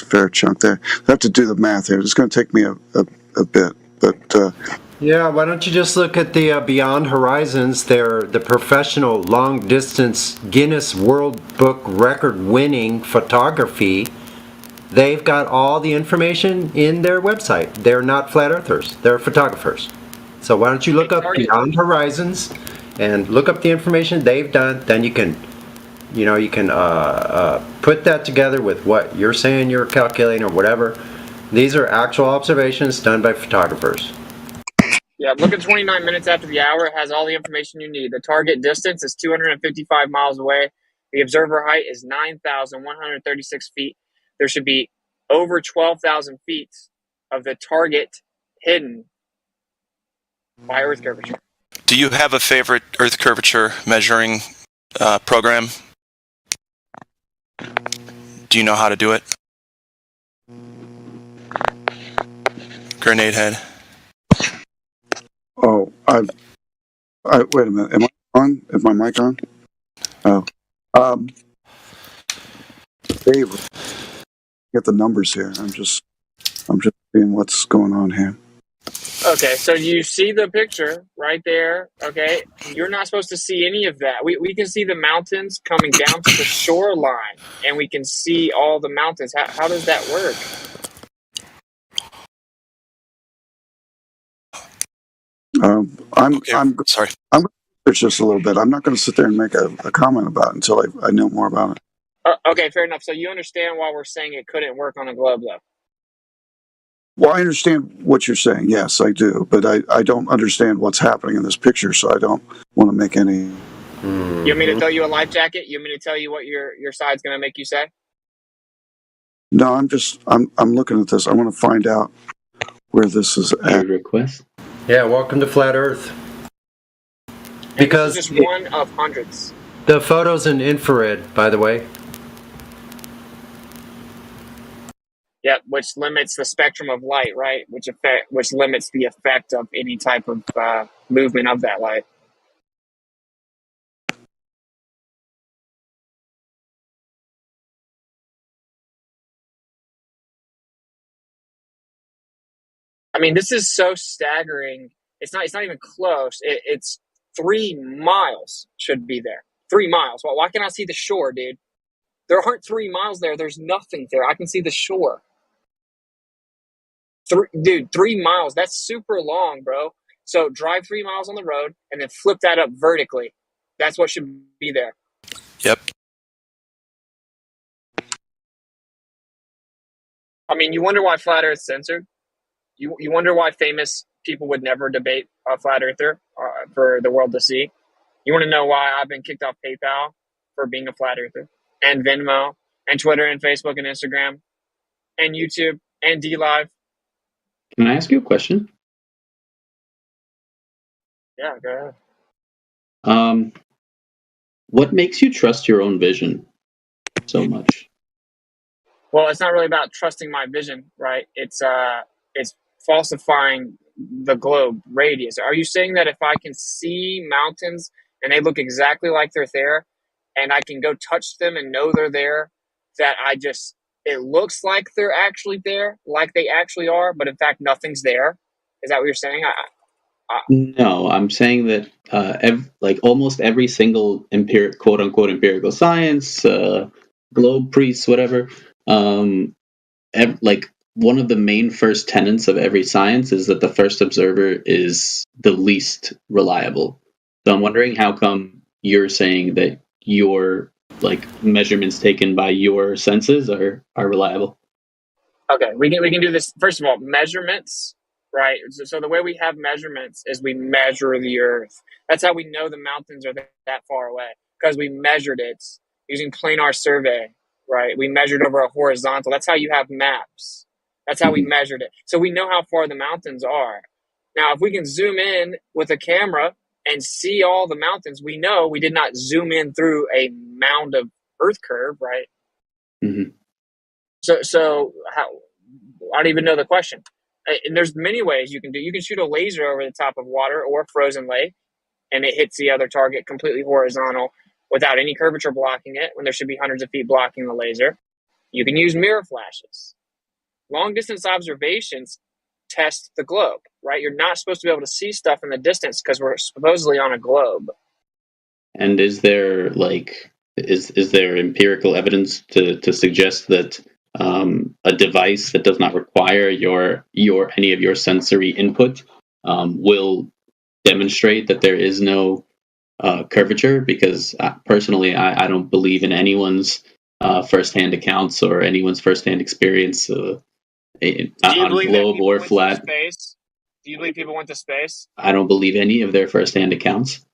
fair chunk there. I have to do the math here. It's going to take me a bit, but Yeah, why don't you just look at the Beyond Horizons? They're the professional long distance Guinness World Book record winning photography. They've got all the information in their website. They're not flat earthers, they're photographers. So why don't you look up Beyond Horizons and look up the information they've done, then you can put that together with what you're saying you're calculating or whatever. These are actual observations done by photographers. Yeah, look at 29 minutes after the hour. It has all the information you need. The target distance is 255 miles away. The observer height is 9,136 feet. There should be over 12,000 feet of the target hidden by Earth curvature. Do you have a favorite Earth curvature measuring program? Do you know how to do it? Grenade head. oh, I wait a minute. Am I on? Is my mic on? Oh, Dave, get the numbers here. I'm just seeing what's going on here. Okay, so you see the picture right there, okay? You're not supposed to see any of that. We can see the mountains coming down to the shoreline, and we can see all the mountains. How does that work? I'm Sorry. I'm going to research this a little bit. I'm not going to sit there and make a comment about it until I know more about it. Okay, fair enough. So you understand why we're saying it couldn't work on a globe, though? Well, I understand what you're saying. Yes, I do. But I don't understand what's happening in this picture, so I don't want to make any. You want me to throw you a life jacket? You want me to tell you what your side's going to make you say? No, I'm looking at this. I want to find out where this is at. Request. Yeah, welcome to Flat Earth. Because this is just one of hundreds. The photo's in infrared, by the way. Yeah, which limits the spectrum of light, right? Which limits the effect of any type of movement of that light. I mean, this is so staggering. It's not even close. It's 3 miles should be there. 3 miles. Well, why can't I see the shore, dude? There aren't 3 miles there. There's nothing there. I can see the shore. 3 miles. That's super long, bro. So drive 3 miles on the road and then flip that up vertically. That's what should be there. Yep. I mean, you wonder why Flat Earth's censored? You wonder why famous people would never debate a Flat Earther for the world to see? You want to know why I've been kicked off PayPal for being a Flat Earther? And Venmo, and Twitter, and Facebook, and Instagram, and YouTube, and DLive. Can I ask you a question? Yeah, go ahead. What makes you trust your own vision so much? Well, it's not really about trusting my vision, right? It's falsifying the globe radius. Are you saying that if I can see mountains and they look exactly like they're there, and I can go touch them and know they're there, that it looks like they're actually there, like they actually are, but in fact nothing's there? Is that what you're saying? No, I'm saying that almost every single quote unquote empirical science, globe priests, whatever, one of the main first tenets of every science is that the first observer is the least reliable. So I'm wondering how come you're saying that your measurements taken by your senses are reliable. Okay, we can do this. First of all, measurements, right? So the way we have measurements is we measure the Earth. That's how we know the mountains are that far away, because we measured it using planar survey, right? We measured over a horizontal. That's how you have maps. That's how we measured it. So we know how far the mountains are. Now, if we can zoom in with a camera and see all the mountains, we know we did not zoom in through a mound of Earth curve, right? Mm-hmm. So how? I don't even know the question. And there's many ways you can do. You can shoot a laser over the top of water or a frozen lake, and it hits the other target completely horizontal without any curvature blocking it, when there should be hundreds of feet blocking the laser. You can use mirror flashes. long distance observations test the globe, right? You're not supposed to be able to see stuff in the distance because we're supposedly on a globe. And is there is there empirical evidence to suggest that a device that does not require your any of your sensory input will demonstrate that there is no curvature? Because personally, I don't believe in anyone's firsthand accounts or anyone's firsthand experience Do you on believe that globe people or went to flat. space? Do you believe people went to space? I don't believe any of their firsthand accounts.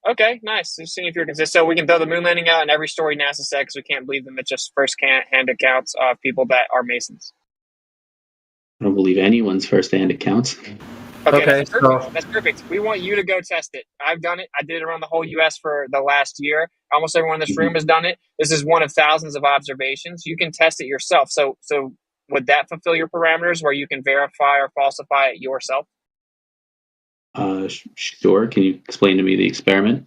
Okay, nice. Just seeing if you're consistent. So we can throw the moon landing out and every story NASA said because we can't believe them. It's just first-hand accounts of people that are Masons. I don't believe anyone's firsthand accounts. Okay, Okay, that's perfect. so- That's perfect. We want you to go test it. I've done it. I did it around the whole U.S. for the last year. Almost everyone in this room has done it. This is one of thousands of observations. You can test it yourself. So would that fulfill your parameters where you can verify or falsify it yourself? Sure. Can you explain to me the experiment?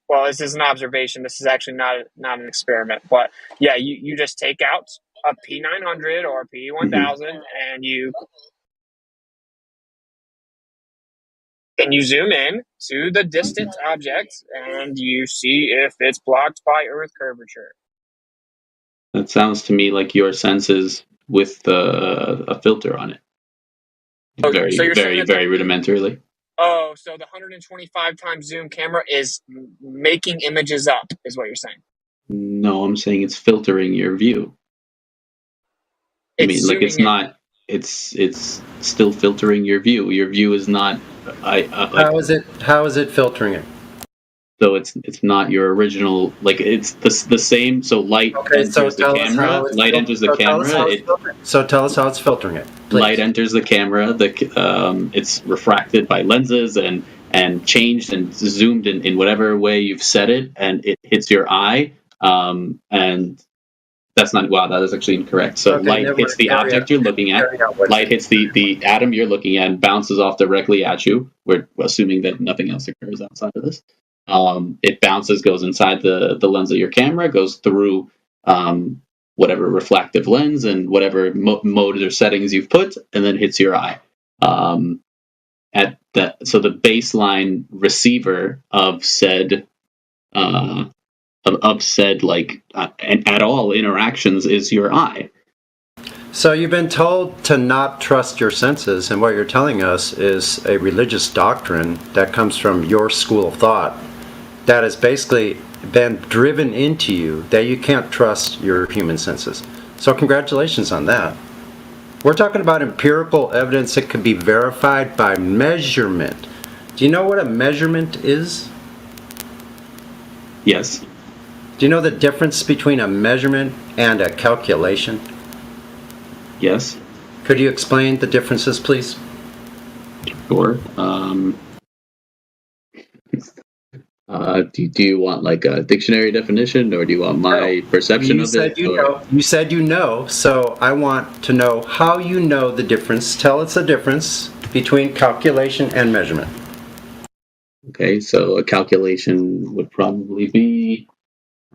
Well, this is an observation. This is actually not an experiment. But yeah, you just take out a P900 or a P1000 and you zoom in to the distant object and you see if it's blocked by Earth curvature. That sounds to me like your senses with a filter on it. Oh, Very, so you're saying very, that very rudimentarily. Oh, so the 125 times zoom camera is making images up, is what you're saying. No, I'm saying it's filtering your view. I mean, like it's zooming in. not. It's still filtering your view. Your view is not. How is it filtering it? So it's not your original. Like it's the same. So light enters the camera. Light enters the camera. So tell us how it's filtering it. Please. Light enters the camera. It's refracted by lenses and changed and zoomed in whatever way you've set it, and it hits your eye. And that's not. Wow, that is actually incorrect. So light hits the object you're looking at. Light hits the atom you're looking at and bounces off directly at you. We're assuming that nothing else occurs outside of this. It bounces, goes inside the lens of your camera, goes through whatever reflective lens and whatever mode or settings you've put, and then hits your eye. So the baseline receiver of said at all interactions is your eye. So you've been told to not trust your senses, and what you're telling us is a religious doctrine that comes from your school of thought that has basically been driven into you that you can't trust your human senses. So congratulations on that. We're talking about empirical evidence that can be verified by measurement. Do you know what a measurement is? Yes. Do you know the difference between a measurement and a calculation? Yes. Could you explain the differences, please? Sure. Do you want like a dictionary definition, or do you want my perception of it? You said you know, so I want to know how you know the difference. Tell us the difference between calculation and measurement. Okay, so a calculation would probably be.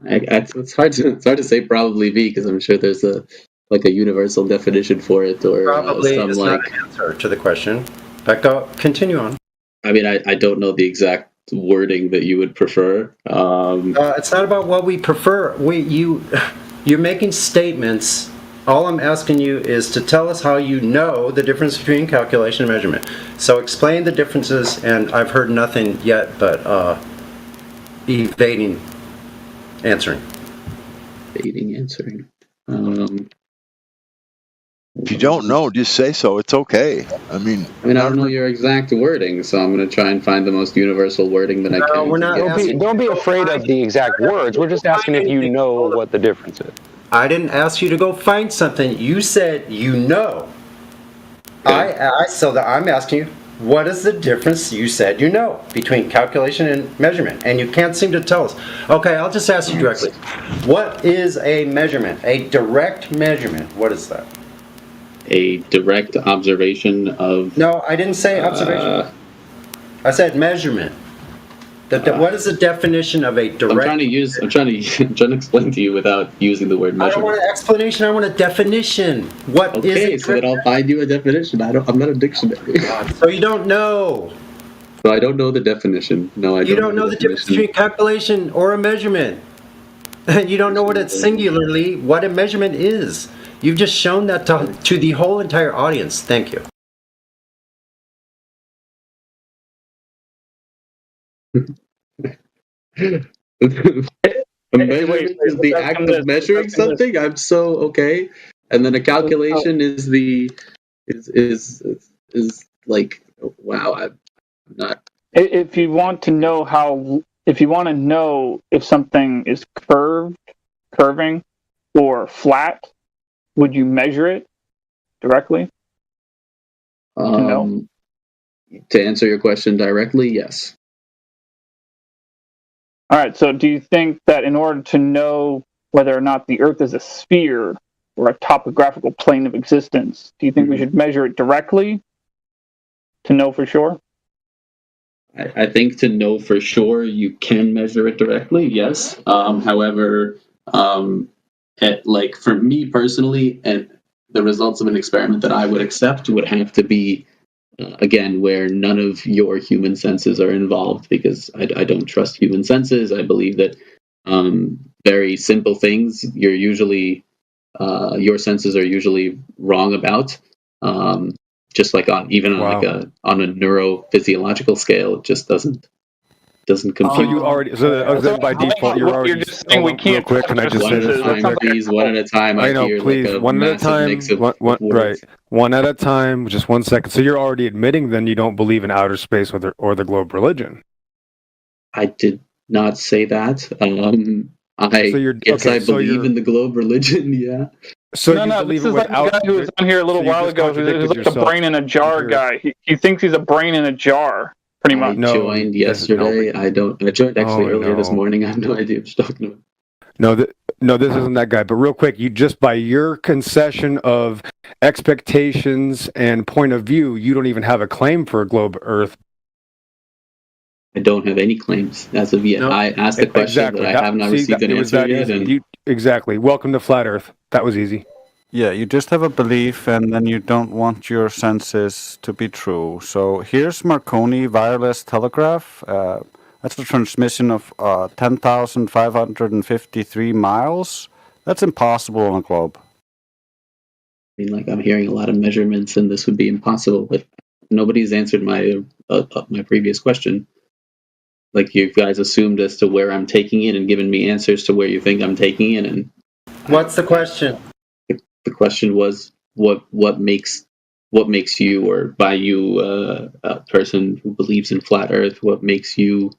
It's hard to say probably be because I'm sure there's a universal definition for it, or Probably is not an answer to the question. But continue on. I mean, I don't know the exact wording that you would prefer. It's not about what we prefer. You're making statements. All I'm asking you is to tell us how you know the difference between calculation and measurement. So explain the differences, and I've heard nothing yet but evading answering. Evading answering. If you don't know, just say so. It's okay. I mean, I don't know your exact wording, so I'm going to try and find the most universal wording that I can. We're not Don't be afraid of the exact words. We're just asking if you know what the difference is. I didn't ask you to go find something. You said you know. Okay. So I'm asking you, what is the difference you said you know between calculation and measurement? And you can't seem to tell us. Okay, I'll just ask you directly. What is a measurement? A direct measurement. What is that? A direct observation of. No, I didn't say observation. I said measurement. What is the definition of a direct? I'm trying to explain to you without using the word I don't want measurement. an explanation. I want a definition. What is Okay, a so then I'll find you a definition. I'm not a dictionary. So you don't know. So I don't know the definition. No, I You don't know the difference between calculation or a measurement. You don't know what it's singularly, what a measurement is. You've just shown that to the whole entire audience. Thank you. A measurement is the act of measuring something. I'm so okay. And then a calculation is like, wow, I'm not. If you want to know if something is curving, or flat, would you measure it directly? To answer your question directly, yes. All right. So, do you think that in order to know whether or not the Earth is a sphere or a topographical plane of existence, do you think we should measure it directly to know for sure? I think to know for sure you can measure it directly, yes. However, like for me personally, and the results of an experiment that I would accept would have to be, again, where none of your human senses are involved, because I don't trust human senses. I believe that very simple things your senses are usually wrong about. Just like on a neurophysiological scale, it just doesn't compute. So you already then by default you're already. You're just saying we can't. Real quick, can I just say this? One at a time. I know, please. One at a time. Right. One at a time. Just 1 second. So you're already admitting then you don't believe in outer space or the globe religion. I did not say that. I believe in the globe religion. Yeah. So no. This is like the guy who was on here a little while ago. Who's like the brain in a jar guy. He thinks he's a brain in a jar, pretty much. I joined yesterday. I joined actually earlier this morning. I have no idea what you're talking about. No, this isn't that guy. But real quick, you just by your concession of expectations and point of view, you don't even have a claim for a globe Earth. I don't have any claims as of yet. No. I asked the question that I have not received an answer yet. Exactly. Welcome to Flat Earth. That was easy. Yeah, you just have a belief and then you don't want your senses to be true. So here's Marconi wireless telegraph. That's a transmission of 10,553 miles. That's impossible on a globe. I mean, I'm hearing a lot of measurements and this would be impossible, but nobody's answered my previous question. Like, you guys assumed as to where I'm taking it and given me answers to where you think I'm taking it. And what's the question? The question was what makes you, or by you, a person who believes in flat Earth, what makes you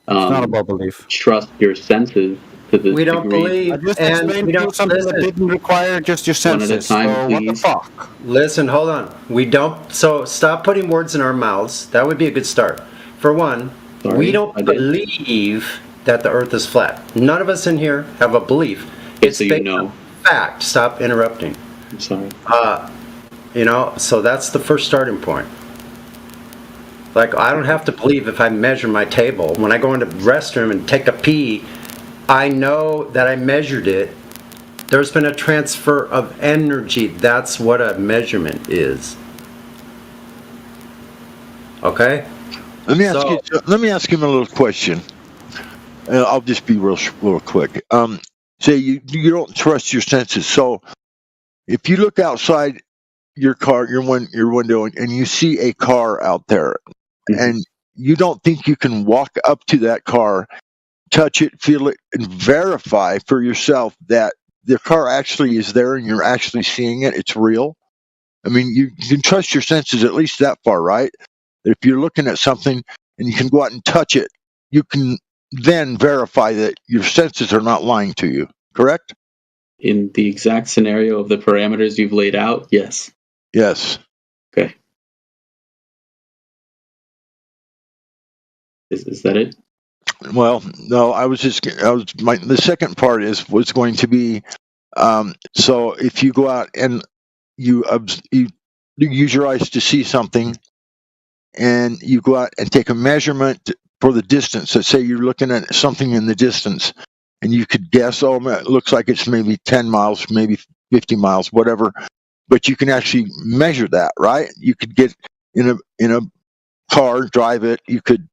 it's not about belief. Trust your senses to the we don't degree. believe, I just and we don't something that didn't require just your senses. One at a time, so please. What the fuck? Listen, hold on. We don't. So stop putting words in our mouths. That would be a good start. For one. We don't believe that the Earth is flat. None of us in here have a belief. It's based on fact. Stop interrupting. I'm sorry. So that's the first starting point. Like, I don't have to believe if I measure my table. When I go into the restroom and take a pee, I know that I measured it. There's been a transfer of energy. That's what a measurement is. Okay? Let me ask him a little question. I'll just be real quick. Say you don't trust your senses. So if you look outside your window and you see a car out there, and you don't think you can walk up to that car, touch it, feel it, and verify for yourself that the car actually is there and you're actually seeing it, it's real. I mean, you can trust your senses at least that far, right? If you're looking at something and you can go out and touch it, you can then verify that your senses are not lying to you, correct? In the exact scenario of the parameters you've laid out, yes. Yes. Okay. Is that it? Well, no, the second part was going to be, so if you go out and you use your eyes to see something, and you go out and take a measurement for the distance. Let's say you're looking at something in the distance, and you could guess, oh, man, it looks like it's maybe 10 miles, maybe 50 miles, whatever. But you can actually measure that, right? You could get in a car, drive it. You could,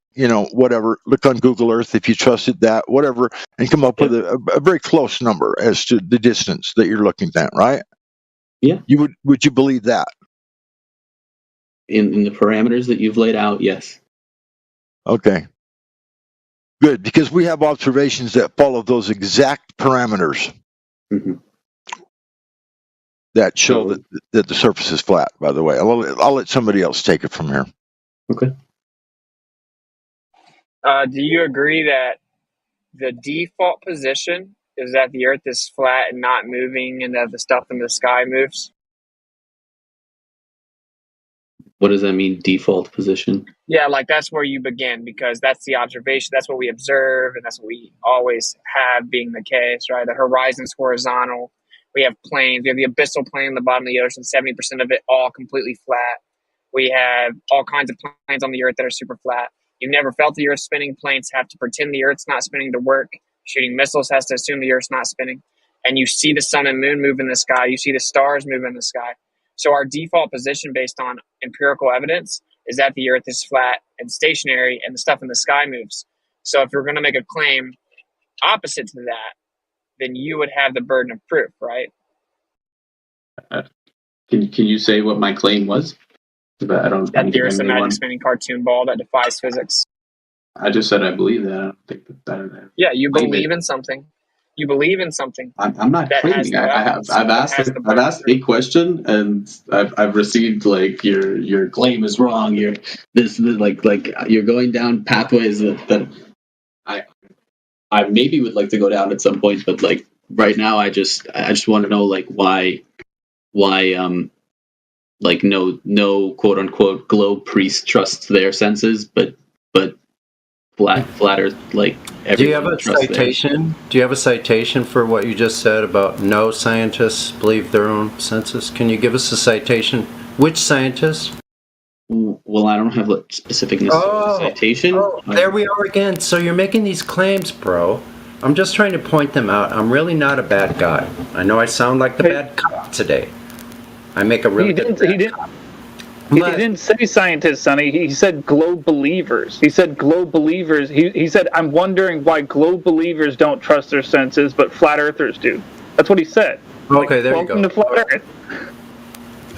whatever, look on Google Earth if you trusted that, whatever, and come up with a very close number as to the distance that you're looking at, right? Yeah. Would you believe that? In the parameters that you've laid out, yes. Okay. Good, because we have observations that follow those exact parameters that show that the surface is flat, by the way. I'll let somebody else take it from here. Okay. Do you agree that the default position is that the Earth is flat and not moving, and that the stuff in the sky moves? What does that mean, default position? Yeah, like that's where you begin, because that's the observation, that's what we observe, and that's what we always have being the case, right? The horizon's horizontal. We have plains. We have the abyssal plain in the bottom of the ocean, 70% of it all completely flat. We have all kinds of planes on the Earth that are super flat. You've never felt the Earth spinning. Planes have to pretend the Earth's not spinning to work. Shooting missiles has to assume the Earth's not spinning. And you see the sun and moon move in the sky. You see the stars move in the sky. So our default position based on empirical evidence is that the Earth is flat and stationary and the stuff in the sky moves. So if you're going to make a claim opposite to that, then you would have the burden of proof, right? Can you say what my claim was? I don't. That the Earth's a magic spinning cartoon ball that defies physics. I just said I believe that. I don't think that. Yeah, you believe in something. You believe in something. I'm not claiming. I've asked a question, and I've received like your claim is wrong. You're you're going down pathways that I maybe would like to go down at some point, but like right now I just want to know like why like no quote unquote globe priest trusts their senses, but flat Earth, like everyone. Do you have a citation? Do you have a citation for what you just said about no scientists believe their own senses? Can you give us a citation? Which scientists? Well, I don't have a specific citation. There we are again. So you're making these claims, bro. I'm just trying to point them out. I'm really not a bad guy. I know I sound like the bad cop today. I make a really good bad cop. He didn't say scientists, Sonny. He said globe believers. He said globe believers. He said, I'm wondering why globe believers don't trust their senses, but flat earthers do. That's what he said. Okay, there you go. Welcome to flat Earth.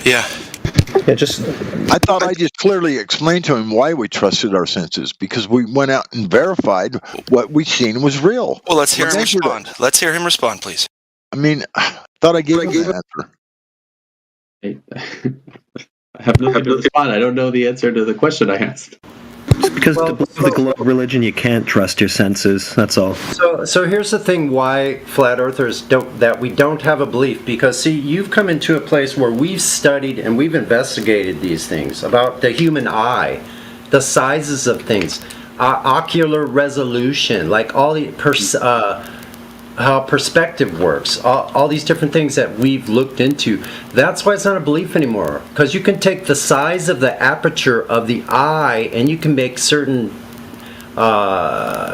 Yeah. I thought I just clearly explained to him why we trusted our senses, because we went out and verified what we'd seen was real. Well, let's hear him respond. Let's hear him respond, please. I mean, I thought I gave him an answer. I have nothing to respond. I don't know the answer to the question I asked. Because to believe the globe religion, you can't trust your senses. That's all. So here's the thing: why flat earthers we don't have a belief. Because see, you've come into a place where we've studied and we've investigated these things about the human eye, the sizes of things, ocular resolution, like all the how perspective works, all these different things that we've looked into. That's why it's not a belief anymore, because you can take the size of the aperture of the eye and you can make certain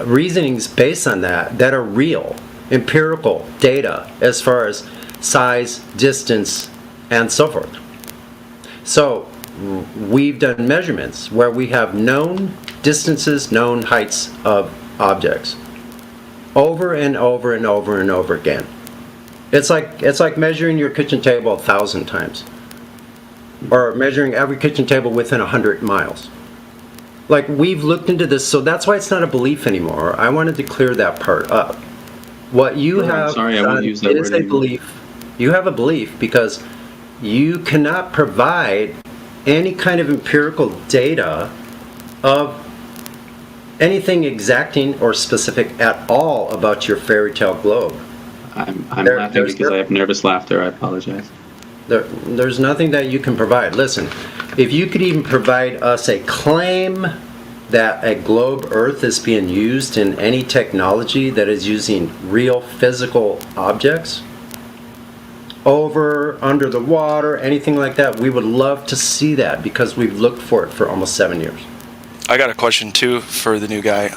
reasonings based on that are real, empirical data as far as size, distance, and so forth. So we've done measurements where we have known distances, known heights of objects, over and over and over and over again. It's like measuring your kitchen table 1,000 times, or measuring every kitchen table within 100 miles. Like, we've looked into this, so that's why it's not a belief anymore. I wanted to clear that part up. What you have is a belief. You have a belief because you cannot provide any kind of empirical data of anything exacting or specific at all about your fairy tale globe. I'm laughing because I have nervous laughter. I apologize. There's nothing that you can provide. Listen, if you could even provide us a claim that a globe Earth is being used in any technology that is using real physical objects, over, under the water, anything like that, we would love to see that, because we've looked for it for almost 7 years. I got a question too for the new guy.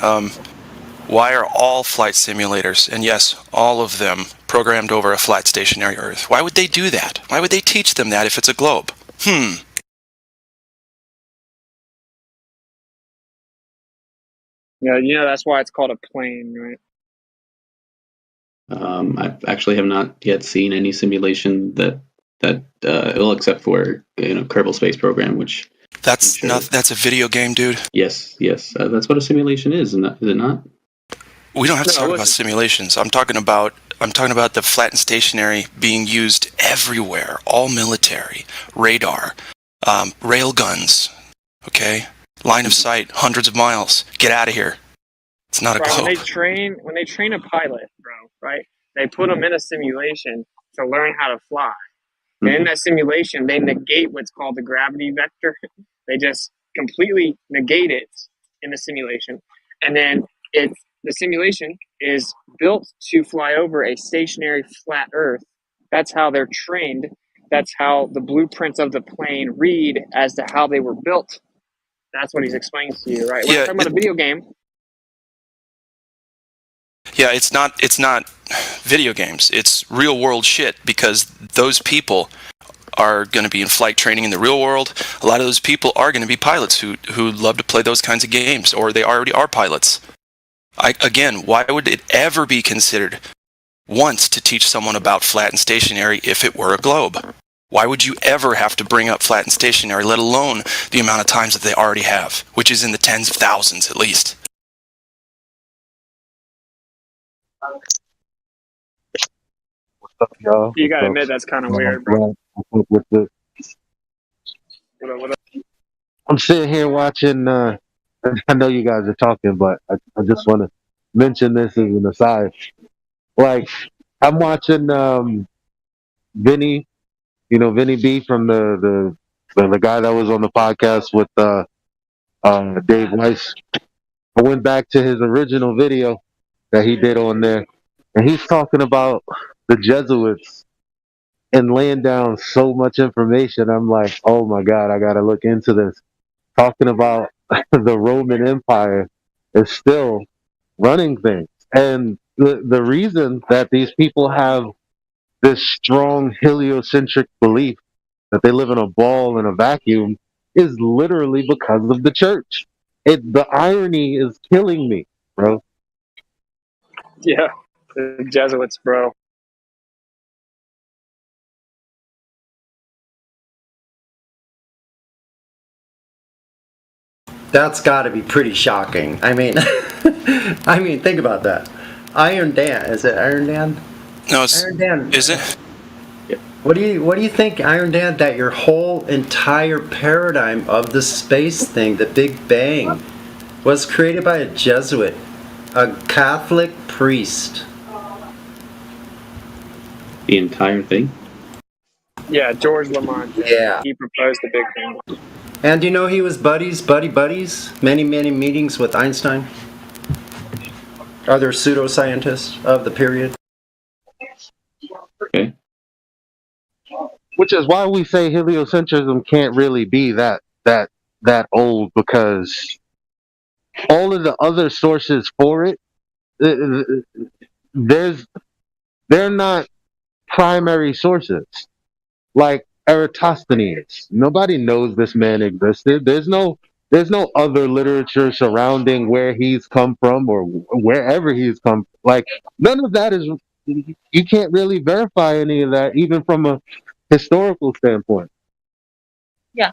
Why are all flight simulators, and yes, all of them, programmed over a flat stationary Earth? Why would they do that? Why would they teach them that if it's a globe? Yeah, that's why it's called a plane, right? I actually have not yet seen any simulation that well, except for Kerbal Space Program, which That's a video game, dude. yes, that's what a simulation is it not? We don't have to talk about simulations. I'm talking about the flat and stationary being used everywhere, all military, radar, rail guns, okay? Line of sight, hundreds of miles. Get out of here. It's not a Bro, globe. when they train a pilot, bro, right? They put them in a simulation to learn how to fly. And in that simulation, they negate what's called the gravity vector. They just completely negate it in the simulation. And then the simulation is built to fly over a stationary flat Earth. That's how they're trained. That's how the blueprints of the plane read as to how they were built. That's what he's explaining to you, right? We're talking about a video game. Yeah, it's not video games. It's real world shit, because those people are going to be in flight training in the real world. A lot of those people are going to be pilots who love to play those kinds of games, or they already are pilots. Again, why would it ever be considered once to teach someone about flat and stationary if it were a globe? Why would you ever have to bring up flat and stationary, let alone the amount of times that they already have, which is in the tens of thousands at least? What's up, y'all? You gotta admit that's kind of weird, bro. I'm sitting here watching. I know you guys are talking, but I just want to mention this as an aside. Like, I'm watching Vinny, Vinny B from the guy that was on the podcast with Dave Weiss. I went back to his original video that he did on there, and he's talking about the Jesuits and laying down so much information. I'm like, oh my God, I got to look into this. Talking about the Roman Empire is still running things. And the reason that these people have this strong heliocentric belief that they live in a ball in a vacuum is literally because of the church. The irony is killing me, bro. Yeah, the Jesuits, bro. That's got to be pretty shocking. I mean, think about that. Iron Dan, is it Iron Dan? No, it's Iron Dan. Is it? What do you think, Iron Dan, that your whole entire paradigm of the space thing, the Big Bang, was created by a Jesuit, a Catholic priest? The entire thing? Yeah, George Lamont. Yeah. He proposed the Big Bang. And you know he was buddies, many meetings with Einstein, other pseudoscientists of the period. Okay. Which is why we say heliocentrism can't really be that old, because all of the other sources for it, they're not primary sources. Like Eratosthenes, nobody knows this man existed. There's no other literature surrounding where he's come from or wherever he's come. Like, none of that is. You can't really verify any of that, even from a historical standpoint. Yeah.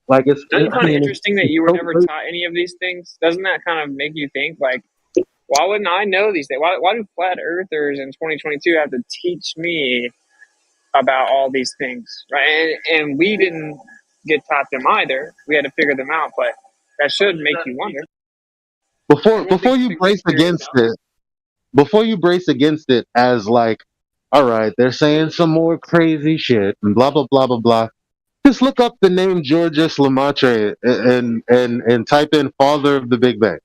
Like, it's. Don't you find it it's interesting that you were so never crazy. taught any of these things? Doesn't that kind of make you think, like, why wouldn't I know these things? Why do flat earthers in 2022 have to teach me about all these things, right? And we didn't get taught them either. We had to figure them out, but that should make you wonder. Before you brace against it as like, all right, they're saying some more crazy shit and blah blah blah blah blah. Just look up the name Georges Lemaitre and type in "father of the Big Bang"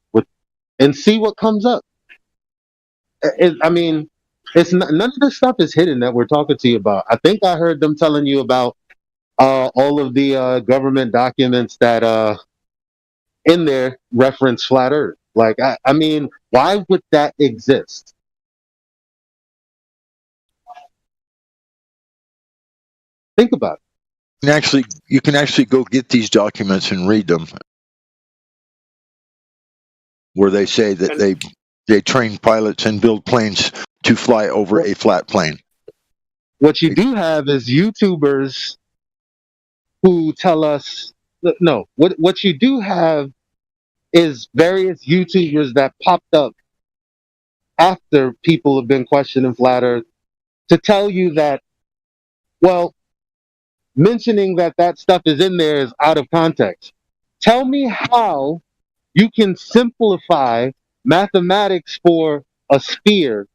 and see what comes up. I mean, It's not, none of this stuff is hidden that we're talking to you about. I think I heard them telling you about all of the government documents that in there reference flat Earth. Like, I mean, why would that exist? Think about it. You can actually go get these documents and read them, where they say that they train pilots and build planes to fly over a flat plane. What you do have is YouTubers who tell us no. What you do have is various YouTubers that popped up after people have been questioning flat Earth to tell you that, well, mentioning that stuff is in there is out of context. Tell me how you can simplify mathematics for a sphere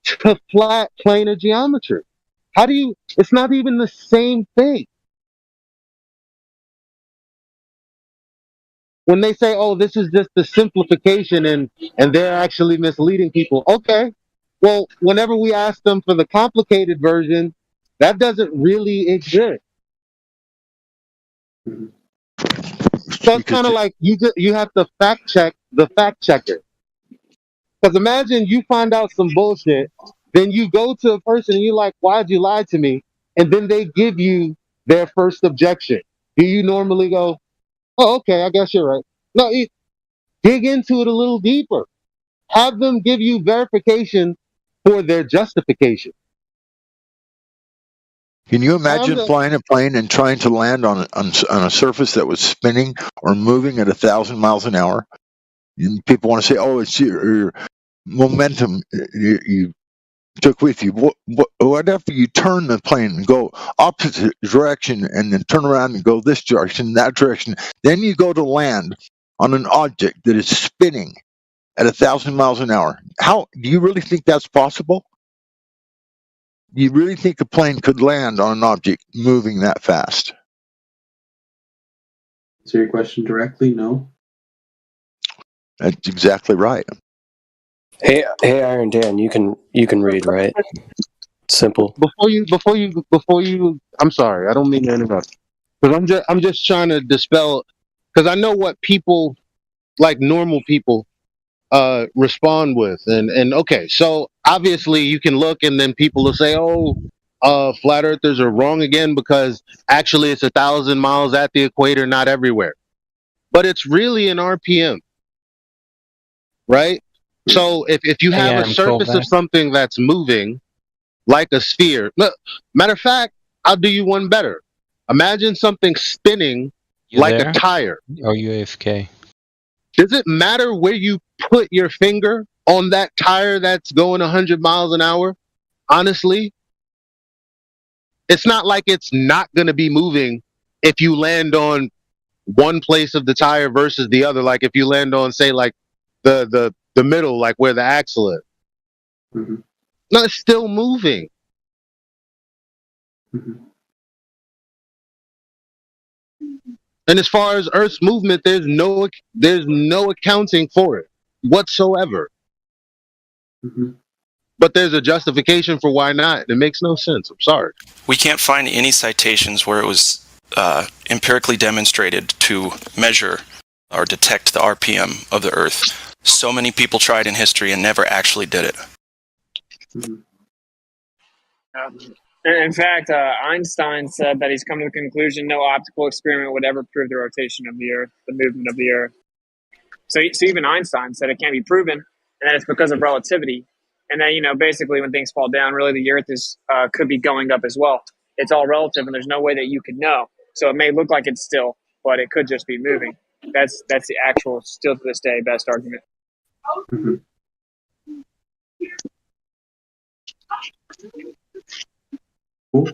to flat planar geometry. How do you? It's not even the same thing. When they say, "Oh, this is just the simplification," and they're actually misleading people. Okay, well, whenever we ask them for the complicated version, that doesn't really exist. So it's kind of like you have to fact check the fact checker. Because imagine you find out some bullshit, then you go to a person and you're like, "Why'd you lie to me?" And then they give you their first objection. Do you normally go, "Oh, okay, I guess you're right"? No, dig into it a little deeper. Have them give you verification for their justification. Can you imagine flying a plane and trying to land on a surface that was spinning or moving at 1,000 miles an hour? And people want to say, "Oh, it's your momentum you took with you." What if you turn the plane and go opposite direction, and then turn around and go this direction, that direction? Then you go to land on an object that is spinning at 1,000 miles an hour. How do you really think that's possible? Do you really think a plane could land on an object moving that fast? Answer your question directly, no. That's exactly right. Hey, Iron Dan, you can read, right? Simple. Before you, I'm sorry, I don't mean to interrupt. Because I'm just trying to dispel, because I know what people, like normal people, respond with. And okay, so obviously you can look and then people will say, "Oh, flat earthers are wrong again because actually it's 1,000 miles at the equator, not everywhere." But it's really an RPM, right? So if you have a surface of something that's moving like a sphere, matter of fact, I'll do you one better. Imagine something spinning like a tire. Or UFK. Does it matter where you put your finger on that tire that's going 100 miles an hour? Honestly, it's not like it's not going to be moving if you land on one place of the tire versus the other. Like if you land on, say, like the middle, like where the axle is. Mm-hmm. No, it's still moving. Mm-hmm. And as far as Earth's movement, there's no accounting for it whatsoever. Mm-hmm. But there's a justification for why not. It makes no sense. I'm sorry. We can't find any citations where it was empirically demonstrated to measure or detect the RPM of the Earth. So many people tried in history and never actually did it. Mm-hmm. In fact, Einstein said that he's come to the conclusion no optical experiment would ever prove the rotation of the Earth, the movement of the Earth. So even Einstein said it can't be proven, and that it's because of relativity. And then, basically when things fall down, really the Earth is could be going up as well. It's all relative, and there's no way that you could know. So it may look like it's still, but it could just be moving. That's the actual, still to this day, best argument. Mm-hmm. Cool.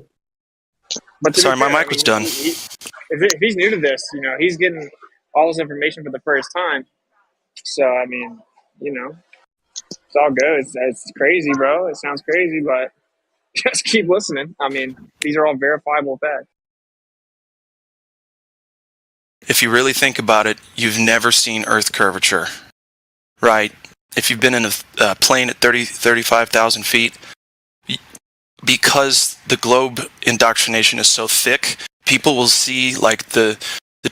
But sorry, my mic was done. If he's new to this, he's getting all this information for the first time. So it's all good. It's crazy, bro. It sounds crazy, but just keep listening. These are all verifiable facts. If you really think about it, you've never seen Earth curvature, right? if you've been in a plane at 35,000 feet, because the globe indoctrination is so thick, people will see like the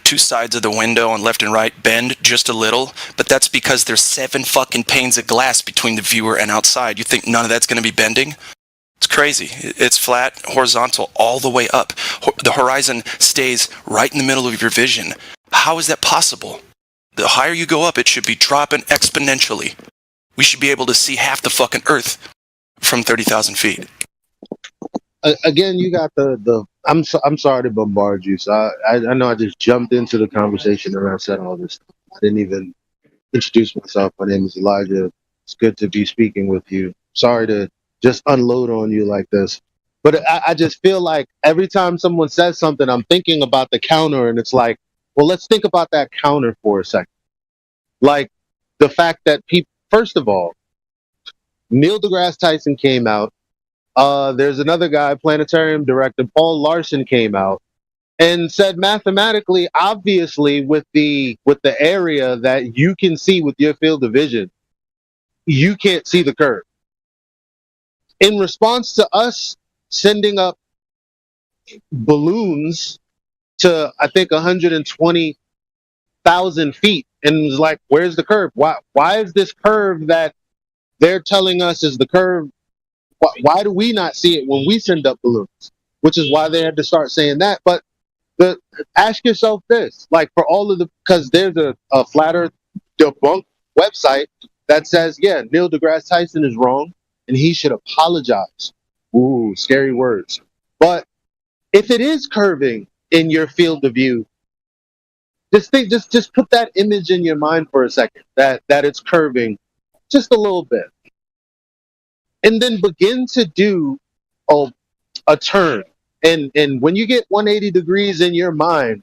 two sides of the window on left and right bend just a little, but that's because there's 7 fucking panes of glass between the viewer and outside. You think none of that's going to be bending? It's crazy. It's flat, horizontal, all the way up. The horizon stays right in the middle of your vision. How is that possible? The higher you go up, it should be dropping exponentially. We should be able to see half the fucking Earth from 30,000 feet. Again, you got the. I'm sorry to bombard you. So I know I just jumped into the conversation and I said all this. I didn't even introduce myself. My name is Elijah. It's good to be speaking with you. Sorry to just unload on you like this, but I just feel like every time someone says something, I'm thinking about the counter, and it's like, well, let's think about that counter for a second. Like the fact that people, first of all, Neil deGrasse Tyson came out. There's another guy, planetarium director Paul Larson, came out and said mathematically, obviously, with the area that you can see with your field of vision, you can't see the curve. In response to us sending up balloons to, I think, 120,000 feet, and it was like, where's the curve? Why is this curve that they're telling us is the curve? Why do we not see it when we send up balloons? Which is why they had to start saying that. But ask yourself this, like, for all of the, because there's a flat earth debunk website that says, yeah, Neil deGrasse Tyson is wrong and he should apologize. Ooh, scary words. But if it is curving in your field of view, just put that image in your mind for a second, that it's curving just a little bit. And then begin to do a turn. And when you get 180 degrees in your mind,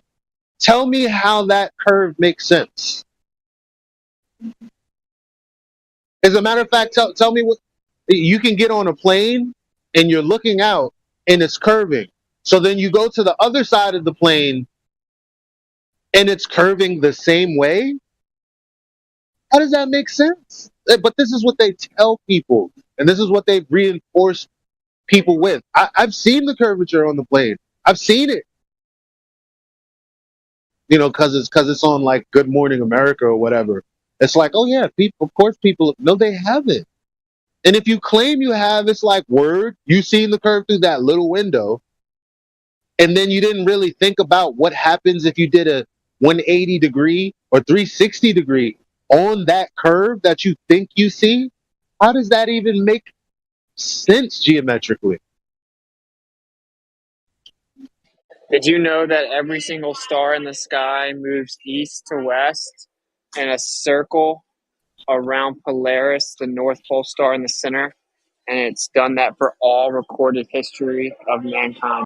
tell me how that curve makes sense. As a matter of fact, tell me what you can get on a plane and you're looking out and it's curving. So then you go to the other side of the plane and it's curving the same way. How does that make sense? But this is what they tell people, and this is what they've reinforced people with. I've seen the curvature on the plane. I've seen it. You know, because it's on like Good Morning America or whatever. It's like, oh yeah, people. Of course, people. No, they haven't. And if you claim you have, it's like, word, you seen the curve through that little window, and then you didn't really think about what happens if you did a 180 degree or 360 degree on that curve that you think you see. How does that even make sense geometrically? Did you know that every single star in the sky moves east to west in a circle around Polaris, the North Pole star in the center? And it's done that for all recorded history of mankind.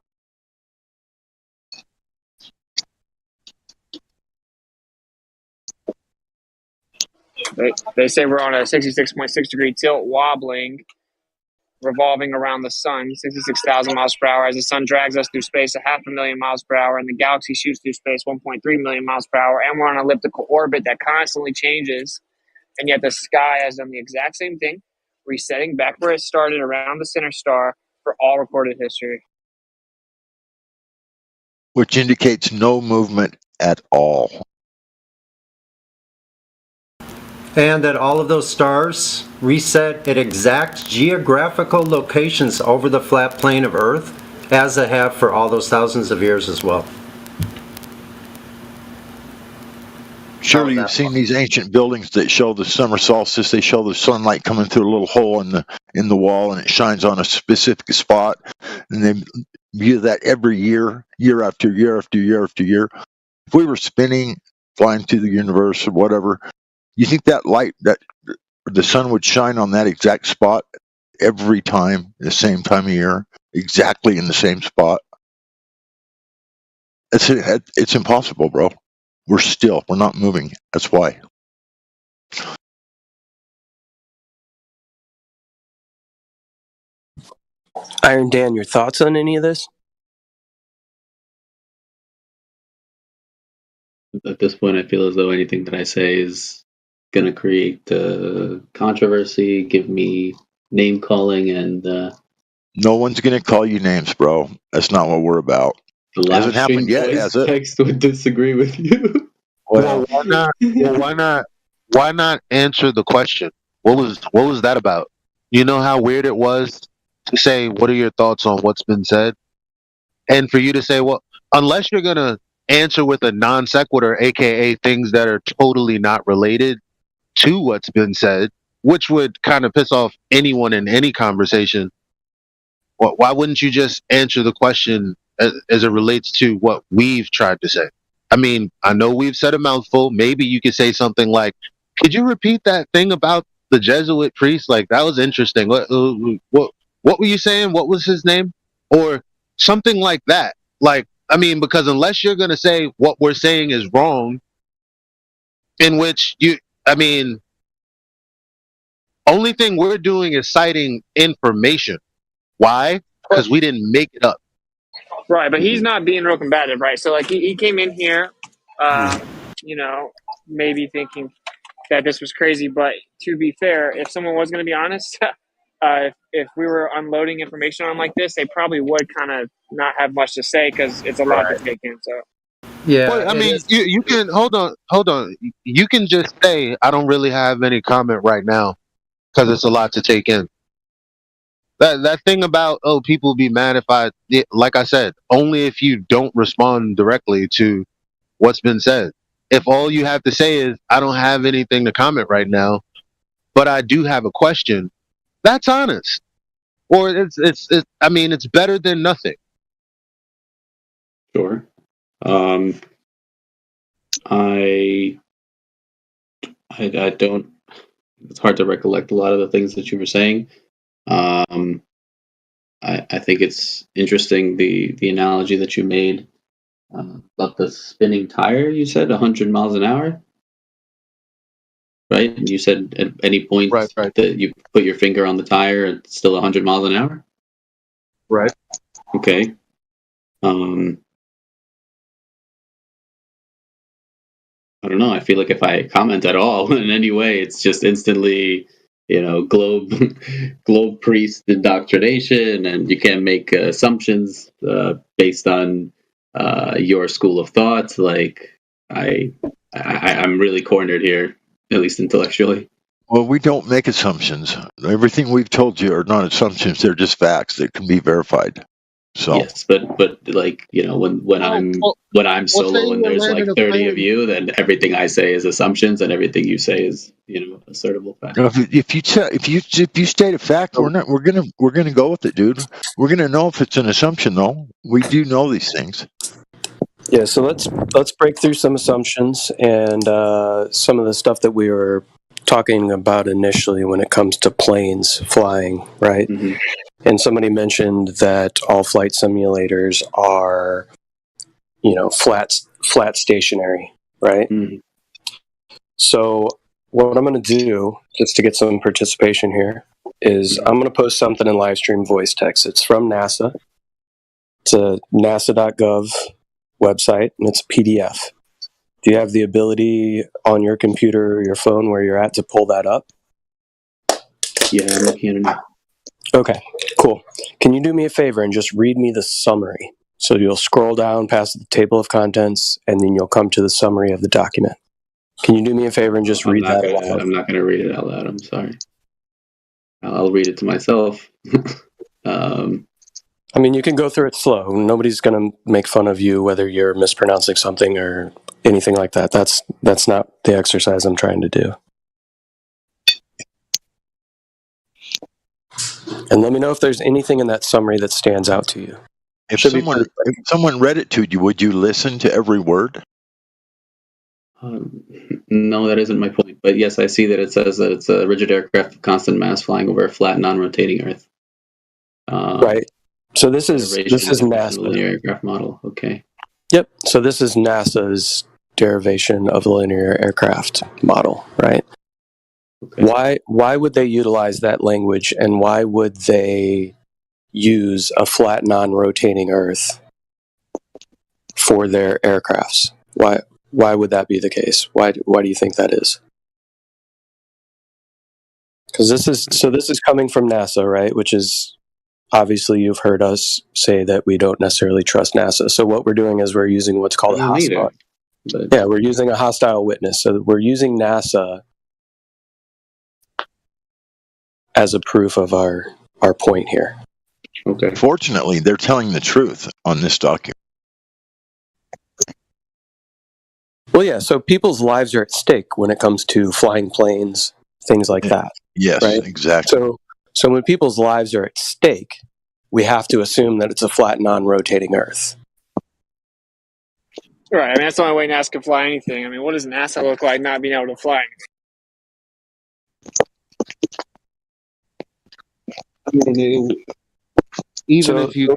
They say we're on a 66.6 degree tilt, wobbling, revolving around the sun, 66,000 miles per hour, as the sun drags us through space at 500,000 miles per hour, and the galaxy shoots through space 1.3 million miles per hour, and we're on an elliptical orbit that constantly changes, and yet the sky has done the exact same thing, resetting back where it started around the center star for all recorded history. Which indicates no movement at all. And that all of those stars reset at exact geographical locations over the flat plane of Earth, as they have for all those thousands of years as well. Surely you've seen these ancient buildings that show the summer solstice. They show the sunlight coming through a little hole in the wall, and it shines on a specific spot. And they view that every year, year after year after year after year. If we were spinning, flying through the universe or whatever, you think that light, that the sun would shine on that exact spot every time, the same time of year, exactly in the same spot? It's impossible, bro. We're not moving. That's why. Iron Dan, your thoughts on any of this? At this point, I feel as though anything that I say is gonna create controversy, give me name calling, and No one's gonna call you names, bro. That's not what we're about. the Hasn't live happened stream yet, voice has it? text would disagree with you. Well, why not? Well, why not answer the question? What was that about? You know how weird it was to say, "What are your thoughts on what's been said?" And for you to say, "Well," unless you're gonna answer with a non sequitur, aka things that are totally not related to what's been said, which would kind of piss off anyone in any conversation. Why wouldn't you just answer the question as it relates to what we've tried to say? I mean, I know we've said a mouthful. Maybe you could say something like, "Could you repeat that thing about the Jesuit priest? Like that was interesting. What were you saying? What was his name?" Or something like that. Like, I mean, because unless you're gonna say what we're saying is wrong, in which I mean, only thing we're doing is citing information. Why? Because we didn't make it up. Right, but he's not being real combative, right? So like he came in here, you know, maybe thinking that this was crazy, but to be fair, if someone was going to be honest, if we were unloading information on him like this, they probably would kind of not have much to say because it's a lot to take in. So Yeah, Well, I it mean, is. you can hold on. You can just say, "I don't really have any comment right now," because it's a lot to take in. That thing about people be mad if like I said, only if you don't respond directly to what's been said. If all you have to say is, "I don't have anything to comment right now, but I do have a question," that's honest. Or it's I mean, it's better than nothing. Sure. I don't. It's hard to recollect a lot of the things that you were saying. I think it's interesting the analogy that you made about the spinning tire. You said 100 miles an hour, right? And you said at any point Right. that you put your finger on the tire, it's still 100 miles an hour. Right. Okay. I don't know. I feel like if I comment at all in any way, it's just instantly, globe priest indoctrination, and you can't make assumptions based on your school of thought. Like I'm really cornered here, at least intellectually. Well, we don't make assumptions. Everything we've told you are not assumptions; they're just facts that can be verified. So Yes, but like when I'm solo and there's like 30 of you, then everything I say is assumptions, and everything you say is assertable fact. if you state a fact, we're gonna go with it, dude. We're gonna know if it's an assumption, though. We do know these things. Yeah, so let's break through some assumptions and some of the stuff that we were talking about initially when it comes to planes flying, right? Mm-hmm. And somebody mentioned that all flight simulators are, flat stationary, right? Mm-hmm. So what I'm going to do, just to get some participation here, is I'm going to post something in Livestream voice text. It's from NASA. It's a nasa.gov website, and it's a PDF. Do you have the ability on your computer or your phone where you're at to pull that up? Yeah, I'm looking at it now. Okay, cool. Can you do me a favor and just read me the summary? So you'll scroll down past the table of contents, and then you'll come to the summary of the document. Can you do me a favor and just read that aloud? I'm not going to read it out loud. I'm sorry. I'll read it to myself. I mean, you can go through it slow. Nobody's going to make fun of you whether you're mispronouncing something or anything like that. That's not the exercise I'm trying to do. And let me know if there's anything in that summary that stands out to you. If someone read it to you, would you listen to every word? No, that isn't my point. But yes, I see that it says that it's a rigid aircraft of constant mass flying over a flat, non-rotating Earth. Right. So this is NASA. Linear aircraft model. Okay. Yep. So this is NASA's derivation of the linear aircraft model, right? Okay. Why would they utilize that language, and why would they use a flat, non-rotating Earth for their aircrafts? Why would that be the case? Why do you think that is? Because this is coming from NASA, right? Which is obviously you've heard us say that we don't necessarily trust NASA. So what we're doing is we're using what's called a I don't either, hostile. but Yeah, we're using a hostile witness. So we're using NASA as a proof of our point here. okay. Fortunately, they're telling the truth on this document. Well, yeah. So people's lives are at stake when it comes to flying planes, things like that. Yes, Right. exactly. So when people's lives are at stake, we have to assume that it's a flat, non-rotating Earth. Right. I mean, that's the only way NASA can fly anything. I mean, what does NASA look like not being able to fly anything? I mean, even if you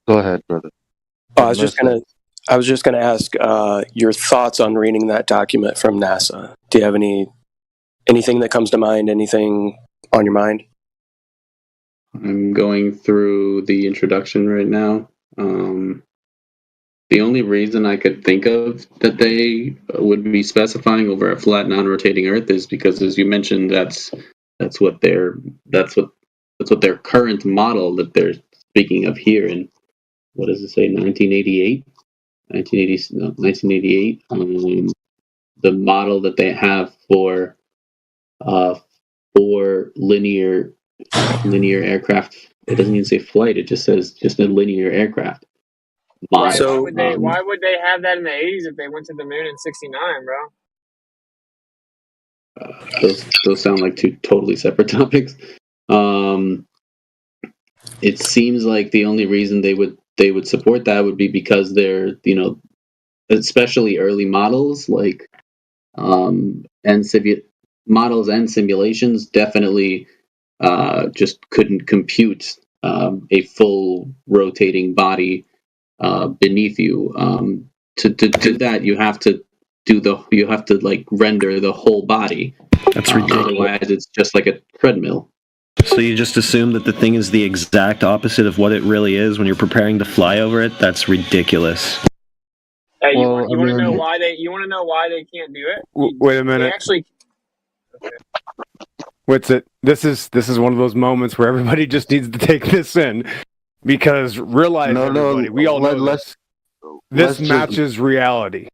go ahead, brother. Oh, I was just gonna ask your thoughts on reading that document from NASA. Do you have anything that comes to mind? Anything on your mind? I'm going through the introduction right now. The only reason I could think of that they would be specifying over a flat, non-rotating Earth is because, as you mentioned, that's what their current model that they're speaking of here in, what does it say, 1988? 1988. The model that they have for linear aircraft. It doesn't even say flight. It just says just a linear aircraft. Right. So, why would they have that in the 80s if they went to the moon in 69, bro? Those sound like two totally separate topics. It seems like the only reason they would support that would be because they're, especially early models like models and simulations definitely just couldn't compute a full rotating body beneath you. To do that, you have to render the whole body. That's ridiculous. Otherwise, it's just like a treadmill. So you just assume that the thing is the exact opposite of what it really is when you're preparing to fly over it? That's ridiculous. Hey, you Well, want to know why they? You want to know why they can't do it? Wait a They minute. actually. What's it? This is one of those moments where everybody just needs to take this in, because realize, everybody, we all know this matches reality.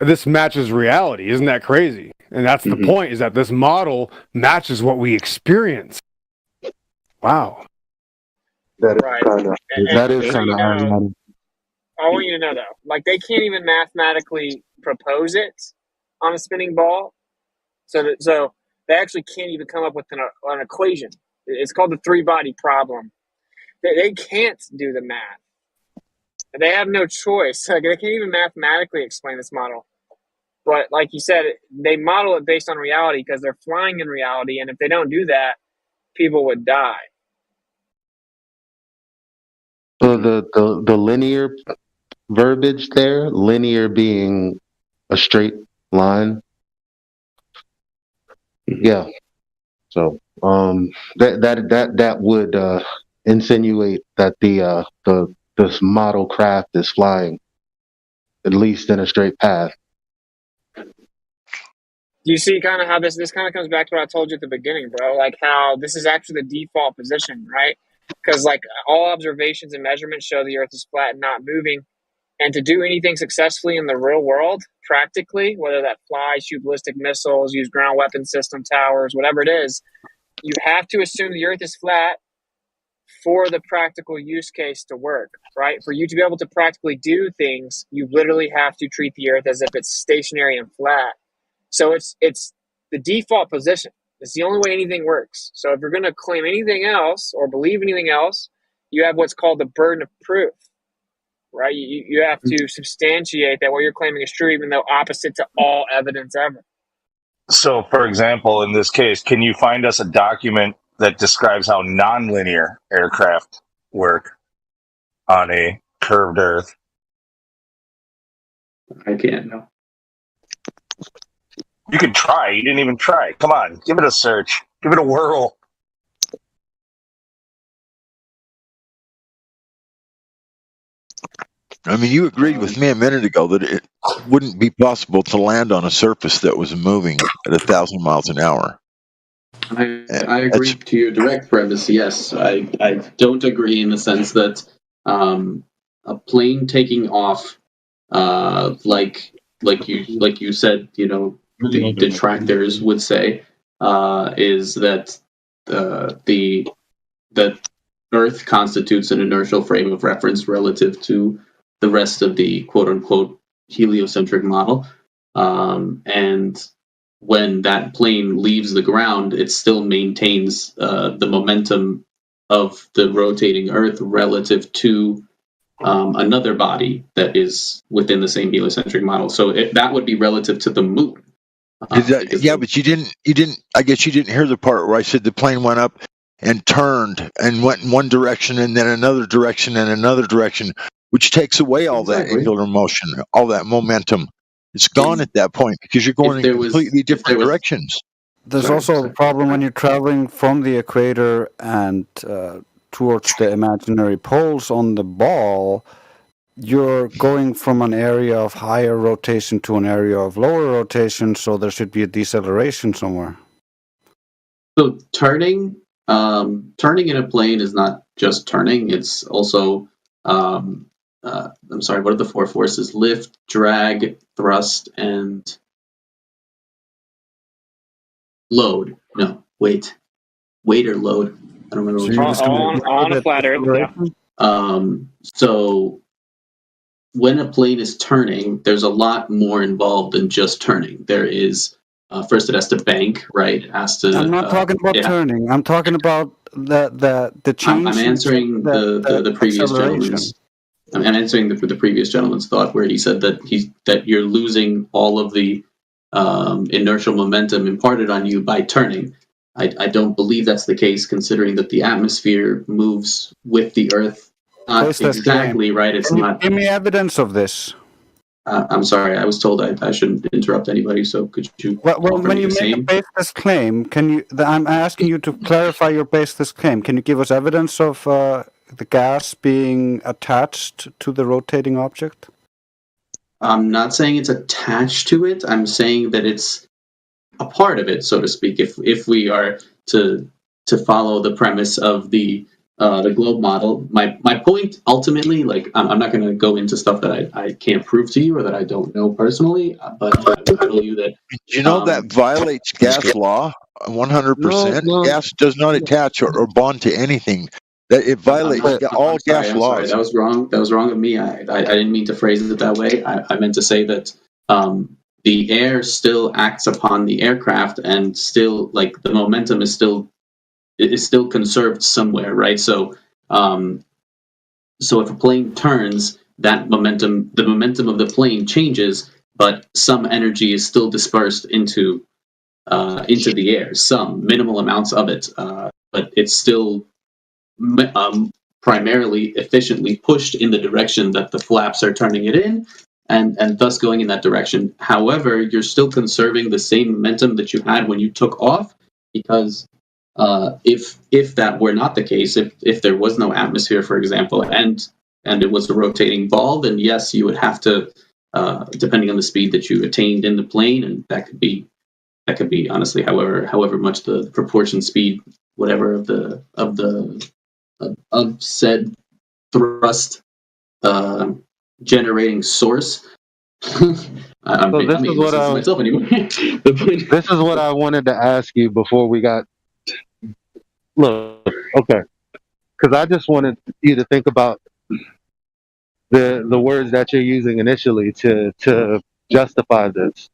This matches reality. Isn't that crazy? And that's the point, is that this model matches what we experience. Wow. That is kind of ironic. I want you to know, though, like they can't even mathematically propose it on a spinning ball. So they actually can't even come up with an equation. It's called the three-body problem. They can't do the math. They have no choice. Like, they can't even mathematically explain this model. But like you said, they model it based on reality because they're flying in reality. And if they don't do that, people would die. So the linear verbiage there, linear being a straight line. Yeah. So that would insinuate that this model craft is flying at least in a straight path. Do you see kind of how this kind of comes back to what I told you at the beginning, bro? Like how this is actually the default position, right? Because like all observations and measurements show the Earth is flat and not moving. And to do anything successfully in the real world, practically, whether that fly, shoot ballistic missiles, use ground weapon system towers, whatever it is, you have to assume the Earth is flat for the practical use case to work, right? For you to be able to practically do things, you literally have to treat the Earth as if it's stationary and flat. So it's the default position. It's the only way anything works. So if you're going to claim anything else or believe anything else, you have what's called the burden of proof, right? You have to substantiate that what you're claiming is true, even though opposite to all evidence ever. So, for example, in this case, can you find us a document that describes how nonlinear aircraft work on a curved Earth? I can't, no. You could try. You didn't even try. Come on, give it a search. Give it a whirl. I mean, you agreed with me a minute ago that it wouldn't be possible to land on a surface that was moving at 1,000 miles an hour. I agree to your direct premise. Yes, I don't agree in the sense that a plane taking off, like you said, the detractors would say, is that that Earth constitutes an inertial frame of reference relative to the rest of the quote unquote heliocentric model, and when that plane leaves the ground, it still maintains the momentum of the rotating Earth relative to another body that is within the same heliocentric model. So that would be relative to the moon. But you didn't. I guess you didn't hear the part where I said the plane went up and turned and went in one direction and then another direction and another direction, which takes away all that angular motion, all that momentum. It's gone at that point because you're going in completely different directions. There's also a problem when you're traveling from the equator and towards the imaginary poles on the ball. You're going from an area of higher rotation to an area of lower rotation, so there should be a deceleration somewhere. So turning in a plane is not just turning; it's also I'm sorry, what are the four forces? Lift, drag, thrust, and load. No, weight or load. I don't remember. On a flat Earth. Yeah. So when a plane is turning, there's a lot more involved than just turning. There is first it has to bank, right? It has to. I'm not talking about turning. I'm talking about the change. I'm answering the previous gentleman's. I'm answering the previous gentleman's thought where he said that you're losing all of the inertial momentum imparted on you by turning. I don't believe that's the case, considering that the atmosphere moves with the Earth. Not exactly right. It's not. Give me evidence of this. I'm sorry. I was told I shouldn't interrupt anybody. So could you? Well, when you make a baseless claim, can you? I'm asking you to clarify your baseless claim. Can you give us evidence of the gas being attached to the rotating object? I'm not saying it's attached to it. I'm saying that it's a part of it, so to speak. If we are to follow the premise of the globe model, my point ultimately, like I'm not going to go into stuff that I can't prove to you or that I don't know personally, but I will tell you that. That violates gas law 100%. Gas does not attach or bond to anything. That it violates all gas laws. Sorry, that was wrong. That was wrong of me. I didn't mean to phrase it that way. I meant to say that the air still acts upon the aircraft, and still, like, the momentum is still conserved somewhere, right? So, so if a plane turns, the momentum of the plane changes, but some energy is still dispersed into the air. Some minimal amounts of it, but it's still primarily efficiently pushed in the direction that the flaps are turning it in, and thus going in that direction. However, you're still conserving the same momentum that you had when you took off, because if that were not the case, if there was no atmosphere, for example, and it was a rotating ball, then yes, you would have to, depending on the speed that you attained in the plane, and that could be honestly however much the proportion speed, whatever of said thrust generating source. This is what I wanted to ask you before we got. Look, okay, because I just wanted you to think about the words that you're using initially to justify this.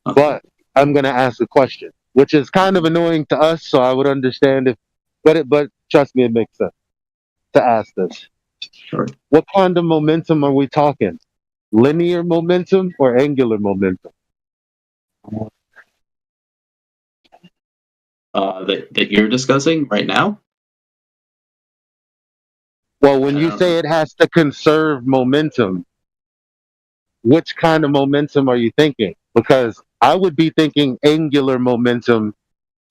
But I'm going to ask a question, which is kind of annoying to us, so I would understand if, but trust me, it makes sense to ask this. Sure. What kind of momentum are we talking? Linear momentum or angular momentum? That you're discussing right now? Well, when you say it has to conserve momentum, which kind of momentum are you thinking? Because I would be thinking angular momentum,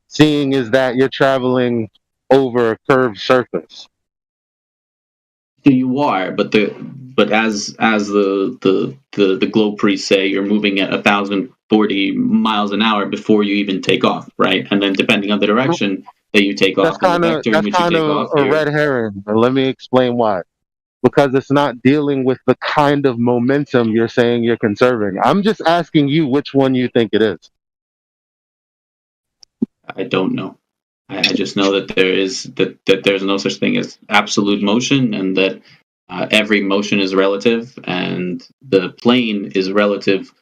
seeing is that you're traveling over a curved surface. You are, but but as the globe priests say, you're moving at 1,040 miles an hour before you even take off, right? And then depending on the direction that you take off, and the vector in which you take off, a red herring. And let me explain why. Because it's not dealing with the kind of momentum you're saying you're conserving. I'm just asking you which one you think it is. I don't know. I just know that there's no such thing as absolute motion, and that every motion is relative, and the plane is relative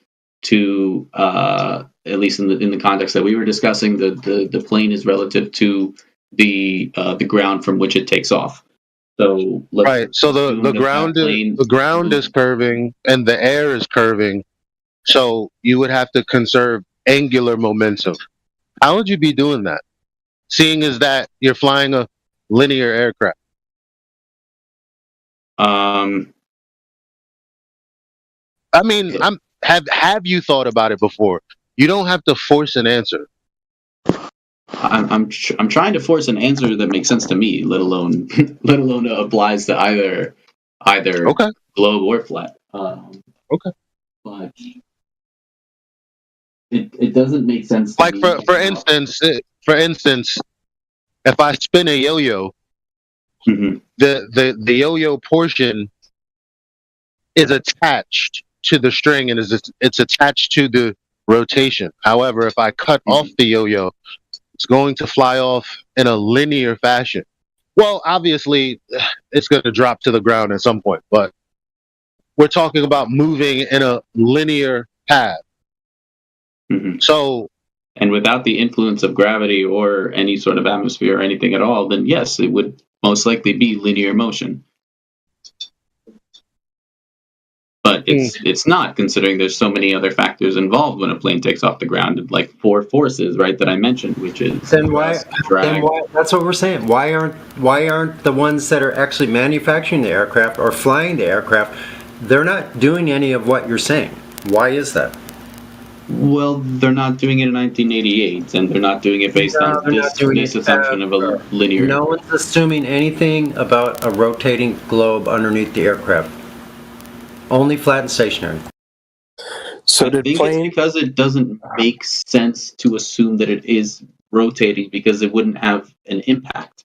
to at least in the context that we were discussing, the plane is relative to the ground from which it takes off. So right. So the ground is curving and the air is curving. So you would have to conserve angular momentum. How would you be doing that? Seeing as that you're flying a linear aircraft. I mean, have you thought about it before? You don't have to force an answer. I'm trying to force an answer that makes sense to me, let alone applies to either globe or flat. Okay. But it doesn't make sense. Like for instance, if I spin a yo-yo, the yo-yo portion is attached to the string and it's attached to the rotation. However, if I cut off the yo-yo, it's going to fly off in a linear fashion. Well, obviously, it's going to drop to the ground at some point, but we're talking about moving in a linear path. So, and without the influence of gravity or any sort of atmosphere or anything at all, then yes, it would most likely be linear motion. But it's not, considering there's so many other factors involved when a plane takes off the ground, like 4 forces, right, that I mentioned, which is drag. That's what we're saying. Why aren't the ones that are actually manufacturing the aircraft or flying the aircraft, they're not doing any of what you're saying? Why is that? Well, they're not doing it in 1988, and they're not doing it based on this assumption of a linear. No one's assuming anything about a rotating globe underneath the aircraft. Only flat and stationary. So I think it's because it doesn't make sense to assume that it is rotating, because it wouldn't have an impact.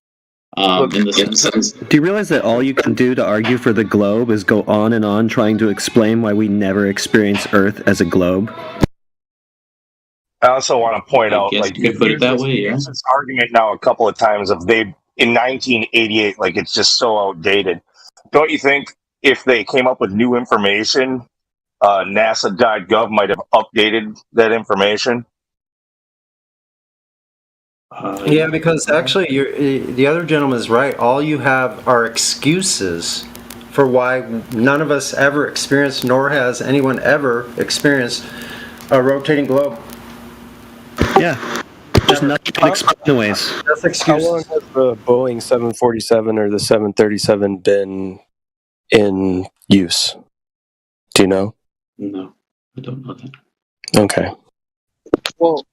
In the sense. Do you realize that all you can do to argue for the globe is go on and on trying to explain why we never experience Earth as a globe? I also want to point out, like, you could put it that way, yeah. This argument now a couple of times of in 1988, like, it's just so outdated. Don't you think if they came up with new information, NASA.gov might have updated that information? Yeah, because actually, the other gentleman is right. All you have are excuses for why none of us ever experienced, nor has anyone ever experienced, a rotating globe. Yeah, just nothing to explain the ways. That's excuses. How long has the Boeing 747 or the 737 been in use? Do you know? No, I don't know that. Okay. Well,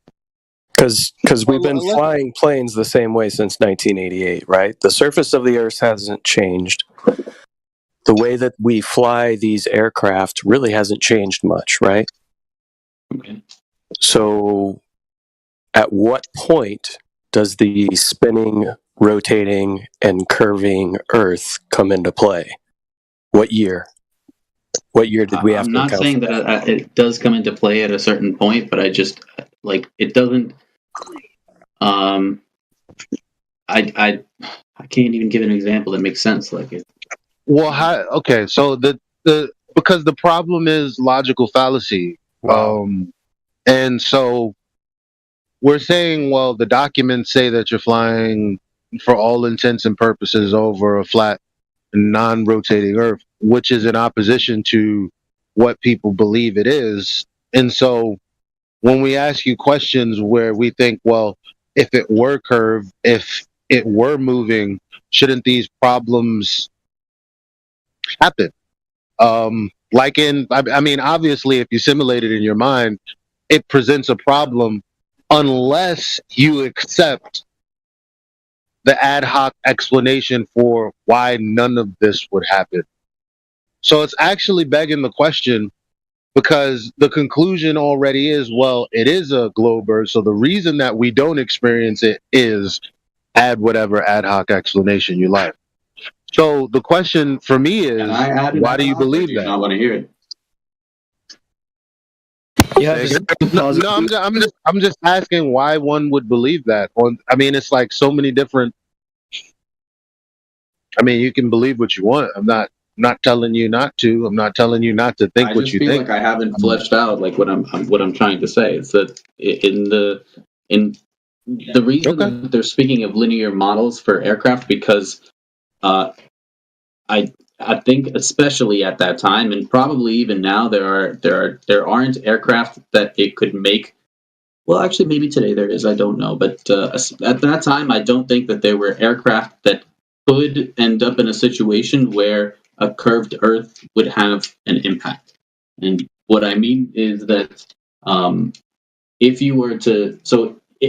because we've been flying planes the same way since 1988, right? The surface of the Earth hasn't changed. The way that we fly these aircraft really hasn't changed much, right? Okay. So, at what point does the spinning, rotating, and curving Earth come into play? What year? What year did we have to account for? I'm not saying that it does come into play at a certain point, but I just, like, it doesn't. I can't even give an example that makes sense. Like it. Well, okay, so because the problem is logical fallacy. And so we're saying, well, the documents say that you're flying for all intents and purposes over a flat, non-rotating Earth, which is in opposition to what people believe it is. And so when we ask you questions where we think, well, if it were curved, if it were moving, shouldn't these problems happen? Like I mean, obviously, if you simulate it in your mind, it presents a problem unless you accept the ad hoc explanation for why none of this would happen. So it's actually begging the question, because the conclusion already is, well, it is a globe Earth. So the reason that we don't experience it is, add whatever ad hoc explanation you like. So the question for me is, why do you believe that? I want to hear it. I'm just asking why one would believe that. I mean, it's like so many different. I mean, you can believe what you want. I'm not telling you not to. I'm not telling you not to think what you think. I feel like I haven't fleshed out like what I'm trying to say. It's that in the reason that they're speaking of linear models for aircraft, because I think especially at that time, and probably even now, there aren't aircraft that it could make. Well, actually, maybe today there is. I don't know, but at that time, I don't think that there were aircraft that could end up in a situation where a curved Earth would have an impact. And what I mean is that if you were to,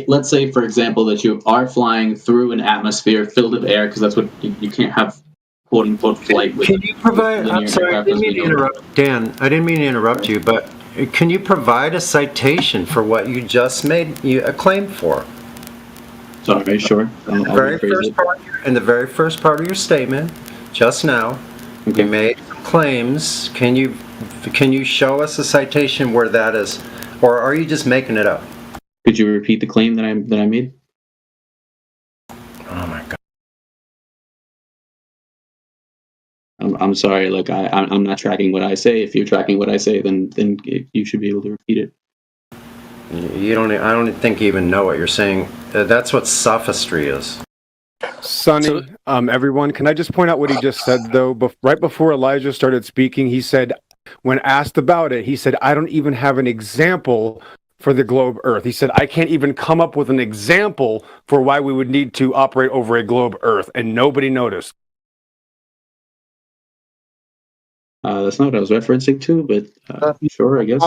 let's say, for example, that you are flying through an atmosphere filled with air, because that's what you can't have quote unquote flight with. Can you provide? I'm sorry, I didn't mean to interrupt, Dan. I didn't mean to interrupt you, but can you provide a citation for what you just made a claim for? Sorry, sure. In the very first part of your statement, just now, you made claims. Can you show us a citation where that is, or are you just making it up? Could you repeat the claim that I made? Oh my God. I'm sorry. Like I'm not tracking what I say. If you're tracking what I say, then you should be able to repeat it. I don't think you even know what you're saying. That's what sophistry is. Sonny, everyone, can I just point out what he just said, though? Right before Elijah started speaking, he said, when asked about it, he said, I don't even have an example for the globe Earth. He said, I can't even come up with an example for why we would need to operate over a globe Earth, and nobody noticed. That's not what I was referencing to, but sure, I guess.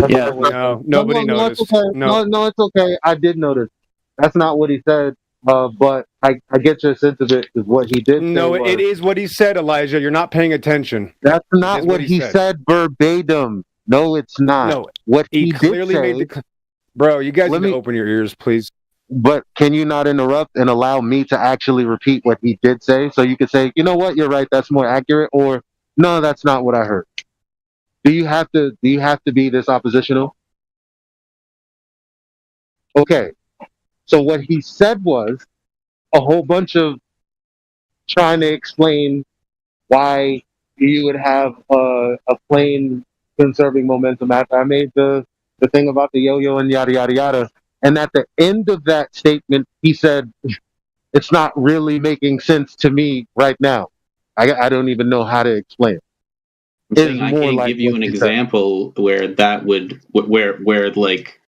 Yeah. No, nobody noticed. It's okay. No, it's okay. I did notice. That's not what he said, but I get your sense of it, is what he did. No, it is what he said, Elijah. You're not paying attention. That's not what he said verbatim. No, it's not. No, what he clearly did made the. Bro, you guys need to open your ears, please. But can you not interrupt and allow me to actually repeat what he did say, so you could say, you know what, you're right, that's more accurate, or no, that's not what I heard. Do you have to be this oppositional? Okay. So what he said was a whole bunch of trying to explain why you would have a plane conserving momentum after I made the thing about the yo-yo and yada yada yada. And at the end of that statement, he said, it's not really making sense to me right now. I don't even know how to explain it. I'm saying I can't give you an example where that would where like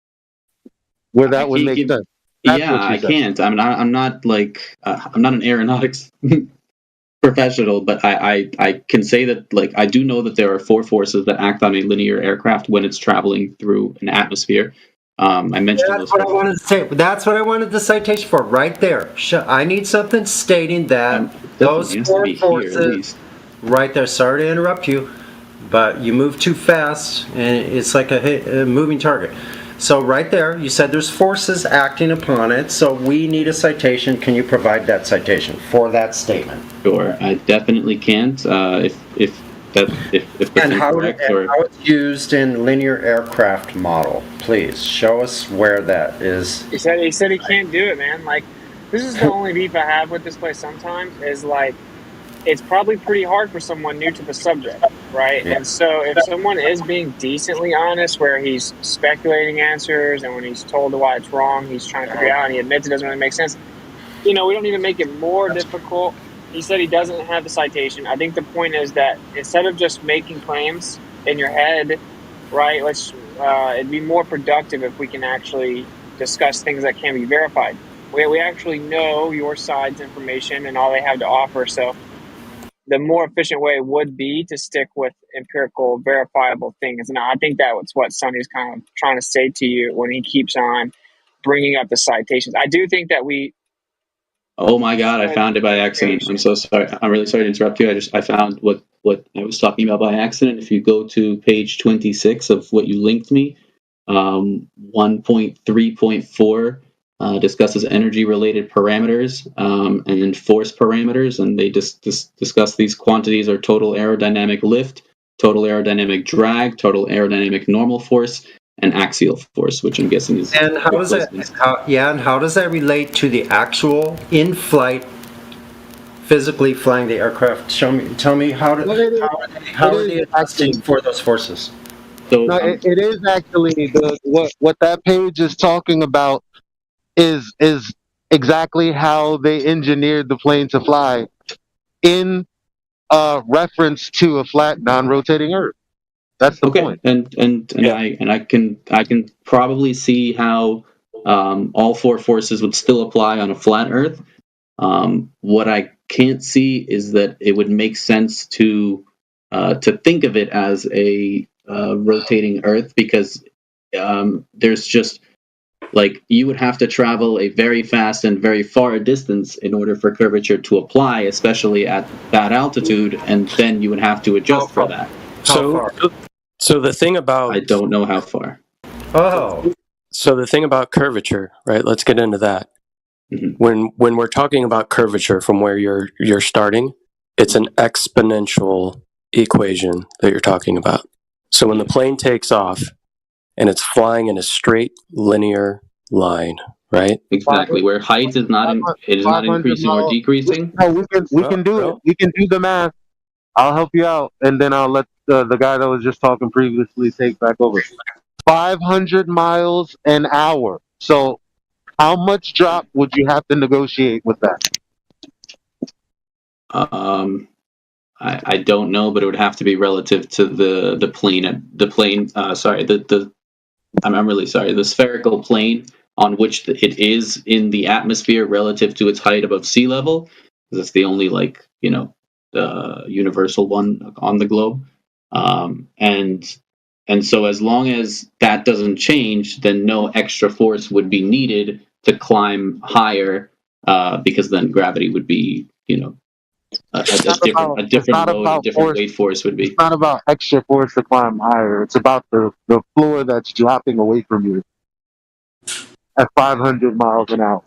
where that would make sense. Yeah, I can't. I'm not like I'm not an aeronautics professional, but I can say that, like, I do know that there are four forces that act on a linear aircraft when it's traveling through an atmosphere. I mentioned That's what I wanted to say. That's what I wanted the citation for, right there. I need something stating that those four forces. Right there. Sorry to interrupt you, but you move too fast, and it's like a moving target. So right there, you said there's forces acting upon it, so we need a citation. Can you provide that citation for that statement? Sure, I definitely can't. If that's incorrect, how it's used in linear aircraft model, please show us where that is. He said he can't do it, man. Like, this is the only beef I have with this place sometimes, is like, it's probably pretty hard for someone new to the subject, right? Yeah. And so if someone is being decently honest, where he's speculating answers, and when he's told why it's wrong, he's trying to figure it out, and he admits it doesn't really make sense, we don't need to make it more difficult. He said he doesn't have the citation. I think the point is that instead of just making claims in your head, right, it'd be more productive if we can actually discuss things that can be verified. We actually know your side's information and all they have to offer, so the more efficient way would be to stick with empirical, verifiable things. And I think that's what Sonny's kind of trying to say to you when he keeps on bringing up the citations. I do think that we... Oh my God, I found it by accident. I'm so sorry. I'm really sorry to interrupt you. I found what what I was talking about by accident. If you go to page 26 of what you linked me, 1.3.4 discusses energy-related parameters and then force parameters, and they discuss these quantities are total aerodynamic lift, total aerodynamic drag, total aerodynamic normal force, and axial force, which I'm guessing is. And how does that? And how does that relate to the actual in-flight, physically flying the aircraft? Tell me how are they adjusting for those forces? So, no, it is actually what that page is talking about is exactly how they engineered the plane to fly in reference to a flat, non-rotating Earth. That's the point. And I can probably see how all four forces would still apply on a flat Earth. What I can't see is that it would make sense to think of it as a rotating Earth, because there's just like you would have to travel a very fast and very far distance in order for curvature to apply, especially at that altitude, and then you would have to adjust for that. So the thing about I don't know how far. Oh. So the thing about curvature, right? Let's get into that. Mm-hmm. When we're talking about curvature from where you're starting, it's an exponential equation that you're talking about. So when the plane takes off and it's flying in a straight linear line, right? Exactly, where height is not increasing or decreasing. No, we can do it. We can do the math. I'll help you out, and then I'll let the guy that was just talking previously take back over. 500 miles an hour. So, how much drop would you have to negotiate with that? I don't know, but it would have to be relative to the plane. I'm really sorry. The spherical plane on which it is in the atmosphere relative to its height above sea level. That's the only the universal one on the globe. And so as long as that doesn't change, then no extra force would be needed to climb higher, because then gravity would be, a different load, a different weight force would be. It's not about extra force to climb higher. It's about the floor that's dropping away from you at 500 miles an hour.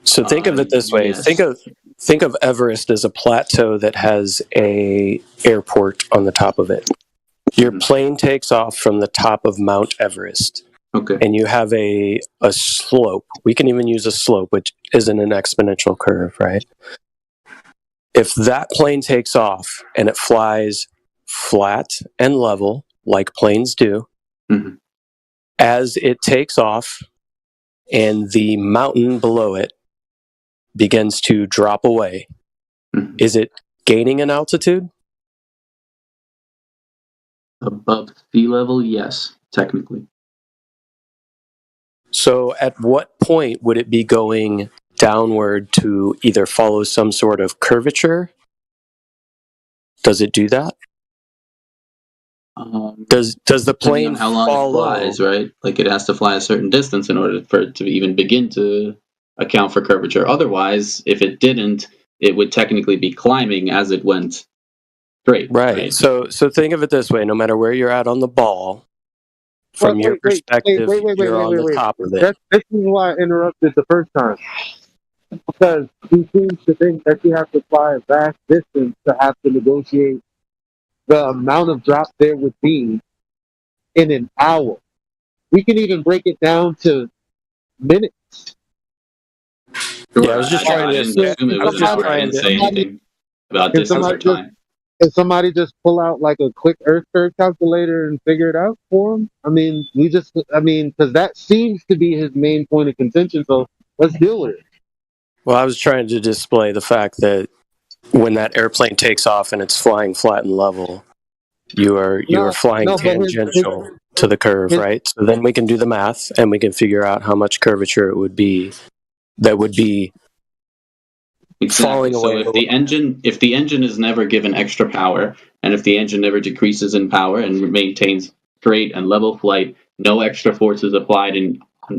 So think of it this way. Yes. Think of Everest as a plateau that has a airport on the top of it. Your plane takes off from the top of Mount Everest. Okay. And you have a slope. We can even use a slope, which isn't an exponential curve, right? If that plane takes off and it flies flat and level, like planes do, mm-hmm. as it takes off and the mountain below it begins to drop away, mm-hmm. is it gaining in altitude? Above sea level, yes, technically. So at what point would it be going downward to either follow some sort of curvature? Does it do that? Does the plane how long it flies, right? Like it has to fly a certain distance in order for it to even begin to account for curvature. Otherwise, if it didn't, it would technically be climbing as it went straight. Right. So think of it this way: no matter where you're at on the ball, from your perspective, you're on the top of it. This is why I interrupted the first time. Because he seems to think that you have to fly a vast distance to have to negotiate the amount of drop there would be in an hour. We can even break it down to minutes. Yeah, I was just trying to assume it was just trying to say anything about distance or time. Can somebody just pull out like a quick Earth curve calculator and figure it out for him? Because that seems to be his main point of contention. So let's deal with it. Well, I was trying to display the fact that when that airplane takes off and it's flying flat and level, you are flying tangential to the curve, right? So then we can do the math and we can figure out how much curvature it would be that would be falling away. So if the engine is never given extra power, and if the engine never decreases in power and maintains straight and level flight, no extra force is applied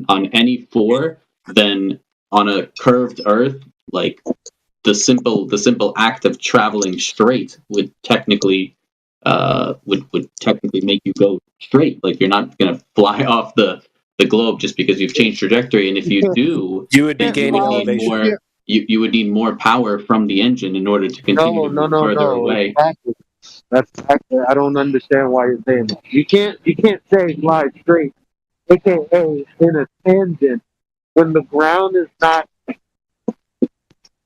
on any four, then on a curved Earth, like the simple act of traveling straight would technically make you go straight. Like you're not going to fly off the globe just because you've changed trajectory. And if you do, you would be gaining elevation. You would need more power from the engine in order to continue to move further away. Exactly. That's exactly. I don't understand why you're saying that. You can't say fly straight, aka in a tangent, when the ground is not.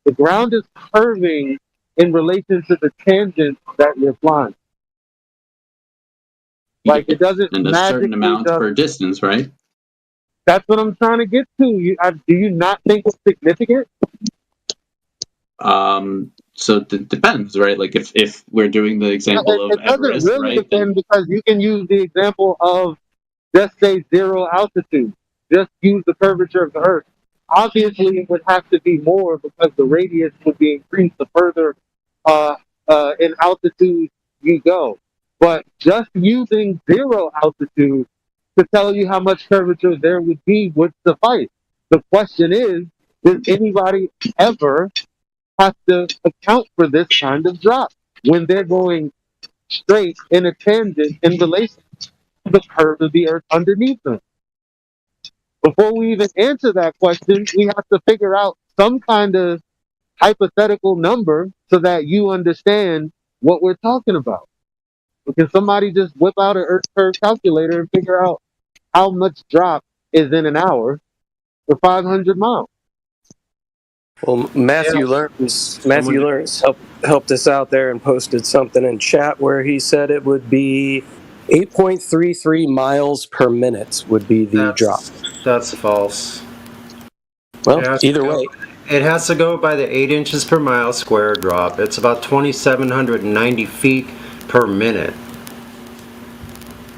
The ground is curving in relation to the tangent that you're flying. Like it doesn't and a certain amount per distance, right? That's what I'm trying to get to. Do you not think it's significant? So it depends, right? Like if we're doing the example of Everest, doesn't really right? depend because you can use the example of just say 0 altitude. Just use the curvature of the Earth. Obviously, it would have to be more because the radius would be increased the further in altitude you go. But just using 0 altitude to tell you how much curvature there would be would suffice. The question is, does anybody ever have to account for this kind of drop when they're going straight in a tangent in relation to the curve of the Earth underneath them? Before we even answer that question, we have to figure out some kind of hypothetical number so that you understand what we're talking about. Can somebody just whip out an Earth curve calculator and figure out how much drop is in an hour for 500 miles? Well, Matthew Learns helped us out there and posted something in chat where he said it would be 8.33 miles per minute would be the drop. That's false. Well, either way. It has to go by the 8 inches per mile square drop. It's about 2,790 feet per minute.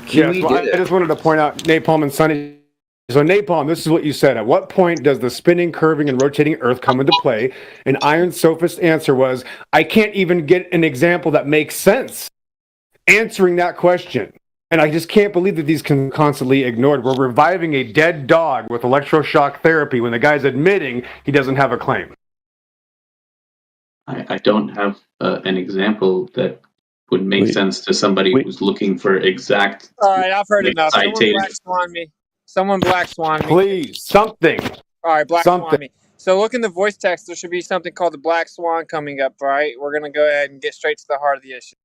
Yes, well, I just wanted to point out Napalm and Sunny. So Napalm, this is what you said. At what point does the spinning, curving, and rotating Earth come into play? And Iron's sophist answer was, I can't even get an example that makes sense answering that question. And I just can't believe that these can constantly ignored. We're reviving a dead dog with electroshock therapy when the guy's admitting he doesn't have a claim. I don't have an example that would make sense to somebody who's looking for exact. All right, I've heard enough. Someone black swan me. Please, something. All right, black swan me. So look in the voice text. There should be something called the black swan coming up, all right? We're going to go ahead and get straight to the heart of the issue.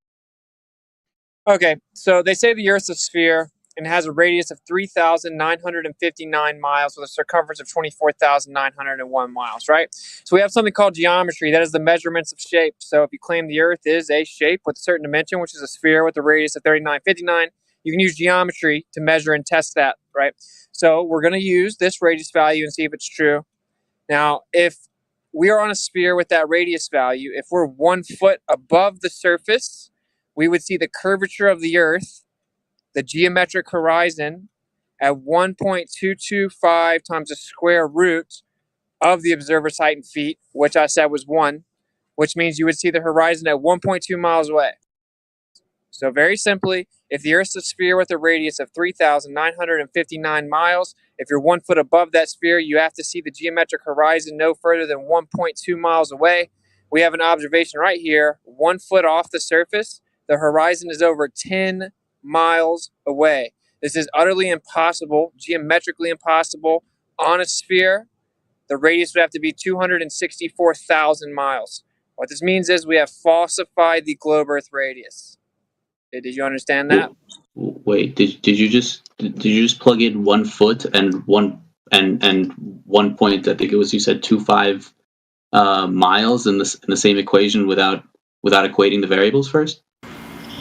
Okay, so they say the Earth's a sphere and has a radius of 3,959 miles with a circumference of 24,901 miles, right? So we have something called geometry. That is the measurements of shape. So if you claim the Earth is a shape with a certain dimension, which is a sphere with a radius of 3,959, you can use geometry to measure and test that, right? So we're going to use this radius value and see if it's true. Now, if we are on a sphere with that radius value, if we're 1 foot above the surface, we would see the curvature of the Earth, the geometric horizon, at 1.225 times the square root of the observer's height in feet, which I said was 1, which means you would see the horizon at 1.2 miles away. So very simply, if the Earth's a sphere with a radius of 3,959 miles, if you're 1 foot above that sphere, you have to see the geometric horizon no further than 1.2 miles away. We have an observation right here, 1 foot off the surface. The horizon is over 10 miles away. This is utterly impossible, geometrically impossible. On a sphere, the radius would have to be 264,000 miles. What this means is we have falsified the globe Earth radius. Did you understand that? Wait, did you just plug in 1 foot and one point? I think it was, you said 25 miles in the same equation without equating the variables first?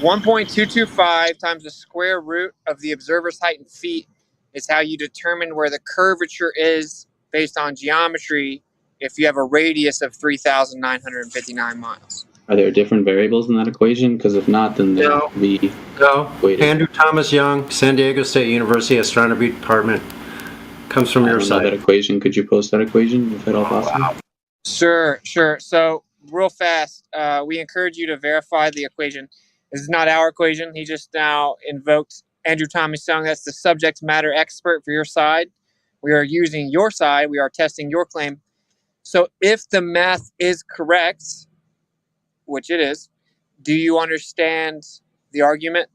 1.225 times the square root of the observer's height in feet is how you determine where the curvature is based on geometry if you have a radius of 3,959 miles. Are there different variables in that equation? Because if not, then there will be... No. Andrew Thomas Young, San Diego State University Astronomy Department. Comes from your side. That equation. Could you post that equation, if at all possible? Wow. Sure. So, real fast, we encourage you to verify the equation. This is not our equation. He just now invoked Andrew Thomas Young. That's the subject matter expert for your side. We are using your side. We are testing your claim. So if the math is correct, which it is, do you understand the argument?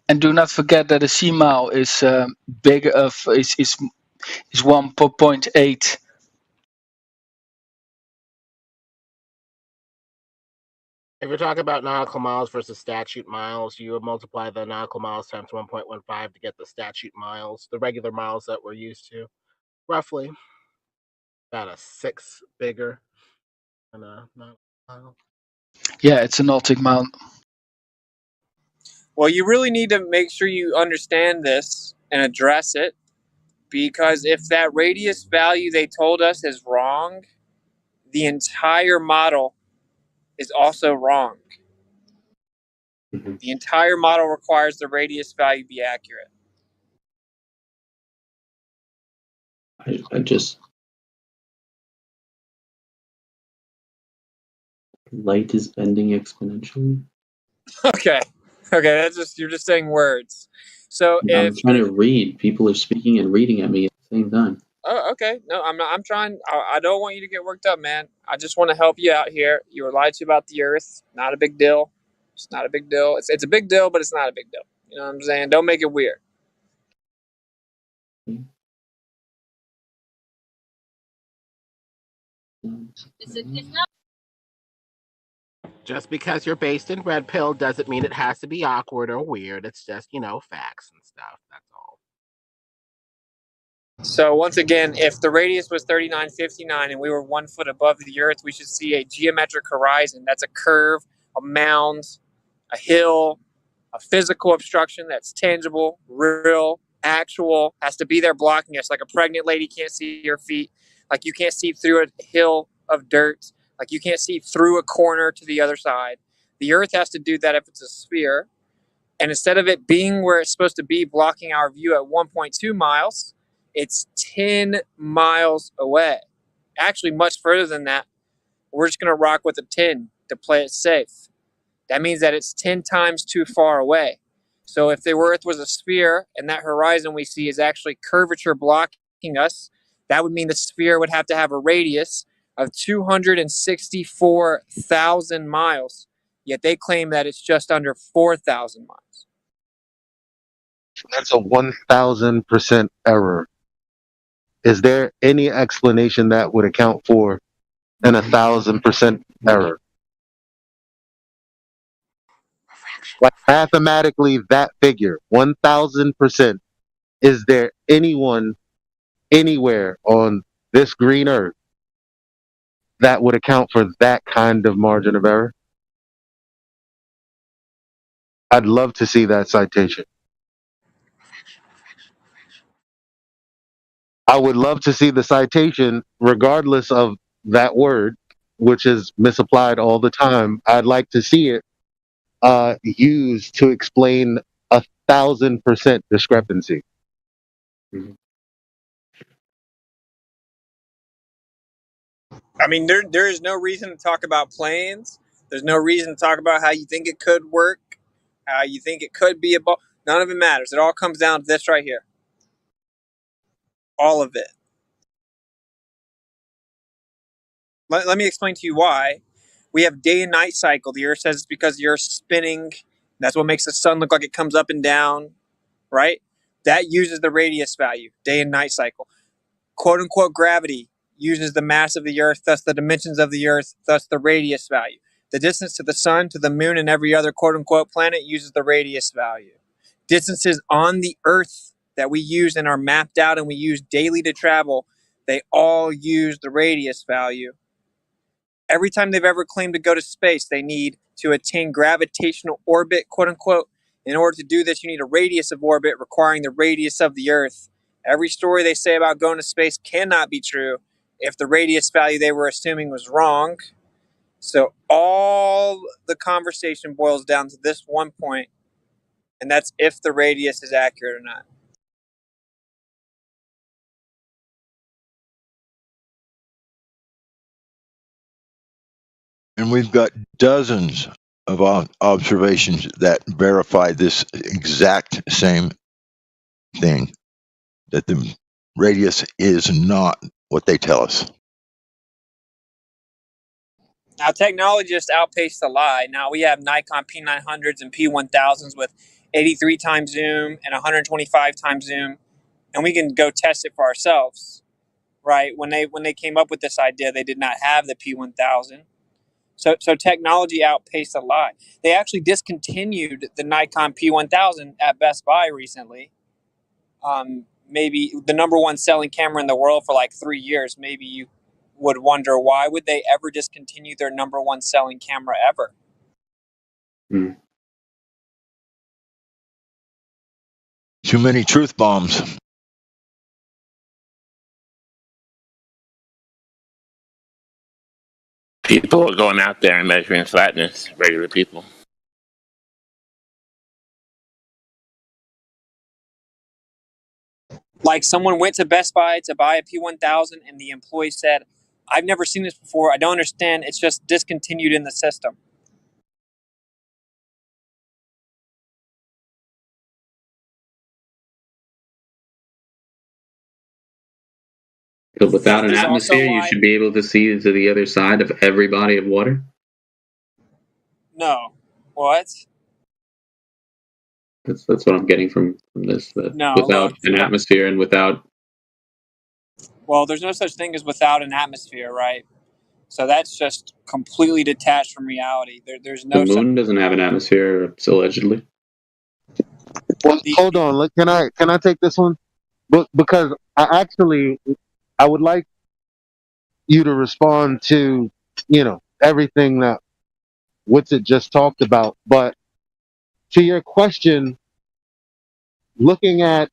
And do not forget that a sea mile is bigger of is 1.8. If you're talking about nautical miles versus statute miles, you would multiply the nautical miles times 1.15 to get the statute miles, the regular miles that we're used to. Roughly about a 6 bigger than a nautical mile. Yeah, it's a nautic mile. Well, you really need to make sure you understand this and address it, because if that radius value they told us is wrong, the entire model is also wrong. The entire model requires the radius value be accurate. I just light is bending exponentially. Okay, that's just, you're just saying words. So I'm trying to read. People are speaking and reading at me at the same time. Oh, okay. No, I'm not. I'm trying. I don't want you to get worked up, man. I just want to help you out here. You were lied to about the Earth. Not a big deal. It's not a big deal. It's a big deal, but it's not a big deal. You know what I'm saying? Don't make it weird. Just because you're based in Red Pill doesn't mean it has to be awkward or weird. It's just, facts and stuff. That's all. So once again, if the radius was 3959 and we were 1 foot above the Earth, we should see a geometric horizon. That's a curve, a mound, a hill, a physical obstruction that's tangible, real, actual, has to be there blocking us. Like a pregnant lady can't see her feet. Like you can't see through a hill of dirt. Like you can't see through a corner to the other side. The Earth has to do that if it's a sphere. And instead of it being where it's supposed to be, blocking our view at 1.2 miles, it's 10 miles away. Actually, much further than that. We're just going to rock with a 10 to play it safe. That means that it's 10 times too far away. So if the Earth was a sphere and that horizon we see is actually curvature blocking us, that would mean the sphere would have to have a radius of 264,000 miles. Yet they claim that it's just under 4,000 miles. That's a 1,000% error. Is there any explanation that would account for an 1,000% error? Like mathematically, that figure, 1,000%. Is there anyone anywhere on this green earth that would account for that kind of margin of error? I'd love to see that citation. I would love to see the citation, regardless of that word, which is misapplied all the time. I'd like to see it used to explain 1,000% discrepancy. I mean, there is no reason to talk about planes. There's no reason to talk about how you think it could work, how you think it could be a ball. None of it matters. It all comes down to this right here. All of it. Let me explain to you why. We have day and night cycle. The Earth says it's because the Earth's spinning. That's what makes the sun look like it comes up and down, right? That uses the radius value, day and night cycle. Quote unquote gravity uses the mass of the Earth, thus the dimensions of the Earth, thus the radius value. The distance to the sun, to the moon, and every other quote unquote planet uses the radius value. Distances on the Earth that we use and are mapped out and we use daily to travel, they all use the radius value. Every time they've ever claimed to go to space, they need to attain gravitational orbit, quote unquote. In order to do this, you need a radius of orbit requiring the radius of the Earth. Every story they say about going to space cannot be true if the radius value they were assuming was wrong. So all the conversation boils down to this one point, and that's if the radius is accurate or not. And we've got dozens of observations that verify this exact same thing, that the radius is not what they tell us. Now, technology just outpaced the lie. Now we have Nikon P900s and P1000s with 83 times zoom and 125 times zoom, and we can go test it for ourselves. Right? When they came up with this idea, they did not have the P1000. So technology outpaced the lie. They actually discontinued the Nikon P1000 at Best Buy recently. Maybe the number one selling camera in the world for like 3 years. Maybe you would wonder, why would they ever discontinue their number one selling camera ever? Too many truth bombs. People are going out there and measuring flatness, regular people. Like, someone went to Best Buy to buy a P1000 and the employee said, "I've never seen this before. I don't understand. It's just discontinued in the system." So without an There's also atmosphere, you like, should be able to see to the other side of every body of water? no. What? That's what I'm getting from this. That No, without look. an atmosphere and without Well, there's no such thing as without an atmosphere, right? So that's just completely detached from reality. There's the no such. moon doesn't have an atmosphere, allegedly. Well, hold on. Look, can I take this one? Because I would like you to respond to, everything that Witsit just talked about. But to your question, looking at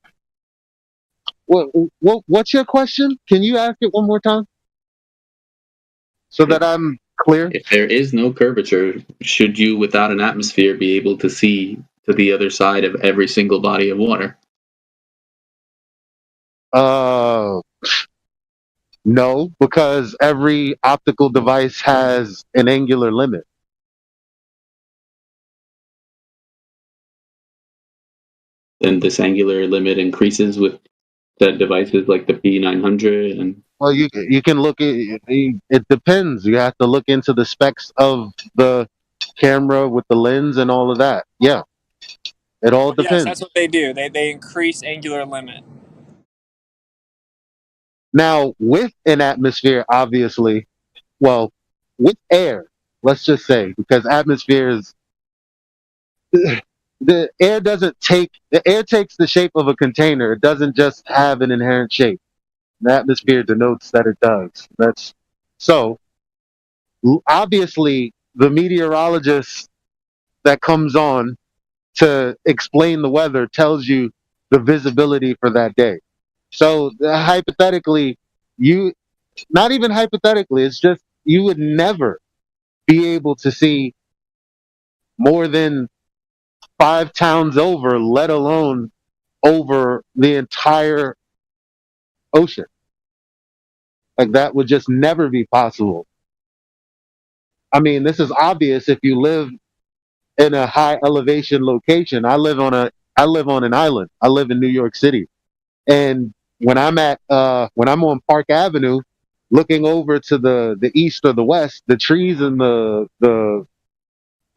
what's your question? Can you ask it one more time so that I'm clear? If there is no curvature, should you, without an atmosphere, be able to see to the other side of every single body of water? No, because every optical device has an angular limit. And this angular limit increases with said devices like the P900 and. Well, you can look at it depends. You have to look into the specs of the camera with the lens and all of that. Yeah, it all Yes, depends. that's what they do. They increase angular limit. Now, with an atmosphere, obviously, well, with air, let's just say, because atmosphere is the air takes the shape of a container. It doesn't just have an inherent shape. The atmosphere denotes that it does. So obviously the meteorologist that comes on to explain the weather tells you the visibility for that day. So hypothetically, not even hypothetically, it's just you would never be able to see more than 5 towns over, let alone over the entire ocean. Like, that would just never be possible. I mean, this is obvious if you live in a high elevation location. I live on an island. I live in New York City. And when I'm on Park Avenue looking over to the east or the west, the trees in the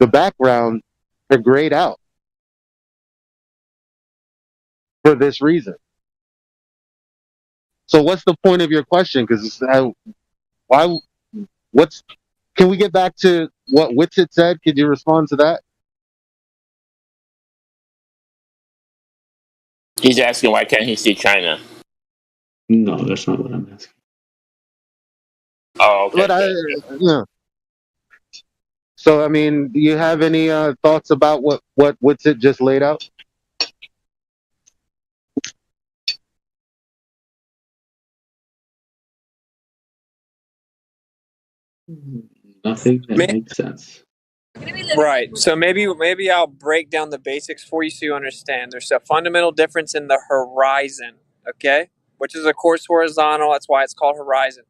background are grayed out for this reason. So what's the point of your question? Because can we get back to what Witsit said? Could you respond to that? He's asking why can't he see China? No, that's not what I'm asking. Oh, okay. But yeah. So, I mean, do you have any thoughts about what Witsit just laid out? Nothing that makes sense. Right. So maybe I'll break down the basics for you so you understand. There's a fundamental difference in the horizon, okay? Which is, of course, horizontal. That's why it's called horizon.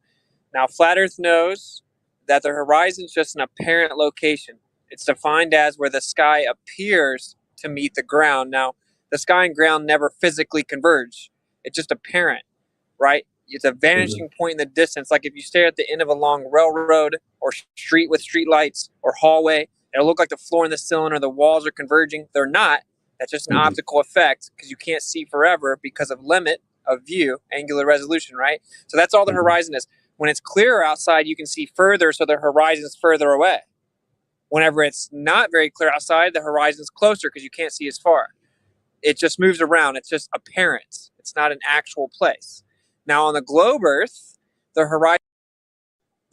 Now, Flat Earth knows that the horizon is just an apparent location. It's defined as where the sky appears to meet the ground. Now, the sky and ground never physically converge. It's just apparent, right? It's a vanishing point in the distance. Like if you stare at the end of a long railroad or street with street lights or hallway, it'll look like the floor and the ceiling or the walls are converging. They're not. That's just an optical effect because you can't see forever because of limit of view, angular resolution, right? So that's all the horizon is. When it's clearer outside, you can see further, so the horizon's further away. Whenever it's not very clear outside, the horizon's closer because you can't see as far. It just moves around. It's just apparent. It's not an actual place. Now, on the globe Earth, the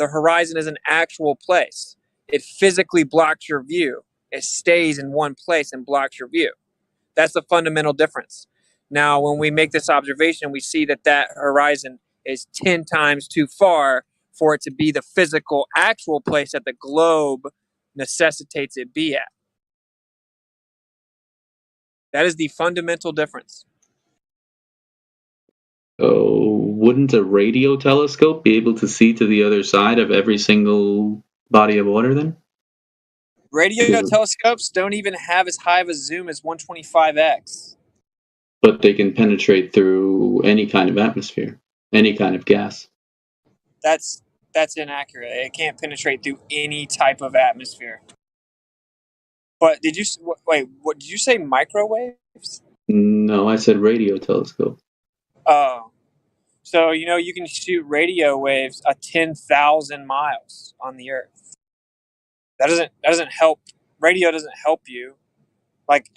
horizon is an actual place. It physically blocks your view. It stays in one place and blocks your view. That's the fundamental difference. Now, when we make this observation, we see that that horizon is 10 times too far for it to be the physical, actual place that the globe necessitates it be at. That is the fundamental difference. So, wouldn't a radio telescope be able to see to the other side of every single body of water then? Radio telescopes don't even have as high of a zoom as 125x. But they can penetrate through any kind of atmosphere, any kind of gas. That's inaccurate. It can't penetrate through any type of atmosphere. But did you wait? What did you say? Microwaves? No, I said radio telescope. Oh, so you can shoot radio waves 10,000 miles on the Earth. That doesn't help. Radio doesn't help you. Like,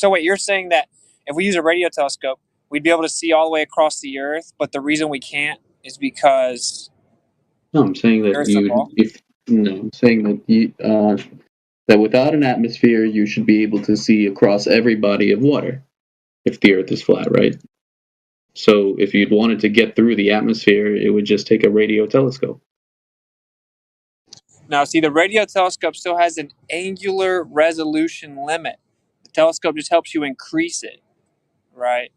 wait, you're saying that if we use a radio telescope, we'd be able to see all the way across the Earth, but the reason we can't is because No, I'm saying that I'm saying that that without an atmosphere, you should be able to see across every body of water if the Earth is flat, right? So if you'd wanted to get through the atmosphere, it would just take a radio telescope. Now, see, the radio telescope still has an angular resolution limit. The telescope just helps you increase it, right?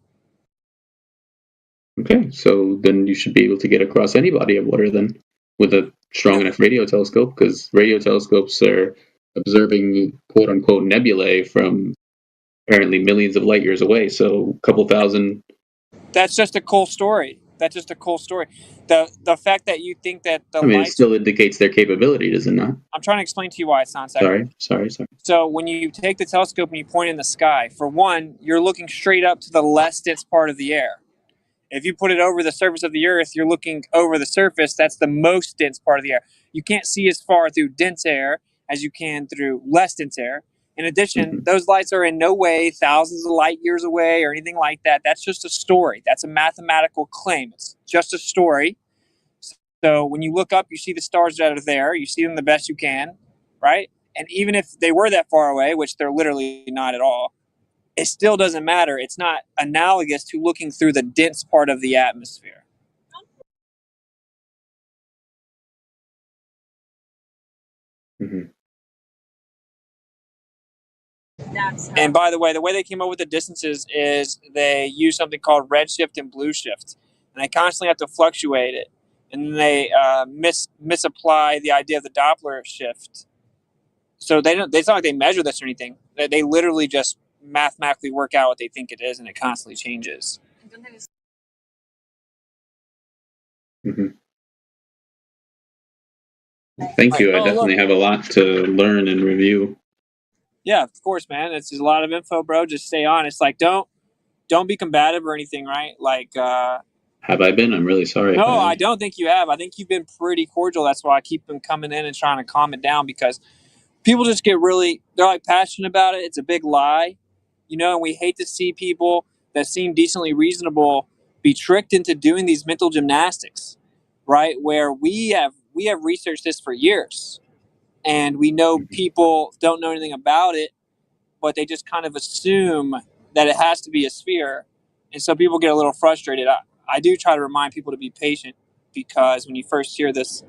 Okay, so then you should be able to get across any body of water then with a strong enough radio telescope, because radio telescopes are observing quote-unquote nebulae from apparently millions of light years away, so a couple thousand. That's just a cool story. That's just a cool story. The fact that you think that the It lights... still indicates their capability, does it not? I'm trying to explain to you why it's not accurate. Sorry. So when you take the telescope and you point in the sky, for one, you're looking straight up to the less dense part of the air. If you put it over the surface of the Earth, you're looking over the surface. That's the most dense part of the air. You can't see as far through dense air as you can through less dense air. In addition, those lights are in no way thousands of light years away or anything like that. That's just a story. That's a mathematical claim. It's just a story. So when you look up, you see the stars that are there. You see them the best you can, right? And even if they were that far away, which they're literally not at all, it still doesn't matter. It's not analogous to looking through the dense part of the atmosphere. And by the way they came up with the distances is they use something called redshift and blue shift. And they constantly have to fluctuate it. And then they misapply the idea of the Doppler shift. So it's not like they measure this or anything. They literally just mathematically work out what they think it is, and it constantly changes. Thank you. I definitely have a lot to learn and review. Yeah, of course, man. It's just a lot of info, bro. Just stay honest. Like, don't be combative or anything, right? Like, have I been? I'm really sorry. No, I don't think you have. I think you've been pretty cordial. That's why I keep them coming in and trying to calm it down, because people just get they're like passionate about it. It's a big lie, and we hate to see people that seem decently reasonable be tricked into doing these mental gymnastics, right? Where we have researched this for years, and we know people don't know anything about it, but they just kind of assume that it has to be a sphere. And so people get a little frustrated. I do try to remind people to be patient, because when you first hear this,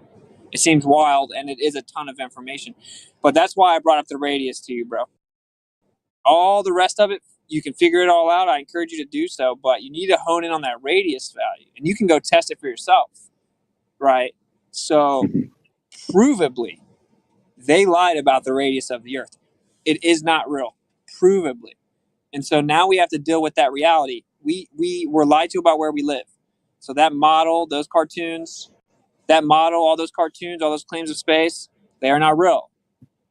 it seems wild, and it is a ton of information. But that's why I brought up the radius to you, bro. All the rest of it, you can figure it all out. I encourage you to do so, but you need to hone in on that radius value, and you can go test it for yourself, right? So provably, they lied about the radius of the Earth. It is not real, provably. And so now we have to deal with that reality. We were lied to about where we live. So that model, those cartoons, all those cartoons, all those claims of space, they are not real.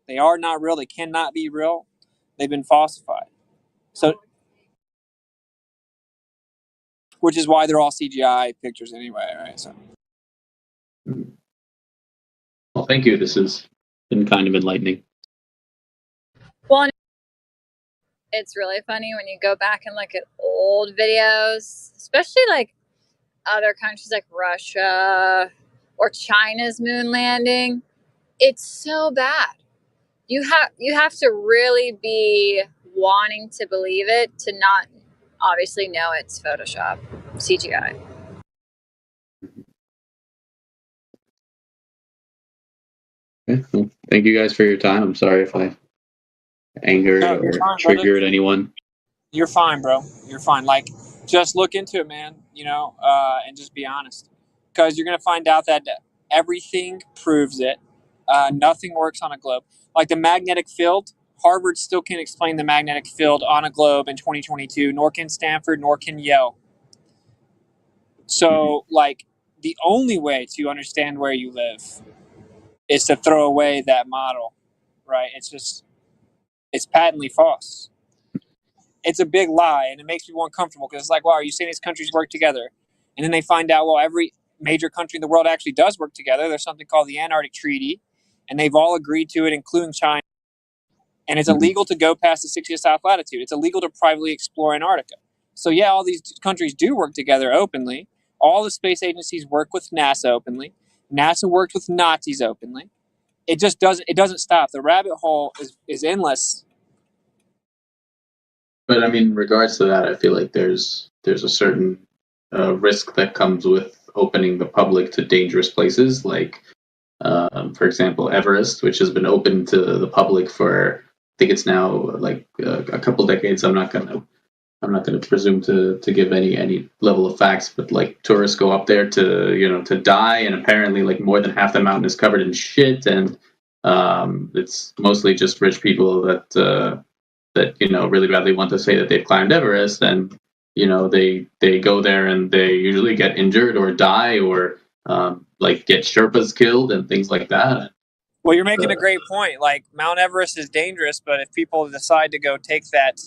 They are not real. They cannot be real. They've been falsified. So, which is why they're all CGI pictures anyway, right? So. Well, thank you. This has been kind of enlightening. Well, it's really funny when you go back and look at old videos, especially like other countries like Russia or China's moon landing. It's so bad. You have to really be wanting to believe it to not obviously know it's Photoshop, CGI. Okay, well, thank you guys for your time. I'm sorry if I angered or triggered anyone. You're fine, bro. You're fine. Like, just look into it, man, and just be honest. Because you're going to find out that everything proves it. Nothing works on a globe. Like the magnetic field, Harvard still can't explain the magnetic field on a globe in 2022, nor can Stanford, nor can Yale. So, like, the only way to understand where you live is to throw away that model, right? It's patently false. It's a big lie, and it makes people uncomfortable because it's like, wow, are you saying these countries work together? And then they find out, well, every major country in the world actually does work together. There's something called the Antarctic Treaty, and they've all agreed to it, including China. And it's illegal to go past the 60th south latitude. It's illegal to privately explore Antarctica. So yeah, all these countries do work together openly. All the space agencies work with NASA openly. NASA worked with Nazis openly. It just doesn't stop. The rabbit hole is endless. But I mean, in regards to that, I feel like there's a certain risk that comes with opening the public to dangerous places, like for example, Everest, which has been open to the public for I think it's now like a couple decades. I'm not gonna presume to give any level of facts, but like tourists go up there to die, and apparently like more than half the mountain is covered in shit, and it's mostly just rich people that really badly want to say that they've climbed Everest, and they go there and they usually get injured or die or like get Sherpas killed and things like that. Well, you're making a great point. Like Mount Everest is dangerous, but if people decide to go take that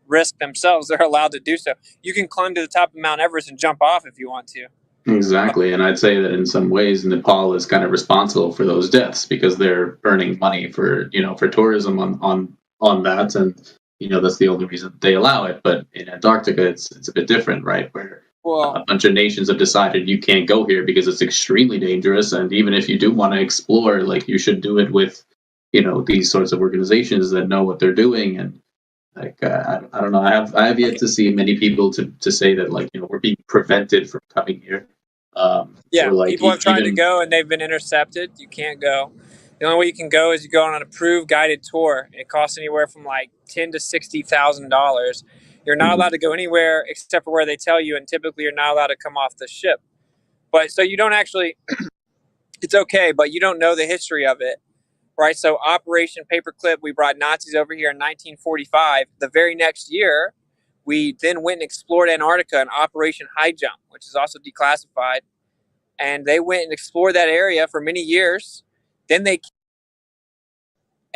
risk themselves, they're allowed to do so. You can climb to the top of Mount Everest and jump off if you want to. Exactly, and I'd say that in some ways Nepal is kind of responsible for those deaths because they're earning money for tourism on that, and that's the only reason they allow it. But in Antarctica, it's a bit different, right? Where a bunch of nations have decided you can't go here because it's extremely dangerous, and even if you do want to explore, like you should do it with these sorts of organizations that know what they're doing. And like I don't know, I have yet to see many people to say that like we're being prevented from coming here. Yeah, like people have tried to go and they've been intercepted. You can't go. The only way you can go is you go on an approved guided tour. It costs anywhere from like $10,000 to $60,000. You're not allowed to go anywhere except for where they tell you, and typically you're not allowed to come off the ship. But so you don't actually, it's okay, but you don't know the history of it, right? So Operation Paperclip, we brought Nazis over here in 1945. The very next year, we then went and explored Antarctica in Operation High Jump, which is also declassified. And they went and explored that area for many years. And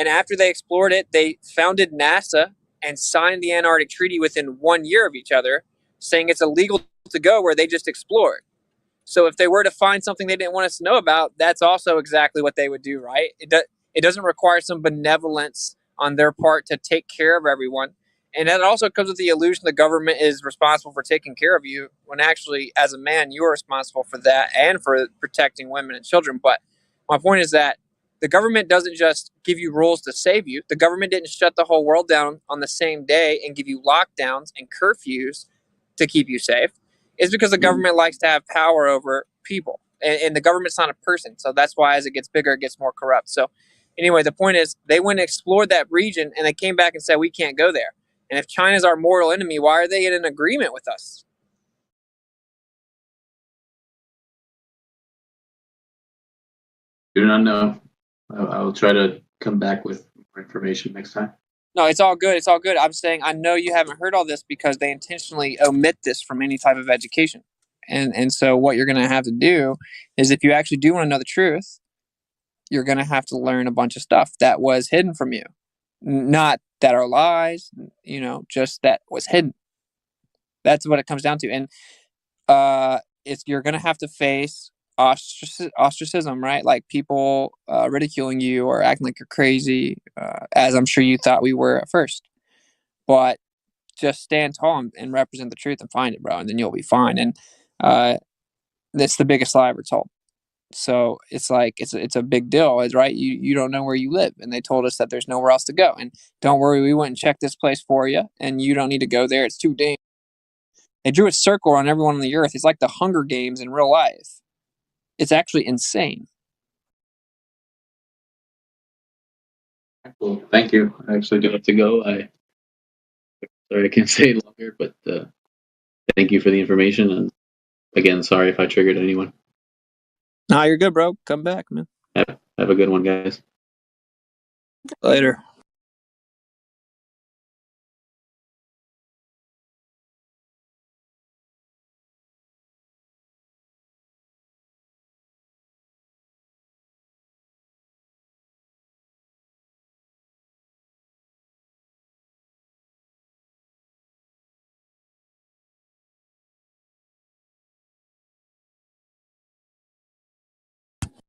after they explored it, they founded NASA and signed the Antarctic Treaty within 1 year of each other, saying it's illegal to go where they just explored. So if they were to find something they didn't want us to know about, that's also exactly what they would do, right? It doesn't require some benevolence on their part to take care of everyone. And that also comes with the illusion the government is responsible for taking care of you, when actually, as a man, you are responsible for that and for protecting women and children. But my point is that the government doesn't just give you rules to save you. The government didn't shut the whole world down on the same day and give you lockdowns and curfews to keep you safe. It's because the government likes to have power over people. And the government's not a person. So that's why as it gets bigger, it gets more corrupt. So anyway, the point is they went and explored that region and they came back and said, we can't go there. And if China's our mortal enemy, why are they in an agreement with us? Do not know. I'll try to come back with more information next time. No, it's all good. It's all good. I'm saying I know you haven't heard all this because they intentionally omit this from any type of education. And so what you're going to have to do is if you actually do want to know the truth, you're going to have to learn a bunch of stuff that was hidden from you. Not that are lies, just that was hidden. That's what it comes down to. And it's you're going to have to face ostracism, right? Like people ridiculing you or acting like you're crazy, as I'm sure you thought we were at first. But just stand tall and represent the truth and find it, bro, and then you'll be fine. And that's the biggest lie ever told. So it's like it's a big deal, is right? You don't know where you live, and they told us that there's nowhere else to go. And don't worry, we went and checked this place for you, and you don't need to go there. It's too dangerous. They drew a circle on everyone on the earth. It's like the Hunger Games in real life. It's actually insane. Well, thank you. I actually do have to go. Sorry I can't stay longer, but thank you for the information. And again, sorry if I triggered anyone. Nah, you're good, bro. Come back, man. Have a good one, guys. Later.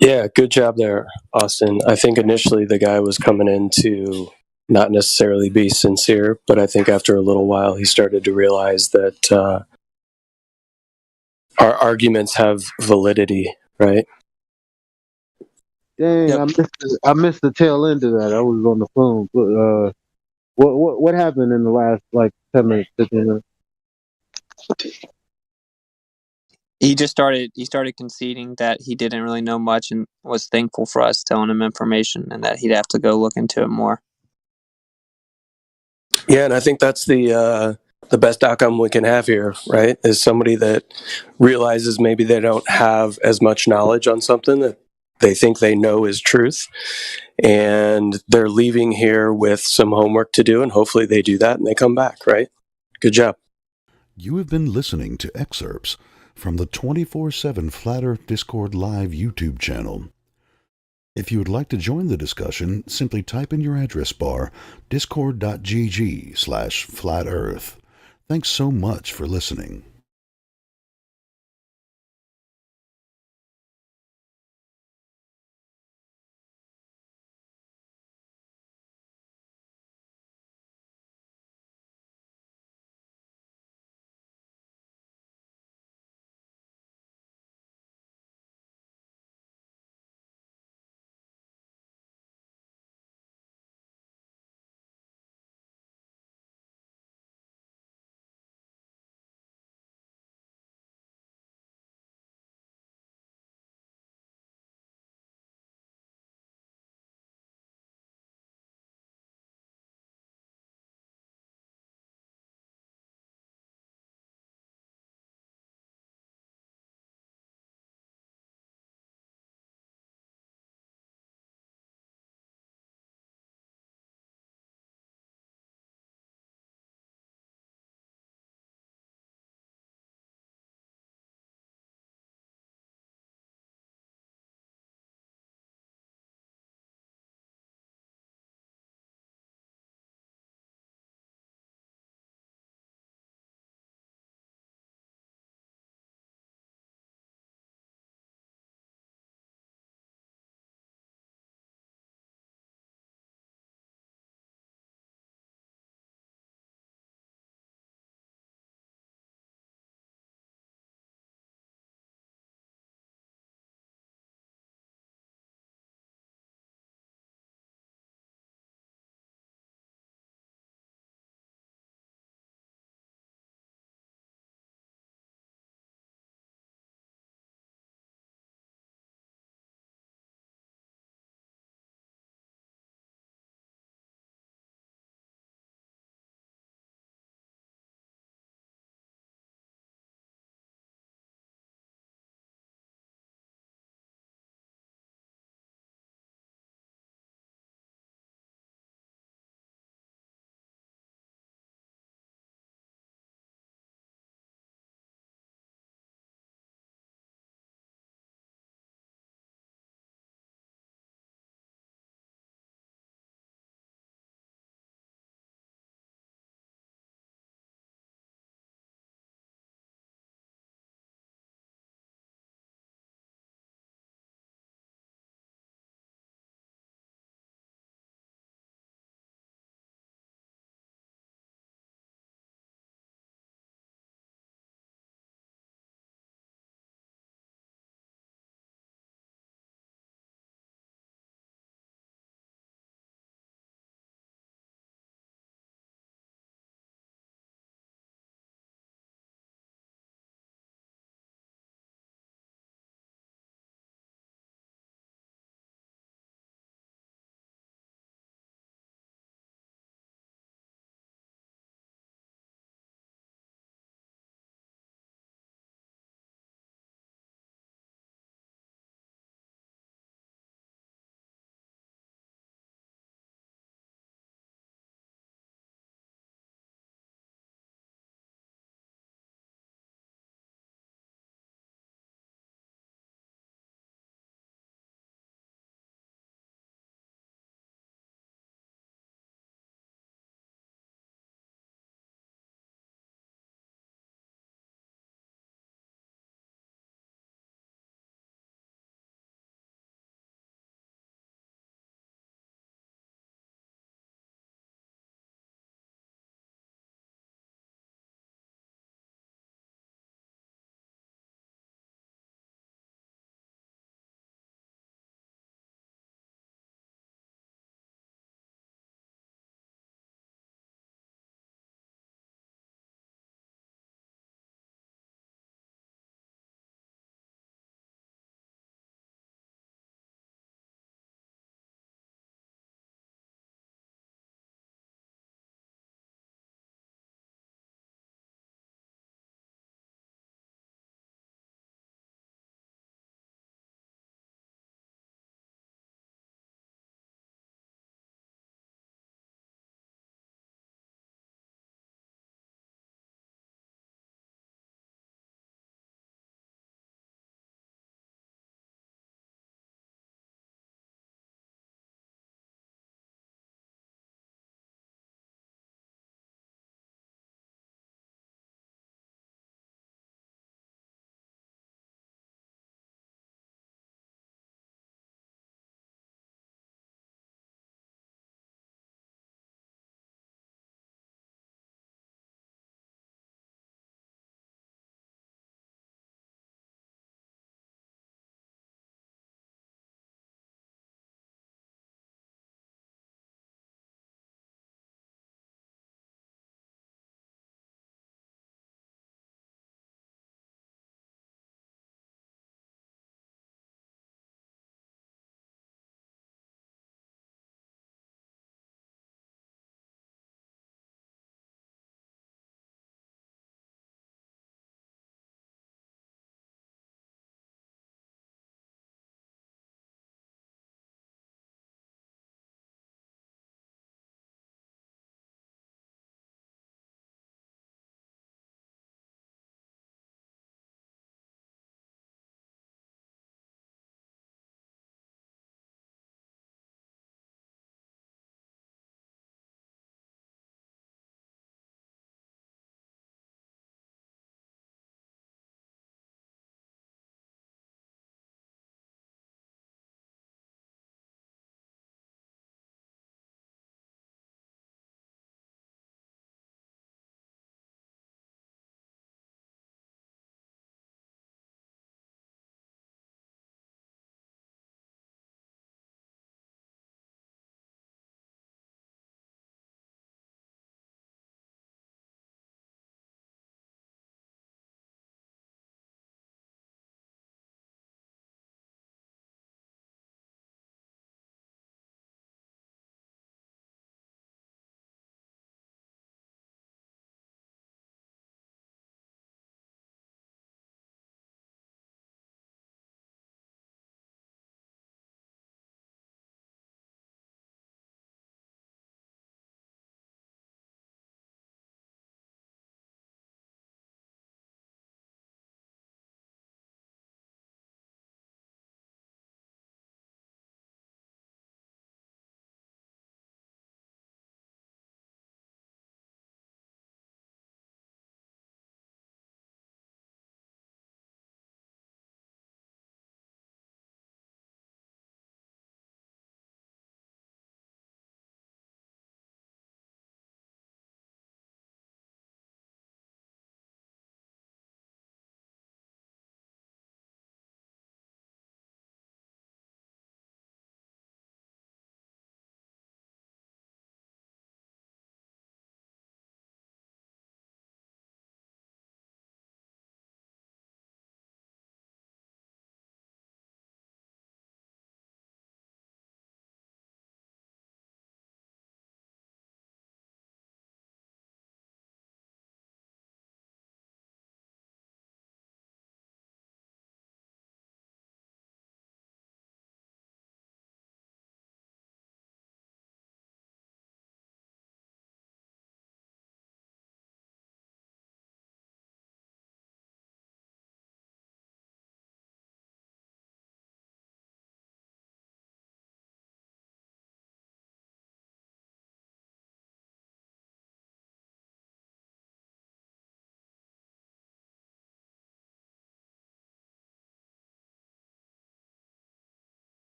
Yeah, good job there, Austin. I think initially the guy was coming in to not necessarily be sincere, but I think after a little while he started to realize that our arguments have validity, right? Dang, I missed the tail end of that. I was on the phone. But, what happened in the last 10 minutes, 15 minutes? He started conceding that he didn't really know much and was thankful for us telling him information and that he'd have to go look into it more. Yeah, and I think that's the best outcome we can have here, right? Is somebody that realizes maybe they don't have as much knowledge on something that they think they know is truth, and they're leaving here with some homework to do, and hopefully they do that and they come back, right? Good job. You have been listening to excerpts from the 24/7 Flat Earth Discord Live YouTube channel. If you would like to join the discussion, simply type in your address bar discord.gg/flatearth. Thanks so much for listening.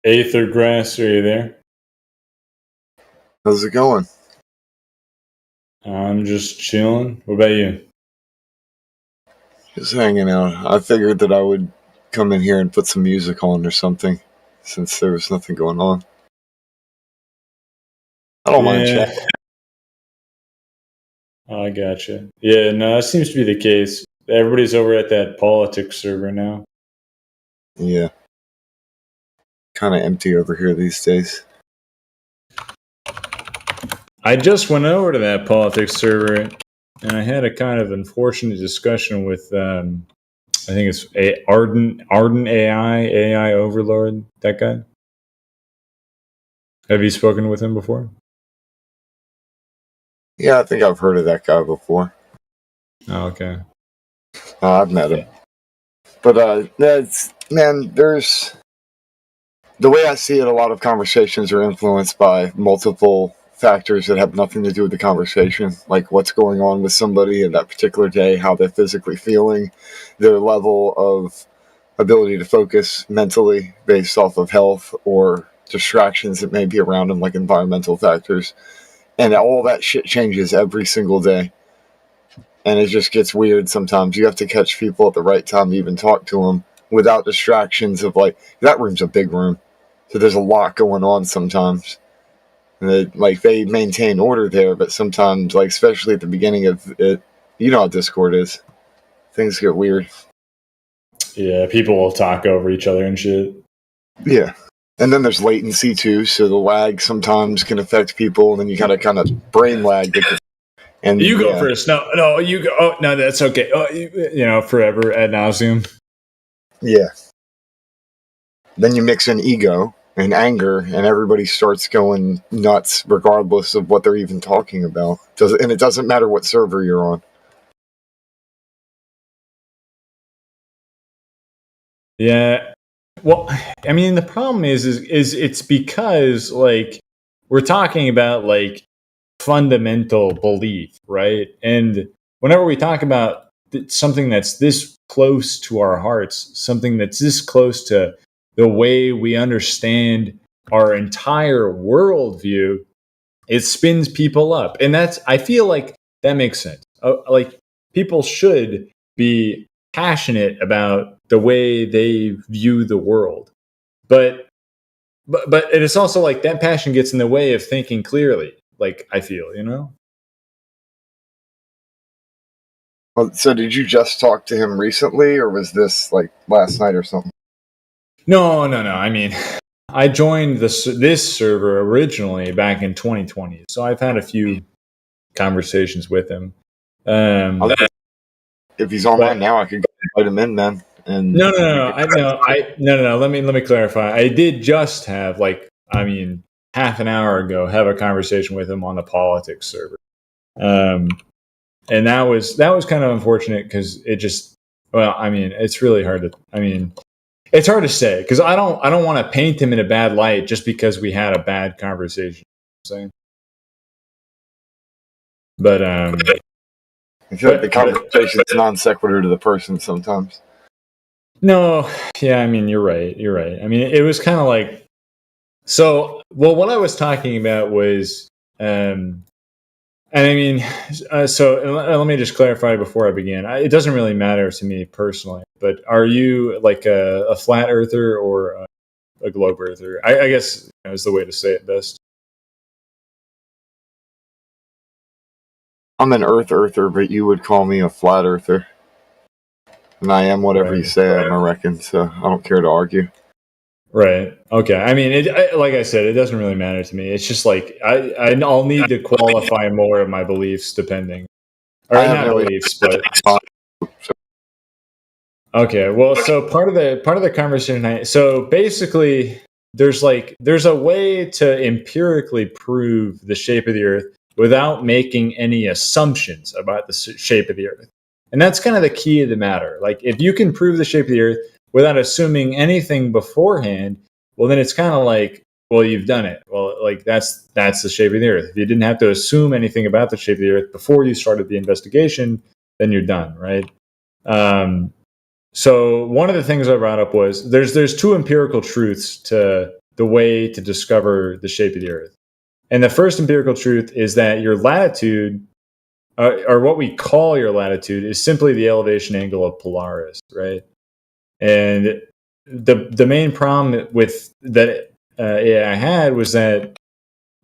Aether Grass, are you there? How's it going? I'm just chilling. What about you? Just hanging out. I figured that I would come in here and put some music on or something, since there was nothing going on. I don't mind chatting. I gotcha. Yeah, no, that seems to be the case. Everybody's over at that politics server now. Yeah. Kind of empty over here these days. I just went over to that politics server, and I had a kind of unfortunate discussion with, I think it's Arden AI overlord, that guy. Have you spoken with him before? Yeah, I think I've heard of that guy before. Oh, okay. I've met him. But, there's... The way I see it, a lot of conversations are influenced by multiple factors that have nothing to do with the conversation, like what's going on with somebody in that particular day, how they're physically feeling, their level of ability to focus mentally based off of health or distractions that may be around them, like environmental factors. And all that shit changes every single day. And it just gets weird sometimes. You have to catch people at the right time to even talk to them without distractions of, like, that room's a big room. So there's a lot going on sometimes. And they maintain order there, but sometimes, like, especially at the beginning of it, you know how Discord is. Things get weird. Yeah, people will talk over each other and shit. Yeah. And then there's latency too, so the lag sometimes can affect people, and then you gotta kind of brain lag. And you go first. No, you go. Oh, no, that's okay. Oh, forever ad nauseum. Yeah. Then you mix in ego and anger, and everybody starts going nuts regardless of what they're even talking about. And it doesn't matter what server you're on. Yeah. Well, I mean, the problem is it's because, like, we're talking about, like, fundamental belief, right? And whenever we talk about something that's this close to our hearts, something that's this close to the way we understand our entire worldview, it spins people up. And I feel like that makes sense. Like, people should be passionate about the way they view the world. But it is also like that passion gets in the way of thinking clearly. Like, I feel, Well, so did you just talk to him recently, or was this like last night or something? No. I mean, I joined this server originally back in 2020, so I've had a few conversations with him. If he's online now, I could go invite him in, man. And No. Let me clarify. I did just have, half an hour ago, have a conversation with him on the politics server, and that was kind of unfortunate because it just. Well, I mean, it's really hard to. I mean, it's hard to say because I don't want to paint him in a bad light just because we had a bad conversation. But I feel like the conversation is non sequitur to the person sometimes. No, yeah, I mean, you're right. I mean, it was kind of like, what I was talking about was, and I mean, let me just clarify before I begin. It doesn't really matter to me personally, but are you like a flat earther or a globe earther? I guess is the way to say it best. I'm an earther, but you would call me a flat earther. And I am whatever you say I reckon, so I don't care to argue. Right. Okay. I mean, like I said, it doesn't really matter to me. It's just like I'll need to qualify more of my beliefs depending, or not beliefs, but. Okay. Well, so part of the conversation tonight. So basically, there's a way to empirically prove the shape of the Earth without making any assumptions about the shape of the Earth. And that's kind of the key of the matter. Like, if you can prove the shape of the Earth without assuming anything beforehand, well, then it's kind of like, well, you've done it. Well, like, that's the shape of the Earth. If you didn't have to assume anything about the shape of the Earth before you started the investigation, then you're done, right? So one of the things I brought up was there's two empirical truths to the way to discover the shape of the Earth. And the first empirical truth is that your latitude, or what we call your latitude, is simply the elevation angle of Polaris, right? And the main problem with that AI had was that,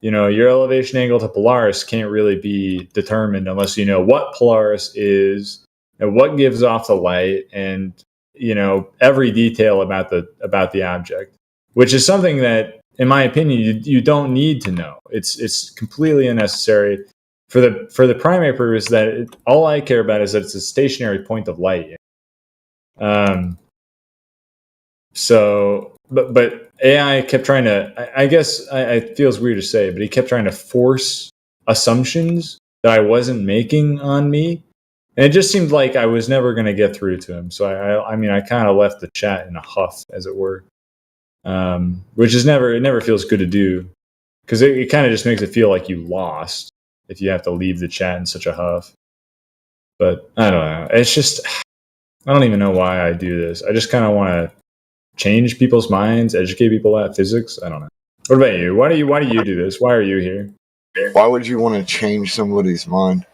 you know, your elevation angle to Polaris can't really be determined unless you know what Polaris is and what gives off the light, and, you know, every detail about the object, which is something that, in my opinion, you don't need to know. It's completely unnecessary for the primary purpose that all I care about is that it's a stationary point of light. So, but AI kept trying to, I guess it feels weird to say, but he kept trying to force assumptions that I wasn't making on me. And it just seemed like I was never going to get through to him. So I mean, I kind of left the chat in a huff, as it were, which is it never feels good to do, because it kind of just makes it feel like you lost if you have to leave the chat in such a huff. But I don't know. It's just, I don't even know why I do this. I just kind of want to change people's minds, educate people about physics. I don't know. What about you? Why do you do this? Why are you here? Why would you want to change somebody's mind?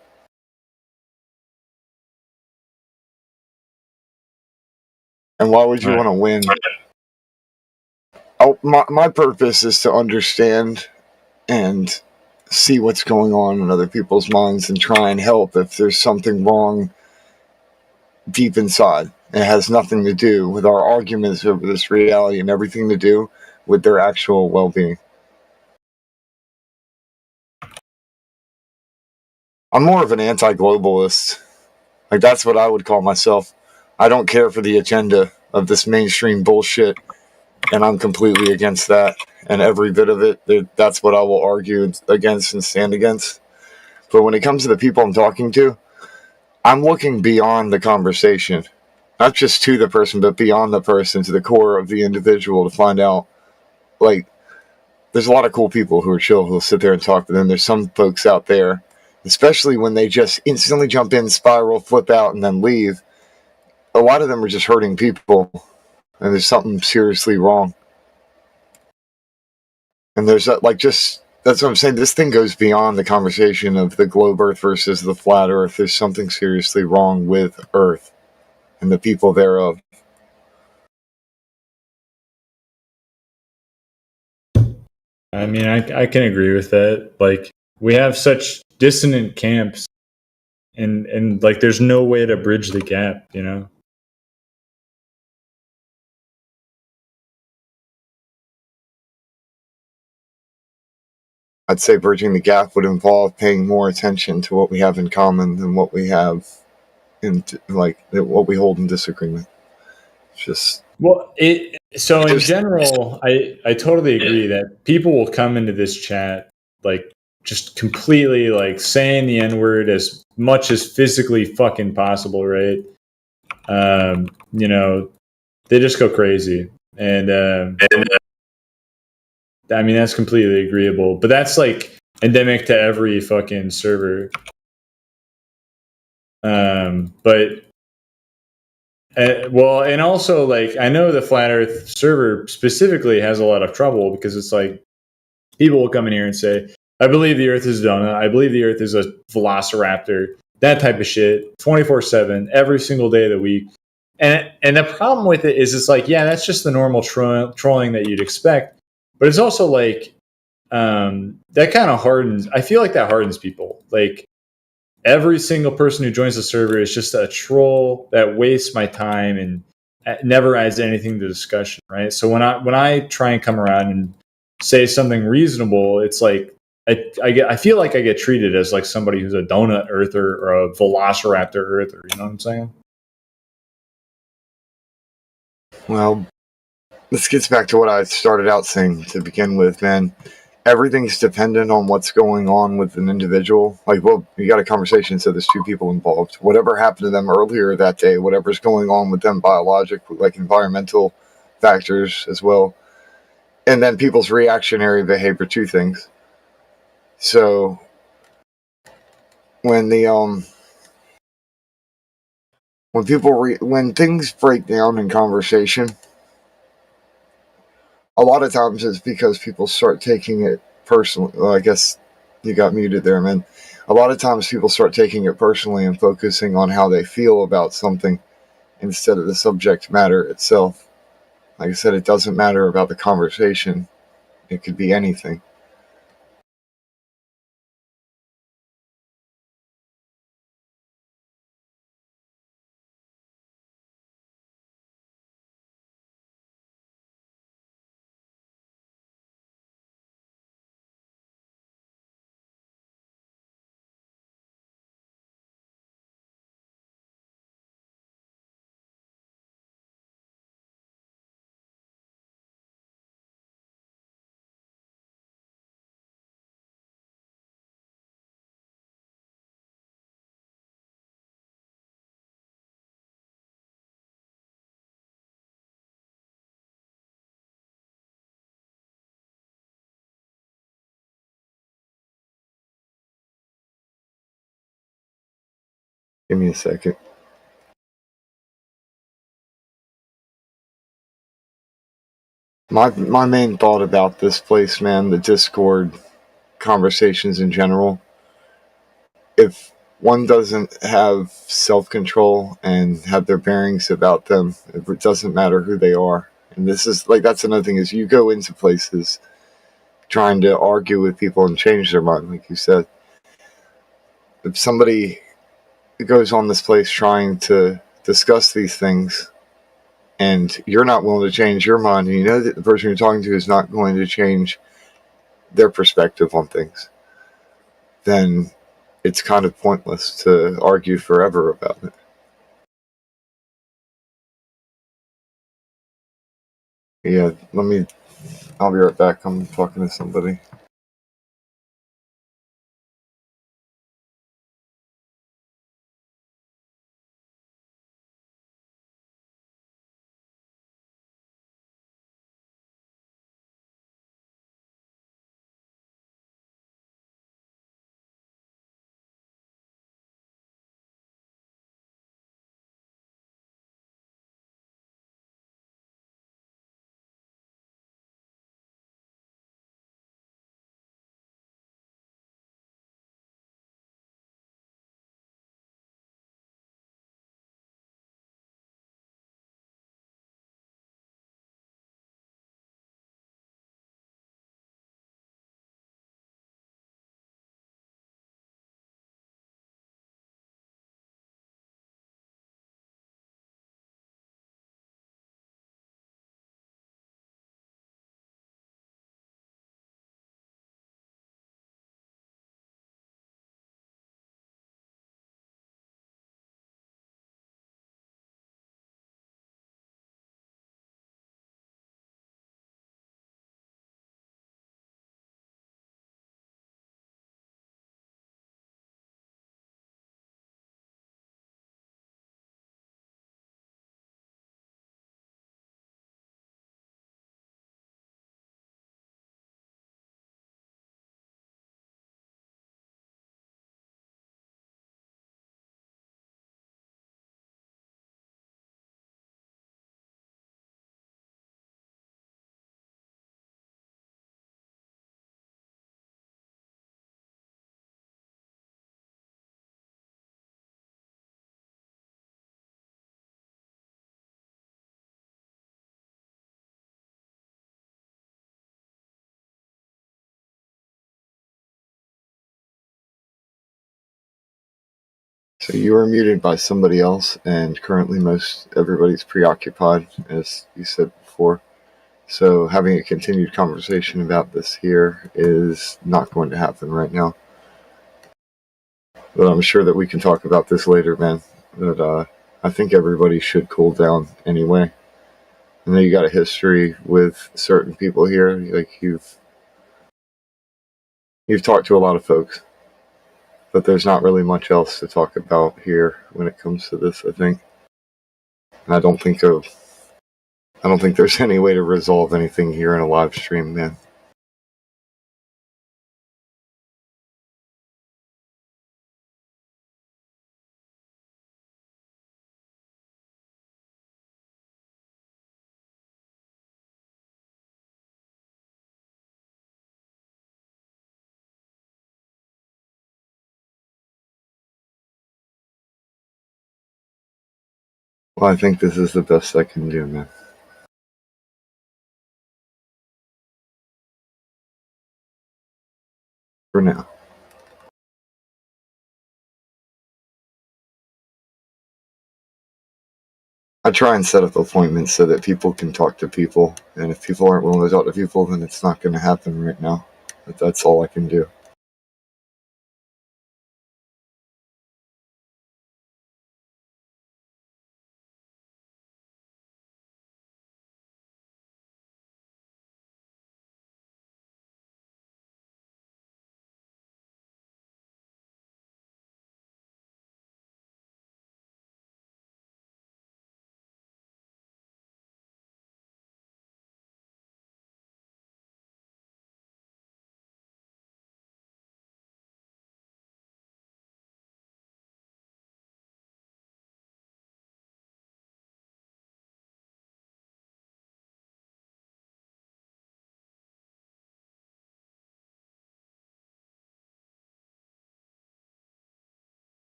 And why would you want to win? Oh, my purpose is to understand and see what's going on in other people's minds and try and help if there's something wrong deep inside. It has nothing to do with our arguments over this reality and everything to do with their actual well-being. I'm more of an anti-globalist. Like, that's what I would call myself. I don't care for the agenda of this mainstream bullshit, and I'm completely against that. And every bit of it, that's what I will argue against and stand against. But when it comes to the people I'm talking to, I'm looking beyond the conversation. Not just to the person, but beyond the person, to the core of the individual, to find out, like, there's a lot of cool people who are chill, who'll sit there and talk, but then there's some folks out there, especially when they just instantly jump in, spiral, flip out, and then leave. A lot of them are just hurting people, and there's something seriously wrong. And there's that's what I'm saying. This thing goes beyond the conversation of the globe Earth versus the flat Earth. There's something seriously wrong with Earth and the people thereof. I mean, I can agree with that. Like, we have such dissonant camps, and like, there's no way to bridge the gap, you know? I'd say bridging the gap would involve paying more attention to what we have in common than what we have what we hold in disagreement. Just in general, I totally agree that people will come into this chat like just completely like saying the N-word as much as physically fucking possible, right? You know, they just go crazy, and I mean, that's completely agreeable, but that's like endemic to every fucking server. But well, and also, like, I know the Flat Earth server specifically has a lot of trouble because it's like people will come in here and say, I believe the Earth is a donut. I believe the Earth is a velociraptor. That type of shit, 24/7, every single day of the week. And the problem with it is, it's like, yeah, that's just the normal trolling that you'd expect. But it's also like, that kind of hardens. I feel like that hardens people. Like, every single person who joins the server is just a troll that wastes my time and never adds anything to discussion, right? So when I try and come around and say something reasonable, it's like I feel like I get treated as like somebody who's a donut earther or a velociraptor earther. You know what I'm saying? Well, this gets back to what I started out saying to begin with, man. Everything's dependent on what's going on with an individual. Like, well, you got a conversation, so there's two people involved. Whatever happened to them earlier that day, whatever's going on with them, biological, like environmental factors as well, and then people's reactionary behavior to things. So when when things break down in conversation, a lot of times it's because people start taking it personally. Well, I guess you got muted there, man. A lot of times people start taking it personally and focusing on how they feel about something instead of the subject matter itself. Like I said, it doesn't matter about the conversation. It could be anything. Give me a second. My main thought about this place, man, the Discord conversations in general, if one doesn't have self-control and have their bearings about them, it doesn't matter who they are. And this is like, that's another thing, is you go into places trying to argue with people and change their mind, like you said. If somebody goes on this place trying to discuss these things and you're not willing to change your mind, and you know that the person you're talking to is not going to change their perspective on things, then it's kind of pointless to argue forever about it. Yeah, I'll be right back. I'm talking to somebody. So you were muted by somebody else, and currently most everybody's preoccupied, as you said before. So having a continued conversation about this here is not going to happen right now. But I'm sure that we can talk about this later, man. But I think everybody should cool down anyway. I know you got a history with certain people here. Like you've talked to a lot of folks, but there's not really much else to talk about here when it comes to this, I think. And I don't think there's any way to resolve anything here in a live stream, man. Well, I think this is the best I can do, man. For now. I try and set up appointments so that people can talk to people, and if people aren't willing to talk to people, then it's not going to happen right now. But that's all I can do.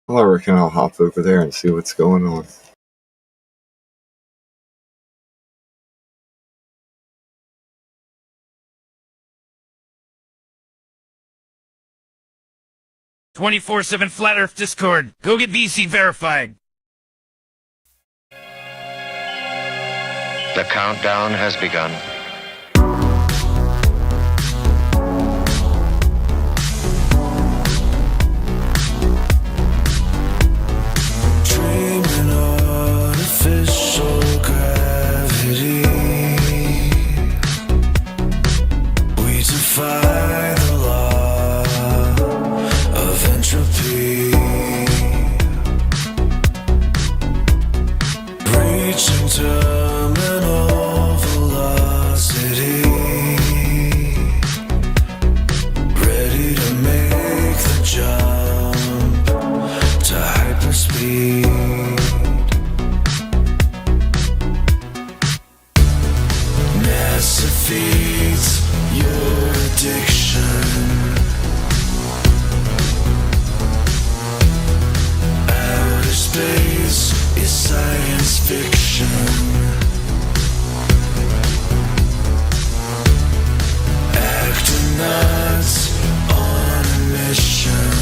Well, I reckon I'll hop over there and see what's going on. "24/7 Flat Earth Discord. Go get VC verified." The countdown has begun. Dreaming artificial gravity. We defy the law of entropy. Reaching terminal velocity. Ready to make the jump to hyperspeed. NASA feeds your addiction. Outer space is science fiction. Actonauts on a mission.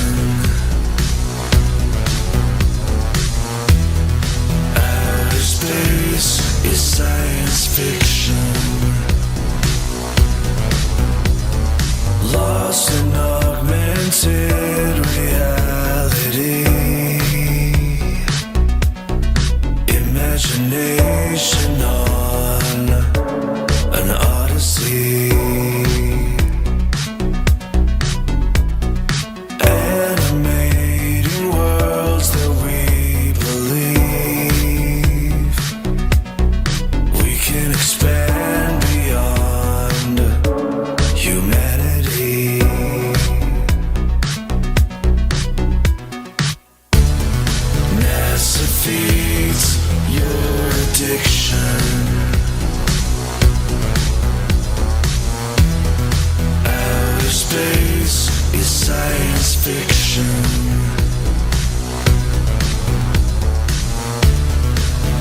fiction.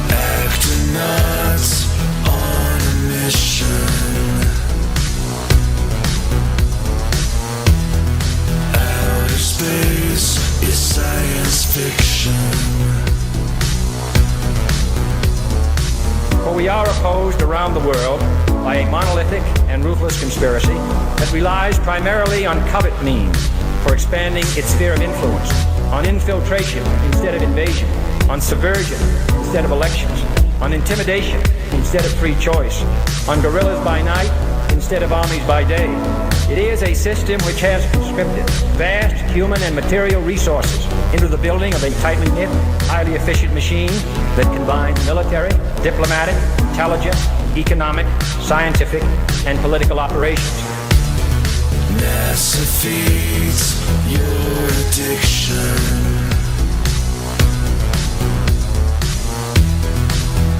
Actonauts on a mission. Outer space is science fiction. For we are opposed around the world by a monolithic and ruthless conspiracy that relies primarily on covert means for expanding its sphere of influence, on infiltration instead of invasion, on subversion instead of elections, on intimidation instead of free choice, on guerrillas by night instead of armies by day. It is a system which has conscripted vast human and material resources into the building of a tightly knit, highly efficient machine that combines military, diplomatic, intelligence, economic, scientific, and political operations. NASA feeds your addiction.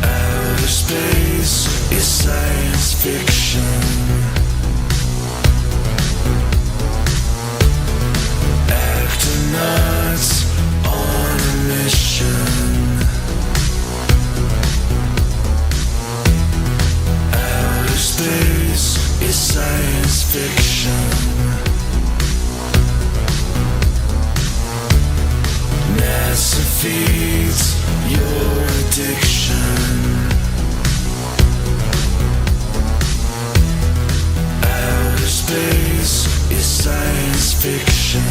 Outer space is science fiction. Actonauts on a mission. Outer space is science fiction. NASA feeds your addiction. Outer space is science fiction.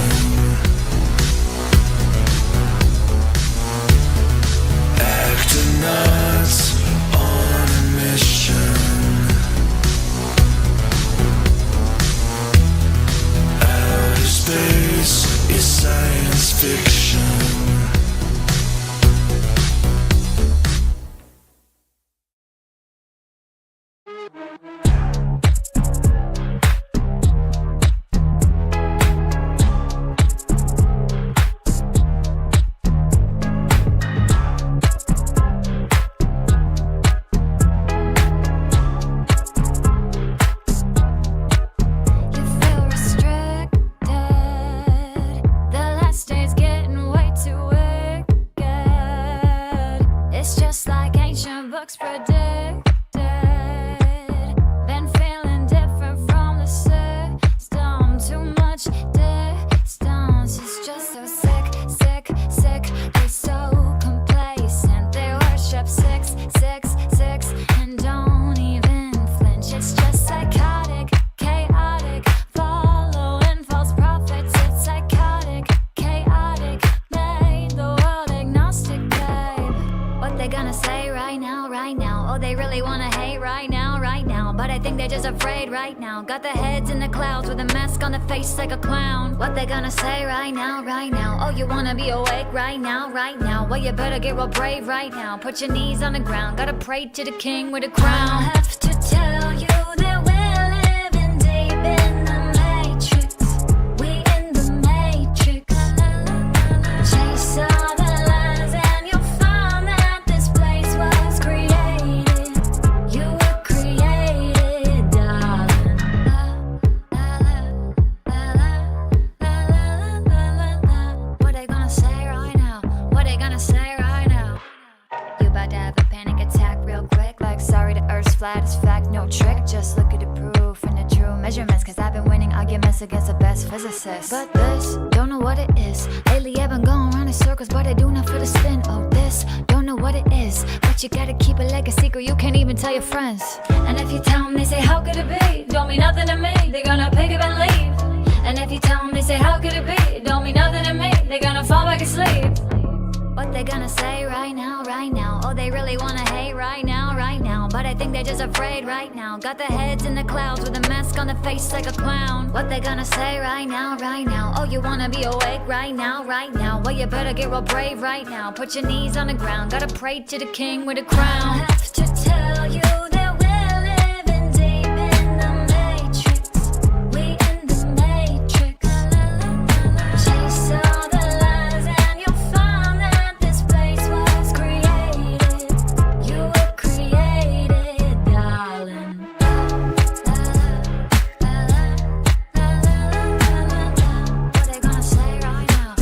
Actonauts on a mission. Outer space is science fiction. Got their heads in the clouds with a mask on their face like a clown. What they gonna say right now, right now? Oh, you wanna be awake right now, right now? Well, you better get real brave right now. Put your knees on the ground, gotta pray to the king with a crown. I have to tell you that we're living deep in the matrix. We in the matrix. Chase all the lies and you'll find that this place was created. You were created, darling. What they gonna say right now? What they gonna say right now? You about to have a panic attack real quick. Like, sorry, the earth's flat, it's fact, no trick. Just look at the proof and the true measurements. Cause I've been winning arguments against the best physicists. But this, don't know what it is. Lately I've been going around in circles, but I do not feel the spin. Oh, this, don't know what it is. But you gotta keep it like a secret, you can't even tell your friends. And if you tell them, they say, how could it be? Don't mean nothing to me, they're gonna pick up and leave. And if you tell them, they say, how could it be? Don't mean nothing to me, they're gonna fall back asleep. What they gonna say right now, right now? Oh, they really wanna hate right now, right now. But I think they're just afraid right now. Got their heads in the clouds with a mask on their face like a clown. What they gonna say right now, right now? Oh, you wanna be awake right now, right now? Well, you better get real brave right now. Put your knees on the ground, gotta pray to the king with a crown. I have to tell you that we're living deep in the matrix. We in the matrix. Chase all the lies and you'll find that this place was created. You were created, darling. What they gonna say right now?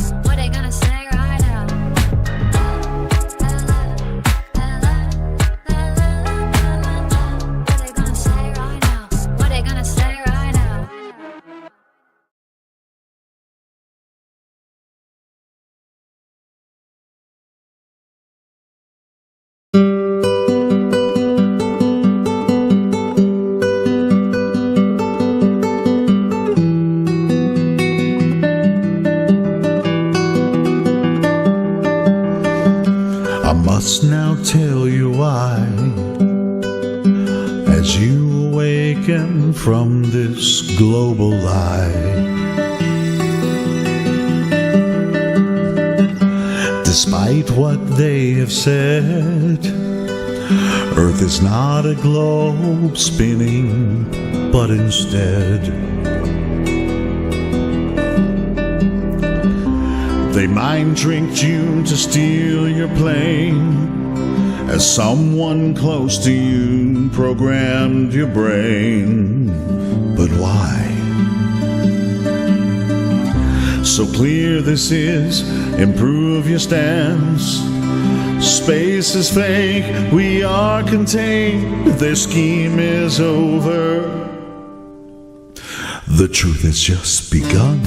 must now tell you why, as you awaken from this global lie. Despite what they have said, Earth is not a globe spinning, but instead they mind tricked you to steal your plane, as someone close to you programmed your brain. But why? So clear this is, improve your stance. Space is fake, we are contained, their scheme is over. The truth has just begun.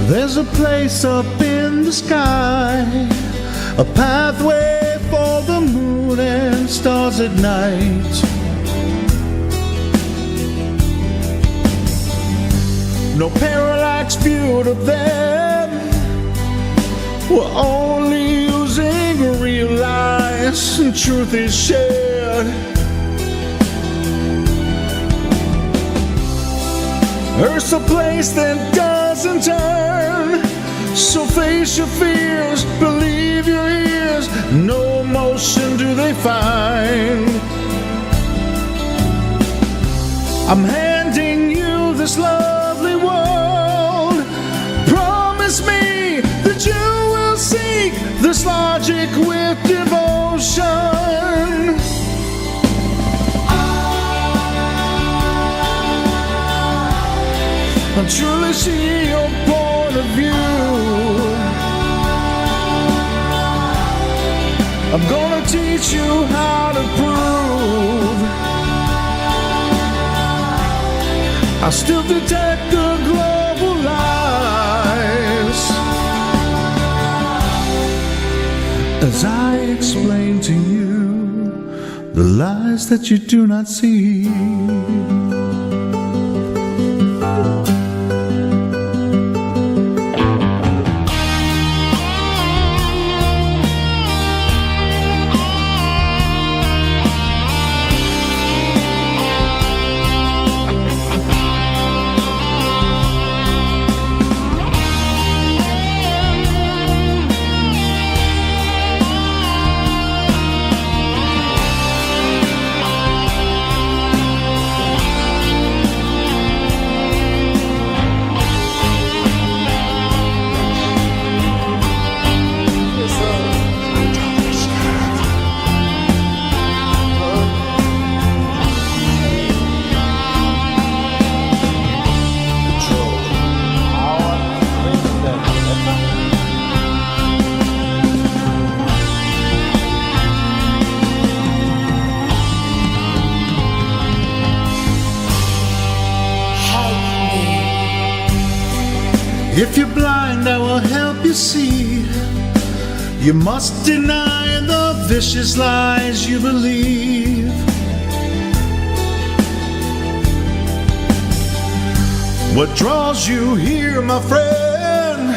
There's a place up in the sky, a pathway for the moon and stars at night. No parallax viewed of them, we're only using real lies, and truth is shared. Earth's a place that doesn't turn, so face your fears, believe your ears, no motion do they find. I'm handing you this lovely world, promise me that you will seek this logic with devotion. I truly see your point of view. I'm gonna teach you how to prove. I still detect the global lies, as I explain to you the lies that you do not see. If you're blind, I will help you see. You must deny the vicious lies you believe. What draws you here, my friend?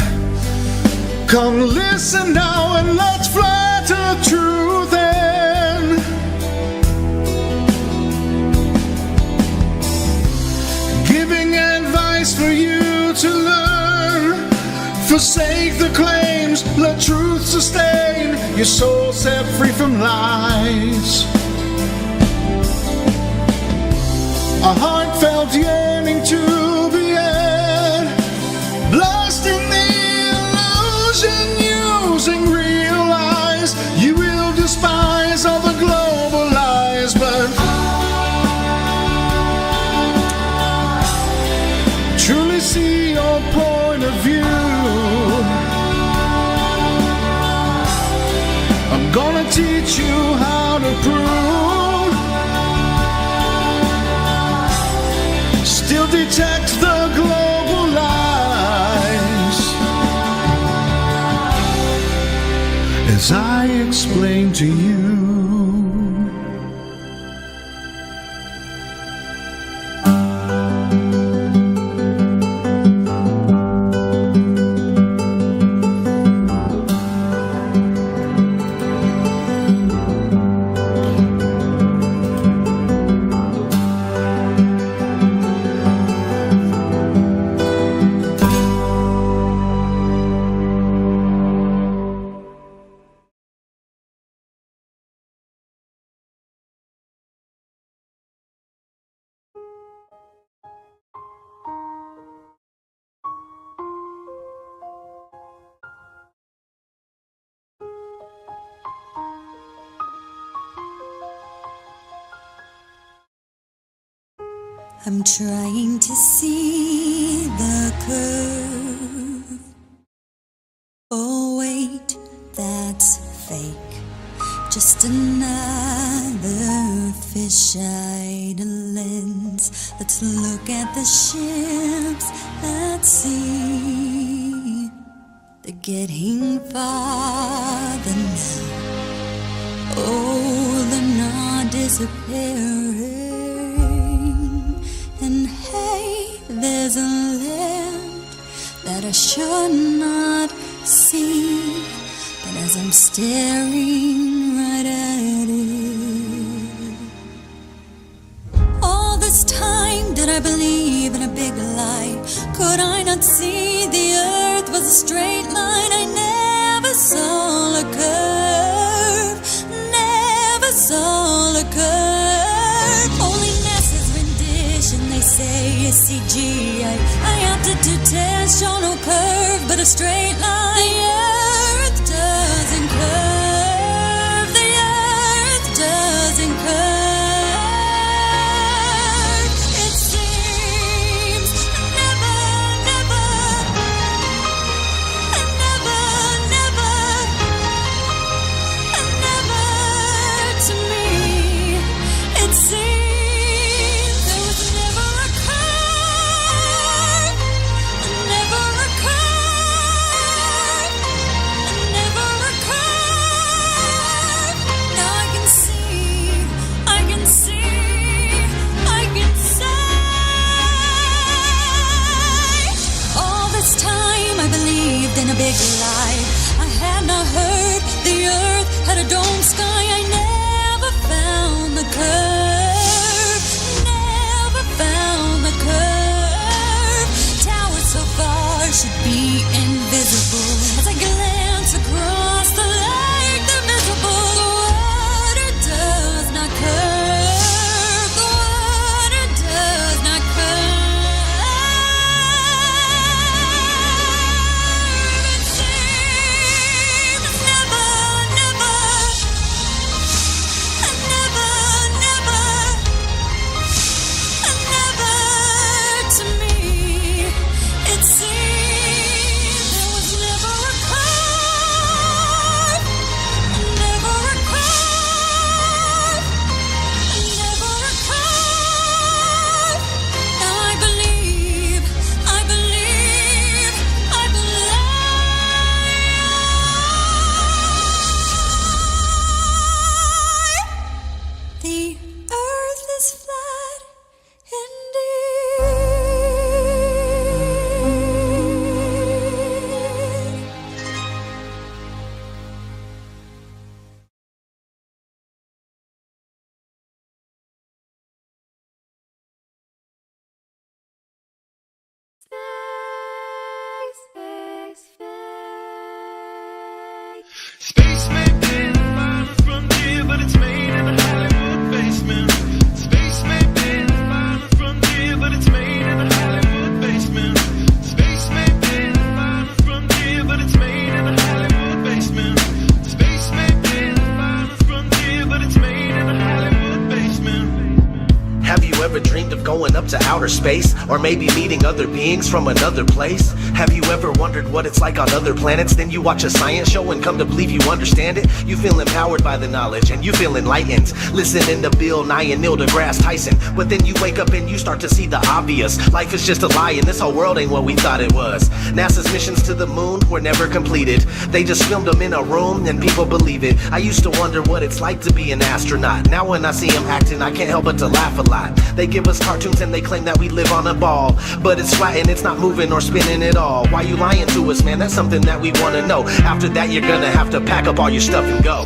Come listen now and let's fly to the truth end. Giving advice for you to learn. Forsake the claims, let truth sustain your soul set free from lies. A heartfelt yearning to be at, lost in the illusion, using real lies. You will despise all the global lies, but truly see your point of view. I'm gonna teach you how to prove. Still detect the global lies, as I explain to you. I'm trying to see the curve. Oh wait, that's fake. Just another fish-eyed lens. Let's look at the ships at sea. They're getting farther now. Oh, they're not disappearing. And hey, there's a land that I should not see. But as I'm staring right at it, all this time did I believe in a big lie? Could I not see the earth was a straight line? I never saw a curve, never saw a curve. Only NASA's rendition, they say, is CGI. I opted to test, show no curve, but a straight line. The earth doesn't curve, the earth doesn't curve. It seems never, never, never to me. It seems there was never a curve, never a curve, never a curve. Now I can see, I can see, I can say. All this time I believed in a big lie. I had not heard the earth had a dome sky. I never found the curve, never found the curve. Towers so far should be invisible. As I glance across the lake, they're visible. The water does not curve, the water does not curve. It seems never, never, never to me. It seems there was never a curve, never a curve, never a curve. Now I believe, I believe, I believe. The earth is flat indeed. Space may be the farthest frontier, but it's made in a Hollywood basement. Space may be the farthest frontier, but it's made in a Hollywood basement. Space may be the farthest frontier, but it's made in a Hollywood basement. Space may be the farthest frontier, but it's made in a Hollywood basement. Have you ever dreamed of going up to outer space? Or maybe meeting other beings from another place? Have you ever wondered what it's like on other planets? Then you watch a science show and come to believe you understand it. You feel empowered by the knowledge and you feel enlightened, listening to Bill Nye and Neil deGrasse Tyson. But then you wake up and you start to see the obvious. Life is just a lie and this whole world ain't what we thought it was. NASA's missions to the moon were never completed. They just filmed them in a room and people believe it. I used to wonder what it's like to be an astronaut. Now when I see them acting, I can't help but to laugh a lot. They give us cartoons and they claim that we live on a ball, but it's flat and it's not moving or spinning at all. Why you lying to us, man? That's something that we want to know. After that, you're gonna have to pack up all your stuff and go.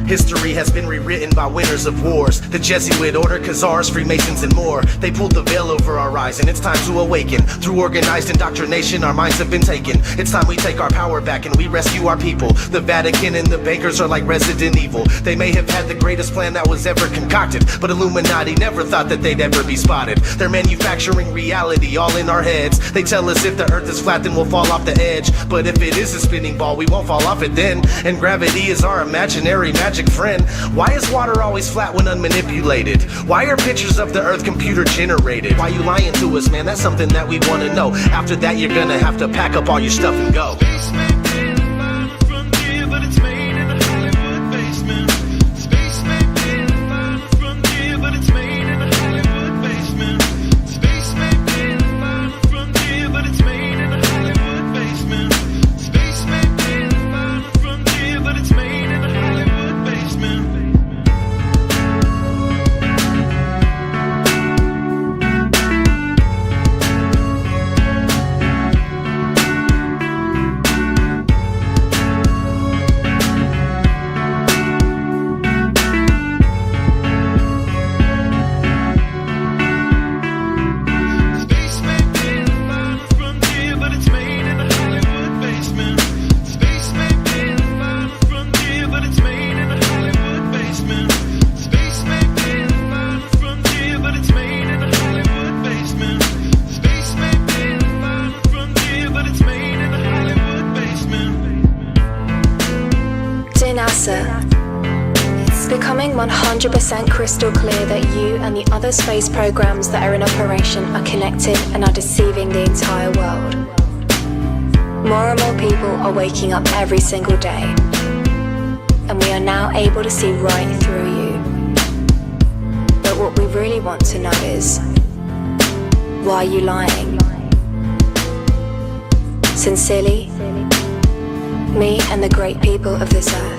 History has been rewritten by winners of wars. The Jesuit order, Khazars, Freemasons, and more. They pulled the veil over our eyes, and it's time to awaken. Through organized indoctrination, our minds have been taken. It's time we take our power back and we rescue our people. The Vatican and the bankers are like Resident Evil. They may have had the greatest plan that was ever concocted, but Illuminati never thought that they'd ever be spotted. They're manufacturing reality all in our heads. They tell us if the earth is flat, then we'll fall off the edge. But if it is a spinning ball, we won't fall off it then. And gravity is our imaginary magic friend. Why is water always flat when unmanipulated? Why are pictures of the earth computer generated? Why you lying to us, man? That's something that we want to know. After that, you're gonna have to pack up all your stuff and go. It's becoming 100% crystal clear that you and the other space programs that are in operation are connected and are deceiving the entire world. More and more people are waking up every single day, and we are now able to see right through you. But what we really want to know is, why are you lying? Sincerely, me and the great people of this earth.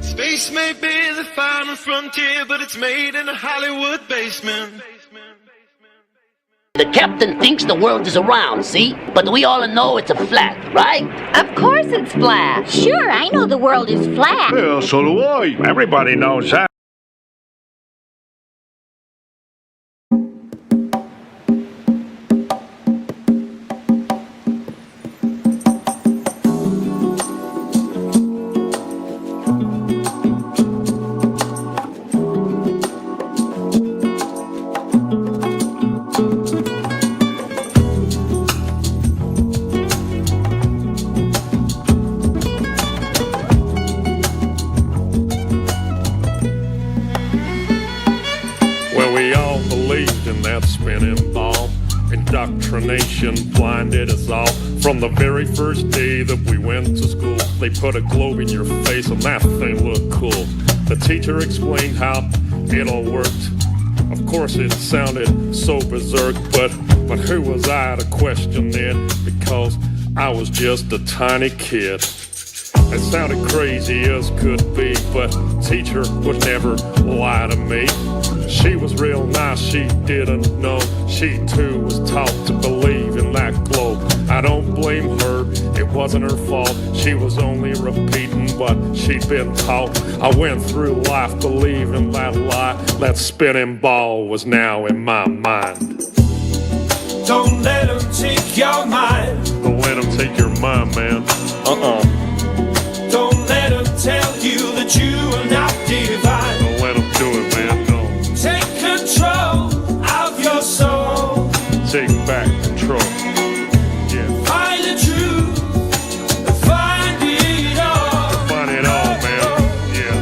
Space may be the final frontier, but it's made in a Hollywood basement. The captain thinks the world is around, see? But we all know it's a flat, right? Of course it's flat. Sure, I know the world is flat. Well, so do I. Everybody knows that. Spinning ball. Indoctrination blinded us all. From the very first day that we went to school, they put a globe in your face and that thing looked cool. The teacher explained how it all worked. Of course it sounded so berserk, but who was I to question it? Because I was just a tiny kid. It sounded crazy as could be, but teacher would never lie to me. She was real nice, she didn't know. She too was taught to believe in that globe. I don't blame her, it wasn't her fault. She was only repeating what she'd been taught. I went through life believing that lie. That spinning ball was now in my mind. Don't let them take your mind. Don't let them take your mind, man. Don't let them tell you that you are not divine. Don't let them do it, man, no. Take control of your soul. Take back control. Yeah. Find the truth. Find it all. Find it all, man. Yeah.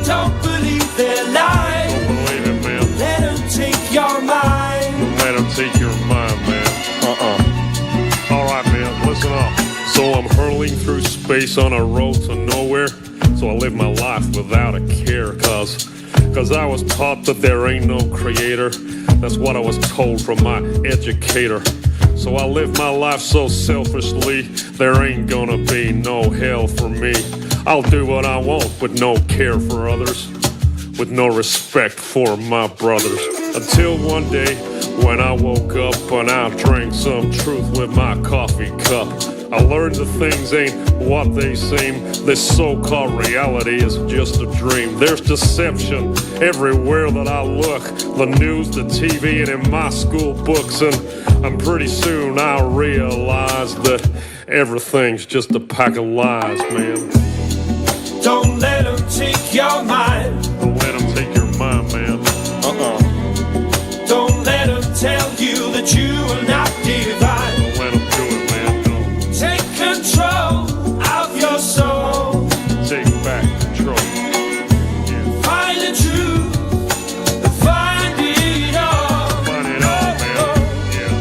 Don't believe their lies. Don't believe it, man. Let them take your mind. Don't let them take your mind, man. Alright, man, listen up. So I'm hurling through space on a road to nowhere. So I live my life without a care, cause I was taught that there ain't no creator. That's what I was told from my educator. So I live my life so selfishly, there ain't gonna be no hell for me. I'll do what I want with no care for others, with no respect for my brothers. Until one day when I woke up and I drank some truth with my coffee cup. I learned that things ain't what they seem. This so-called reality is just a dream. There's deception everywhere that I look. The news, the TV, and in my school books. And pretty soon I'll realize that everything's just a pack of lies, man. Don't let them take your mind. Don't let them take your mind, man. Don't let them tell you that you are not divine. Don't let them do it, man. No. Take control of your soul. Take back control. Yeah. Find the truth. Find it all. Find it all, man. Yeah.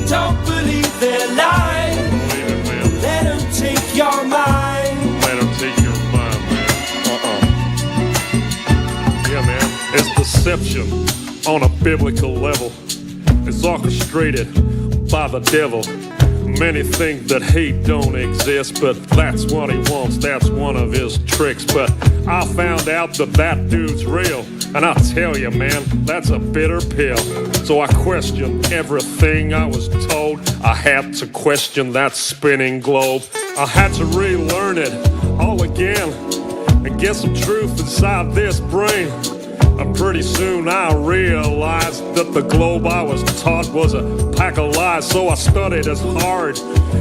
Don't believe their lies. Don't believe it, man. Let them take your mind. Let them take your mind, man. Yeah, man. It's deception on a biblical level. It's orchestrated by the devil. Many think that hate don't exist, but that's what he wants, that's one of his tricks. But I found out that dude's real, and I tell you, man, that's a bitter pill. So I questioned everything I was told. I had to question that spinning globe. I had to relearn it all again and get some truth inside this brain. And pretty soon I realized that the globe I was taught was a pack of lies. So I studied as hard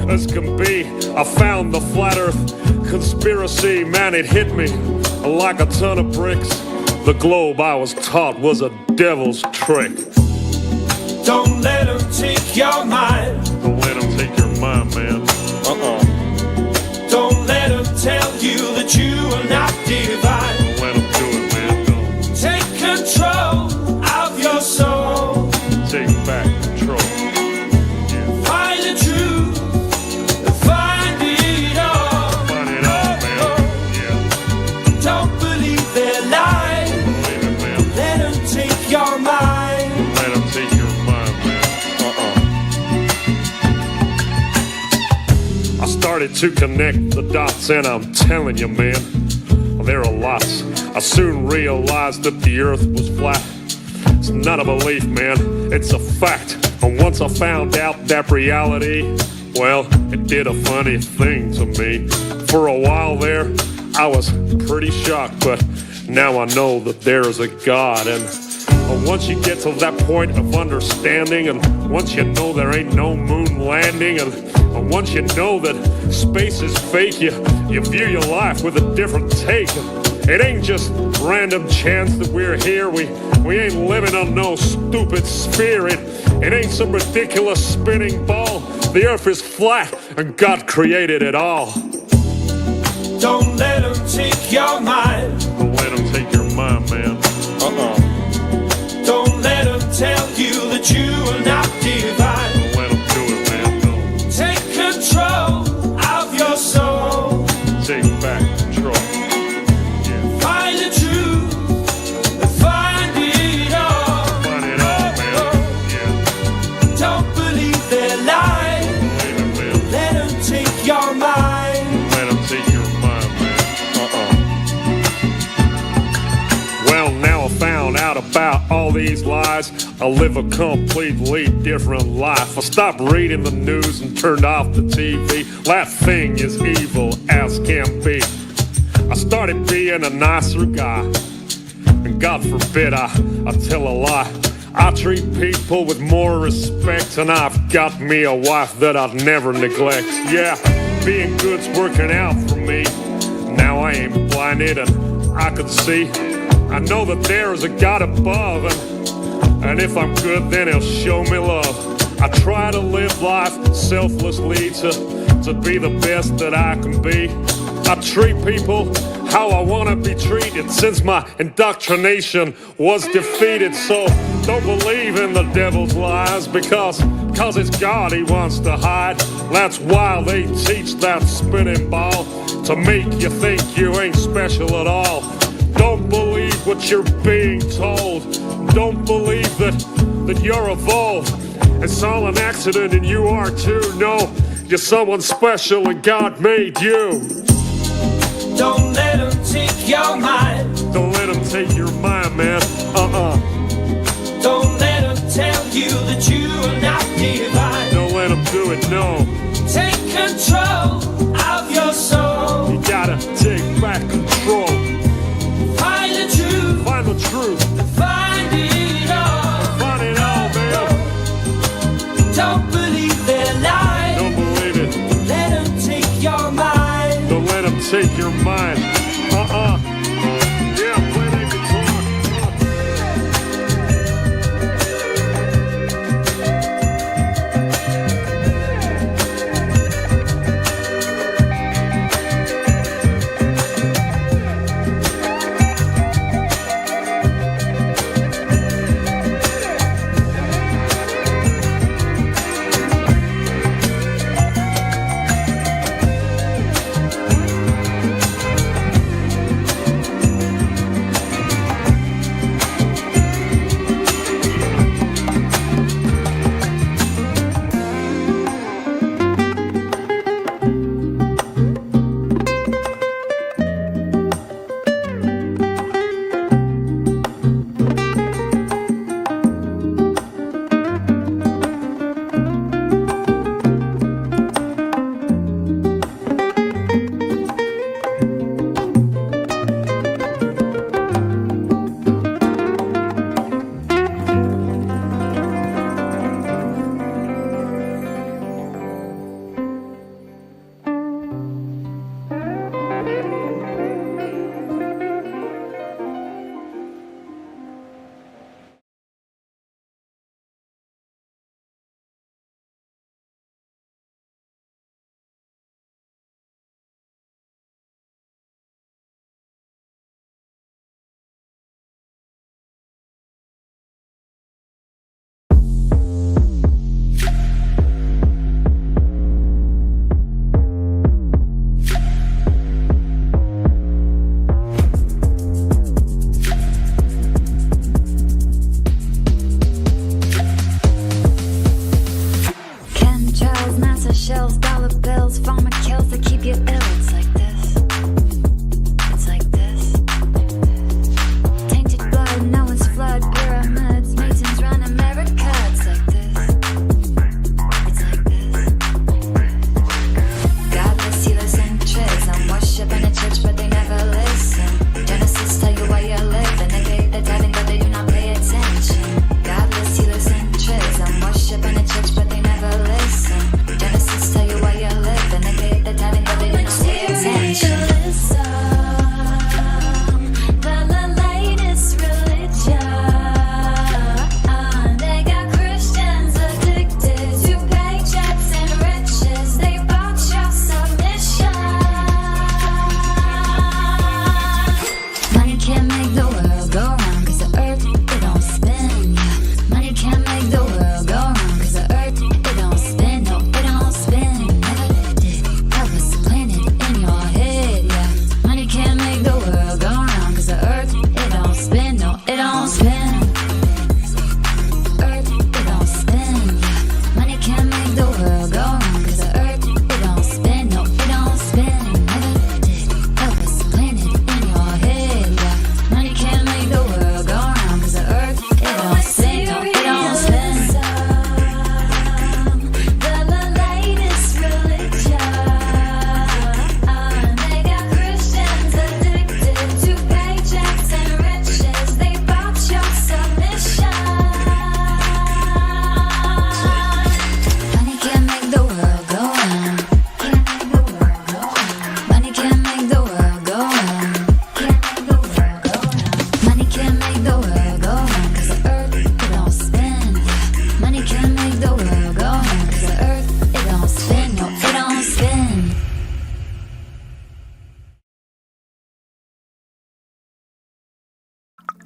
as can be. I found the flat earth conspiracy. Man, it hit me like a ton of bricks. The globe I was taught was a devil's trick. Don't let them take your mind. Don't let them take your mind, man. Don't let them tell you that you are not divine. Don't let them do it, man. No. Take control of your soul. Take back control. Yeah. Find the truth. Find it all. Find it all, man. Yeah. Don't believe their lies. Don't believe it, man. Let them take your mind. Let them take your mind, man. I started to connect the dots, and I'm telling you, man, there are lots. I soon realized that the earth was flat. It's not a belief, man, it's a fact. And once I found out that reality, well, it did a funny thing to me. For a while there, I was pretty shocked, but now I know that there is a God. And once you get to that point of understanding, and once you know there ain't no moon landing, and once you know that space is fake, you view your life with a different take. It ain't just random chance that we're here. We ain't living on no stupid sphere. It ain't some ridiculous spinning ball. The earth is flat and God created it all. Don't let them take your mind. Don't let them take your mind, man. Don't let them tell you that you are not divine. Don't let them do it, man. No. Take control of your soul. Take back control. Yeah. Find the truth. Find it all. Find it all, man. Yeah. Don't believe their lies. Don't believe it, man. Let them take your mind. Let them take your mind, man. Well, now I found out about all these lies. I live a completely different life. I stopped reading the news and turned off the TV. That thing is evil as can be. I started being a nicer guy, and God forbid I tell a lie. I treat people with more respect, and I've got me a wife that I'd never neglect. Yeah. being good's working out for me. Now I ain't blinded and I could see. I know that there is a God above, and if I'm good, then he'll show me love. I try to live life selflessly to be the best that I can be. I treat people how I want to be treated since my indoctrination was defeated. So don't believe in the devil's lies because it's God he wants to hide. That's why they teach that spinning ball, to make you think you ain't special at all. Don't believe what you're being told. Don't believe that you're evolved. It's all an accident and you are too. No, you're someone special and God made you. Don't let them take your mind. Don't let them take your mind, man. Don't let them tell you that you are not divine. Don't let them do it, no. Take control of your soul. You gotta take back control. Find the truth. Find the truth. Find it all. Find it all, man. Don't believe their lies. Don't believe it. Let them take your mind. Don't let them take your mind. Yeah, play that guitar.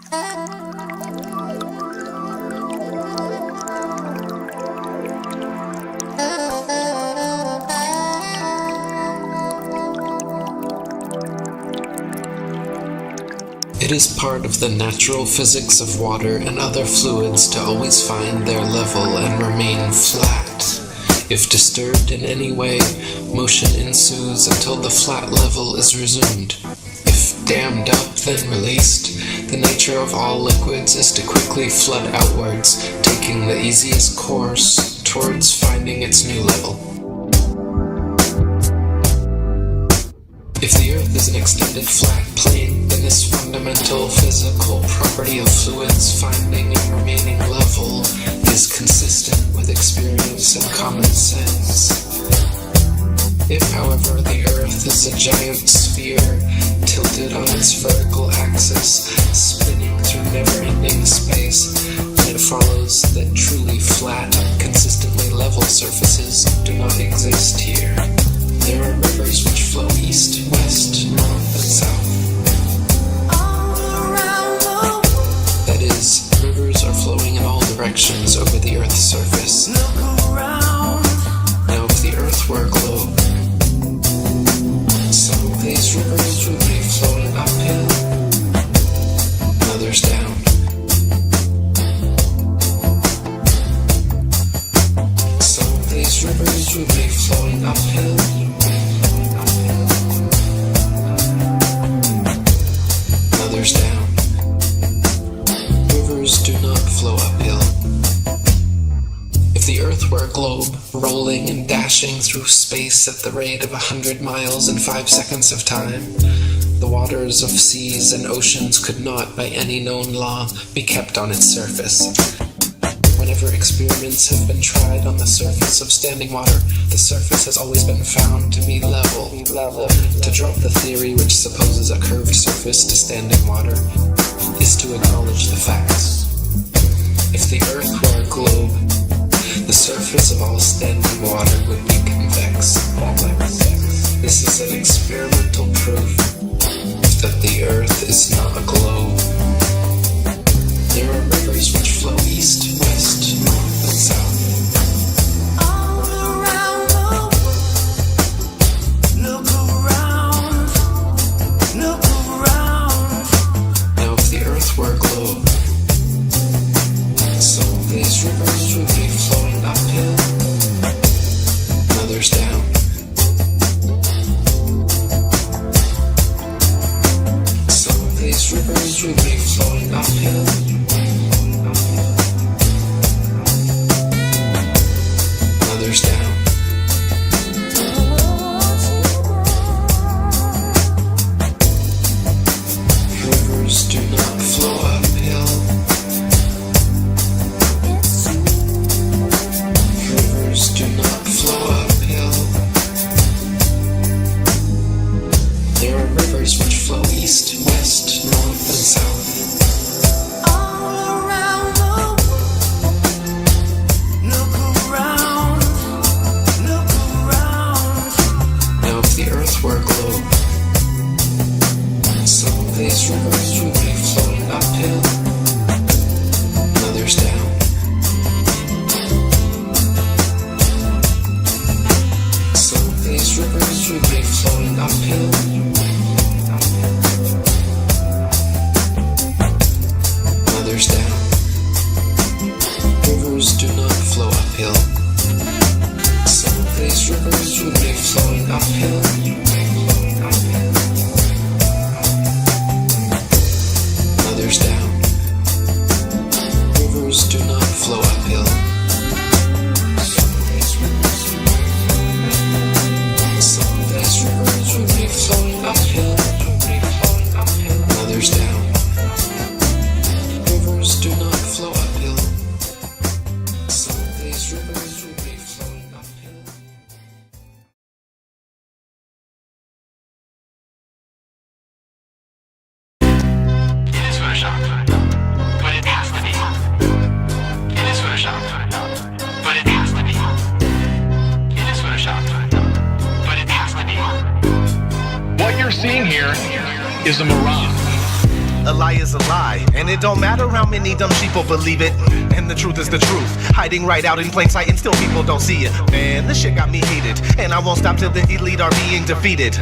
It is part of the natural physics of water and other fluids to always find their level and remain flat. If disturbed in any way, motion ensues until the flat level is resumed. If dammed up, then released, the nature of all liquids is to quickly flood outwards, taking the easiest course towards finding its new level. If the Earth is an extended flat plane, then this fundamental physical property of fluids finding and remaining level is consistent with experience and common sense. If, however, the Earth is a giant sphere, tilted on its vertical axis, spinning through never-ending space, then it follows that truly flat, consistently level surfaces do not exist here. There are rivers which flow east, west, north, and south. That is, rivers are flowing in all directions over the Earth's surface. Now, if the Earth were a globe, some of these rivers would be flowing uphill, and others down. Some of these rivers would be flowing uphill, others down. Rivers do not flow uphill. If the Earth were a globe, rolling and dashing through space at the rate of 100 miles in 5 seconds of time, the waters of seas and oceans could not, by any known law, be kept on its surface. Whenever experiments have been tried on the surface of standing water, the surface has always been found to be level. To drop the theory which supposes a curved surface to standing water is to acknowledge the facts. If the Earth were a globe, the surface of all standing water would be convex. This is an experimental proof that the Earth is not a globe. There are rivers which flow east, west, north, and south. Now, if the Earth were a globe, some of these rivers would be flowing uphill, and others down. Some of these rivers would be flowing uphill, others down. Rivers do not flow uphill. Rivers do not flow uphill. There are rivers which flow east, west, north, and south. Now, if the Earth were a globe, some of these rivers would be flowing uphill, and others down. Some of these rivers would be flowing uphill, and others down. Rivers do not flow uphill. Some of these rivers would be flowing uphill, others down. Rivers do not flow uphill. Some of these rivers would be flowing uphill, others down. Rivers do not flow uphill. Some of these rivers would be flowing uphill. It is Photoshop, but it has to be. It is Photoshop, but it has to be. It is Photoshop, but it has to be. What you're seeing here is a mirage. a lie is a lie, and it don't matter how many dumb sheeple believe it. And the truth is the truth, hiding right out in plain sight, and still people don't see it. Man, this shit got me heated, and I won't stop till the elite are being defeated.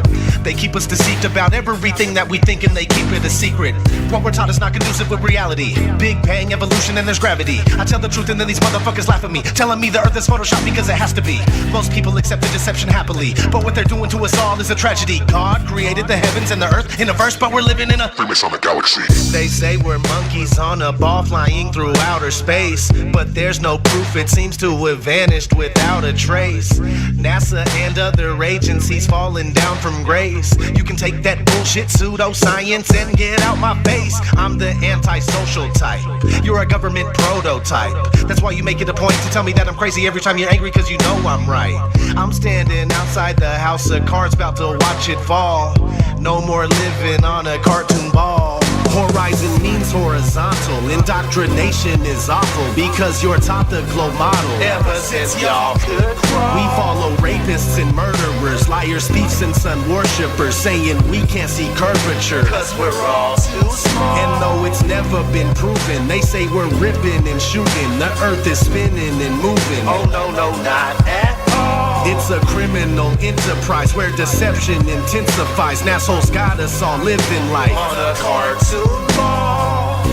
They keep us deceived about everything that we think, and they keep it a secret. What we're taught is not conducive with reality. Big bang, evolution, and there's gravity. I tell the truth and then these motherfuckers laugh at me, telling me the earth is photoshopped because it has to be. Most people accept the deception happily, but what they're doing to us all is a tragedy. God created the heavens and the earth in a verse, but we're living in a Freemasonic galaxy. They say we're monkeys on a ball flying through outer space, but there's no proof, it seems to have vanished without a trace. NASA and other agencies falling down from grace. You can take that bullshit pseudoscience and get out my face. I'm the antisocial type, you're a government prototype. That's why you make it a point to tell me that I'm crazy every time you're angry, cause you know I'm right. I'm standing outside the house of cards about to watch it fall. No more living on a cartoon ball. Horizon means horizontal, indoctrination is awful because you're taught the globe model. Ever since y'all could crawl, we follow rapists and murderers, liars, thieves, and sun worshippers, saying we can't see curvature cause we're all too small. And though it's never been proven, they say we're ripping and shooting, the earth is spinning and moving. Oh no, no, not at all. It's a criminal enterprise where deception intensifies. Nassholes got us all living life on a cartoon ball.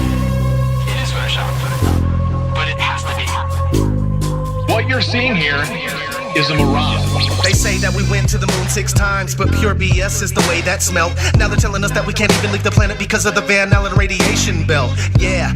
It is Photoshopped, but it has to be. What you're seeing here is a mirage. They say that we went to the moon 6 times, but pure BS is the way that smelled. Now they're telling us that we can't even leave the planet because of the Van Allen radiation belt. Yeah,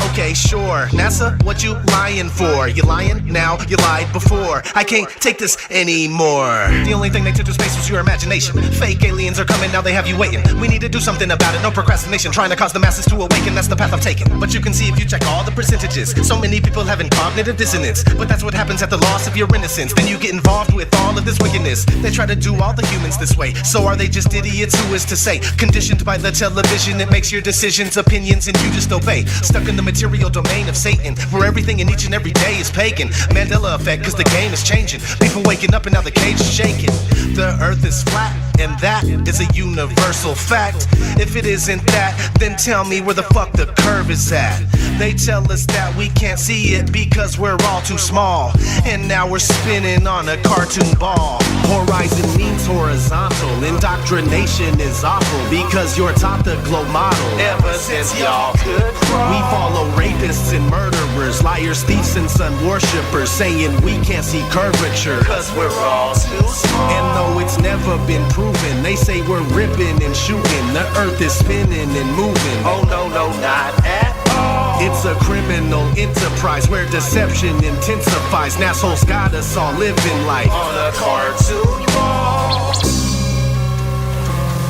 okay, sure. NASA, what you lying for? You lying now, you lied before. I can't take this anymore. The only thing they took to space was your imagination. Fake aliens are coming, now they have you waiting. We need to do something about it, no procrastination. Trying to cause the masses to awaken, that's the path I've taken. But you can see if you check all the percentages, so many people having cognitive dissonance. But that's what happens at the loss of your innocence. Then you get involved with all of this wickedness. They try to do all the humans this way. So are they just idiots? Who is to say? Conditioned by the television, it makes your decisions, opinions, and you just obey. Stuck in the material domain of Satan, where everything in each and every day is pagan. Mandela effect, cause the game is changing. People waking up and now the cage is shaking. The earth is flat, and that is a universal fact. If it isn't that, then tell me where the fuck the curve is at. They tell us that we can't see it because we're all too small, and now we're spinning on a cartoon ball. Horizon means horizontal, indoctrination is awful because you're taught the globe model. Ever since y'all could crawl, we follow rapists and murderers, liars, thieves, and sun worshippers, saying we can't see curvature cause we're all too small. And though it's never been proven, they say we're ripping and shooting, the earth is spinning and moving. Oh no, no, not at all. It's a criminal enterprise where deception intensifies. Nassholes got us all living life on a cartoon ball.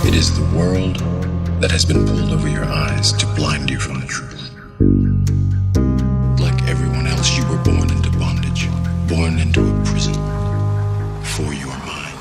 It is the world that has been pulled over your eyes to blind you from the truth. Like everyone else, you were born into bondage, born into a prison for your mind.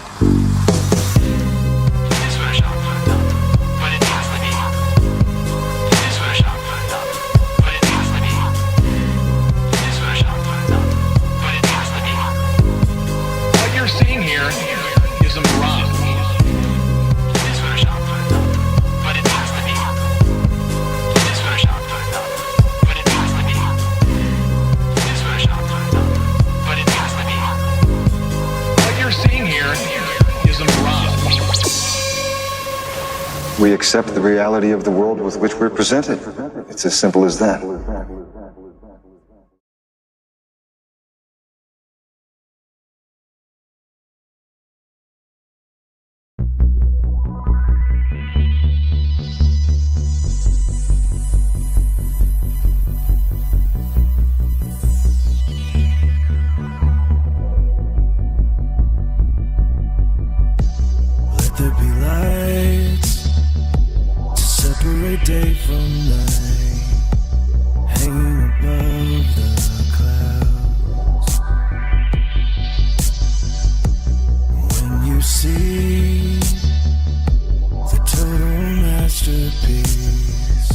We accept the reality of the world with which we're presented. It's as simple as that. Let there be lights to separate day from night, hanging above the clouds. When you see the total masterpiece,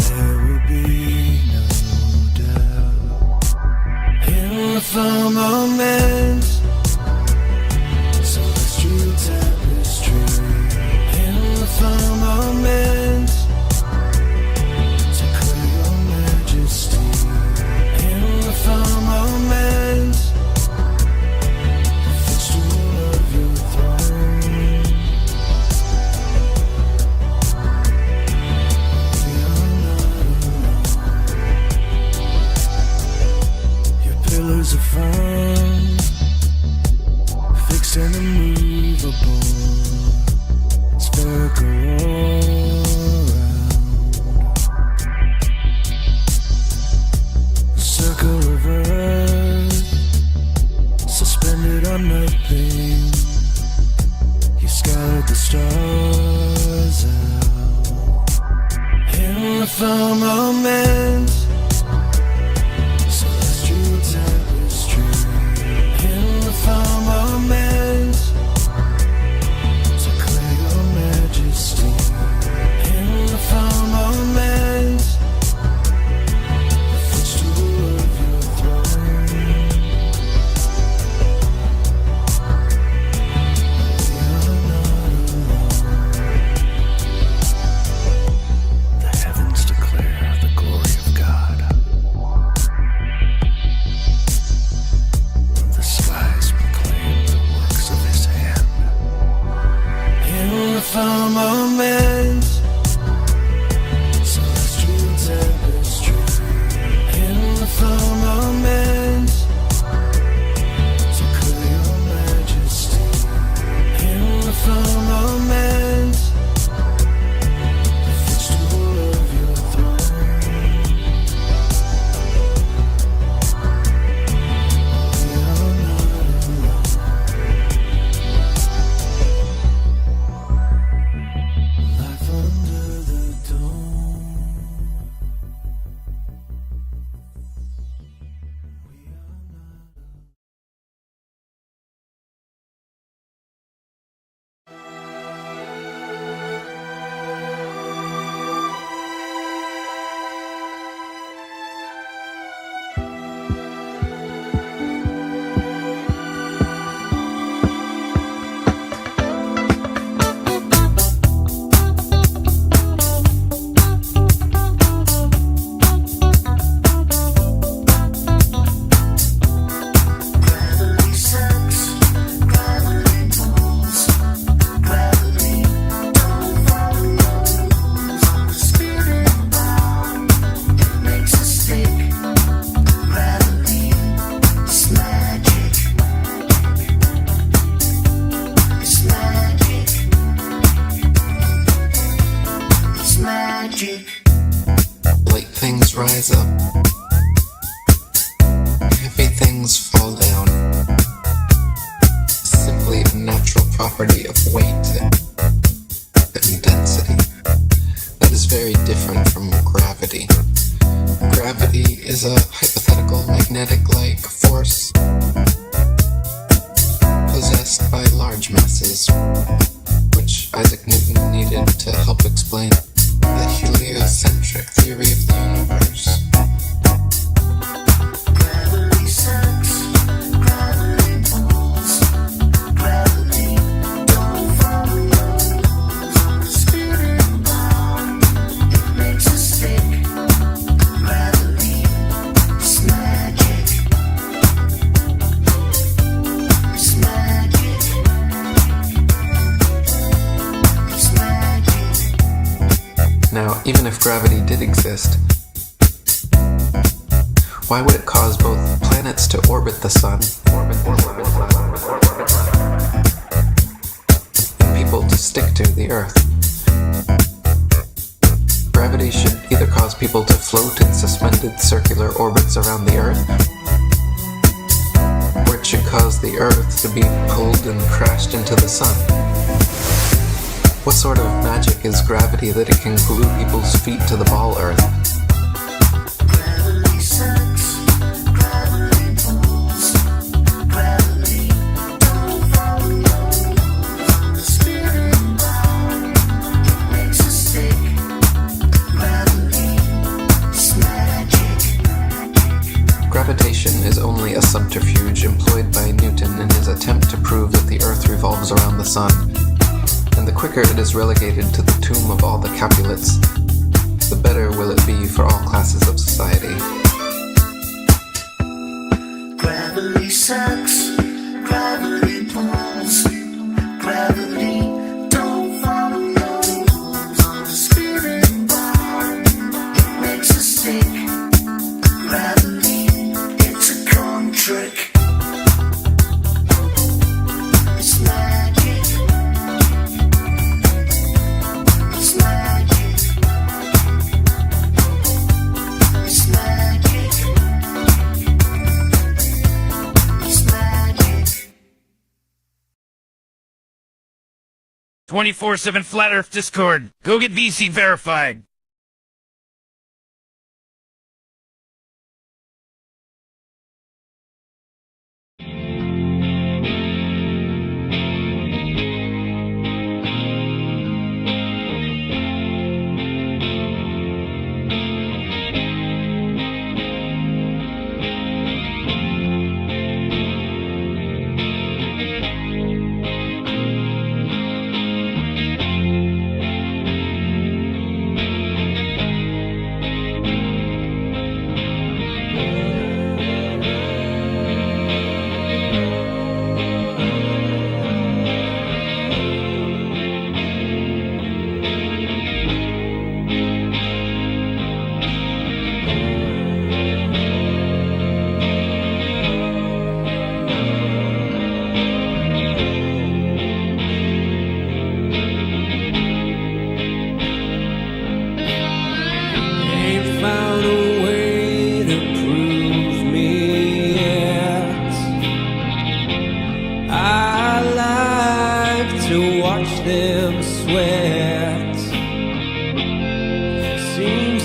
there will be no doubt. In the firmament, celestial tapestry. In the firmament, firmament, celestial tapestry. In the firmament, declare your majesty. In the firmament, the footstool of your throne. We are not alone. The heavens declare the glory of God. The skies proclaim the works of his hand. In the firmament, celestial tapestry. In the firmament, declare your majesty. In the firmament, the footstool of your throne. We are not alone. Life under the dome. Gravity sucks, gravity pulls, gravity don't follow no rules. Spirit bound, it makes us stick. Gravity, it's magic. It's magic. It's magic. Light things rise up. Heavy things fall down. Simply a natural property of weight and density. That is very different from gravity. Gravity is a hypothetical magnetic-like force possessed by large masses, which Isaac Newton needed to help explain the heliocentric theory of the universe. Gravity sucks, gravity pulls, gravity don't follow no rules. Spirit bound, it makes us stick. Gravity, it's magic. It's magic. It's magic. Now, even if gravity did exist, why would it cause both planets to orbit the sun and people to stick to the Earth? Gravity should either cause people to float in suspended circular orbits around the Earth, or it should cause the Earth to be pulled and crashed into the sun. What sort of magic is gravity that it can glue people's feet to the ball Earth? Gravity sucks, gravity pulls, gravity don't follow no rules. Spirit bound, it makes us stick. Gravity, it's magic. Gravitation is only a subterfuge employed by Newton in his attempt to prove that the Earth revolves around the sun. And the quicker it is relegated to the tomb of all the Capulets, the better will it be for all classes of society. Gravity sucks, gravity pulls, gravity don't follow no rules. Spirit bound, it makes us stick. Gravity, it's a con trick. It's magic. It's magic. It's magic. It's magic. 24/7 Flat Earth Discord. Go get VC verified.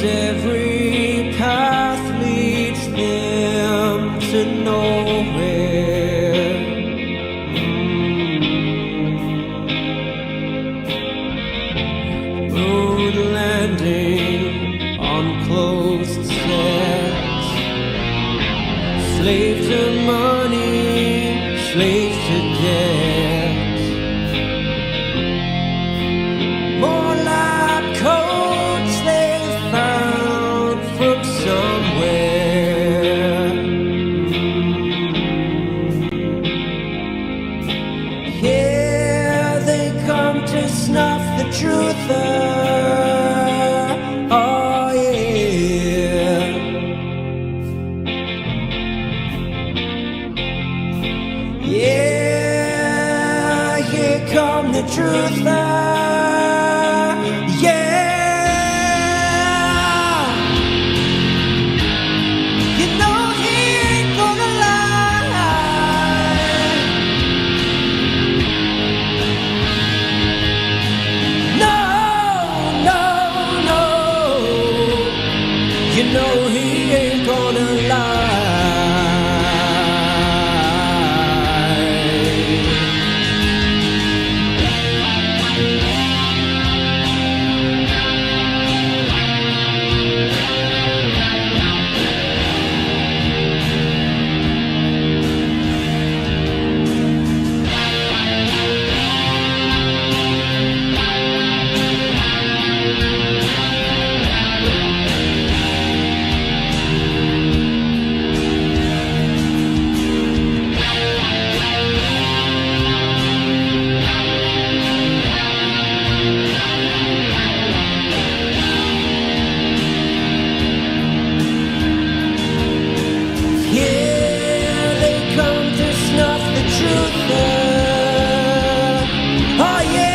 every path leads them to nowhere. Moon landing on closed sets. Slave to money, slave to debt. More like coats they found from somewhere. Here they come to snuff the truth out. Oh yeah. Yeah, here come the truth out. Yeah. You know he ain't gonna lie. No, no, no. You know he ain't gonna lie. Here they come to snuff the truth out. Oh yeah.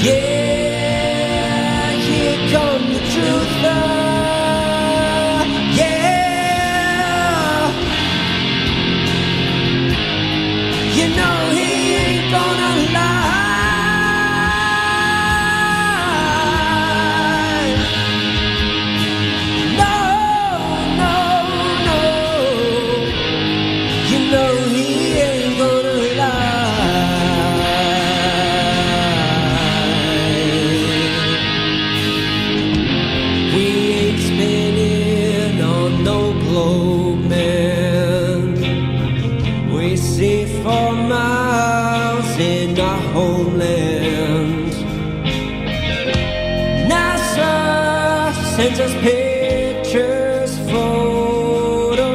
Yeah, here come the truth out. Yeah. You know he ain't gonna lie. No, no, no. You know he ain't gonna lie. We ain't spinning on no globe, man. We see for miles in our homeland. NASA sends us pictures photoshopped.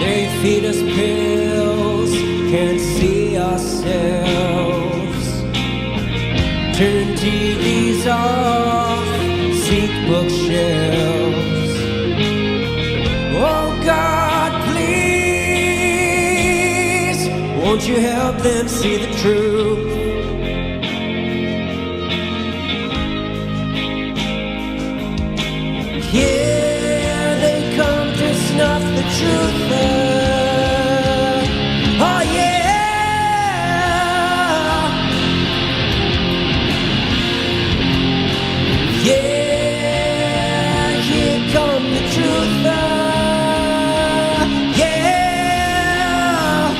They feed us pills, can't see ourselves. Turn TVs off, seek bookshelves. Oh God, please, won't you help them see the truth? Here they come to snuff the truth out. Oh yeah. Yeah, here come the truth out. Yeah.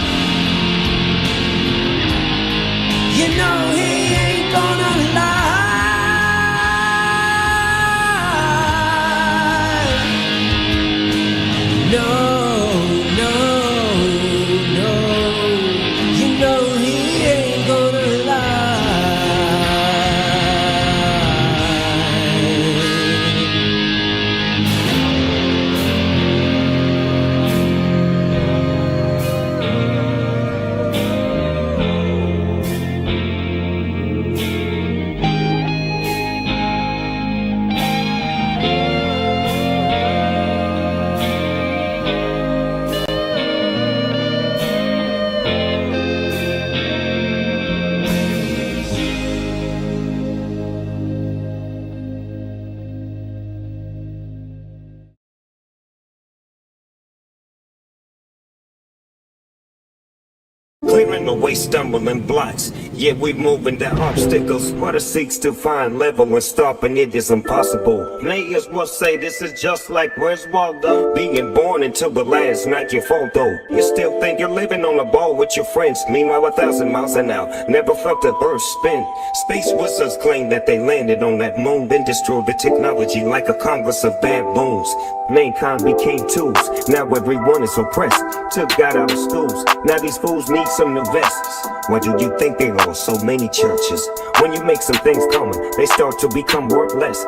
clearing away stumbling blocks. Yeah, we moving the obstacles. Water seeks to find level and stopping it is impossible. Players will say this is just like Where's Waldo? Being born until the last night your fault though. You still think you're living on a ball with your friends. Meanwhile 1,000 miles an hour. Never felt the earth spin. Space wizards claim that they landed on that moon. Then destroyed the technology like a congress of baboons. Mankind became tools. Now everyone is oppressed. Took God out of schools. Now these fools need some new vests. Why do you think there are so many churches? When you make some things common, they start to become worthless.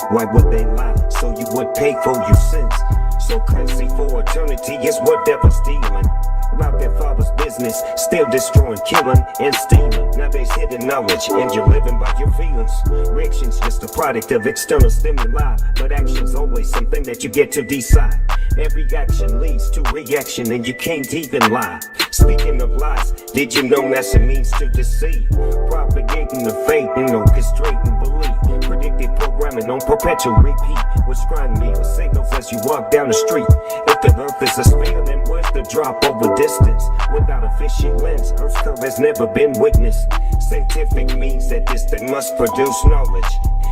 Why would they lie? So you would pay for your sins. So currency for eternity is what devil's stealing. About their father's business, still destroying, killing, and stealing. Now there's hidden knowledge, and you're living by your feelings. Reaction's just a product of external stimuli, but action's always something that you get to decide. Every action leads to reaction, and you can't even lie. Speaking of lies, did you know that's a means to deceive? Propagating the faith and orchestrating belief. Predictive programming on perpetual repeat. Which trying me for signals as you walk down the street. If the earth is a sphere, then where's the drop over distance? Without a fishing lens, Earth's curve has never been witnessed. Scientific means that this thing must produce knowledge.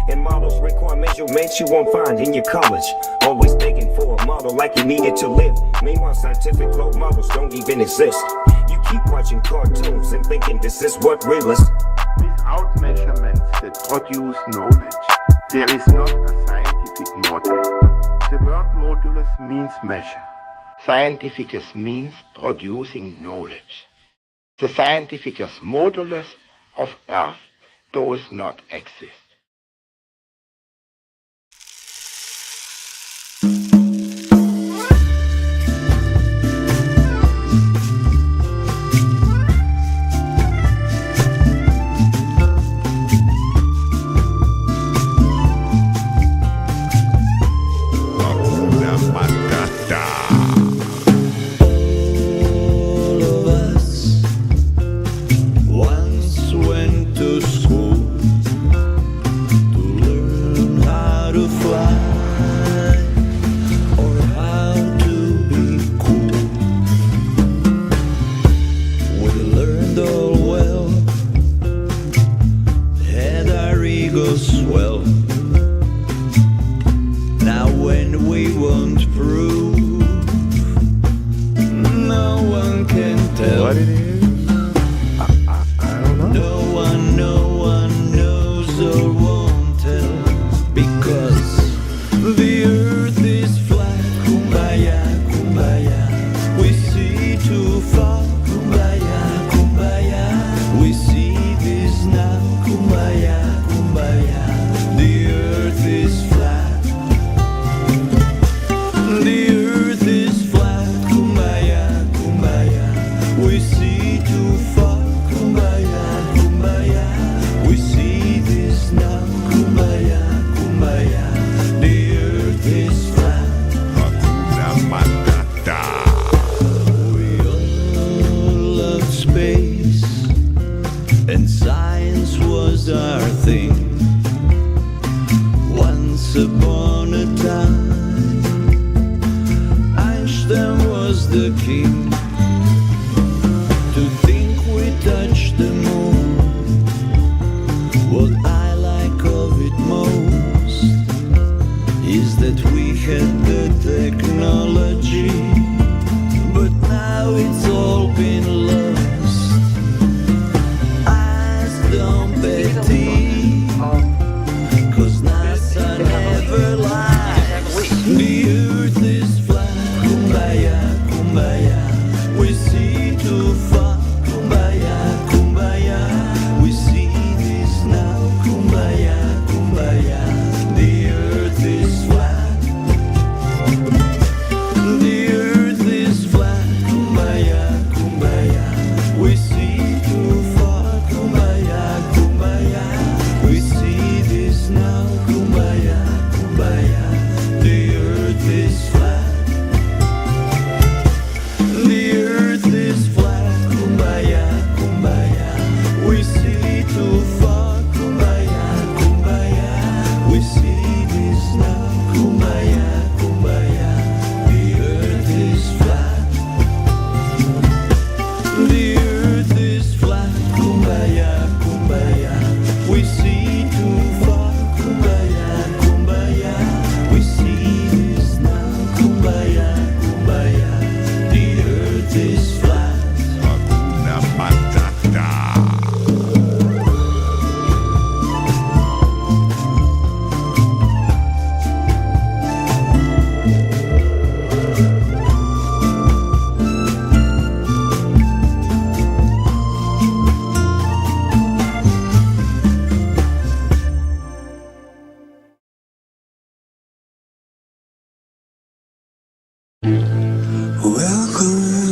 And models require measurements you won't find in your college. Always begging for a model like you need it to live. Meanwhile, scientific role models don't even exist. You keep watching cartoons and thinking this is what real is. Without measurements that produce knowledge, there is not a scientific model. The word modulus means measure. Scientificus means producing knowledge. The scientificus modulus of Earth does not exist.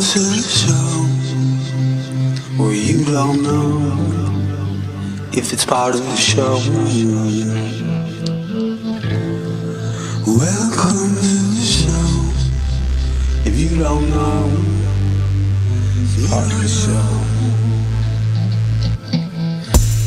to the show where you don't know if it's part of the show. Welcome to the show. If you don't know, it's part of the show.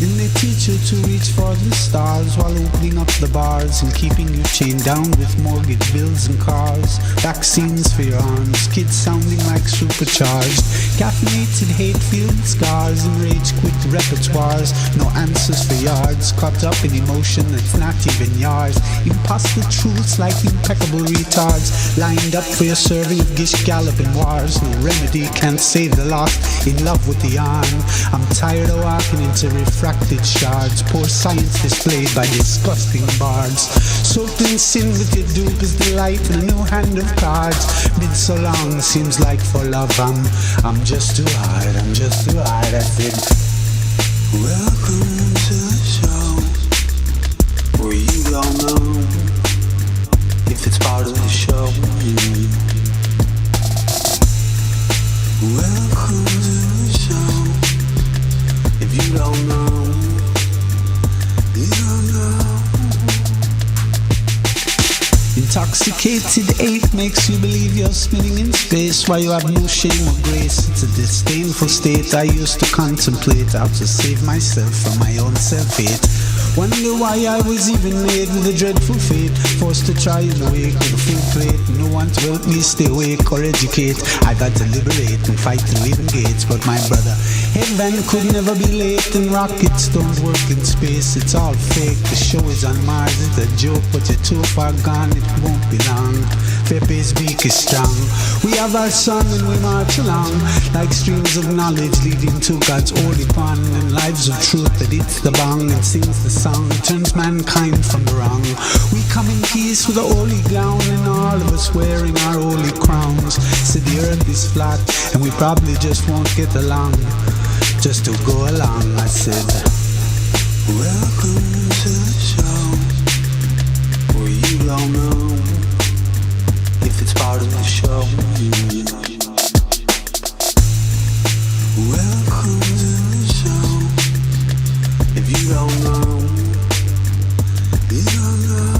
And they teach you to reach for the stars while opening up the bars and keeping you chained down with mortgage bills and cars. Vaccines for your arms, kids sounding like supercharged. Caffeinated hate-filled scars and rage-quit repertoires. No answers for yards, caught up in emotion that's not even yours. Imposter truths like impeccable retards, lined up for your serving of gish galloping wars. No remedy can't save the lost, in love with the yarn. I'm tired of walking into refractory shards, poor science displayed by disgusting bards. Soaked in sin with your dupe is delight and a new hand of cards. Been so long, seems like for love I'm just too hard, I'm just too hard, I said. Welcome to the show where you don't know if it's part of the show. Welcome to the show. If you don't know, you don't know. Intoxicated hate makes you believe you're spinning in space while you have no shame or grace. It's a disdainful state I used to contemplate how to save myself from my own self-hate. Wonder why I was even made with a dreadful fate, forced to try and awake with a full plate. No one to help me stay awake or educate. I got to liberate and fight to leaving gates. But my brother, heaven could never be late, and rockets don't work in space. It's all fake, the show is on Mars. It's a joke, but you're too far gone, it won't be long. Pepe's beak is strong. We have our sun and we march along like streams of knowledge leading to God's holy pond, and lives of truth that hits the bong and sings the song, turns mankind from the wrong. We come in peace with a holy ground, and all of us wearing our holy crowns. So the earth is flat and we probably just won't get along. Just to go along, I said. Welcome to the show where you don't know if it's part of the show. Welcome to the show. If you don't know, you don't know.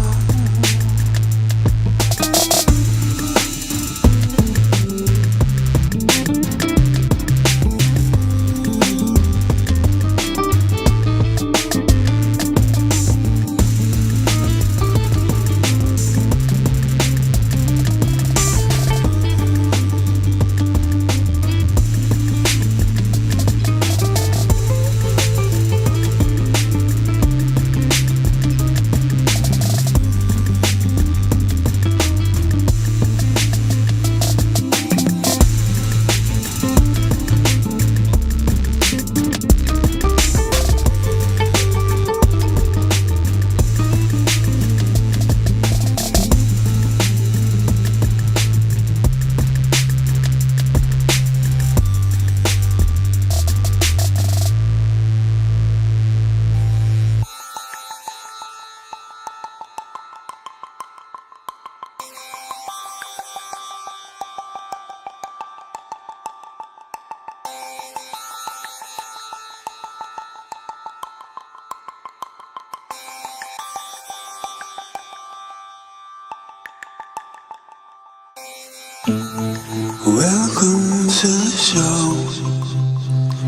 Welcome to the show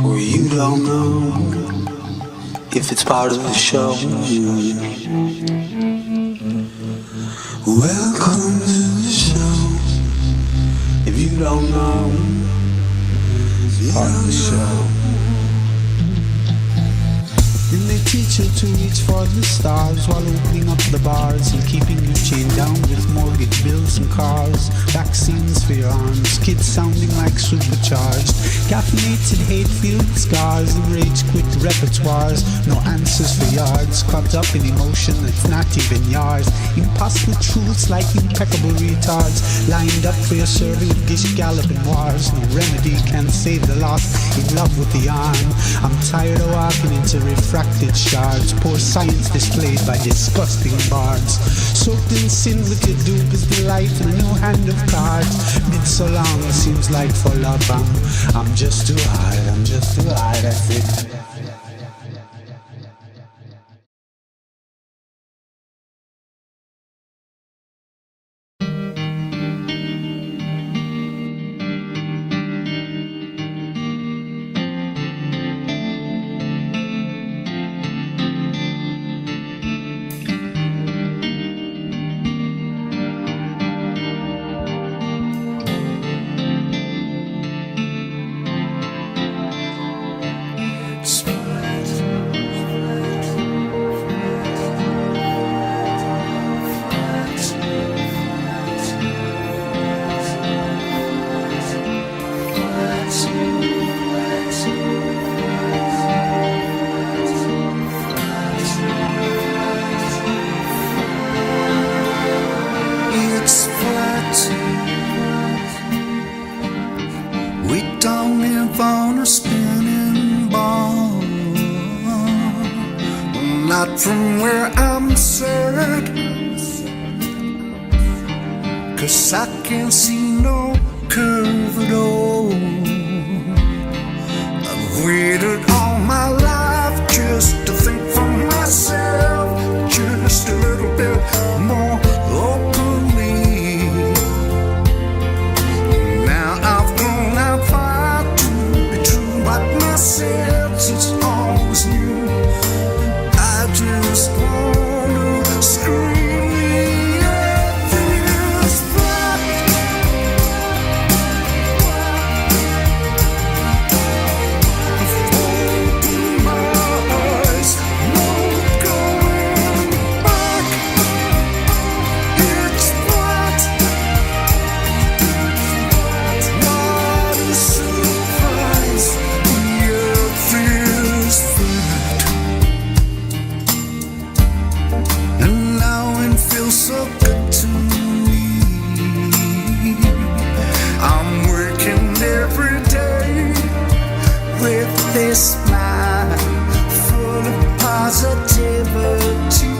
where you don't know if it's part of the show. Welcome to the show. If you don't know, it's part of the show. And they teach you to reach for the stars while opening up the bars and keeping you chained down with mortgage bills and cars. Vaccines for your arms, kids sounding like supercharged. Caffeinated hate-filled scars and rage-quit repertoires. No answers for yards, caught up in emotion that's not even yours. Imposter truths like impeccable retards, lined up for your serving of gish galloping wars. No remedy can save the lost, in love with the yarn. I'm tired of walking into refracted shards, poor science displayed by disgusting bards. Soaked in sin with your dupe is delight and a new hand of cards. Been so long, it seems like for love. I'm just too high, that's it. It's flat. We don't live on a spinning ball. Not from where I'm set. 'Cause I can't see no curve at all. I've waited all my life just to think for myself, just a little bit more openly. Now I've grown out far to be true, but my senses always knew. I just want to scream at this flat. Open my eyes, no going back. It's flat. What a surprise, the earth is flat. And now it feels so good to me. I'm working every day with this mind full of positivity.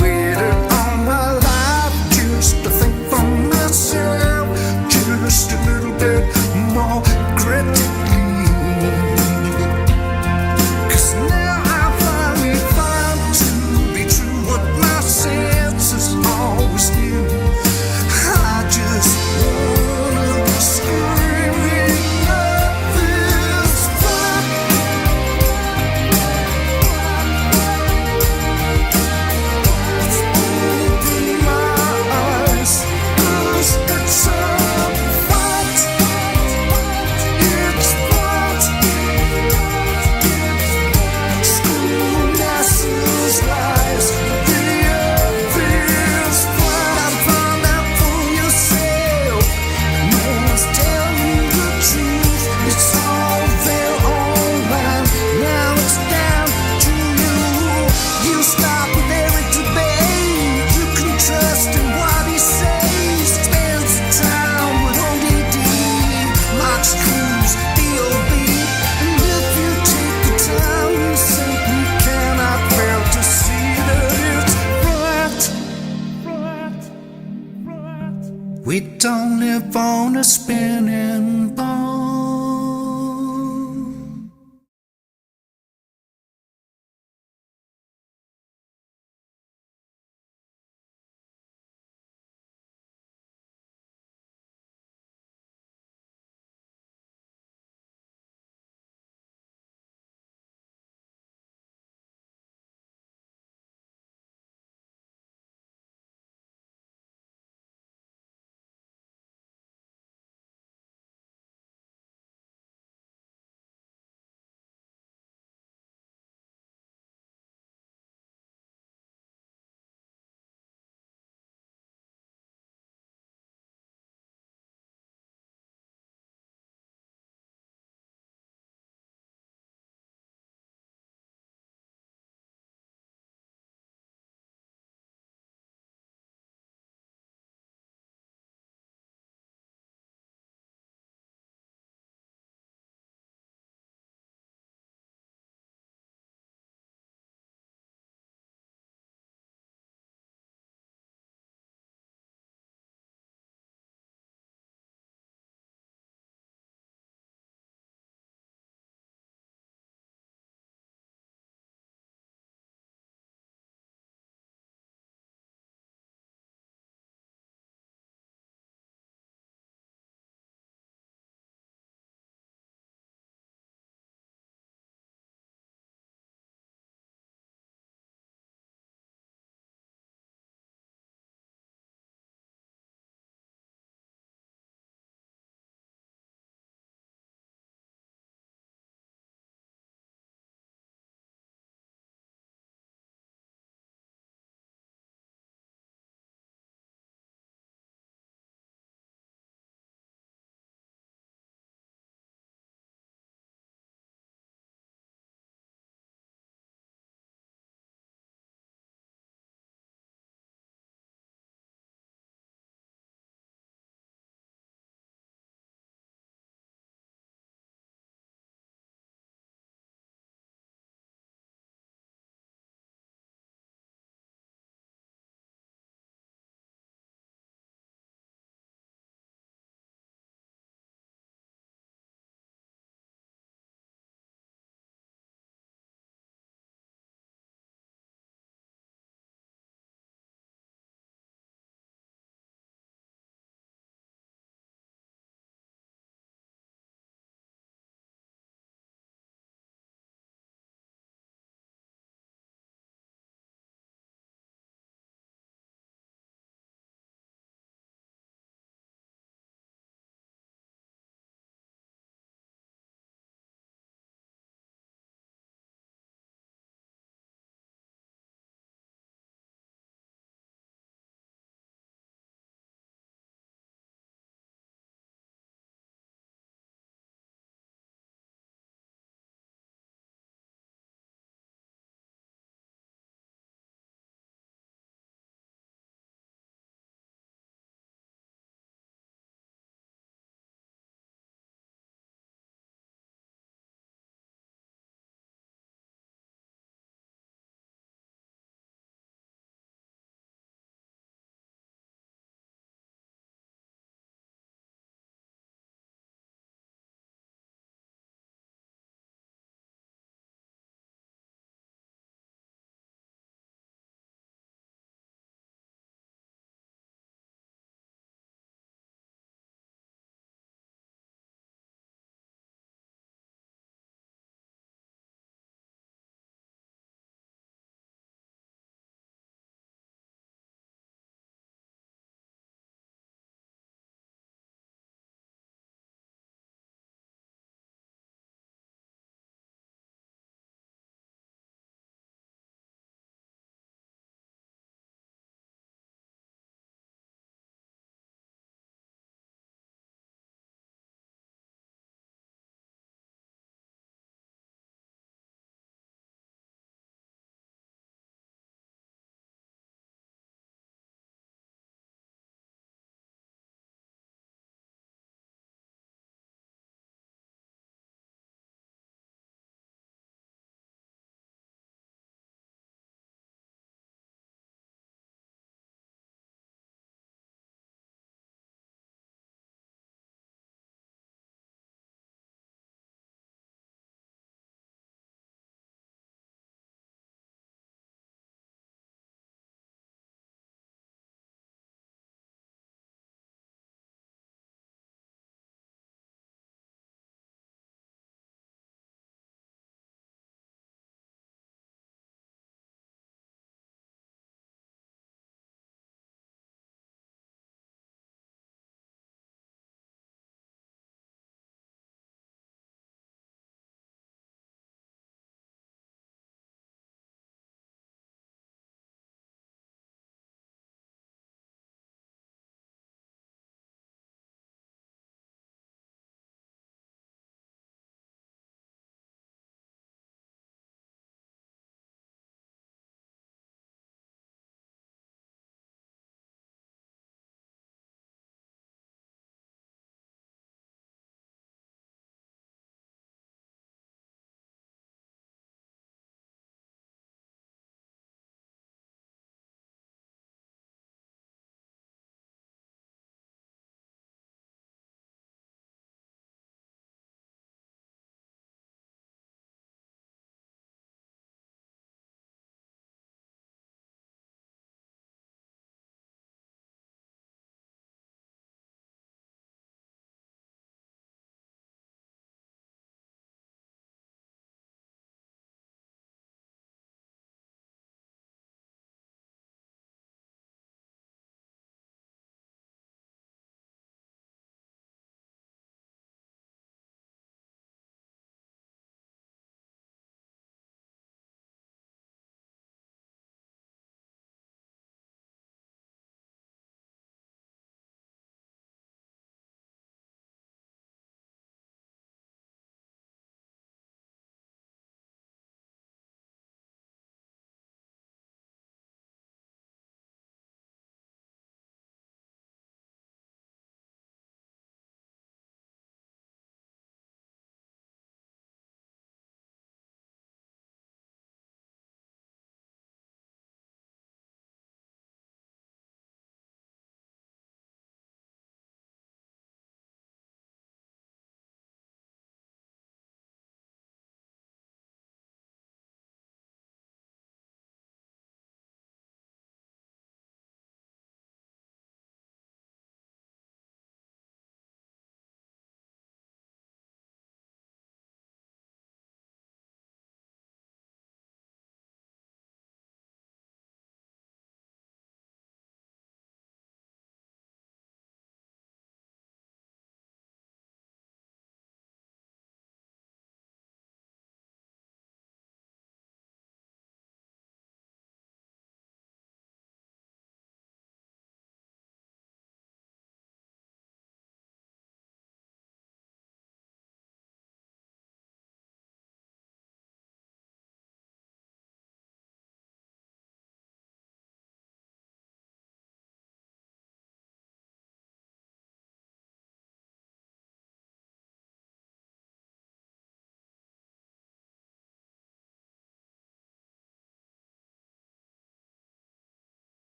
Waited all my life just to think for myself, just a little bit more critically. 'Cause now I finally found to be true what my senses always knew. I just wanna scream at this flat. Open my eyes, 'cause it's a flat. It's flat. Schoolmasters lies, the earth is flat. I found out for yourself. No one's telling the truth. It's all there online. Now it's down to you. You stop with every debate. You can trust in what he says. Spends time with ODD, Max Cruz, B.O.B. And if you take the time, you simply cannot fail to see that it's flat. We don't live on a spinning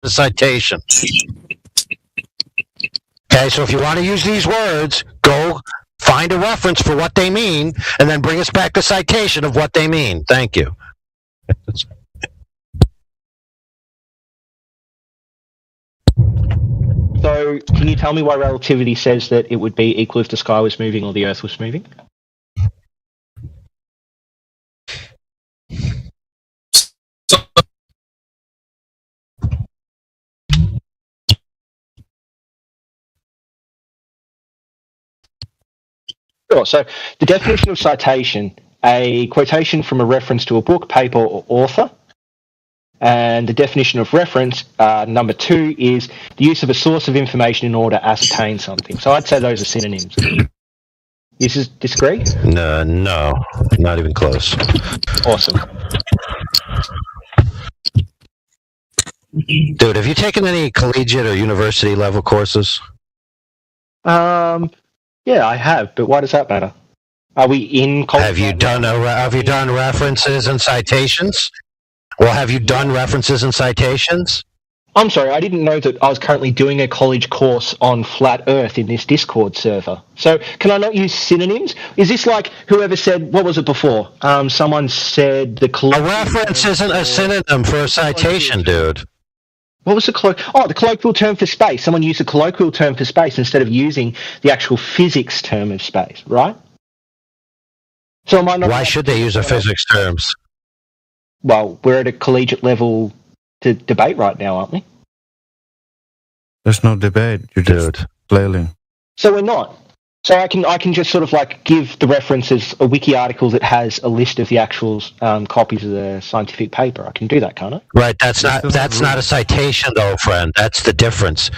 the citation. Okay, so if you want to use these words, go find a reference for what they mean, and then bring us back the citation of what they mean. Thank you. So, can you tell me why relativity says that it would be equal if the sky was moving or the Earth was moving? Sure. So, the definition of citation, a quotation from a reference to a book, paper, or author. And the definition of reference, number 2, is the use of a source of information in order to ascertain something. So I'd say those are synonyms. You disagree? No, not even close. Awesome. Dude, have you taken any collegiate or university level courses? Yeah, I have, but why does that matter? Are we in college? Have you done references and citations? Well, have you done references and citations? I'm sorry, I didn't know that I was currently doing a college course on flat Earth in this Discord server. So, can I not use synonyms? Is this like whoever said, what was it before? Someone said the colloquial... A reference isn't a synonym for a citation, dude. What was the colloquial term for space. Someone used a colloquial term for space instead of using the actual physics term of space, right? So am I not... Why should they use a physics terms? Well, we're at a collegiate level to debate right now, aren't we? There's no debate. You're just flailing. So we're not. So I can just sort of like give the references a wiki article that has a list of the actual copies of the scientific paper. I can do that, can't I? Right. That's not a citation, though, friend. That's the difference.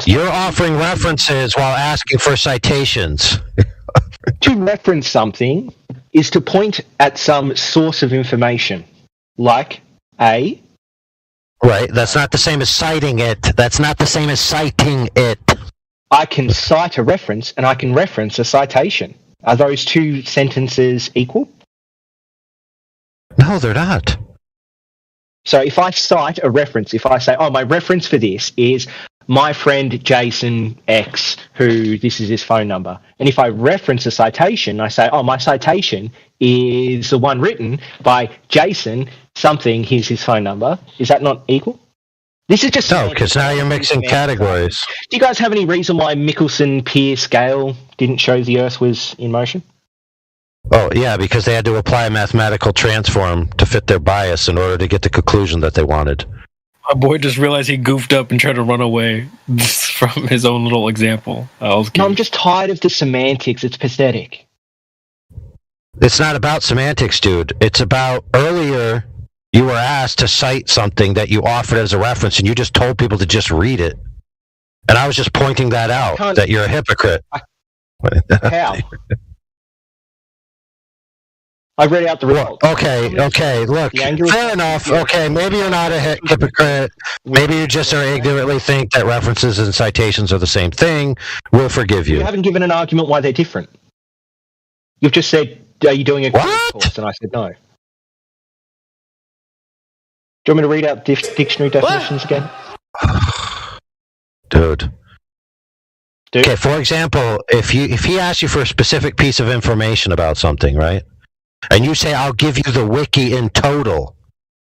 You're offering references while asking for citations. To reference something is to point at some source of information, like a... Right, that's not the same as citing it. That's not the same as citing it. I can cite a reference, and I can reference a citation. Are those two sentences equal? No, they're not. So if I cite a reference, if I say, oh, my reference for this is my friend Jason X, who this is his phone number. And if I reference a citation, I say, oh, my citation is the one written by Jason something, here's his phone number. Is that not equal? This is just... No, because now you're mixing categories. Do you guys have any reason why Michelson-Pierce scale didn't show the Earth was in motion? Oh, yeah, because they had to apply a mathematical transform to fit their bias in order to get the conclusion that they wanted. My boy just realized he goofed up and tried to run away from his own little example. No, I'm just tired of the semantics. It's pathetic. It's not about semantics, dude. It's about earlier you were asked to cite something that you offered as a reference, and you just told people to just read it. And I was just pointing that out, that you're a hypocrite. How? I read out the results. Okay, look, fair enough. Okay, maybe you're not a hypocrite. Maybe you just are ignorantly think that references and citations are the same thing. We'll forgive you. You haven't given an argument why they're different. You've just said, are you doing a course? And I said no. Do you want me to read out dictionary definitions again? Dude. Okay, for example, if he asks you for a specific piece of information about something, right? And you say, I'll give you the wiki in total.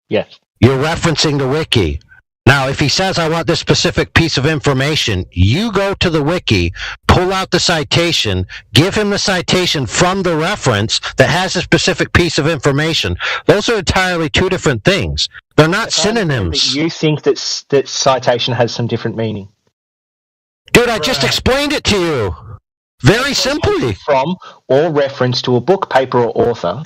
Yes. You're referencing the wiki. Now, if he says, I want this specific piece of information, you go to the wiki, pull out the citation, give him the citation from the reference that has a specific piece of information. Those are entirely two different things. They're not synonyms. You think that citation has some different meaning? Dude, I just explained it to you. Very simply. From or reference to a book, paper, or author.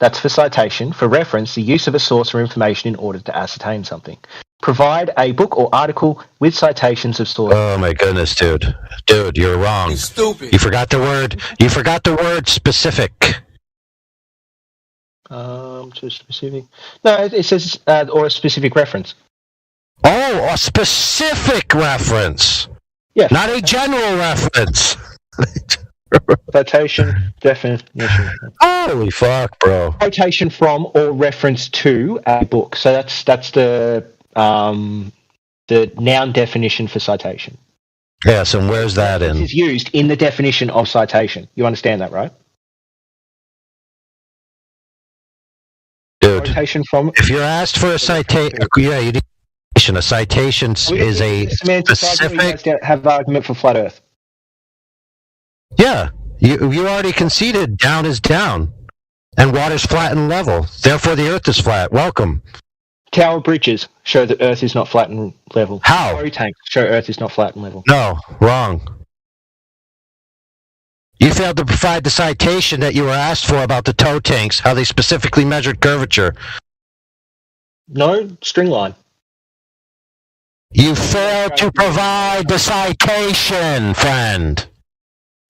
That's for citation. For reference, the use of a source or information in order to ascertain something. Provide a book or article with citations of sources. Oh my goodness, dude. Dude, you're wrong. You're stupid. You forgot the word specific. To specific. No, it says or a specific reference. Oh, a specific reference. Yeah. Not a general reference. Citation, definition. Holy fuck, bro. Quotation from or reference to a book. So that's the the noun definition for citation. Yes, and where's that in? This is used in the definition of citation. You understand that, right? Dude, Citation from. if you're asked for a citation, yeah, you need a citation is a specific. Have argument for flat Earth. Yeah, you already conceded down is down, and water's flat and level. Therefore, the Earth is flat. Welcome. Tower bridges show that Earth is not flat and level. How? Quarry tanks show Earth is not flat and level. No, wrong. You failed to provide the citation that you were asked for about the tow tanks, how they specifically measured curvature. No, string line. You failed to provide the citation, friend.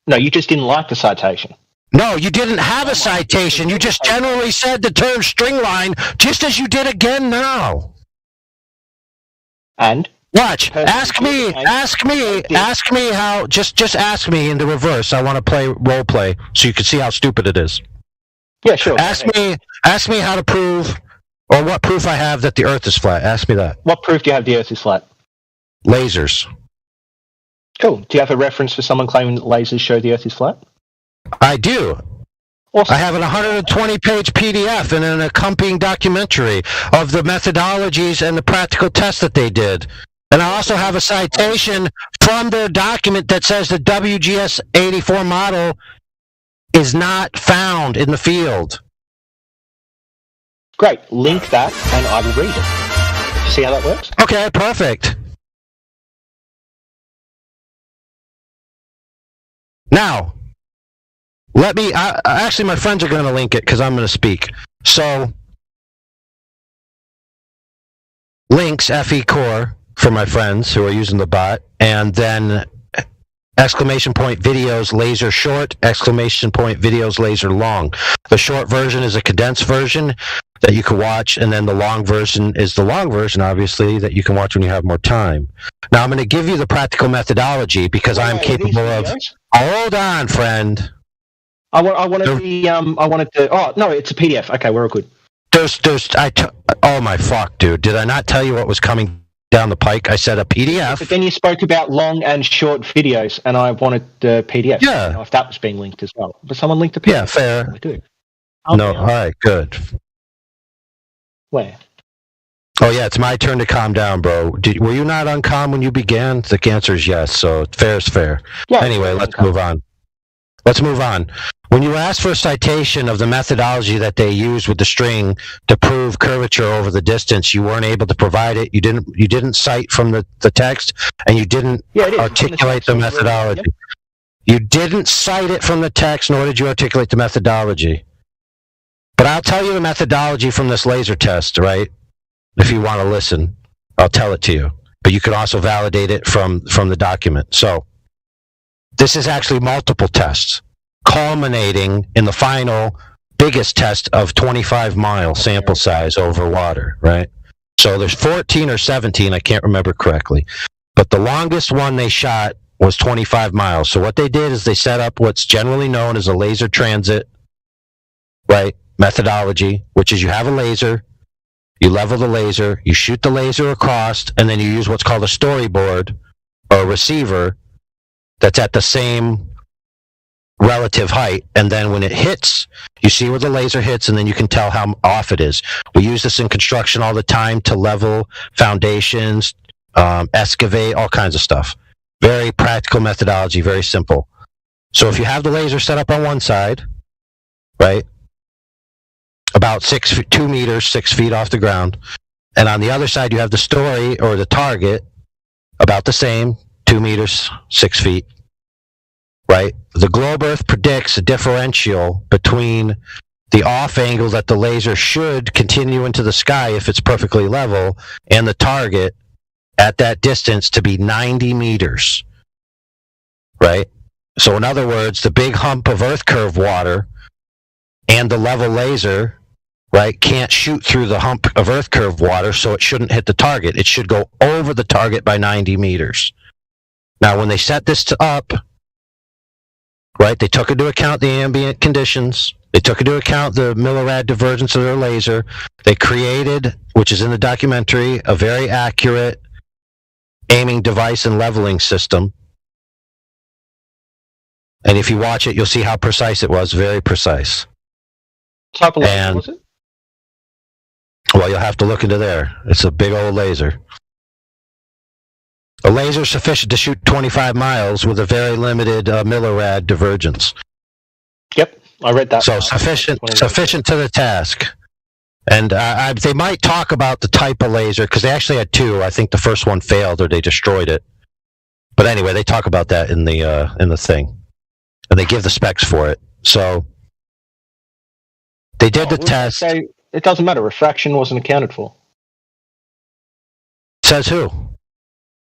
No, you just didn't like the citation. No, you didn't have a citation. You just generally said the term string line, just as you did again now. And? Watch. Ask me how, just ask me in the reverse. I want to play role play so you can see how stupid it is. Yeah, sure. Ask me how to prove, or what proof I have that the Earth is flat. Ask me that. What proof do you have the Earth is flat? Lasers. Cool. Do you have a reference for someone claiming that lasers show the Earth is flat? I do. Awesome. I have an 120-page PDF and an accompanying documentary of the methodologies and the practical tests that they did. And I also have a citation from their document that says the WGS-84 model is not found in the field. Great. Link that and I will read it. See how that works? Okay, perfect. Now, let me... actually, my friends are going to link it because I'm going to speak. So, links, FE Core, for my friends who are using the bot, and then exclamation point videos laser short, exclamation point videos laser long. The short version is a condensed version that you can watch, and then the long version is the long version, obviously, that you can watch when you have more time. Now, I'm going to give you the practical methodology because I'm capable of... Hold on, friend. I wanted to... Oh, no, it's a PDF. Okay, we're all good. Oh, my fuck, dude. Did I not tell you what was coming down the pike? I said a PDF. But then you spoke about long and short videos, and I wanted the PDF. Yeah. I don't know if that was being linked as well. But someone linked a PDF. Yeah, fair. I do. No, all right, good. Where? Oh, yeah, it's my turn to calm down, bro. Were you not on calm when you began? The answer is yes, so fair is fair. Yeah, anyway, let's move on. When you asked for a citation of the methodology that they used with the string to prove curvature over the distance, you weren't able to provide it. You didn't cite from the text, and you didn't articulate the methodology. You didn't cite it from the text, nor did you articulate the methodology. But I'll tell you the methodology from this laser test, right? If you want to listen, I'll tell it to you. But you can also validate it from the document. So this is actually multiple tests, culminating in the final biggest test of 25-mile sample size over water, right? So there's 14 or 17, I can't remember correctly. But the longest one they shot was 25 miles. So what they did is they set up what's generally known as a laser transit, right, methodology, which is you have a laser, you level the laser, you shoot the laser across, and then you use what's called a storyboard or a receiver that's at the same relative height, and then when it hits, you see where the laser hits, and then you can tell how off it is. We use this in construction all the time to level foundations, excavate, all kinds of stuff. Very practical methodology, very simple. So if you have the laser set up on one side, right, about 2 meters, 6 feet off the ground, and on the other side you have the story or the target about the same, 2 meters, 6 feet, right? The globe Earth predicts a differential between the off angle that the laser should continue into the sky if it's perfectly level and the target at that distance to be 90 meters, right? So in other words, the big hump of Earth curve water and the level laser, right, can't shoot through the hump of Earth curve water, so it shouldn't hit the target. It should go over the target by 90 meters. Now, when they set this up, right, they took into account the ambient conditions. They took into account the millirad divergence of their laser. They created, which is in the documentary, a very accurate aiming device and leveling system. And if you watch it, you'll see how precise it was. Very precise. Type of laser was it? Well, you'll have to look into there. It's a big old laser. A laser sufficient to shoot 25 miles with a very limited millirad divergence. Yep, I read that. So sufficient to the task. And they might talk about the type of laser, because they actually had two. I think the first one failed or they destroyed it. But anyway, they talk about that in the thing. And they give the specs for it. So they did the test. It doesn't matter. Refraction wasn't accounted for. Says who?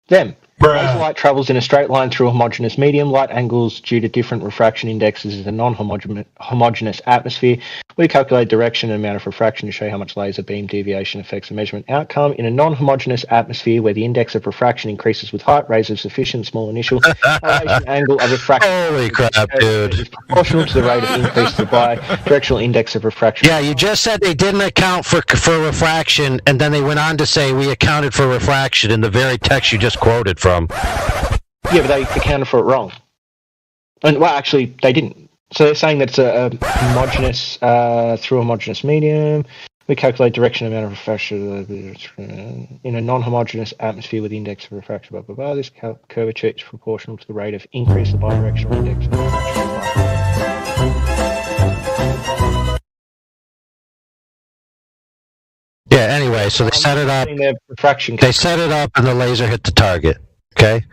Them. As light travels in a straight line through a homogeneous medium, light angles due to different refraction indexes in a non-homogeneous atmosphere. We calculate direction and amount of refraction to show how much laser beam deviation affects the measurement outcome. In a non-homogeneous atmosphere where the index of refraction increases with height, rays of sufficient small initial elevation angle of refraction. Holy crap, dude. Is proportional to the rate of increase of the bidirectional index of refraction. Yeah, you just said they didn't account for refraction, and then they went on to say we accounted for refraction in the very text you just quoted from. Yeah, but they accounted for it wrong. And well, actually, they didn't. So they're saying that it's a homogeneous through a homogeneous medium. We calculate direction amount of refraction in a non-homogeneous atmosphere with the index of refraction. Blah blah blah. This curvature is proportional to the rate of increase of the bidirectional index of refraction. Yeah. Anyway, so they set it up. They set it up, and the laser hit the target. Okay.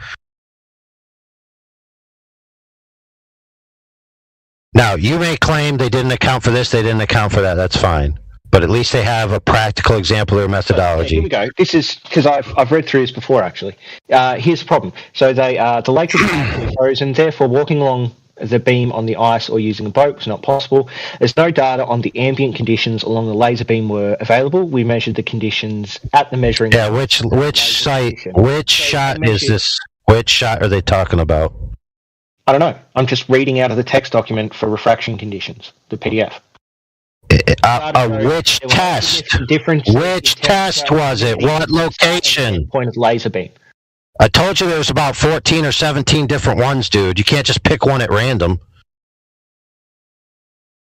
Now, you may claim they didn't account for this, they didn't account for that. That's fine. But at least they have a practical example of their methodology. So, here we go. This is because I've read through this before, actually. Here's the problem. So the lake was frozen, therefore walking along the beam on the ice or using a boat was not possible. There's no data on the ambient conditions along the laser beam were available. We measured the conditions at the measuring. Yeah, which site, which shot is this? Which shot are they talking about? I don't know. I'm just reading out of the text document for refraction conditions, the PDF. Which test? Which test was it? What location? Point of laser beam. I told you there was about 14 or 17 different ones, dude. You can't just pick one at random.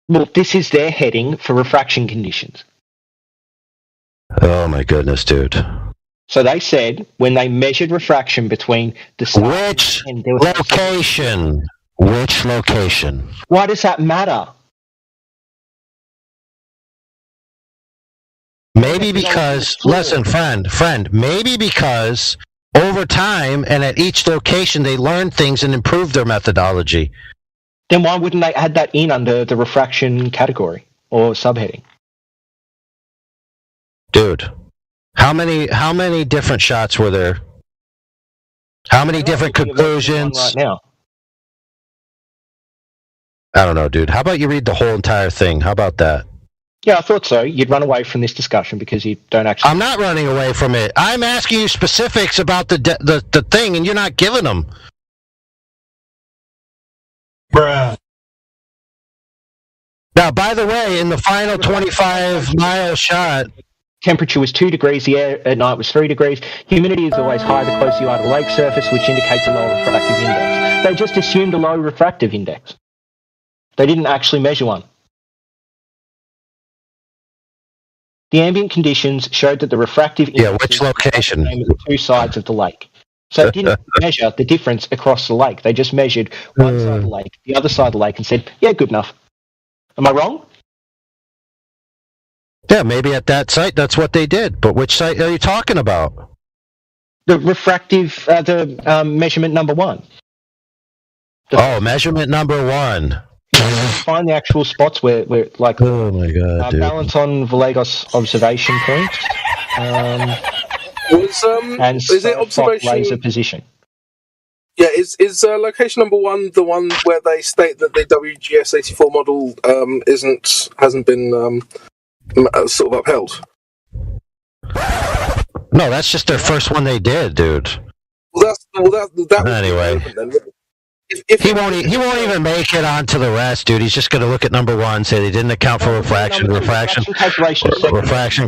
Well, this is their heading for refraction conditions. Oh my goodness, dude. So they said when they measured refraction between the which location? Which location? Why does that matter? Maybe because, listen, friend, maybe because over time and at each location they learned things and improved their methodology. Then why wouldn't they add that in under the refraction category or subheading? Dude, how many different shots were there? How many different conclusions? Right now. I don't know, dude. How about you read the whole entire thing? How about that? Yeah, I thought so. You'd run away from this discussion because you don't actually... I'm not running away from it. I'm asking you specifics about the thing, and you're not giving them. Bruh. Now, by the way, in the final 25-mile shot... Temperature was 2 degrees, the air at night was 3 degrees. Humidity is always high the closer you are to the lake surface, which indicates a lower refractive index. They just assumed a low refractive index. They didn't actually measure one. The ambient conditions showed that the refractive index... Yeah, which location? ...the two sides of the lake. So it didn't measure the difference across the lake. They just measured one side of the lake, the other side of the lake, and said, yeah, good enough. Am I wrong? Yeah, maybe at that site that's what they did. But which site are you talking about? The refractive, measurement number 1. Measurement number 1. Find the actual spots where like, oh my god, dude. Balance on Villegas observation point. And is it observation laser position? Yeah, is location number 1 the one where they state that the WGS-84 model hasn't been sort of upheld? No, that's just their first one they did, dude. Well, that anyway. He won't even make it onto the rest, dude. He's just going to look at number one, say they didn't account for refraction. Refraction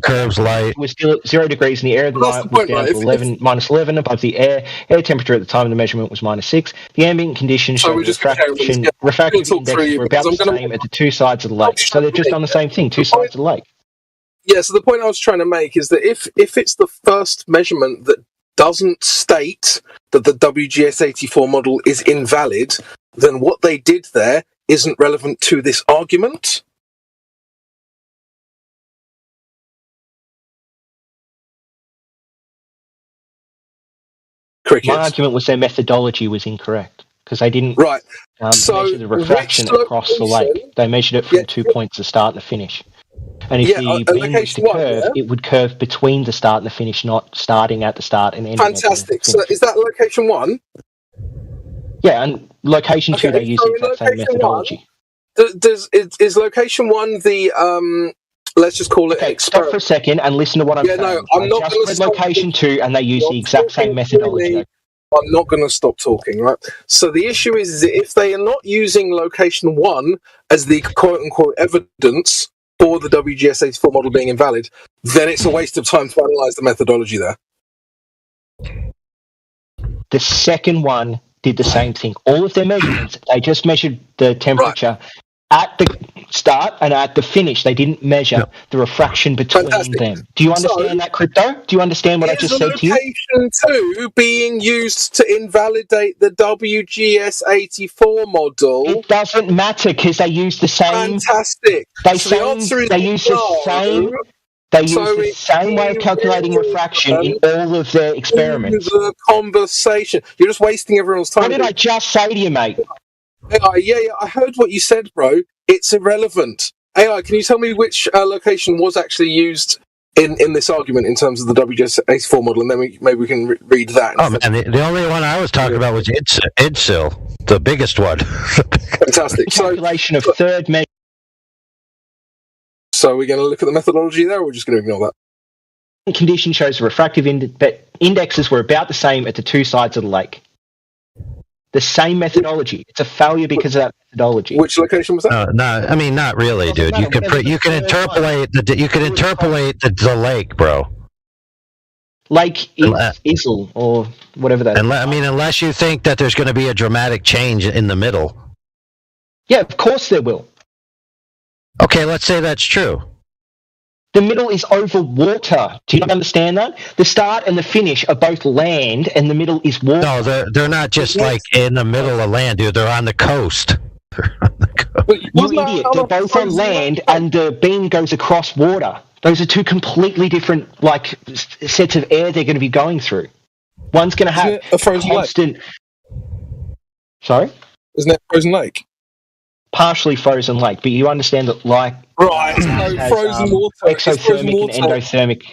curves light. Was still at 0 degrees, and the air of the light was down to minus 11 above the air. Air temperature at the time of the measurement was minus 6. The ambient conditions showed refractive index were about the same at the two sides of the lake. So they're just on the same thing, two sides of the lake. Yeah, so the point I was trying to make is that if it's the first measurement that doesn't state that the WGS84 model is invalid, then what they did there isn't relevant to this argument. My argument was their methodology was incorrect because they didn't measure the refraction across the lake. They measured it from 2 points, the start and the finish. And if the beam was to curve, it would curve between the start and the finish, not starting at the start and ending Fantastic. At the finish. So is that location 1? Yeah, and location 2, they use the exact same methodology. Is location 1 the let's just call it stop for a second and listen to what I'm saying. No, I'm not going to stop. Location 2, and they use the exact same methodology. I'm not going to stop talking, right? So the issue is that if they are not using location 1 as the quote-unquote evidence for the WGS84 model being invalid, then it's a waste of time to analyse the methodology there. The second one did the same thing. All of their measurements, they just measured the temperature at the start and at the finish. They didn't measure the refraction between them. Do you understand that, Crypto? Do you understand what I just said to you? Location 2 being used to invalidate the WGS84 model. It doesn't matter because they use the same. Fantastic. They use the same way of calculating refraction in all of their experiments. The conversation. You're just wasting everyone's time. What did I just say to you, mate? AI, I heard what you said, bro. It's irrelevant. AI, can you tell me which location was actually used in this argument in terms of the WGS84 model, and then maybe we can read that. Oh man, the only one I was talking about was IDSIL, the biggest one. Fantastic. Calculation of third measure. So we're going to look at the methodology there, or we're just going to ignore that? Condition shows the refractive indexes were about the same at the two sides of the lake. The same methodology. It's a failure because of that methodology. Which location was that? No, I mean not really, dude. You can interpolate the lake, bro. Lake Isle or whatever that is. I mean, unless you think that there's going to be a dramatic change in the middle. Yeah, of course there will. Okay, let's say that's true. The middle is over water. Do you not understand that? The start and the finish are both land, and the middle is water. No, they're not just like in the middle of land, dude. They're on the coast. You idiot. They're both on land, and the beam goes across water. Those are two completely different, sets of air they're going to be going through. One's going to have a frozen constant... lake? Sorry? Isn't it a frozen lake? Partially frozen lake, but you understand that frozen water, exothermic and endothermic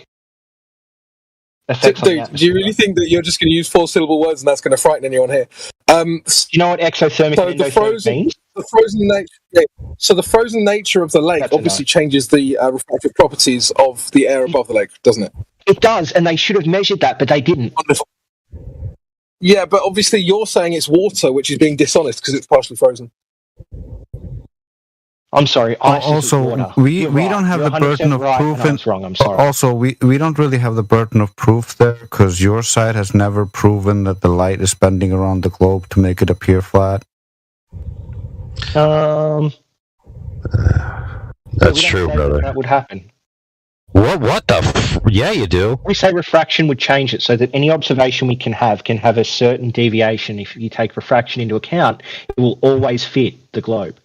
effects. Dude, do you really think that you're just going to use 4-syllable words and that's going to frighten anyone here? You know what exothermic and endothermic means? The frozen nature of the lake obviously changes the refractive properties of the air above the lake, doesn't it? It does, and they should have measured that, but they didn't. Wonderful. Yeah, but obviously you're saying it's water, which is being dishonest because it's partially frozen. I'm sorry. Also, we don't have the burden of proof. I'm sorry. Also, we don't really have the burden of proof there because your side has never proven that the light is bending around the globe to make it appear flat. That's true, brother. That would happen. What the? Yeah, you do. We say refraction would change it so that any observation we can have a certain deviation. If you take refraction into account, it will always fit the globe.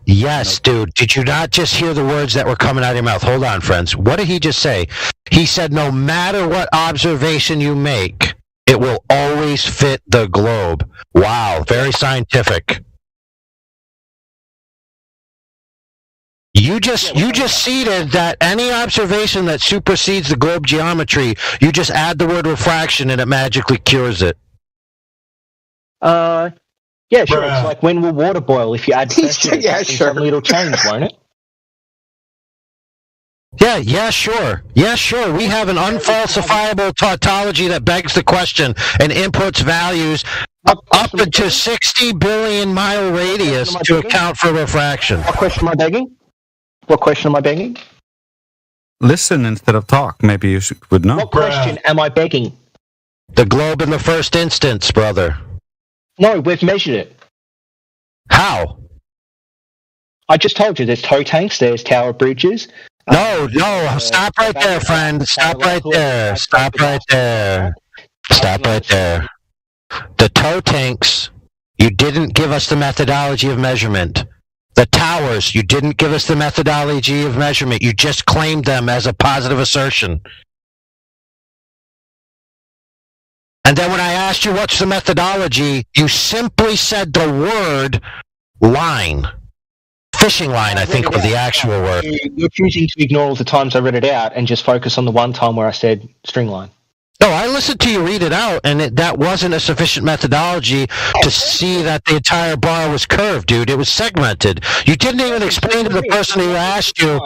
Yes, dude. Did you not just hear the words that were coming out of your mouth? Hold on, friends. What did he just say? He said no matter what observation you make, it will always fit the globe. Wow, very scientific. You just ceded that any observation that supersedes the globe geometry, you just add the word refraction and it magically cures it. Yeah, sure. It's like when will water boil? If you add pressure, suddenly it'll change, won't it? Yeah, sure. Yeah, sure. We have an unfalsifiable tautology that begs the question and inputs values up into 60 billion mile radius to account for refraction. What question am I begging? What question am I begging? Listen instead of talk. Maybe you would know. What question am I begging? The globe in the first instance, brother. No, we've measured it. How? I just told you there's tow tanks, there's tower bridges. No, stop right there, friend. Stop right there. Stop right there. Stop right there. The tow tanks, you didn't give us the methodology of measurement. The towers, you didn't give us the methodology of measurement. You just claimed them as a positive assertion. And then when I asked you what's the methodology, you simply said the word line. Fishing line, I think, was the actual word. You're choosing to ignore all the times I read it out and just focus on the one time where I said string line. No, I listened to you read it out, and that wasn't a sufficient methodology to see that the entire bar was curved, dude. It was segmented. You didn't even explain to the person who asked you.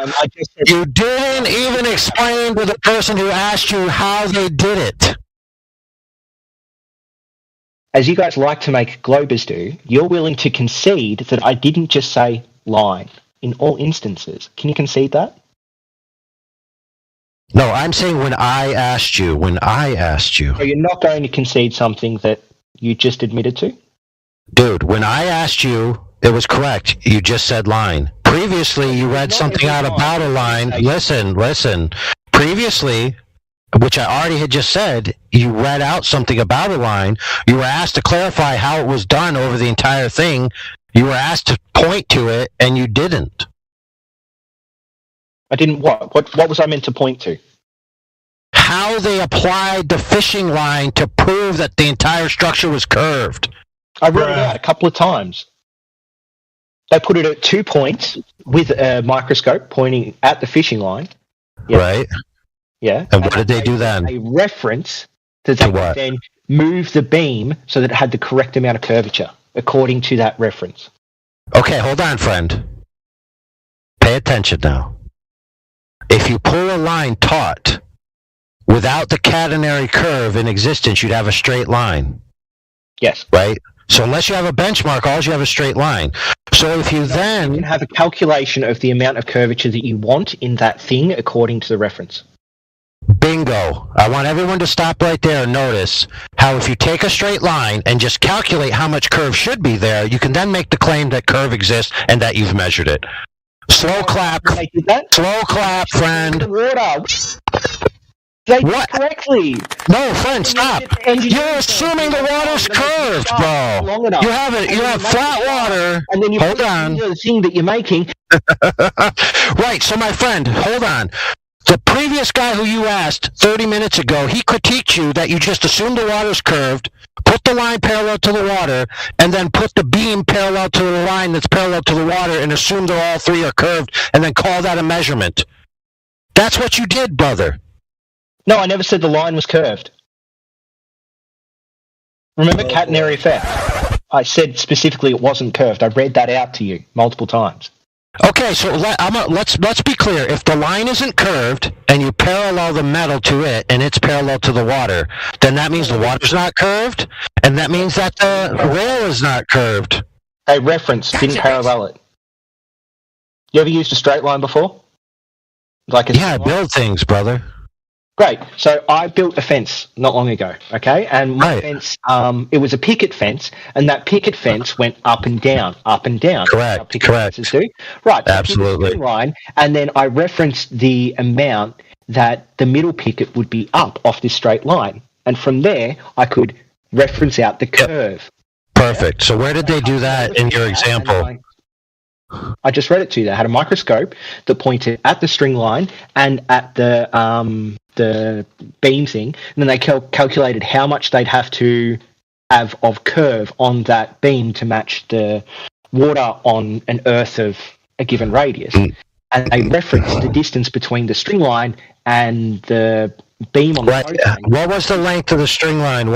You didn't even explain to the person who asked you how they did it. As you guys like to make Globers do, you're willing to concede that I didn't just say line in all instances. Can you concede that? No, I'm saying when I asked you. So you're not going to concede something that you just admitted to? Dude, when I asked you, it was correct. You just said line. Previously, you read something out about a line. Listen. Previously, which I already had just said, you read out something about a line. You were asked to clarify how it was done over the entire thing. You were asked to point to it, and you didn't. I didn't what? What was I meant to point to? How they applied the fishing line to prove that the entire structure was curved. I read it out a couple of times. They put it at 2 points with a microscope pointing at the fishing line. Yeah. Right. Yeah. And what did they do then? A reference that they could then move the beam so that it had the correct amount of curvature, according to that reference. Okay, hold on, friend. Pay attention now. If you pull a line taut, without the catenary curve in existence, you'd have a straight line. Yes. Right? So unless you have a benchmark, all you have is a straight line. So if you then... You can have a calculation of the amount of curvature that you want in that thing according to the reference. Bingo. I want everyone to stop right there and notice how if you take a straight line and just calculate how much curve should be there, you can then make the claim that curve exists and that you've measured it. Slow clap. Slow clap, friend. What? Correctly. No, friend, stop. You're assuming the water's curved, bro. You have flat water. And then you hold on. The thing that you're making. Right, so my friend, hold on. The previous guy who you asked 30 minutes ago, he critiqued you that you just assumed the water's curved, put the line parallel to the water, and then put the beam parallel to the line that's parallel to the water and assume they're all three are curved, and then call that a measurement. That's what you did, brother. No, I never said the line was curved. Remember catenary effect? I said specifically it wasn't curved. I read that out to you multiple times. Okay, so let's be clear. If the line isn't curved and you parallel the metal to it and it's parallel to the water, then that means the water's not curved, and that means that the rail is not curved. A reference didn't parallel it. You ever used a straight line before? I build things, brother. Great. So I built a fence not long ago, okay? And my fence, it was a picket fence, and that picket fence went up and down, up and down. Correct. Do. Right. Absolutely. Line, and then I referenced the amount that the middle picket would be up off this straight line. And from there, I could reference out the curve. Perfect. So where did they do that in your example? I just read it to you. They had a microscope that pointed at the string line and at the beam thing, and then they calculated how much they'd have to have of curve on that beam to match the water on an earth of a given radius. And they referenced the distance between the string line and the beam on the What was the length of the string line?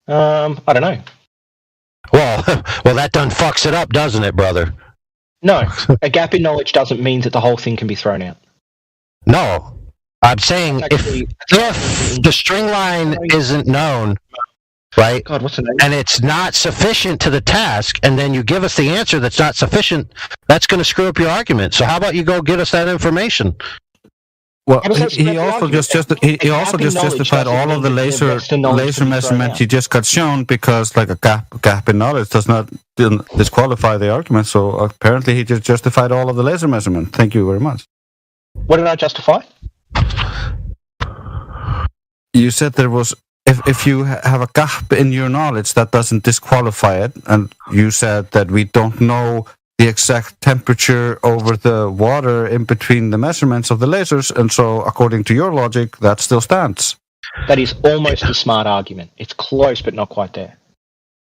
I don't know. Well, that done fucks it up, doesn't it, brother? No, a gap in knowledge doesn't mean that the whole thing can be thrown out. No, I'm saying if the string line isn't known, right? God, what's the name? And it's not sufficient to the task, and then you give us the answer that's not sufficient, that's going to screw up your argument. So how about you go get us that information? Well, he also just justified all of the laser measurements he just got shown because like a gap in knowledge does not disqualify the argument. So apparently he just justified all of the laser measurement. Thank you very much. What did I justify? You said there was if you have a gap in your knowledge that doesn't disqualify it, and you said that we don't know the exact temperature over the water in between the measurements of the lasers, and so according to your logic, that still stands. That is almost a smart argument. It's close, but not quite there.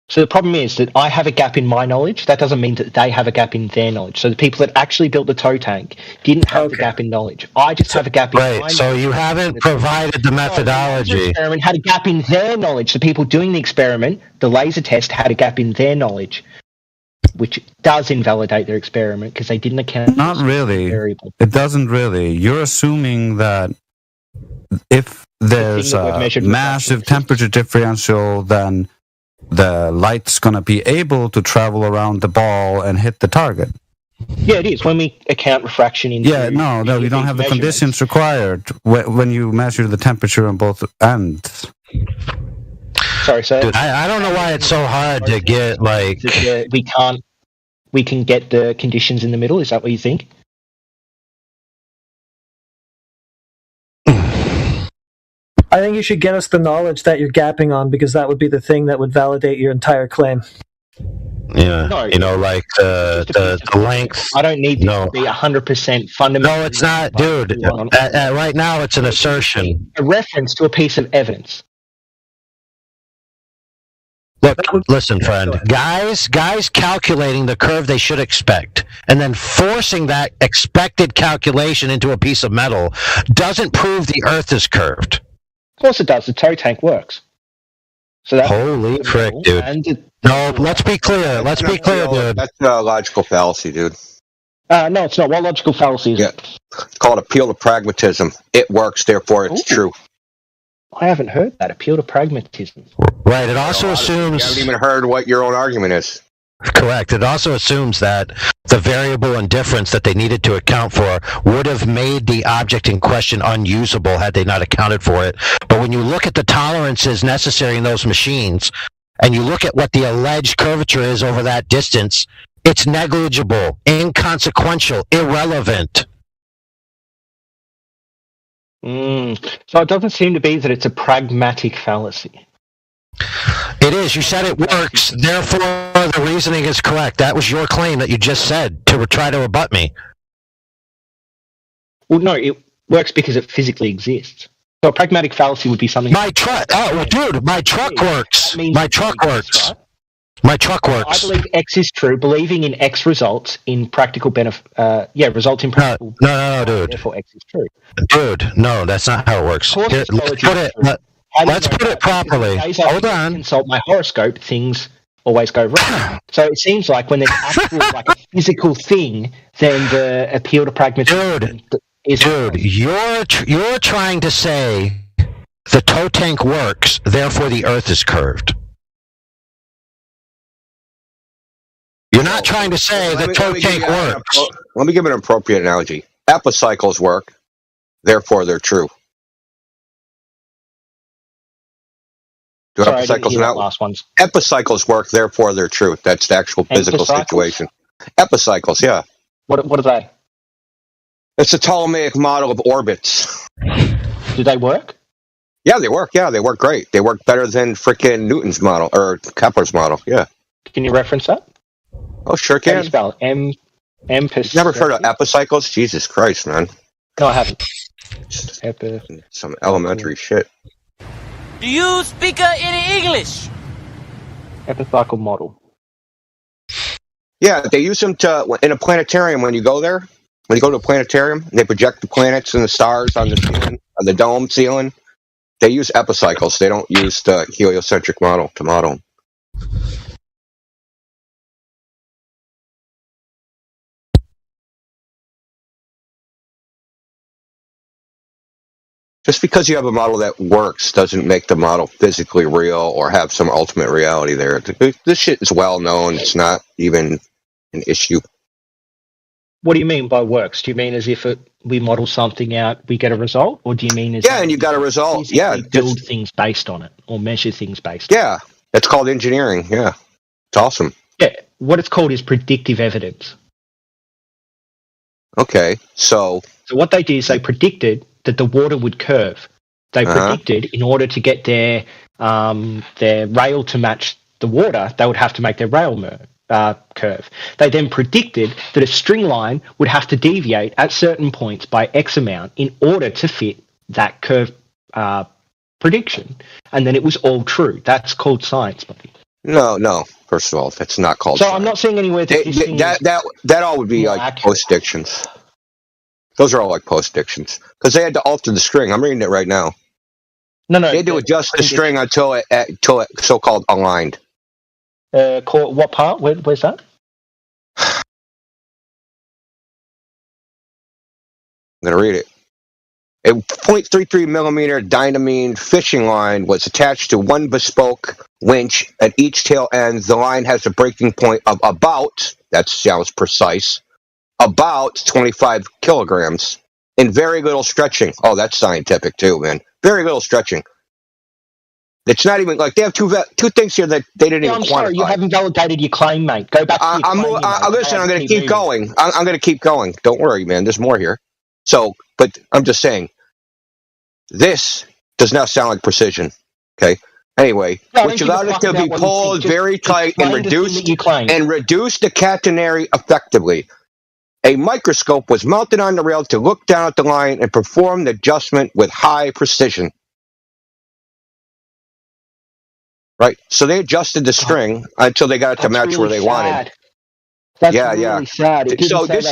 So the problem is that I have a gap in my knowledge. That doesn't mean that they have a gap in their knowledge. So the people that actually built the tow tank didn't have the gap in knowledge. I just have a gap in my knowledge. So you haven't provided the methodology. The experiment had a gap in their knowledge. The people doing the experiment, the laser test, had a gap in their knowledge, which does invalidate their experiment because they didn't account. Not really. It doesn't really. You're assuming that if there's a massive temperature differential, then the light's going to be able to travel around the ball and hit the target. Yeah, it is. When we account refraction in... Yeah, no, you don't have the conditions required when you measure the temperature on both ends. Sorry, sir. Dude, I don't know why it's so hard to get, like... We can get the conditions in the middle? Is that what you think? I think you should get us the knowledge that you're gapping on, because that would be the thing that would validate your entire claim. Yeah, no, like the length. I don't need to be 100% fundamental. No, it's not, dude. Right now, it's an assertion. A reference to a piece of evidence. Look, listen, friend. Guys calculating the curve they should expect, and then forcing that expected calculation into a piece of metal doesn't prove the Earth is curved. Of course it does. The tow tank works. So that's holy frick, dude. No, let's be clear. Let's be clear, dude. That's a logical fallacy, dude. No, it's not. What logical fallacy is it? It's called appeal to pragmatism. It works, therefore it's true. I haven't heard that. Appeal to pragmatism. Right. It also assumes... You haven't even heard what your own argument is. Correct. It also assumes that the variable in difference that they needed to account for would have made the object in question unusable had they not accounted for it. But when you look at the tolerances necessary in those machines, and you look at what the alleged curvature is over that distance, it's negligible, inconsequential, irrelevant. So it doesn't seem to be that it's a pragmatic fallacy. It is. You said it works, therefore the reasoning is correct. That was your claim that you just said to try to rebut me. Well, no, it works because it physically exists. So a pragmatic fallacy would be something... My truck... Oh, well, dude, my truck works. My truck works. Right? My truck works. I believe X is true. Believing in X results in practical benefit... results in practical... No, dude. Therefore X is true. Dude, no, that's not how it works. Here, let's put it properly. Hold on. Consult my horoscope, things always go wrong. So it seems like when there's actual like a physical thing, then the appeal to pragmatism is... Dude, you're trying to say the tow tank works, therefore the Earth is curved. You're not trying to say the tow tank works. Let me give an appropriate analogy. Epicycles work, therefore they're true. Epicycles work, therefore they're true. That's the actual physical situation. Epicycles, yeah. What are they? It's a Ptolemaic model of orbits. Do they work? Yeah, they work. Yeah, they work great. They work better than frickin' Newton's model or Kepler's model. Yeah. Can you reference that? Oh, sure can. How do you spell it? Never heard of epicycles? Jesus Christ, man. No, I haven't. Some elementary shit. Do you speak any English? Epicycle model. Yeah, they use them in a planetarium when you go there. When you go to a planetarium, they project the planets and the stars on the ceiling, on the dome ceiling. They use epicycles. They don't use the heliocentric model to model. Just because you have a model that works doesn't make the model physically real or have some ultimate reality there. This shit is well known. It's not even an issue. What do you mean by works? Do you mean as if we model something out, we get a result? Or do you mean as and you got a result? Yeah. Build things based on it or measure things based on it? Yeah. That's called engineering. Yeah. It's awesome. Yeah. What it's called is predictive evidence. Okay. So what they did is they predicted that the water would curve. They predicted in order to get their rail to match the water, they would have to make their rail curve. They then predicted that a string line would have to deviate at certain points by X amount in order to fit that curve prediction. And then it was all true. That's called science, buddy. No. First of all, that's not called So science. I'm not saying anywhere that all would be like post-dictions. Those are all like post-dictions. Because they had to alter the string. I'm reading it right now. No. They had to adjust the string until it so-called aligned. What part? Where's that? I'm going to read it. A 0.33 millimeter dynamine fishing line was attached to one bespoke winch at each tail end. The line has a breaking point of about, that sounds precise, about 25 kilograms and very little stretching. Oh, that's scientific too, man. Very little stretching. It's not even like they have two things here that they didn't even quantify. Sorry, you haven't validated your claim, mate. Go back to your claim. Listen, I'm going to keep going. I'm going to keep going. Don't worry, man. There's more here. So, but I'm just saying, this does not sound like precision. Okay. Anyway, which allowed it to be pulled very tight and reduce the catenary effectively. A microscope was mounted on the rail to look down at the line and perform the adjustment with high precision. Right, so they adjusted the string until they got it to match really where they wanted. That's really sad. So this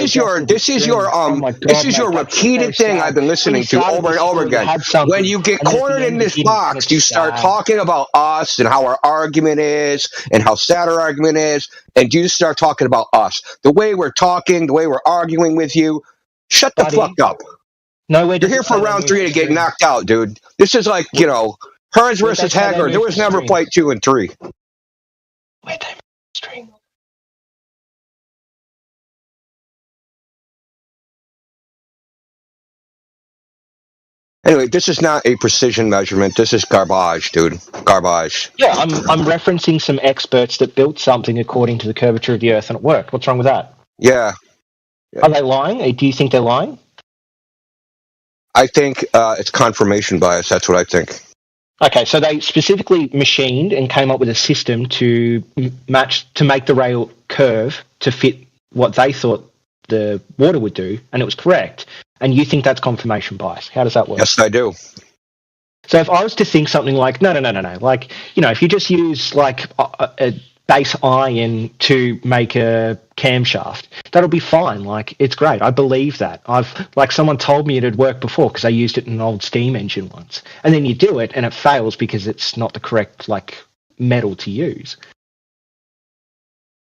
is your repeated thing I've been listening to over and over again. When you get cornered in this box, you start talking about us and how our argument is and how sad our argument is, and you just start talking about us. The way we're talking, the way we're arguing with you. Shut the fuck up. No, you're here for round 3 to get knocked out, dude. This is like, Hearns versus Haggard. There was never fight 2 and 3. Wait, string. Anyway, this is not a precision measurement. This is garbage, dude. Garbage. Yeah, I'm referencing some experts that built something according to the curvature of the Earth and it worked. What's wrong with that? Yeah. Are they lying? Do you think they're lying? I think it's confirmation bias. That's what I think. Okay, so they specifically machined and came up with a system to make the rail curve to fit what they thought the water would do, and it was correct. And you think that's confirmation bias. How does that work? Yes, I do. So if I was to think something like, no. Like, if you just use like a base iron to make a camshaft, that'll be fine. Like, it's great. I believe that. Someone told me it had worked before because I used it in an old steam engine once. And then you do it and it fails because it's not the correct, metal to use.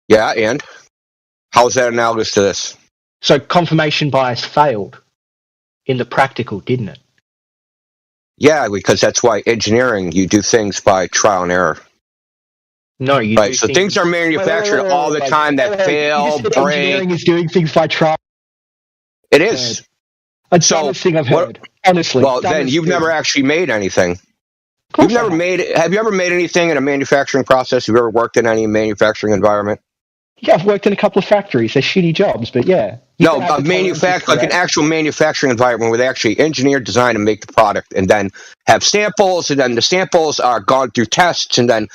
Yeah, and? How is that analogous to this? So confirmation bias failed in the practical, didn't it? Yeah, because that's why engineering, you do things by trial and error. No, you right. So things are manufactured all the time that fail, break. Engineering is doing things by trial. It is. That's the dumbest thing I've heard. Honestly. Well, then you've never actually made anything. Have you ever made anything in a manufacturing process? Have you ever worked in any manufacturing environment? Yeah, I've worked in a couple of factories. They're shitty jobs, but yeah. No, a like an actual manufacturing environment where they actually engineer, design, and make the product, and then have samples, and then the samples are gone through tests, and then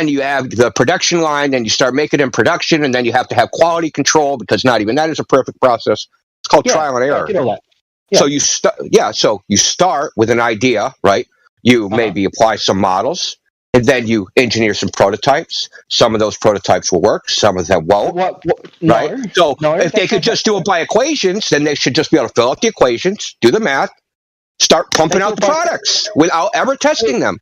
you have the production line, and you start making it in production, and then you have to have quality control because not even that is a perfect process. It's called trial and error. I get all that. Yeah. So you start with an idea, right? You maybe apply some models. And then you engineer some prototypes. Some of those prototypes will work. Some of them won't. Right? So if they could just do it by equations, then they should just be able to fill out the equations, do the math, start pumping out the products without ever testing them.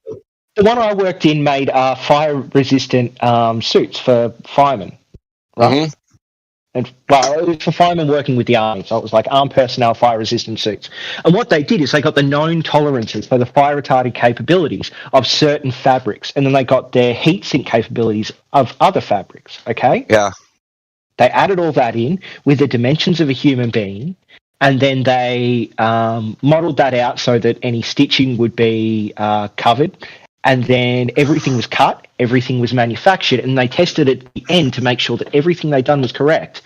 The one I worked in made fire-resistant suits for firemen. Right? Mm-hmm. And well, it was for firemen working with the army, so it was like armed personnel, fire-resistant suits. And what they did is they got the known tolerances for the fire-retarding capabilities of certain fabrics, and then they got their heat sink capabilities of other fabrics. Okay? Yeah. They added all that in with the dimensions of a human being, and then they modelled that out so that any stitching would be covered. And then everything was cut, everything was manufactured, and they tested at the end to make sure that everything they'd done was correct.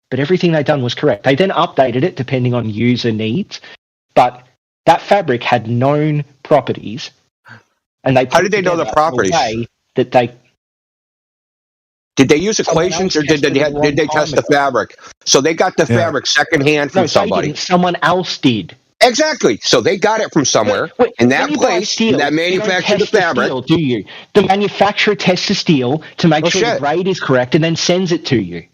But everything they'd done was correct. They then updated it depending on user needs, but that fabric had known properties, and they how did they know the properties? That they did they use equations or did they test the fabric? So they got the fabric secondhand from somebody. Someone else did. Exactly. So they got it from somewhere in that place that manufactured the fabric. Steel, do you? The manufacturer tests the steel to make sure the grade is correct and then sends it to you.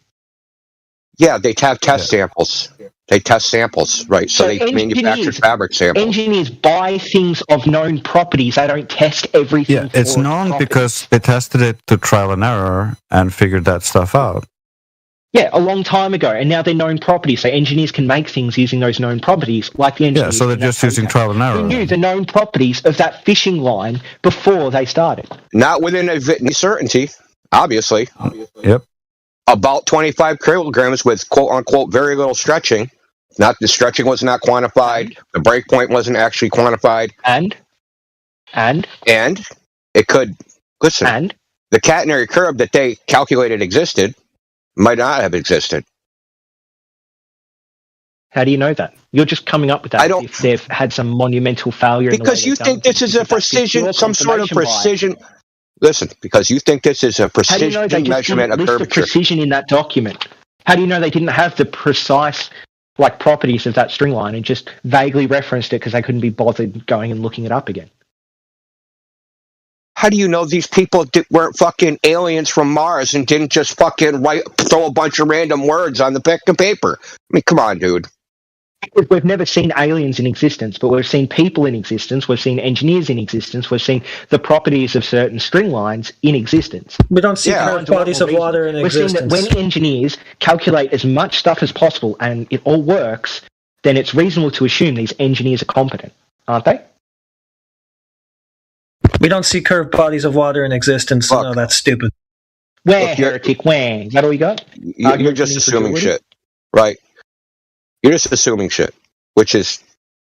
Yeah, they have test samples. They test samples, right? So they manufacture fabric samples. Engineers buy things of known properties. They don't test everything. Yeah, it's known because they tested it to trial and error and figured that stuff out. Yeah, a long time ago, and now they're known properties, so engineers can make things using those known properties, like the engineers. Yeah, so they're just using trial and error. They knew the known properties of that fishing line before they started. Not within any certainty, obviously. Yep. About 25 kilograms with quote-unquote very little stretching. Not the stretching was not quantified. The break point wasn't actually quantified. And it could, listen, and the catenary curve that they calculated existed might not have existed. How do you know that? You're just coming up with that. If they've had some monumental failure. Because you think this is a precision, some sort of precision. Listen, because you think this is a precision measurement of curvature. Precision in that document. How do you know they didn't have the precise properties of that string line and just vaguely referenced it because they couldn't be bothered going and looking it up again? How do you know these people weren't fucking aliens from Mars and didn't just fucking throw a bunch of random words on the back of paper? I mean, come on, dude. We've never seen aliens in existence, but we've seen people in existence. We've seen engineers in existence. We've seen the properties of certain string lines in existence. We don't see curved bodies of water in existence. We've seen that when engineers calculate as much stuff as possible and it all works, then it's reasonable to assume these engineers are competent, aren't they? We don't see curved bodies of water in existence. Look, no, that's stupid. Where, heretic, where? Is that all you got? You're just assuming shit, right? You're just assuming shit, which is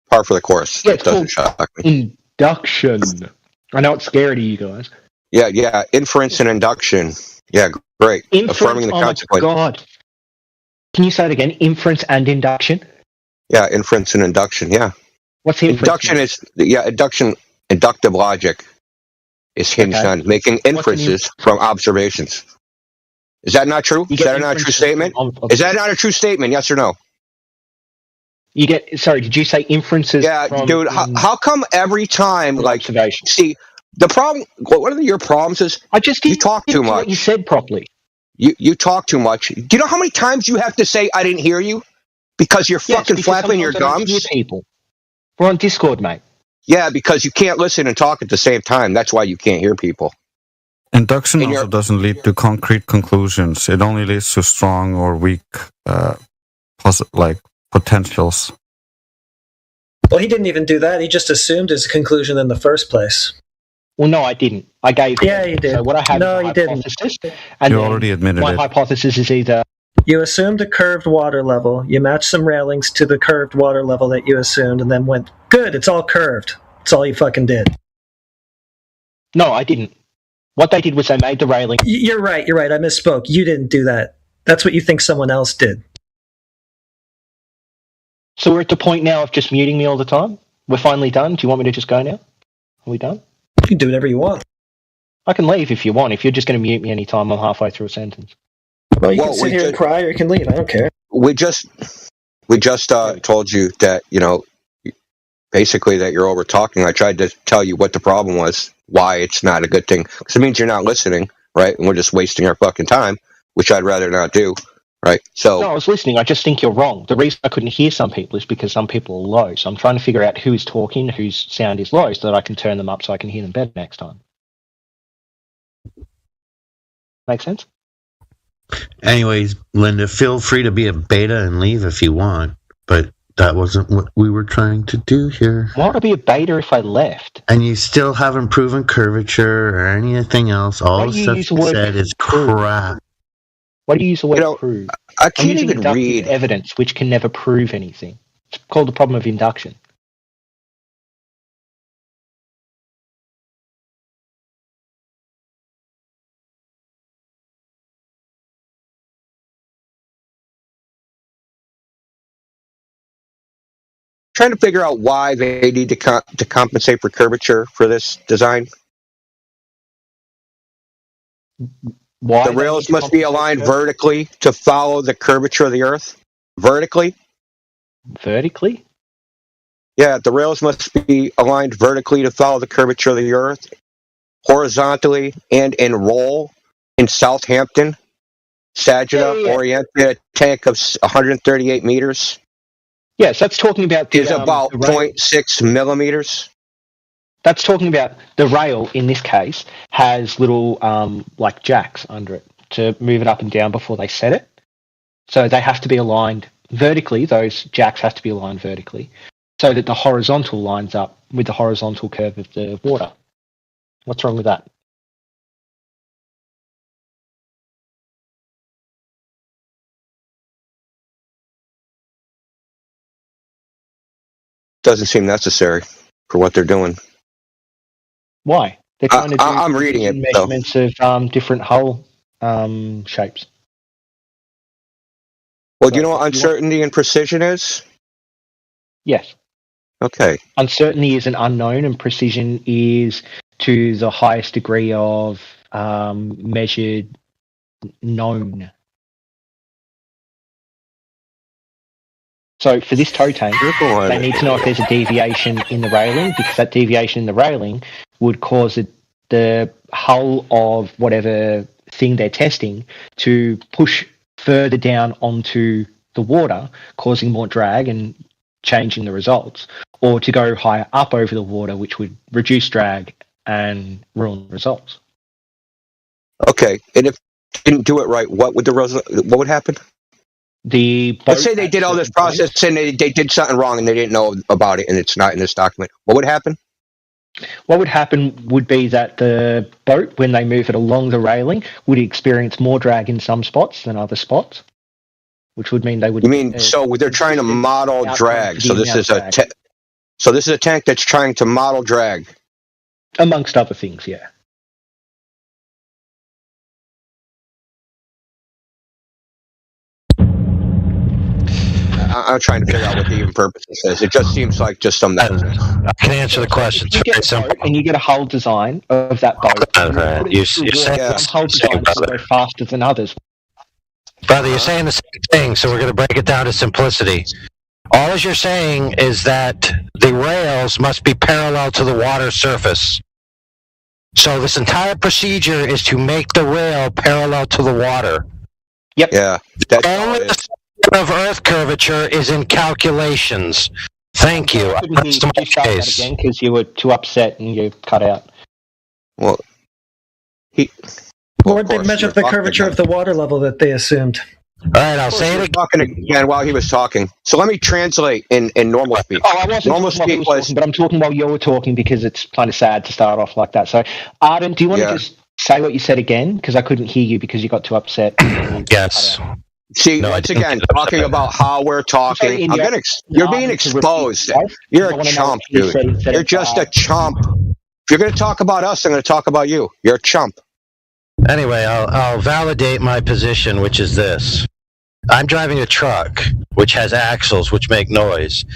par for the course. Yeah, it doesn't shock me. Induction. I know it's scary to you guys. Yeah. Inference and induction. Yeah, great. Affirming the consequence. Oh, God. Can you say it again? Inference and induction? Yeah, inference and induction, yeah. What's the inference? Inductive logic is hinged on making inferences from observations. Is that not true? Is that not a true statement? Is that not a true statement? Yes or no? You get, sorry, did you say inferences? Yeah, dude, how come every time, see, the problem, one of your problems is you talk too much. You said properly. You talk too much. Do you know how many times you have to say, I didn't hear you? Because you're fucking flapping your gums? People. We're on Discord, mate. Yeah, because you can't listen and talk at the same time. That's why you can't hear people. Induction also doesn't lead to concrete conclusions. It only leads to strong or weak potentials. Well, he didn't even do that. He just assumed his conclusion in the first place. Well, no, I didn't. I gave. Yeah, you did. So what I have no, is you didn't. And you already admitted my it. My hypothesis is either you assumed a curved water level. You matched some railings to the curved water level that you assumed, and then went, "Good, it's all curved." That's all you fucking did. No, I didn't. What they did was they made the railing. You're right. I misspoke. You didn't do that. That's what you think someone else did. So we're at the point now of just muting me all the time? We're finally done? Do you want me to just go now? Are we done? You can do whatever you want. I can leave if you want. If you're just going to mute me anytime I'm halfway through a sentence. Well, you can sit here and cry or you can leave. I don't care. We just told you that, basically that you're over talking. I tried to tell you what the problem was, why it's not a good thing. Because it means you're not listening, right? And we're just wasting our fucking time, which I'd rather not do. Right. So no, I was listening. I just think you're wrong. The reason I couldn't hear some people is because some people are low. So I'm trying to figure out who is talking, whose sound is low, so that I can turn them up so I can hear them better next time. Make sense? Anyways, Linda, feel free to be a beta and leave if you want, but that wasn't what we were trying to do here. Why would I be a beta if I left? And you still haven't proven curvature or anything else. All the stuff you said is crap. Why do you use the word prove? I can't I'm using even inductive read. evidence, which can never prove anything. It's called the problem of induction. Trying to figure out why they need to compensate for curvature for this design. Why the rails must be aligned vertically to follow the curvature of the Earth. Vertically? Vertically? Yeah, the rails must be aligned vertically to follow the curvature of the Earth. Horizontally and in roll in Southampton, Saginaw, Oriented, a tank of 138 meters. Yes, that's talking about the, is about 0.6 millimeters. That's talking about the rail, in this case, has little like jacks under it to move it up and down before they set it. So they have to be aligned vertically. Those jacks have to be aligned vertically so that the horizontal lines up with the horizontal curve of the water. What's wrong with that? Doesn't seem necessary for what they're doing. Why? They're trying to do I'm reading it, measurements of different hull shapes. Well, do you know what uncertainty and precision is? Yes. Okay. Uncertainty is an unknown, and precision is to the highest degree of measured known. So for this tow tank, they need to know if there's a deviation in the railing, because that deviation in the railing would cause the hull of whatever thing they're testing to push further down onto the water, causing more drag and changing the results, or to go higher up over the water, which would reduce drag and ruin the results. Okay, and if they didn't do it right, what would happen? Let's say they did all this process and they did something wrong and they didn't know about it and it's not in this document. What would happen? What would happen would be that the boat, when they move it along the railing, would experience more drag in some spots than other spots, which would mean they would. You mean so they're trying to model drag? So this is a tank that's trying to model drag, amongst other things. Yeah. I'm trying to figure out what the even purpose is. It just seems like just some nonsense. I can answer the question. You get a boat and you get a hull design of that boat. You're saying some hull designs will go faster than others. Brother, you're saying the same thing, so we're going to break it down to simplicity. All you're saying is that the rails must be parallel to the water surface. So this entire procedure is to make the rail parallel to the water. Yep. Yeah. That's only the center of Earth curvature is in calculations. Thank you. That's my case. Again, because you were too upset and you cut out. Well, or they measured the curvature of the water level that they assumed. All right, I'll say it talking again while he was talking. So let me translate in normal speak. Oh, I wasn't normal speak talking, but I'm talking while you were talking because it's kind of sad to start off like that. So, Arden, do you want to just say what you said again? Because I couldn't hear you because you got too upset. Yes. See, once again, talking about how we're talking. You're being exposed. You're a chump, dude. You're just a chump. If you're going to talk about us, I'm going to talk about you. You're a chump. Anyway, I'll validate my position, which is this. I'm driving a truck, which has axles, which make noise.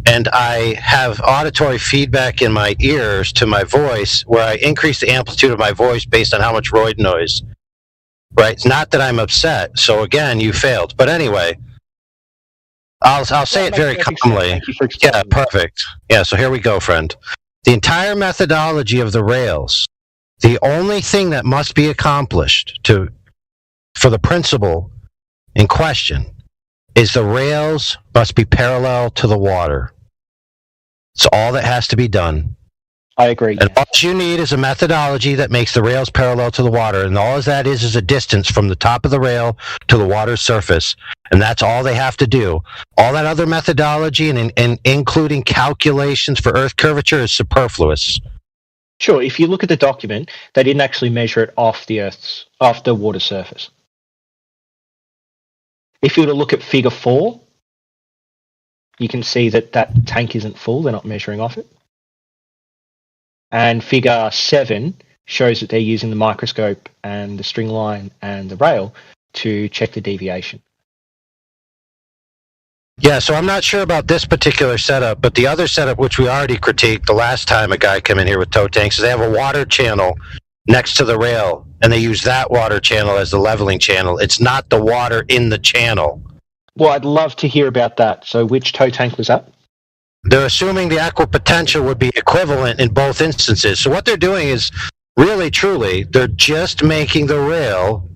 And I have auditory feedback in my ears to my voice, where I increase the amplitude of my voice based on how much roid noise. Right? It's not that I'm upset. So again, you failed. But anyway, I'll say it very calmly. Yeah, perfect. Yeah, so here we go, friend. The entire methodology of the rails, the only thing that must be accomplished for the principle in question is the rails must be parallel to the water. It's all that has to be done. I agree. And all you need is a methodology that makes the rails parallel to the water, and all that is a distance from the top of the rail to the water's surface, and that's all they have to do. All that other methodology and including calculations for Earth curvature is superfluous. Sure, if you look at the document, they didn't actually measure it off the water surface. If you were to look at Figure 4, you can see that that tank isn't full. They're not measuring off it. And Figure 7 shows that they're using the microscope and the string line and the rail to check the deviation. Yeah, so I'm not sure about this particular setup, but the other setup, which we already critiqued the last time a guy came in here with tow tanks, is they have a water channel next to the rail, and they use that water channel as the leveling channel. It's not the water in the channel. Well, I'd love to hear about that. So which tow tank was that? They're assuming the equipotential would be equivalent in both instances. So what they're doing is, really, truly, they're just making the rail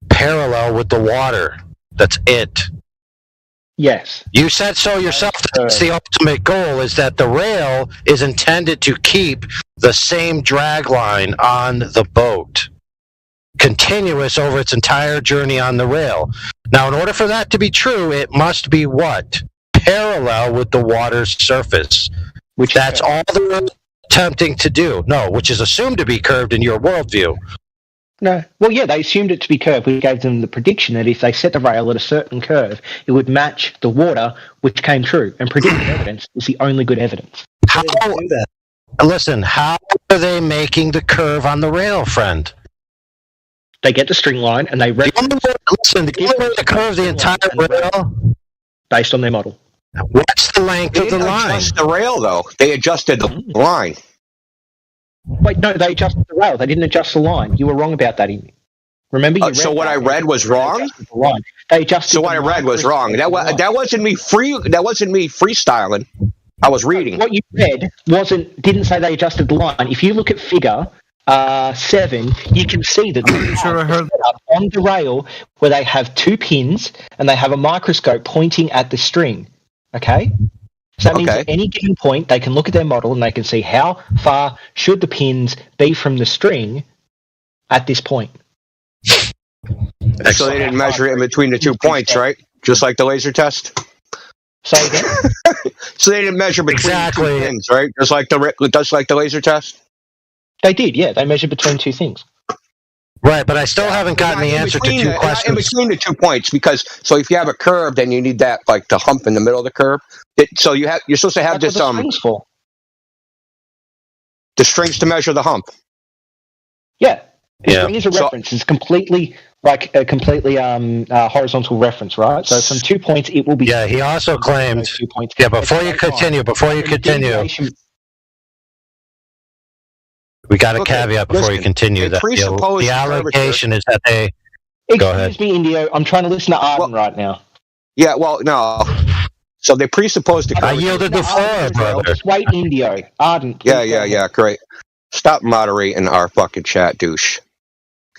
parallel with the water. That's it. Yes. You said so yourself. That's the ultimate goal, is that the rail is intended to keep the same drag line on the boat, continuous over its entire journey on the rail. Now, in order for that to be true, it must be what? Parallel with the water's surface. Which that's all they're attempting to do. No, which is assumed to be curved in your worldview. No. Well, yeah, they assumed it to be curved. We gave them the prediction that if they set the rail at a certain curve, it would match the water, which came true. And predictive evidence is the only good evidence. How do that? Listen, how are they making the curve on the rail, friend? They get the string line and they... Listen, the only way to curve the entire rail... Based on their model. What's the length of the line? Adjust the rail, though. They adjusted the line. Wait, no, they adjusted the rail. They didn't adjust the line. You were wrong about that. Remember, you so what I read was wrong. They adjusted. So what I read was wrong. That wasn't me freestyling. I was reading. What you read didn't say they adjusted the line. If you look at Figure 7, you can see that on the rail where they have two pins and they have a microscope pointing at the string. Okay. So that means at any given point, they can look at their model and they can see how far should the pins be from the string at this point. So they didn't measure it in between the 2 points, right? Just like the laser test? Say again? So they didn't measure between the 2 pins, right? Just like the laser test? They did, yeah. They measured between two things. Right, but I still haven't gotten the answer to two questions. In between the 2 points, because if you have a curve, then you need that the hump in the middle of the curve. So you're supposed to have That's what the strings for. The strings to measure the hump. Yeah, the string is a reference. It's completely horizontal reference, right? So from 2 points, it will be. Yeah, he also claimed. 2 points. Yeah, before you continue. We got a caveat before you continue that the allegation is that they... Go ahead. Excuse me, Indio. I'm trying to listen to Arden right now. Yeah, well, no. So they presupposed... I yielded the floor, brother. Just wait, Indio. Arden. Yeah, great. Stop moderating our fucking chat, douche.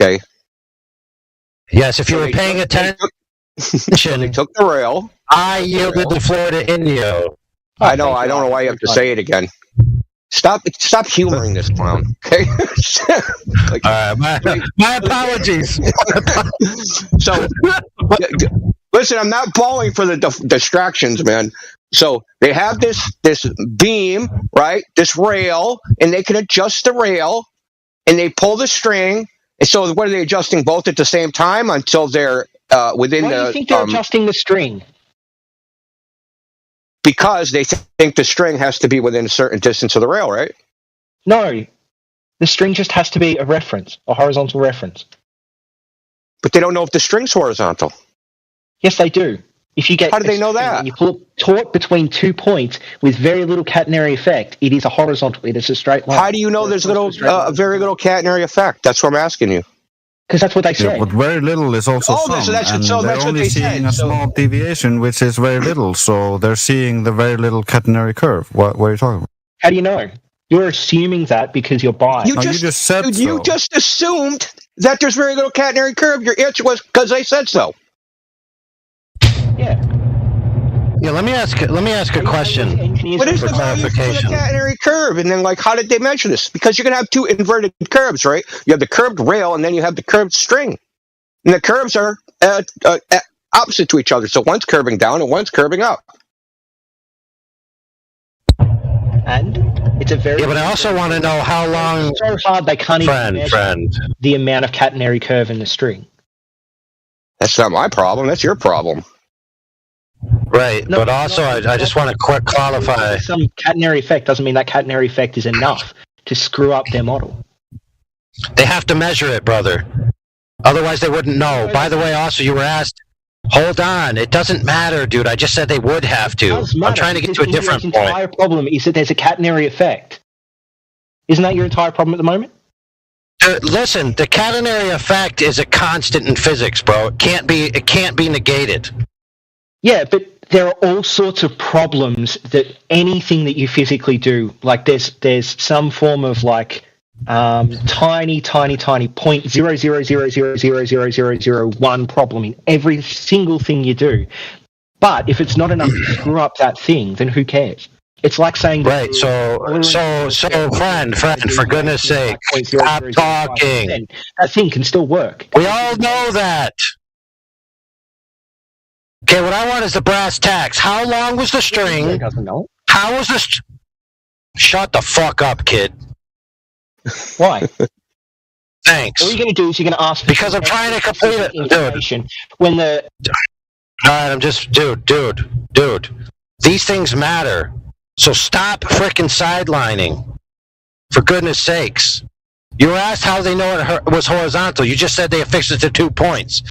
Okay? Yes, if you were paying attention... They took the rail. I yielded the floor to Indio. I know, I don't know why you have to say it again. Stop humoring this clown, okay? All right, my apologies. So, listen, I'm not falling for the distractions, man. So they have this beam, right? This rail, and they can adjust the rail, and they pull the string. And so, what are they adjusting both at the same time until they're within Why do you think they're adjusting the string? Because they think the string has to be within a certain distance of the rail, right? No. The string just has to be a reference, a horizontal reference. But they don't know if the string's horizontal. Yes, they do. If you get How do they know that? You pull it taut between 2 points with very little catenary effect, it is a horizontal, it is a straight line. How do you know there's very little catenary effect? That's what I'm asking you. Because that's what they said. Yeah, but very little is also some. They're only seeing a small deviation, which is very little. So they're seeing the very little catenary curve. What are you talking about? How do you know? You're assuming that because you're biased. You just said so. You just assumed that there's very little catenary curve. Your answer was because they said so. Yeah. Yeah, let me ask a question What is for the value for the clarification. catenary curve? And then, like, how did they measure this? Because you're going to have two inverted curves, right? You have the curved rail, and then you have the curved string. And the curves are opposite to each other. So one's curving down and one's curving up. And it's a very... Yeah, but I also want to know how long... It's so hard they can't even measure the amount of catenary curve in the string. That's not my problem. That's your problem. Right, but also I just want to quick qualify. Some catenary effect doesn't mean that catenary effect is enough to screw up their model. They have to measure it, brother. Otherwise, they wouldn't know. By the way, also, you were asked... Hold on. It doesn't matter, dude. I just said they would have to. I'm trying to get to a different point. The entire problem is that there's a catenary effect. Isn't that your entire problem at the moment? Listen, the catenary effect is a constant in physics, bro. It can't be negated. Yeah, but there are all sorts of problems that anything that you physically do, like there's some form of like tiny 0.000000001 problem in every single thing you do. But if it's not enough to screw up that thing, then who cares? It's like saying... Right, so friend, for goodness sake, stop talking. That thing can still work. We all know that. Okay, what I want is the brass tacks. How long was the string? Doesn't know. How was the... Shut the fuck up, kid. Why? Thanks. All you're going to do is you're going to ask... Because I'm trying to complete it, dude. When the... Alright, I'm just... Dude. These things matter. So stop frickin' sidelining. For goodness sakes. You were asked how they know it was horizontal. You just said they affixed it to 2 points.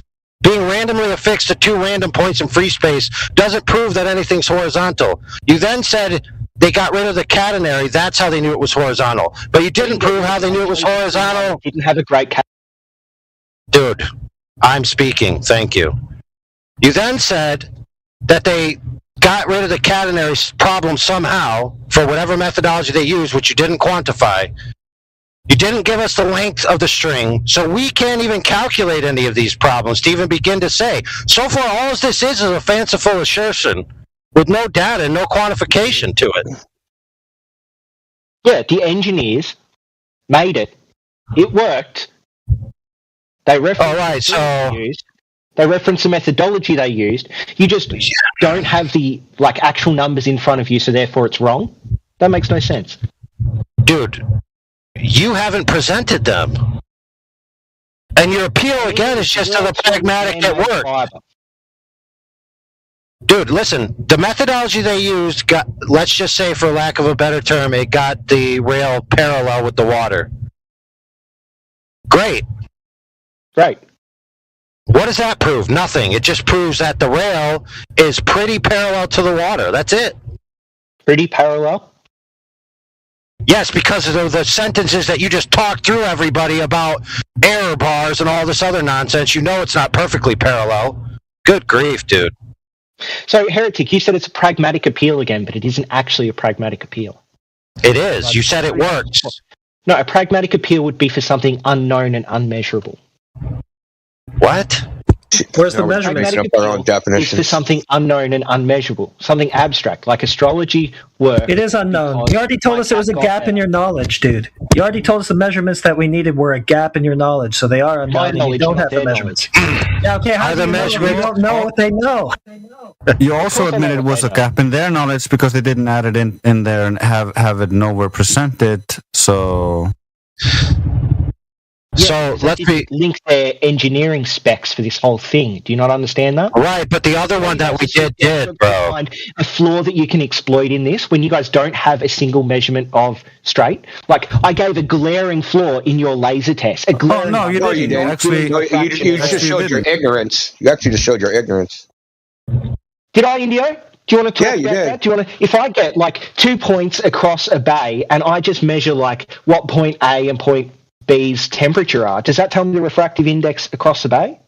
Being randomly affixed to 2 random points in free space doesn't prove that anything's horizontal. You then said they got rid of the catenary. That's how they knew it was horizontal. But you didn't prove how they knew it was horizontal. Didn't have a great Dude, I'm speaking. Thank you. You then said that they got rid of the catenary problem somehow for whatever methodology they used, which you didn't quantify. You didn't give us the length of the string, so we can't even calculate any of these problems to even begin to say. So far, all this is a fanciful assertion with no data and no quantification to it. Yeah, the engineers made it. It worked. They referenced they referenced the methodology they used. You just don't have the actual numbers in front of you, so therefore it's wrong. That makes no sense. Dude, you haven't presented them. And your appeal, again, is just to the pragmatic that worked. Dude, listen, the methodology they used got, let's just say for lack of a better term, it got the rail parallel with the water. Great. Right. What does that prove? Nothing. It just proves that the rail is pretty parallel to the water. That's it. Pretty parallel? Yes, because of the sentences that you just talked through, everybody, about error bars and all this other nonsense. You know it's not perfectly parallel. Good grief, dude. So, Heretic, you said it's a pragmatic appeal again, but it isn't actually a pragmatic appeal. It is. You said it works. No, a pragmatic appeal would be for something unknown and unmeasurable. What? Where's the measurement? It's for something unknown and unmeasurable, something abstract, like astrology work. It is unknown. You already told us there was a gap in your knowledge, dude. You already told us the measurements that we needed were a gap in your knowledge, so they are unknown. And you don't have the measurements. Yeah, okay. How do you know? We don't know what they know. You also admitted it was a gap in their knowledge because they didn't add it in there and have it nowhere presented. So. Yeah, so let's link their engineering specs for this whole thing. Do you not understand that? Right, but the other one that we did, bro. Find a flaw that you can exploit in this when you guys don't have a single measurement of straight. Like, I gave a glaring flaw in your laser test. A glaring you didn't. Actually, you just showed your ignorance. You actually just showed your ignorance. Did I, Indio? Do you want to talk about that? Do you want to? If I get 2 points across a bay and I just measure what point A and point B's temperature are, does that tell me the refractive index across the bay?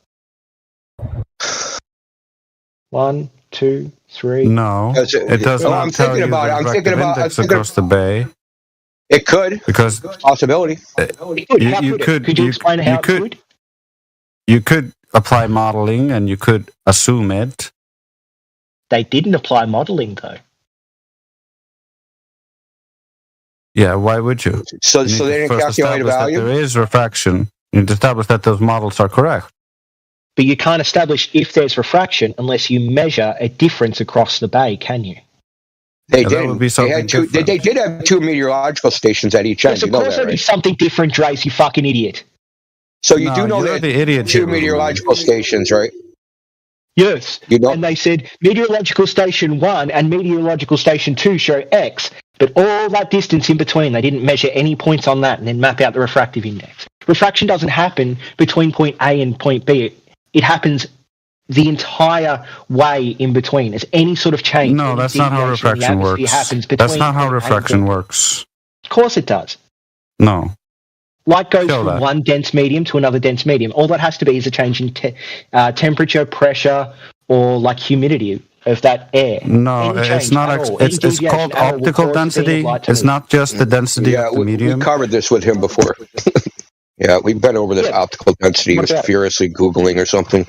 1, 2, 3. No, it does not tell you the refractive index across the bay. It could, because possibility. Could you explain how it could? You could apply modeling and you could assume it. They didn't apply modeling, though. Yeah, why would you? So You need they to didn't first calculate a establish that value? there is refraction. You need to establish that those models are correct. But you can't establish if there's refraction unless you measure a difference across the bay, can you? They Yeah, that did. would be They had something two. They did have 2 meteorological stations at each end. Yes, You of know course that, there'd be right? something different, Drace, you fucking idiot. So you No, do know you're that the idiot 2 here, meteorological stations, right? Yes. You know. And they said meteorological station 1 and meteorological station 2 show X, but all that distance in between, they didn't measure any points on that and then map out the refractive index. Refraction doesn't happen between point A and point B. It happens the entire way in between. As any sort of change. No, any that's not how deviation in the refraction atmosphere works. happens between That's not how point A and refraction B. works. Of course it does. No. Light goes Show from that. one dense medium to another dense medium. All that has to be is a change in temperature, pressure, or like humidity of that air. No, Any it's change not. at It's all, any it's deviation called at all will optical cause the beam of density. light to It's move. not just the density Yeah, of the we medium. covered this with him before. Yeah, we've been over this Yeah. optical density. He What was about it? furiously Googling or something.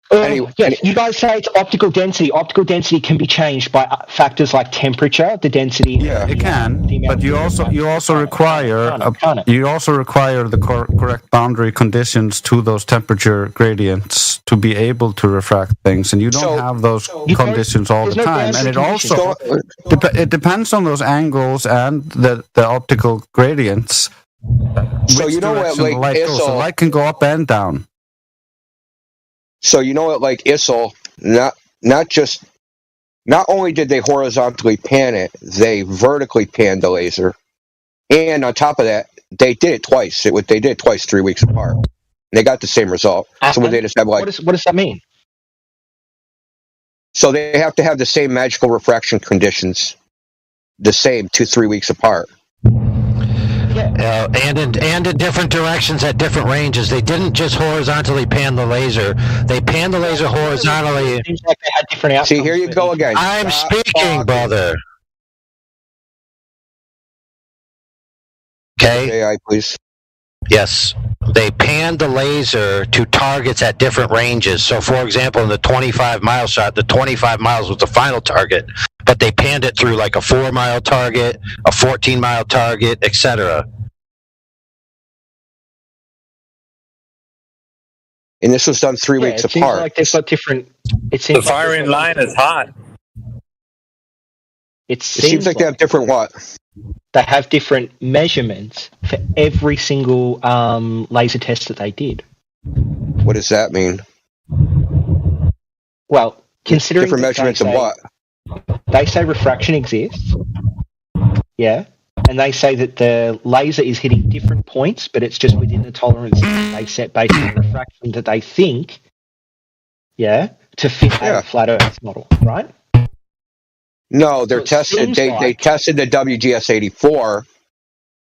Yes, you guys say it's optical density. Optical density can be changed by factors like temperature, the density. Yeah, it can, but you also require Can't it? you also require the correct boundary conditions to those temperature gradients to be able to refract things, and you don't have those conditions all the there's no time. And boundary it also it depends on those angles and the optical gradients. So which you know what, direction the like, light goes. The ISO light can go up and down. So you know what, like ISIL, not only did they horizontally pan it, they vertically panned the laser, and on top of that, they did it twice. They did it twice, 3 weeks apart. And they got the same result. So when they just have like, what does that mean? So they have to have the same magical refraction conditions, the same 2-3 weeks apart. And in different directions at different ranges. They didn't just horizontally pan the laser. They panned the laser horizontally. Seems like they had different outcomes. See, here you go again. I'm Stop speaking, talking. brother. Okay. AI, please. Yes. They panned the laser to targets at different ranges. So, for example, in the 25-mile shot, the 25 miles was the final target, but they panned it through like a 4-mile target, a 14-mile target, etc. And this was done 3 Yeah, weeks it seems apart. like they've got different. It The seems like firing line is hot. It It seems like they have different what? they have different measurements for every single laser test that they did. What does that mean? Well, considering Different that measurements of what? they say refraction exists, yeah, and they say that the laser is hitting different points, but it's just within the tolerance that they set based on the refraction that they think, yeah, to fit a flat Earth model, right? No, they're tested. seems They like- tested the WGS 84,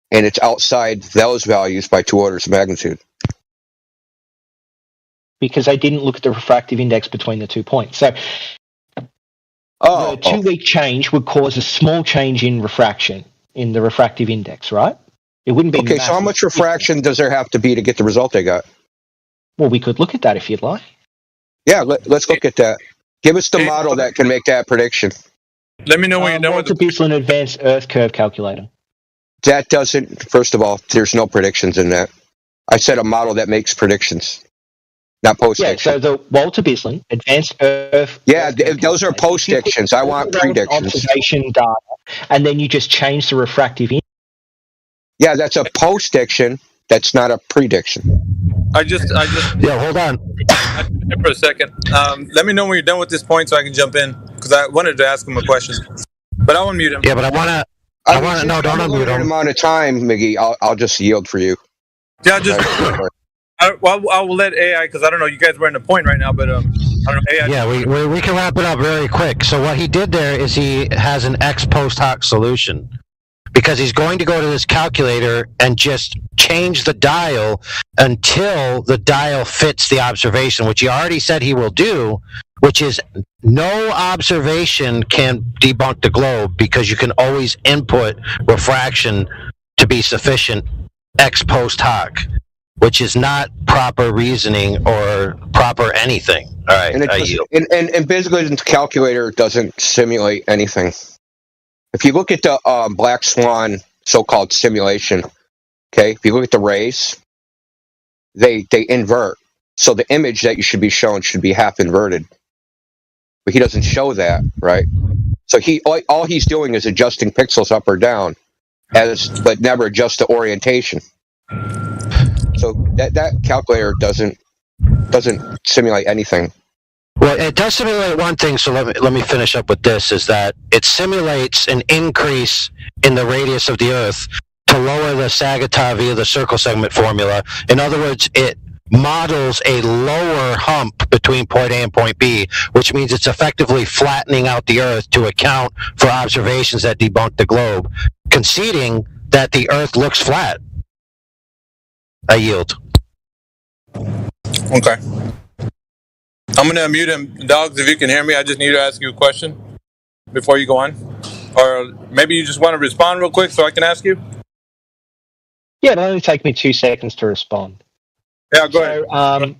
and it's outside those values by 2 orders of magnitude. Because they didn't look at the refractive index between the 2 points. So Oh, the 2-week change would cause a small change in refraction in the refractive index, right? It wouldn't be okay. So how massive. much refraction does there have to be to get the result they got? Well, we could look at that if you'd like. Yeah, let's look at that. Give us the model that can make that prediction. Let me know when you're done with Walter Bislin Advanced Earth Curve Calculator. That doesn't. First of all, there's no predictions in that. I said a model that makes predictions, not post Yeah, predictions. so the Walter Bislin Advanced Earth. Yeah, those are post predictions. I want predictions. Observation data, and then you just change the refractive index. Yeah, that's a post prediction. That's not a prediction. I just Yeah, hold on. for a second. Let me know when you're done with this point so I can jump in because I wanted to ask him a question, but I want to mute him. Yeah, but I want to. No, don't unmute An him. amount of time, Miggy. I'll just yield for you. Yeah, just I will let AI because I don't know. You guys were in the point right now, but I don't know. AI. Yeah, we can wrap it up very quick. So what he did there is he has an ex post hoc solution because he's going to go to this calculator and just change the dial until the dial fits the observation, which he already said he will do, which is no observation can debunk the globe because you can always input refraction to be sufficient ex post hoc. which is not proper reasoning or proper anything. All right, And, I yield. and basically, the calculator doesn't simulate anything. If you look at the Black Swan so-called simulation, okay, if you look at the rays, they invert. So the image that you should be shown should be half inverted. But he doesn't show that, right? So all he's doing is adjusting pixels up or down, but never adjust the orientation. So that calculator doesn't simulate anything. Well, it does simulate one thing, so let me finish up with this, is that it simulates an increase in the radius of the Earth to lower the Sagittar via the circle segment formula. In other words, it models a lower hump between point A and point B, which means it's effectively flattening out the Earth to account for observations that debunk the globe, conceding that the Earth looks flat. I yield. Okay. I'm going to unmute him. Dogs, if you can hear me, I just need to ask you a question before you go on. Or maybe you just want to respond real quick so I can ask you? Yeah, it'll only take me 2 seconds to respond. Yeah, go ahead.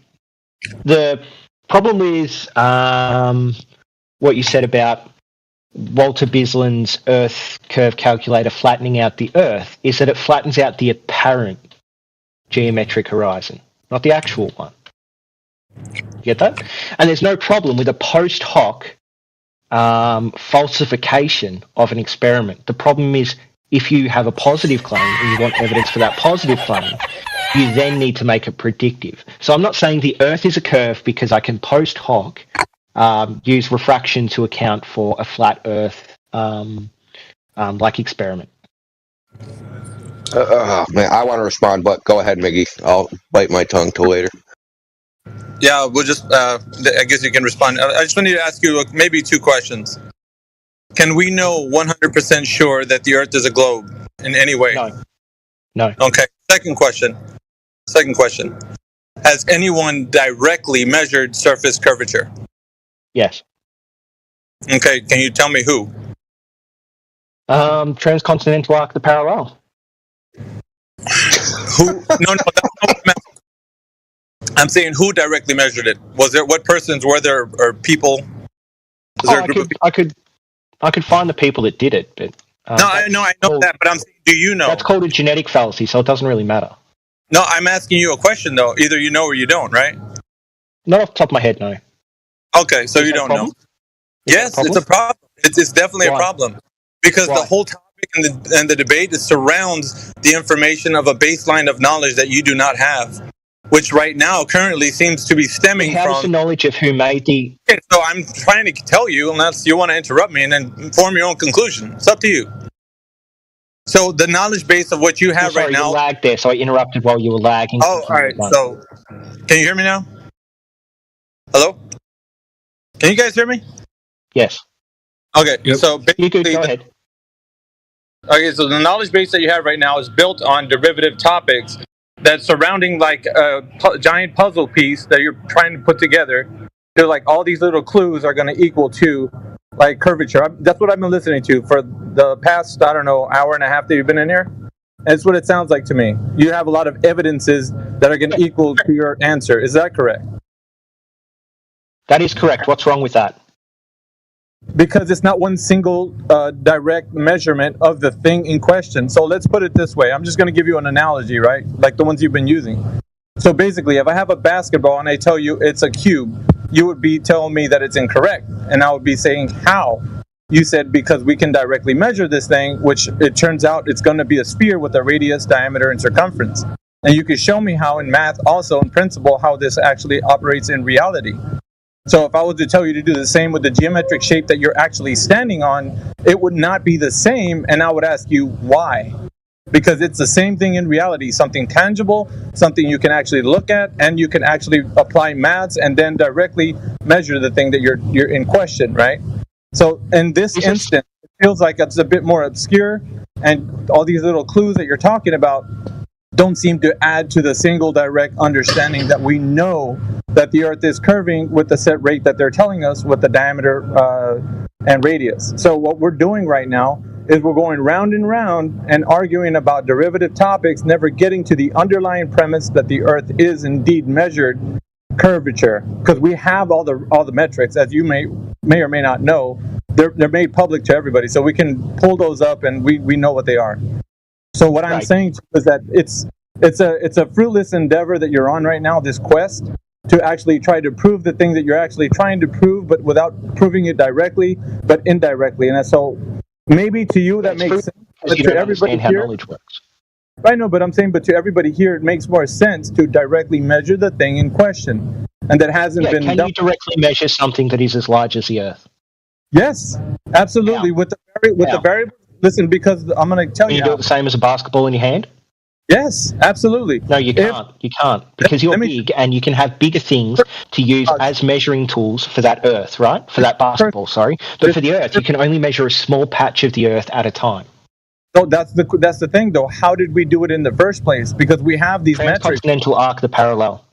The problem is what you said about Walter Bislin's Earth curve calculator flattening out the Earth is that it flattens out the apparent geometric horizon, not the actual one. You get that? And there's no problem with a post hoc falsification of an experiment. The problem is if you have a positive claim and you want evidence for that positive claim, you then need to make it predictive. So I'm not saying the Earth is a curve because I can post hoc use refraction to account for a flat Earth like experiment. Man, I want to respond, but go ahead, Miggy. I'll bite my tongue till later. Yeah, we'll just, I guess you can respond. I just need to ask you maybe 2 questions. Can we know 100% sure that the Earth is a globe in any way? No. Okay, second question. Has anyone directly measured surface curvature? Yes. Okay, can you tell me who? Transcontinental arc, the parallel. Who? No, that's not what I'm asking. I'm saying who directly measured it? Was there, what persons were there, or people? Was there a group of people? I could find the people that did it, but I know that, but I'm saying, do you know? That's called a genetic fallacy, so it doesn't really matter. No, I'm asking you a question though. Either you know or you don't, right? Not off the top of my head, no. Okay, so you don't know. Yes, it's a problem. It's definitely a problem because the whole topic and the debate surrounds the information of a baseline of knowledge that you do not have, which right now currently seems to be stemming from. How does the knowledge of who made the? Okay, so I'm trying to tell you, unless you want to interrupt me and then form your own conclusion. It's up to you. So the knowledge base of what you have right now. You lagged there, so I interrupted while you were lagging. Oh, all right. So, can you hear me now? Hello? Can you guys hear me? Yes. Okay. Yep. So basically, go ahead. Okay, so the knowledge base that you have right now is built on derivative topics that's surrounding like a giant puzzle piece that you're trying to put together. They're like all these little clues are going to equal to like curvature. That's what I've been listening to for the past, I don't know, hour and a half that you've been in here. That's what it sounds like to me. You have a lot of evidences that are going to equal to your answer. Is that correct? That is correct. What's wrong with that? Because it's not one single direct measurement of the thing in question. So let's put it this way. I'm just going to give you an analogy, right? Like the ones you've been using. So basically, if I have a basketball and I tell you it's a cube, you would be telling me that it's incorrect. And I would be saying, how? You said, because we can directly measure this thing, which it turns out it's going to be a sphere with a radius, diameter, and circumference. And you could show me how in math, also in principle, how this actually operates in reality. So if I was to tell you to do the same with the geometric shape that you're actually standing on, it would not be the same, and I would ask you why. Because it's the same thing in reality, something tangible, something you can actually look at, and you can actually apply maths and then directly measure the thing that you're in question, right? So in this instance, it feels like it's a bit more obscure, and all these little clues that you're talking about don't seem to add to the single direct understanding that we know that the Earth is curving with the set rate that they're telling us with the diameter and radius. So what we're doing right now is we're going round and round and arguing about derivative topics, never getting to the underlying premise that the Earth is indeed measured curvature, because we have all the metrics, as you may or may not know. They're made public to everybody, so we can pull those up and we know what they are. So what I'm saying is that it's a fruitless endeavor that you're on right now, this quest to actually try to prove the thing that you're actually trying to prove, but without proving it directly, but indirectly. And so maybe to you that makes sense, but to everybody here, knowledge works. I know, but I'm saying, but to everybody here, it makes more sense to directly measure the thing in question, and that hasn't been done. Can you directly measure something that is as large as the Earth? Yes, absolutely. With the variable. Listen, because I'm going to tell you. Can you do it the same as a basketball in your hand? Yes, absolutely. No, you can't. You can't, because you're big, and you can have bigger things to use as measuring tools for that Earth, right? For that basketball, sorry. But for the Earth, you can only measure a small patch of the Earth at a time. No, that's the thing, though. How did we do it in the first place? Because we have these metrics. Transcontinental arc, the parallel.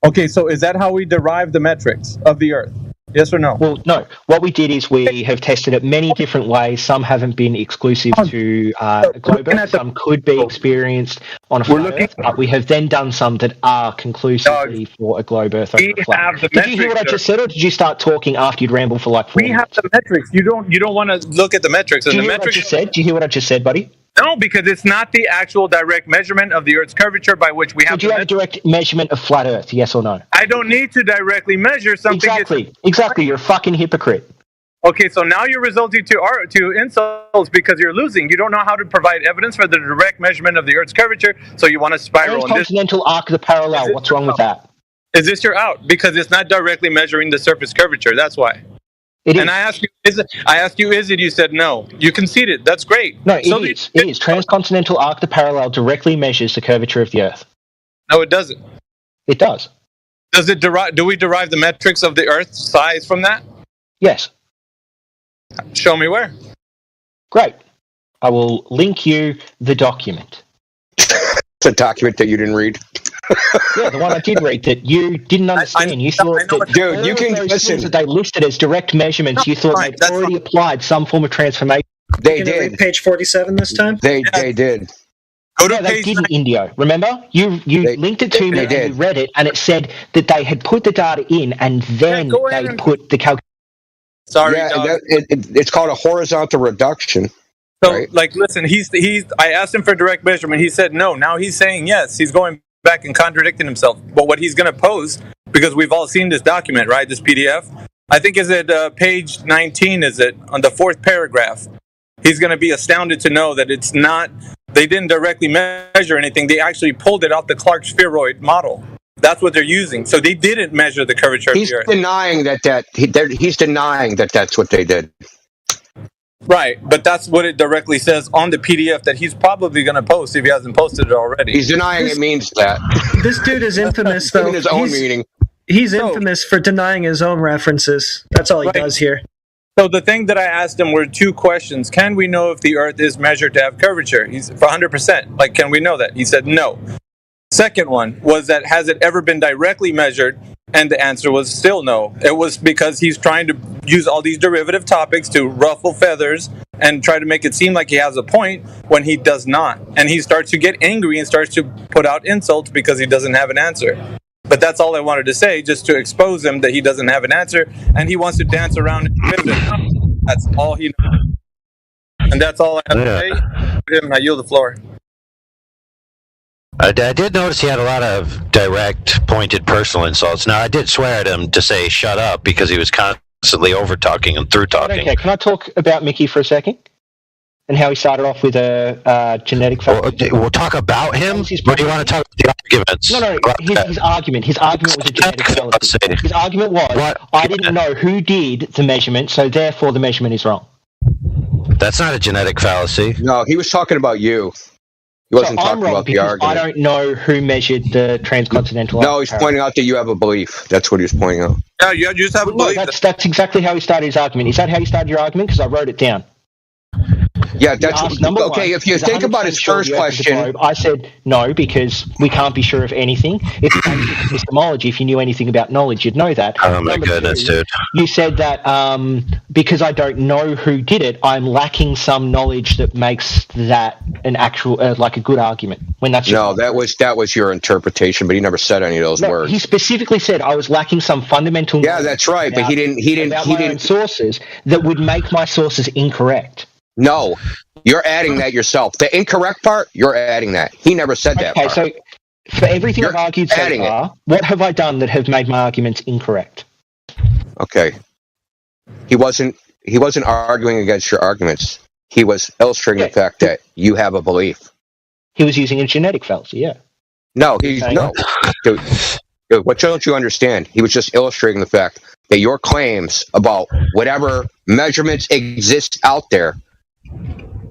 Okay, so is that how we derive the metrics of the Earth? Yes or no? Well, no. What we did is we have tested it many different ways. Some haven't been exclusive to a globe Earth. Some could be experienced on a flat Earth, but we have then done some that are conclusively for a globe Earth. Did you hear what I just said, or did you start talking after you'd rambled for like 4 minutes? We have the metrics. You don't want to look at the metrics. Do you hear what I just said? Do you hear what I just said, buddy? No, because it's not the actual direct measurement of the Earth's curvature by which we have. Do you have a direct measurement of flat Earth? Yes or no? I don't need to directly measure something. Exactly. You're a fucking hypocrite. Okay, so now you're resulting to insults because you're losing. You don't know how to provide evidence for the direct measurement of the Earth's curvature, so you want to spiral. Transcontinental arc of the parallel. What's wrong with that? Is this your out? Because it's not directly measuring the surface curvature. That's why. It and is. I asked you, is it? You said no. You conceded. That's great. No, it is. Transcontinental arc the parallel directly measures the curvature of the Earth. No, it doesn't. It does. Does it do we derive the metrics of the Earth's size from that? Yes. Show me where. Great. I will link you the document. It's a document that you didn't read. Yeah, the one I did read that you didn't understand. You thought that, dude, you can listen. That they listed as direct measurements. You thought they'd already applied some form of transformation. They did. Read page 47 this time. They did. They didn't, Indio. Remember, you linked it to me and you read it, and it said that they had put the data in, and then they put the calculation. Sorry, it's called a horizontal reduction. So, right? like, listen, I asked him for direct measurement. He said no. Now he's saying yes. He's going back and contradicting himself. But what he's going to post, because we've all seen this document, right? This PDF. I think is it page 19? Is it on the 4th paragraph? He's going to be astounded to know that it's not. They didn't directly measure anything. They actually pulled it off the Clark spheroid model. That's what they're using. So they didn't measure the curvature of the Earth. He's denying that that's what they did. Right, but that's what it directly says on the PDF that he's probably going to post if he hasn't posted it already. He's denying it means that. This dude is infamous, though. In his own meaning. He's infamous for denying his own references. That's all he does here. So the thing that I asked him were 2 questions. Can we know if the Earth is measured to have curvature? He's for 100%. Like, can we know that? He said no. Second one was that has it ever been directly measured? And the answer was still no. It was because he's trying to use all these derivative topics to ruffle feathers and try to make it seem like he has a point when he does not. And he starts to get angry and starts to put out insults because he doesn't have an answer. But that's all I wanted to say, just to expose him that he doesn't have an answer, and he wants to dance around and derivative. That's all he knows. And that's all I have to say. I yield the floor. I did notice he had a lot of direct, pointed personal insults. Now, I did swear at him to say shut up because he was constantly over-talking and through-talking. Okay, can I talk about Mickey for a second? And how he started off with a genetic fallacy? We'll talk about him? Or do you want to talk about the arguments? No, his argument. His argument was a genetic fallacy. His argument was, I didn't know who did the measurement, so therefore the measurement is wrong. That's not a genetic fallacy. No, he was talking about you. He wasn't talking about the argument. I don't know who measured the transcontinental. No, he's pointing out that you have a belief. That's what he's pointing out. Yeah, you just have a belief. That's exactly how he started his argument. Is that how you started your argument? Because I wrote it down. Yeah, that's number okay. one, If you is think about 100% his sure first the Earth is a question, globe. I said no because we can't be sure of anything. It's basic epistemology. If you knew anything about knowledge, you'd know that. Oh my Number goodness, two, dude. You said that because I don't know who did it, I'm lacking some knowledge that makes that an actual like a good argument. When that's no, that was your interpretation, but he never said any of those words. He specifically said I was lacking some fundamental. Yeah, that's right, but he didn't sources that would make my sources incorrect. No, you're adding that yourself. The incorrect part, you're adding that. He never said that part. Okay, so for everything I've argued so far, what have I done that have made my arguments incorrect? Okay. He wasn't arguing against your arguments. He was illustrating the fact that you have a belief. He was using a genetic fallacy, yeah. No, dude, what don't you understand? He was just illustrating the fact that your claims about whatever measurements exist out there,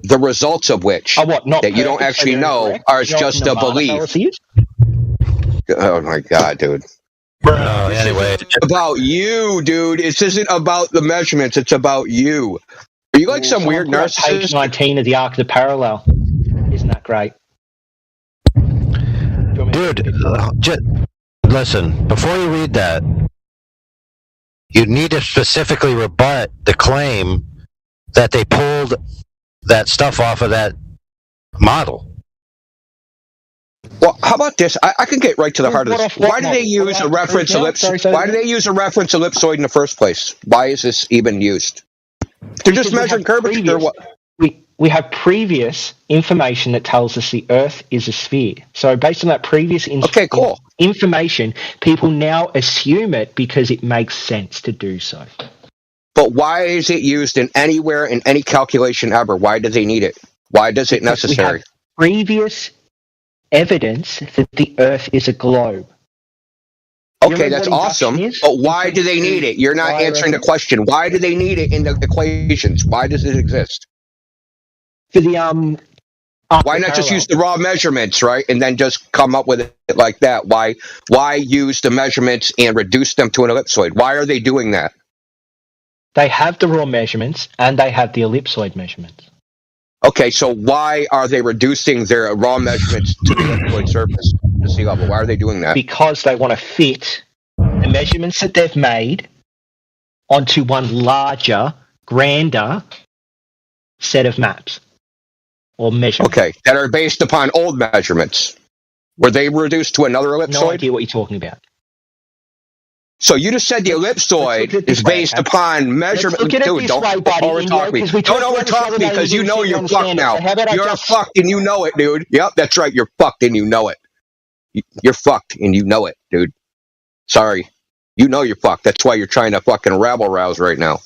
the results of which that you don't actually know are just a belief. Oh my god, dude. Anyway, it's about you, dude. This isn't about the measurements. It's about you. Are you like some weird narcissist? Page 19 of the Arc of the Parallel. Isn't that great? Dude, listen, before you read that, you need to specifically rebut the claim that they pulled that stuff off of that model. Well, how about this? I can get right to the heart of this. Why do they use a reference ellipse? Why do they use a reference ellipsoid in the first place? Why is this even used? They're just measuring curvature. We have previous information that tells us the Earth is a sphere. So based on that previous information, people now assume it because it makes sense to do so. But why is it used in anywhere in any calculation ever? Why do they need it? Why does it necessary? We have previous evidence that the Earth is a globe. Okay, that's awesome. But why do they need it? You're not answering the question. Why do they need it in the equations? Why does it exist? For the why not just use the raw measurements, right, and then just come up with it like that? Why use the measurements and reduce them to an ellipsoid? Why are they doing that? They have the raw measurements and they have the ellipsoid measurements. Okay, so why are they reducing their raw measurements to the ellipsoid surface, the sea level? Why are they doing that? Because they want to fit the measurements that they've made onto one larger, grander set of maps or measurements. Okay, that are based upon old measurements. Were they reduced to another ellipsoid? No idea what you're talking about. So you just said the ellipsoid is based upon measurement. Look at it this way, buddy. Don't overtalk me because you know you're fucked now. You're fucked and you know it, dude. Yep, that's right. You're fucked and you know it. You're fucked and you know it, dude. Sorry. You know you're fucked. That's why you're trying to fucking rabble-rouse right now.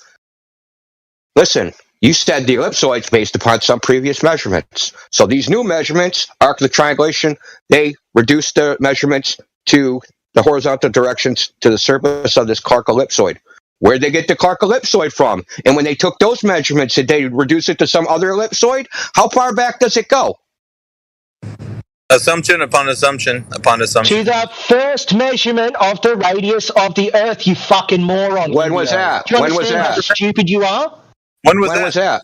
Listen, you said the ellipsoid's based upon some previous measurements. So these new measurements, arc of the triangulation, they reduce the measurements to the horizontal directions to the surface of this Clark ellipsoid. Where'd they get the Clark ellipsoid from? And when they took those measurements, did they reduce it to some other ellipsoid? How far back does it go? Assumption upon assumption upon assumption. To the first measurement of the radius of the Earth, you fucking moron. When was that? Do you When was understand that? how stupid you are? When was that?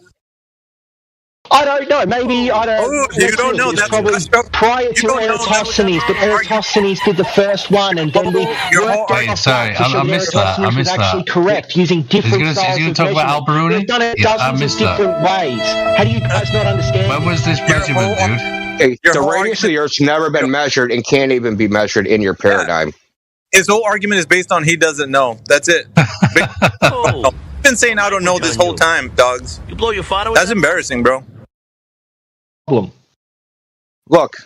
I don't know. Maybe I don't. Oh, you don't know. That's probably prior to Eratosthenes, but Eratosthenes did the first one, and then we worked out sorry, I missed that. I missed was actually that. correct using different Is styles he gonna of talk about measurement. Al-Biruni? We've done it Yeah, I dozens missed of that. different ways. How do you guys not understand? When was this measurement, dude? Hey, the radius of the Earth's never been measured and can't even be measured in your paradigm. His whole argument is based on he doesn't know. That's it. I've been saying I don't know this whole time, dogs. You blow your father with That's embarrassing, bro. Look,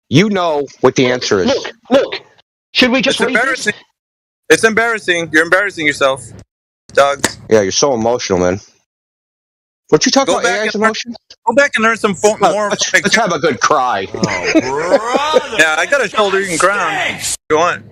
you know what the answer is. Look. Should we just It's embarrassing. It's embarrassing. You're embarrassing yourself, dogs. Yeah, you're so emotional, man. What you talking Go about? back AI's and emotion? Go back and learn some more. Let's have a good cry. Yeah, I got a shoulder you can cry on. Go on.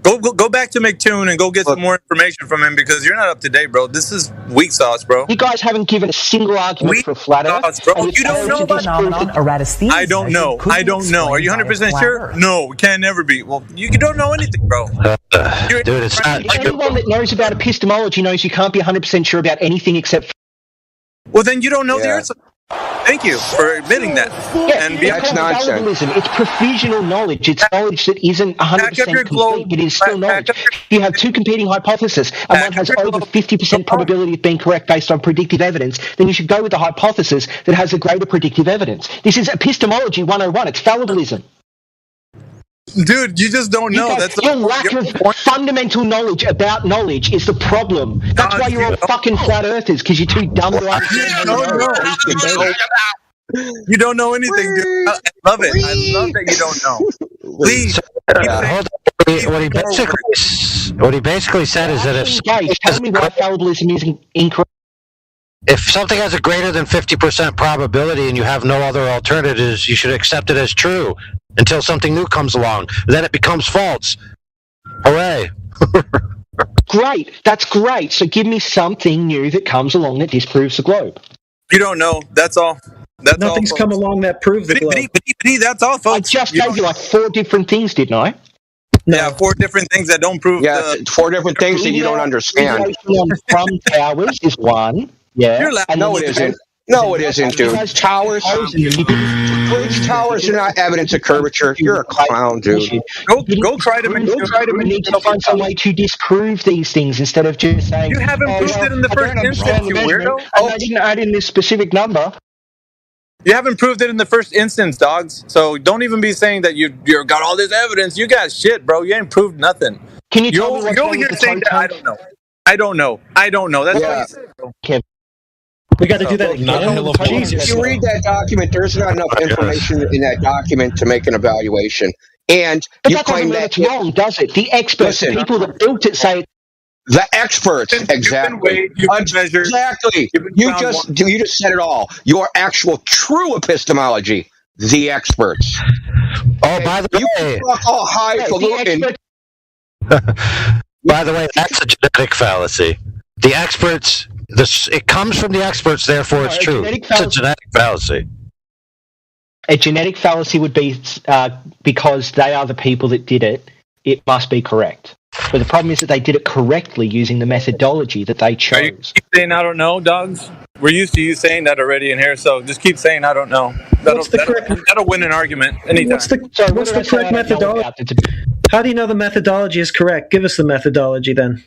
Go back to McToon and go get some more information from him because you're not up to date, bro. This is weak sauce, bro. You guys haven't given a single argument for flat Earth. Bro. You don't know about I don't know. I don't know. Are you 100% sure? No, we can never be. Well, you don't know anything, bro. Dude, it's not. Anyone that knows about epistemology knows you can't be 100% sure about anything except. Well, then you don't know the Earth. Thank you for admitting that. Yeah, And it's not fallibilism. It's provisional knowledge. It's knowledge that isn't 100% complete, but it is still knowledge. You have two competing hypotheses, and one has over 50% probability of being correct based on predictive evidence, then you should go with the hypothesis that has a greater predictive evidence. This is epistemology 101. It's fallibilism. Dude, you just don't know. That's your lack of fundamental knowledge about knowledge is the problem. That's why you're all fucking flat earthers, because you're too dumb to understand. You don't know anything, dude. I love it. I love that you don't know. Please. What he basically said is that if tell me why fallibilism is incorrect. If something has a greater than 50% probability and you have no other alternatives, you should accept it as true until something new comes along. Then it becomes false. Hooray. Great. That's great. So give me something new that comes along that disproves the globe. You don't know. That's all. That's Nothing's all, come along that proves the globe. That's all, folks. I just gave you like 4 different things, didn't I? Yeah, 4 different things that don't prove. Yeah, 4 different things that you don't understand. From towers is one. Yeah. No, it isn't. No, it isn't, dude. Towers are not evidence of curvature. You're a clown, dude. Go try to. We need to find some way to disprove these things instead of just saying. You haven't proved it in the first instance, you weirdo. And I didn't add in this specific number. You haven't proved it in the first instance, dogs. So don't even be saying that you got all this evidence. You got shit, bro. You ain't proved nothing. Can you tell me what's wrong with the saying that? I don't know. I don't know. That's what you said, bro. We got to do that again. Jesus. If you read that document, there's not enough information in that document to make an evaluation. And but you that claim doesn't mean that it's wrong, does it? The experts, the people that built it, say the experts. Exactly. Exactly. You just said it all. Your actual true epistemology. The experts. Oh, by the way, all highfalutin. By the way, that's a genetic fallacy. The experts. It comes from the experts, therefore it's true. It's a genetic fallacy. A genetic fallacy would be because they are the people that did it, it must be correct. But the problem is that they did it correctly using the methodology that they chose. Are you keep saying I don't know, dogs? We're used to you saying that already in here, so just keep saying I don't know. That'll win an argument anytime. What's the correct methodology? How do you know the methodology is correct? Give us the methodology then.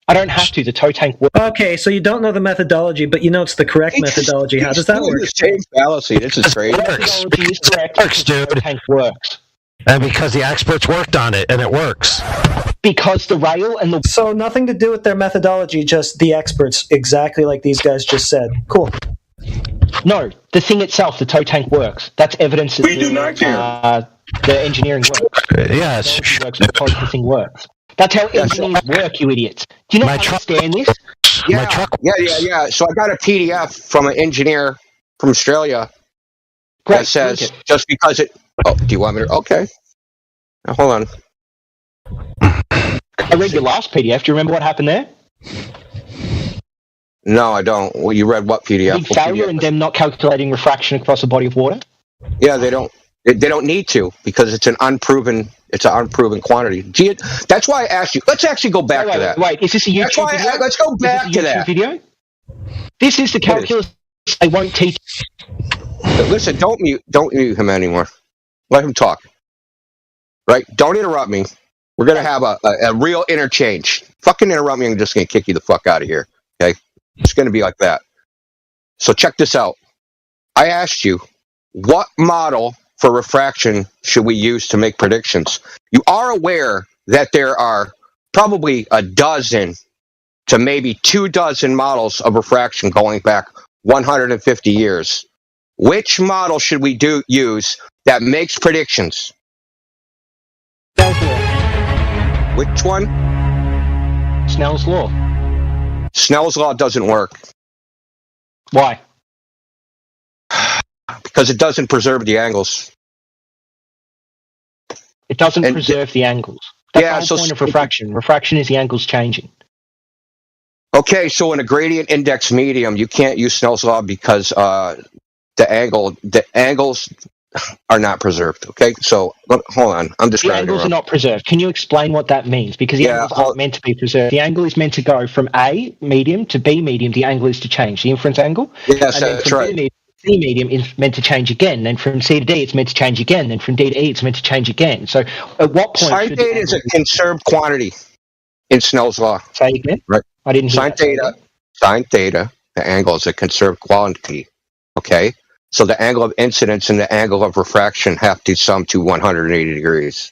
I don't have to. The toe tank works. Okay, so you don't know the methodology, but you know it's the correct methodology. How does that work? The same fallacy. This is crazy. The methodology is correct. Works, dude. The tank works. And because the experts worked on it, and it works. Because the rail and the... So nothing to do with their methodology, just the experts, exactly like these guys just said. Cool. No, the thing itself, the toe tank works. That's evidence that the engineering works. Yes. Works because the thing works. That's how engineers work, you idiots. Do you not understand this? Yeah. So I got a PDF from an engineer from Australia that says just because it... Oh, do you want me to... Okay. Now, hold on. I read your last PDF. Do you remember what happened there? No, I don't. Well, you read what PDF? Big failure in them not calculating refraction across a body of water? Yeah, they don't. They don't need to because it's an unproven quantity. Gee, that's why I asked you. Let's actually go back to that. Wait, is this a YouTube video? Let's go back to that video. This is the calculus they won't teach. Listen, don't mute him anymore. Let him talk. Right? Don't interrupt me. We're gonna have a real interchange. Fucking interrupt me, I'm just gonna kick you the fuck out of here. Okay? It's gonna be like that. So check this out. I asked you, what model for refraction should we use to make predictions? You are aware that there are probably a dozen to maybe 24 models of refraction going back 150 years. Which model should we use that makes predictions? Which one? Snell's law. Snell's law doesn't work. Why? Because it doesn't preserve the angles. It doesn't preserve the angles. That's the whole point of refraction. Refraction is the angles changing. Okay, so in a gradient index medium, you can't use Snell's law because the angles are not preserved. Okay, so hold on, I'm The describing. angles are not preserved. Can you explain what that means? Because the angles aren't meant to be preserved. The angle is meant to go from A medium to B medium. The angle is to change the inference angle. Yes, and then that's from right. B medium is meant to change again. Then from C to D, it's meant to change again. Then from D to E, it's meant to change again. So at what point? Sine theta is a conserved quantity in Snell's law. Say again. Right. I didn't hear that. Sine theta, the angle is a conserved quantity. Okay. So the angle of incidence and the angle of refraction have to sum to 180 degrees.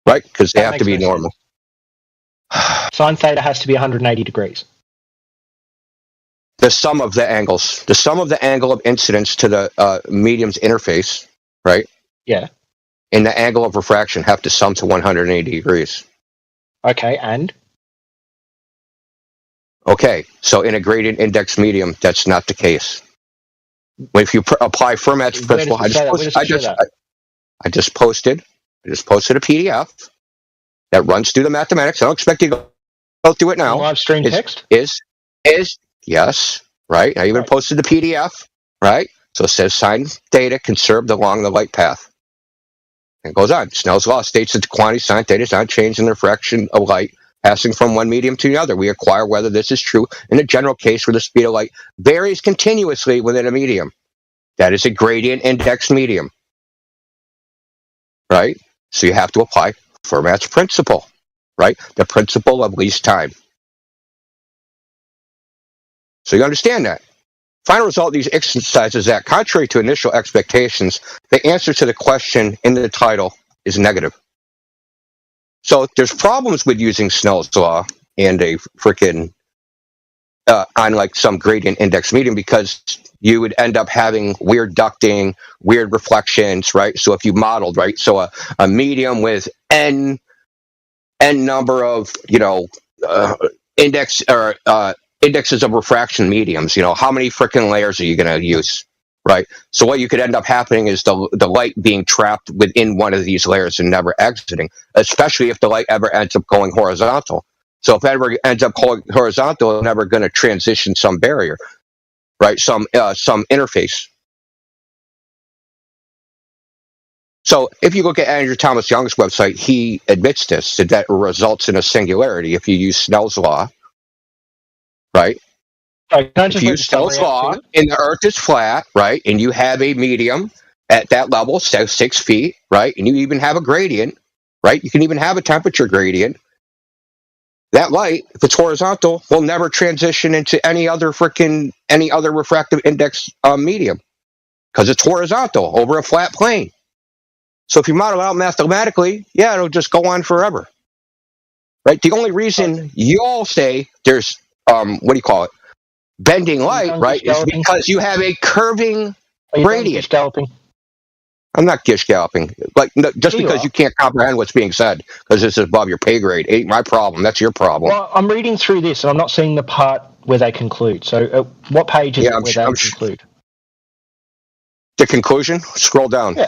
Right? Because they have to be normal. Sine theta has to be 180 degrees. The sum of the angles, the sum of the angle of incidence to the medium's interface, right? Yeah. And the angle of refraction have to sum to 180 degrees. Okay, and? Okay, so in a gradient index medium, that's not the case. If you apply Fermat's principle, I just posted a PDF that runs through the mathematics. I don't expect you to go through it now. Live stream text? Yes, right. I even posted the PDF, right? So it says sine theta conserved along the light path. And it goes on. Snell's law states that the quantity sine theta is not changed in the refraction of light passing from one medium to the other. We inquire whether this is true in a general case where the speed of light varies continuously within a medium. That is a gradient index medium. Right? So you have to apply Fermat's principle, right? The principle of least time. So you understand that. Final result of these exercises is that, contrary to initial expectations, the answer to the question in the title is negative. So there's problems with using Snell's law and a freaking on like some gradient index medium, because you would end up having weird ducting, weird reflections, right? So if you modeled, right, so a medium with n number of indexes of refraction mediums, how many freaking layers are you going to use? Right. So what you could end up happening is the light being trapped within one of these layers and never exiting, especially if the light ever ends up going horizontal. So if it ever ends up going horizontal, it's never going to transition some barrier, right? Some interface. So if you look at Andrew Thomas Young's website, he admits this, that results in a singularity if you use Snell's law, right? If you use Snell's law and the Earth is flat, right, and you have a medium at that level, 6 feet, right, and you even have a gradient, right, you can even have a temperature gradient, that light, if it's horizontal, will never transition into any other refractive index medium, because it's horizontal over a flat plane. So if you model out mathematically, yeah, it'll just go on forever, right? The only reason you all say there's bending light, right, is because you have a curving gradient. I'm not gish galloping. Just because you can't comprehend what's being said, because this is above your pay grade, ain't my problem. That's your problem. Well, I'm reading through this and I'm not seeing the part where they conclude. So what page is it where they conclude? The conclusion? Scroll down. Yeah.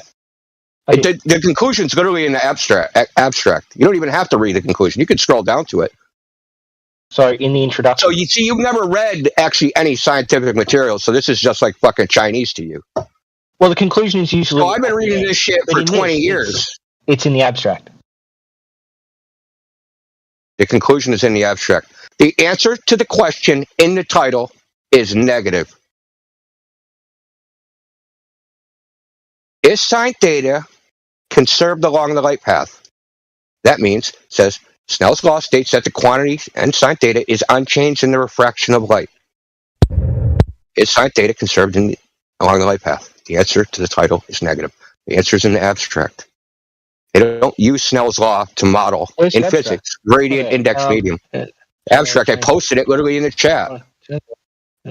The conclusion's literally in the abstract. You don't even have to read the conclusion. You can scroll down to it. So in the introduction. So you see, you've never read actually any scientific material, so this is just like fucking Chinese to you. Well, the conclusion is usually. Oh, I've been reading this shit for 20 years. It's in the abstract. The conclusion is in the abstract. The answer to the question in the title is negative. Is sine theta conserved along the light path? That means, says, Snell's law states that the quantity and sine theta is unchanged in the refraction of light. Is sine theta conserved along the light path? The answer to the title is negative. The answer is in the abstract. They don't use Snell's law to model in physics gradient index medium. Abstract. I posted it literally in the chat. It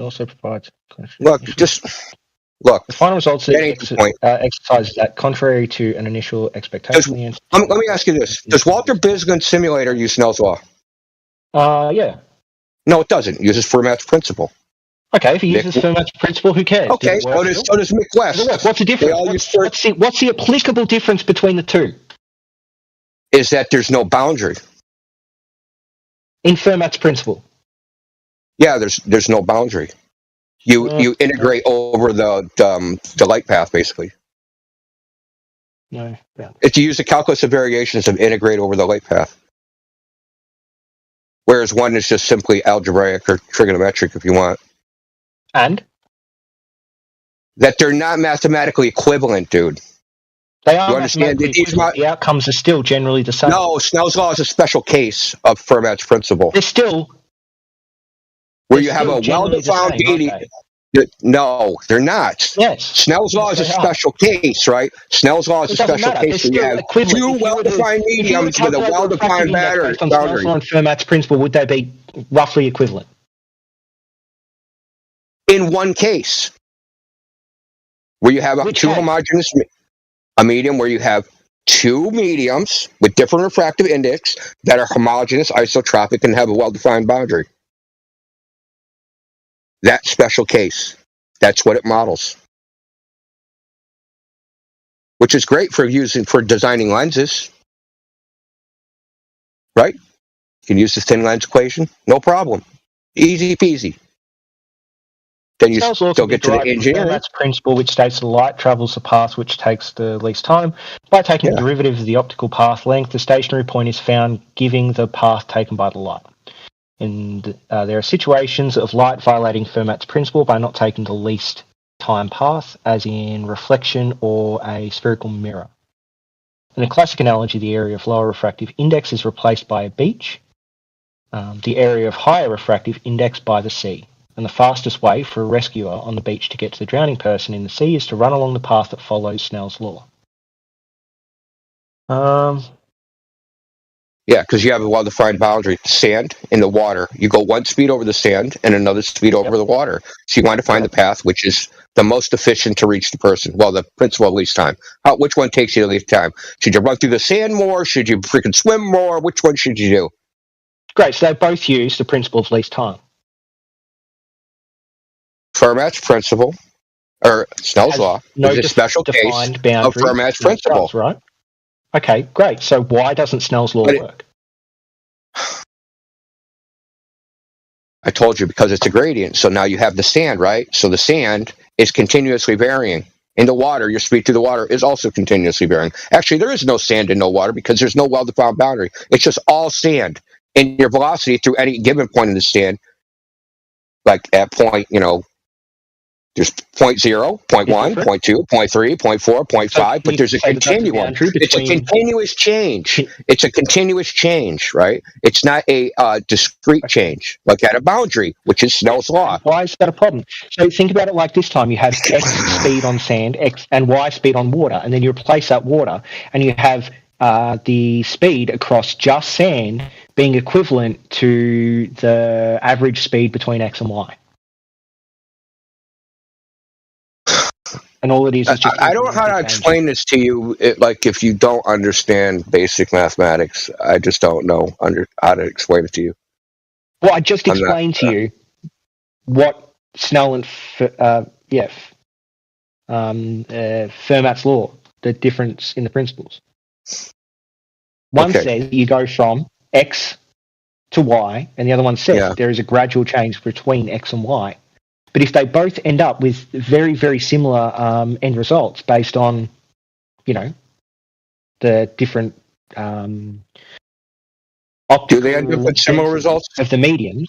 also provides. Look. The final results of the exercise is that, contrary to an initial expectation. Let me ask you this: does Walter Bisgund's simulator use Snell's law? Yeah. No, it doesn't. It uses Fermat's principle. Okay, if he uses Fermat's principle, who cares? Okay, so does Mick West. What's the difference? What's the applicable difference between the two? Is that there's no boundary in Fermat's principle. Yeah, there's no boundary. You integrate over the light path, basically. No. Yeah. If you use the calculus of variations of integrate over the light path. Whereas one is just simply algebraic or trigonometric, if you want. And? That they're not mathematically equivalent, dude. They are You understand that these the outcomes are still generally the same. No, Snell's law is a special case of Fermat's principle. They're still where you have a well-defined deity. No, they're not. Yes. Snell's law is a special case, right? Snell's law is a special case where you have two well-defined mediums with a well-defined boundary. Snell's law and Fermat's principle, would they be roughly equivalent? In one case, where you have a medium where you have two mediums with different refractive index that are homogeneous, isotropic, and have a well-defined boundary. That special case, that's what it models. Which is great for designing lenses. Right? You can use the thin lens equation, no problem. Easy peasy. Then you still get to the engineering. Fermat's principle, which states the light travels the path which takes the least time. By taking the derivative of the optical path length, the stationary point is found, giving the path taken by the light. And there are situations of light violating Fermat's principle by not taking the least time path, as in reflection or a spherical mirror. In a classic analogy, the area of lower refractive index is replaced by a beach, the area of higher refractive index by the sea. And the fastest way for a rescuer on the beach to get to the drowning person in the sea is to run along the path that follows Snell's law. Yeah, because you have a well-defined boundary. Sand in the water. You go one speed over the sand and another speed over the water. So you want to find the path which is the most efficient to reach the person. Well, the principle of least time. Which one takes you the least time? Should you run through the sand more? Should you freaking swim more? Which one should you do? Great, so they both use the principle of least time. Fermat's principle, or Snell's law, is a special case of Fermat's principle. Right? Okay, great. So why doesn't Snell's law work? I told you, because it's a gradient. So now you have the sand, right? So the sand is continuously varying. In the water, your speed through the water is also continuously varying. Actually, there is no sand in no water because there's no well-defined boundary. It's just all sand. And your velocity through any given point in the sand, like at point, there's 0.0, 0.1, 0.2, 0.3, 0.4, 0.5, but there's a continuum. It's a continuous change. It's a continuous change, right? It's not a discrete change, like at a boundary, which is Snell's law. Why is that a problem? So think about it like this time. You have X speed on sand, X and Y speed on water, and then you replace that water, and you have the speed across just sand being equivalent to the average speed between X and Y. And all it is just I don't know how to explain this to you. If you don't understand basic mathematics, I just don't know how to explain it to you. Well, I just explained to you what Snell and Fermat's law, the difference in the principles. One says you go from X to Y, and the other one says there is a gradual change between X and Y. But if they both end up with very, very similar end results based on, the different optical... Do they end up with similar results? Of the mediums.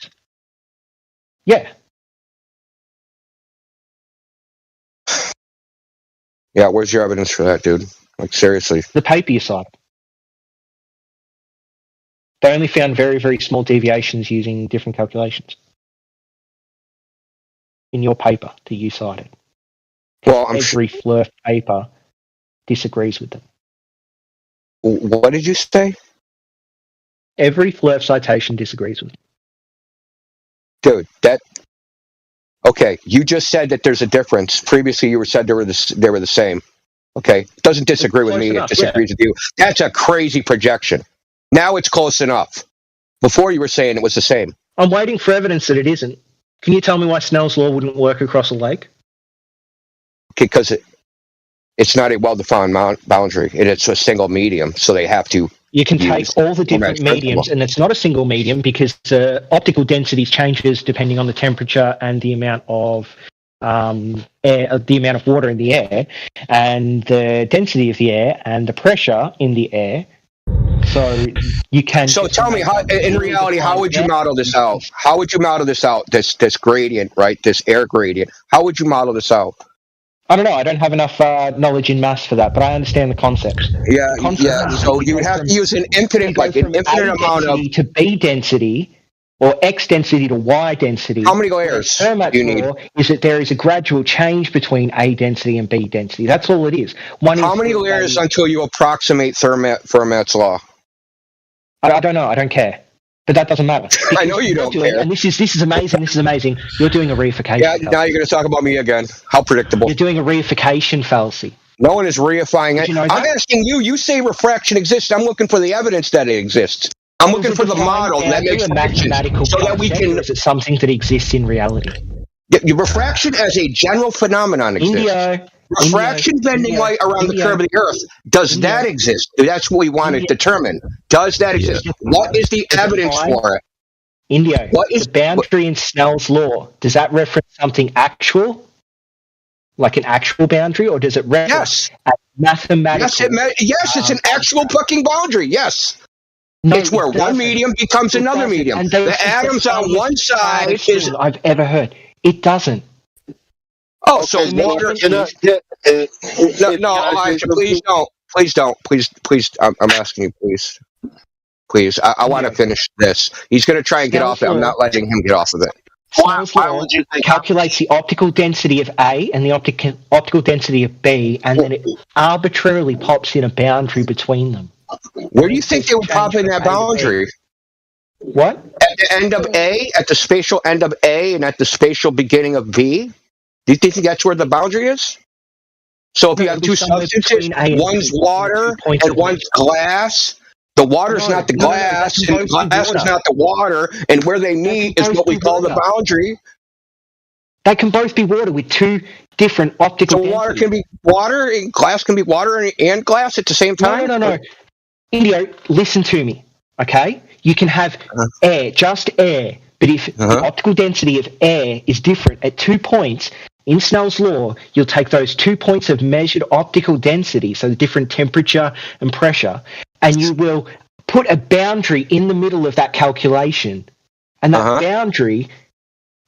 Yeah. Yeah, where's your evidence for that, dude? Like, seriously. The paper you cited. They only found very, very small deviations using different calculations. In your paper that you cited. Well, every FLIRF paper disagrees with them. What did you say? Every FLIRF citation disagrees with Dude, them. okay, you just said that there's a difference. Previously you said they were the same. Okay? It doesn't disagree with me, it disagrees with you. That's a crazy projection. Now it's close enough. Before you were saying it was the same. I'm waiting for evidence that it isn't. Can you tell me why Snell's law wouldn't work across a lake? Because it's not a well-defined boundary. It's a single medium, so they have to You can take use all the different Fermat's mediums, principle. and it's not a single medium because optical densities changes depending on the temperature and the amount of air, the amount of water in the air, and the density of the air and the pressure in the air. So you can. So tell me, how, in reality, how would you model this out? How would you model this out? This gradient, right? This air gradient. How would you model this out? I don't know. I don't have enough knowledge in maths for that, but I understand the concept. Yeah, yeah. So you would have to use an infinite, like an infinite amount of to B density, or X density to Y density. How many layers Fermat's do you need? law is that there is a gradual change between A density and B density. That's all it is. How many layers until you approximate Fermat's law? I don't know. I don't care. But that doesn't matter. I know you don't care. And this is amazing. This is amazing. You're doing a reification. Yeah, fallacy. now you're going to talk about me again. How predictable. You're doing a reification fallacy. No one is reifying it. You know I'm asking you. You say refraction exists. I'm looking for the evidence that it exists. I'm looking for the model that makes predictions so that we can. Is it something that exists in reality? Refraction as a general phenomenon exists. Refraction bending light around the curve of the Earth. Does that exist? That's what we want to determine. Does that exist? What is the evidence for it? Indio, what is the boundary in Snell's law? Does that reference something actual? Like an actual boundary? Or does it reference a mathematical? Yes, it's an actual fucking boundary. Yes. No, it's where one medium becomes another medium. The atoms on one side is... I've ever heard. It doesn't. Oh, so water... No, Elijah, please don't. Please don't. Please, I'm asking you, please. Please, I want to finish this. He's going to try and get off it. I'm not letting him get off of it. Snell's law calculates the optical density of A and the optical density of B, and then it arbitrarily pops in a boundary between them. Where do you think they would pop in that boundary? What? At the end of A, at the spatial end of A, and at the spatial beginning of B? Do you think that's where the boundary is? So if you have two substances, one's water and one's glass, the water's not the glass, and glass is not the water, and where they meet is what we call the boundary. They can both be water with two different optical densities. So water can be water, and glass can be water and glass at the same time? No. Indio, listen to me, okay? You can have air, just air, but if the optical density of air is different at 2 points, in Snell's law, you'll take those 2 points of measured optical density, so the different temperature and pressure, and you will put a boundary in the middle of that calculation, and that boundary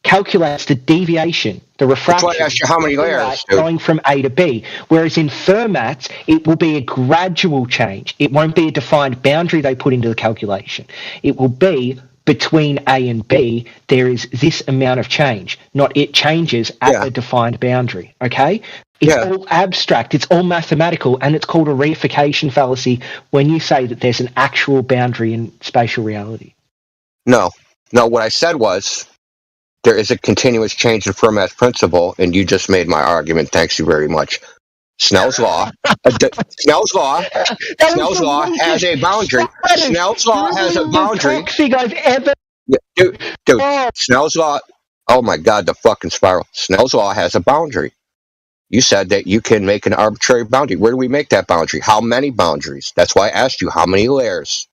calculates the deviation, the refraction. That's why I asked you how many layers, dude. Going from A to B. Whereas in Fermat's, it will be a gradual change. It won't be a defined boundary they put into the calculation. It will be between A and B, there is this amount of change, not it changes at a defined boundary, okay? It's all abstract, it's all mathematical, and it's called a reification fallacy when you say that there's an actual boundary in spatial reality. No, what I said was there is a continuous change in Fermat's principle, and you just made my argument. Thanks you very much. Snell's law. Snell's law has a boundary. Snell's law has a boundary. I've ever. Dude. Snell's law. Oh my God, the fucking spiral. Snell's law has a boundary. You said that you can make an arbitrary boundary. Where do we make that boundary? How many boundaries? That's why I asked you how many layers.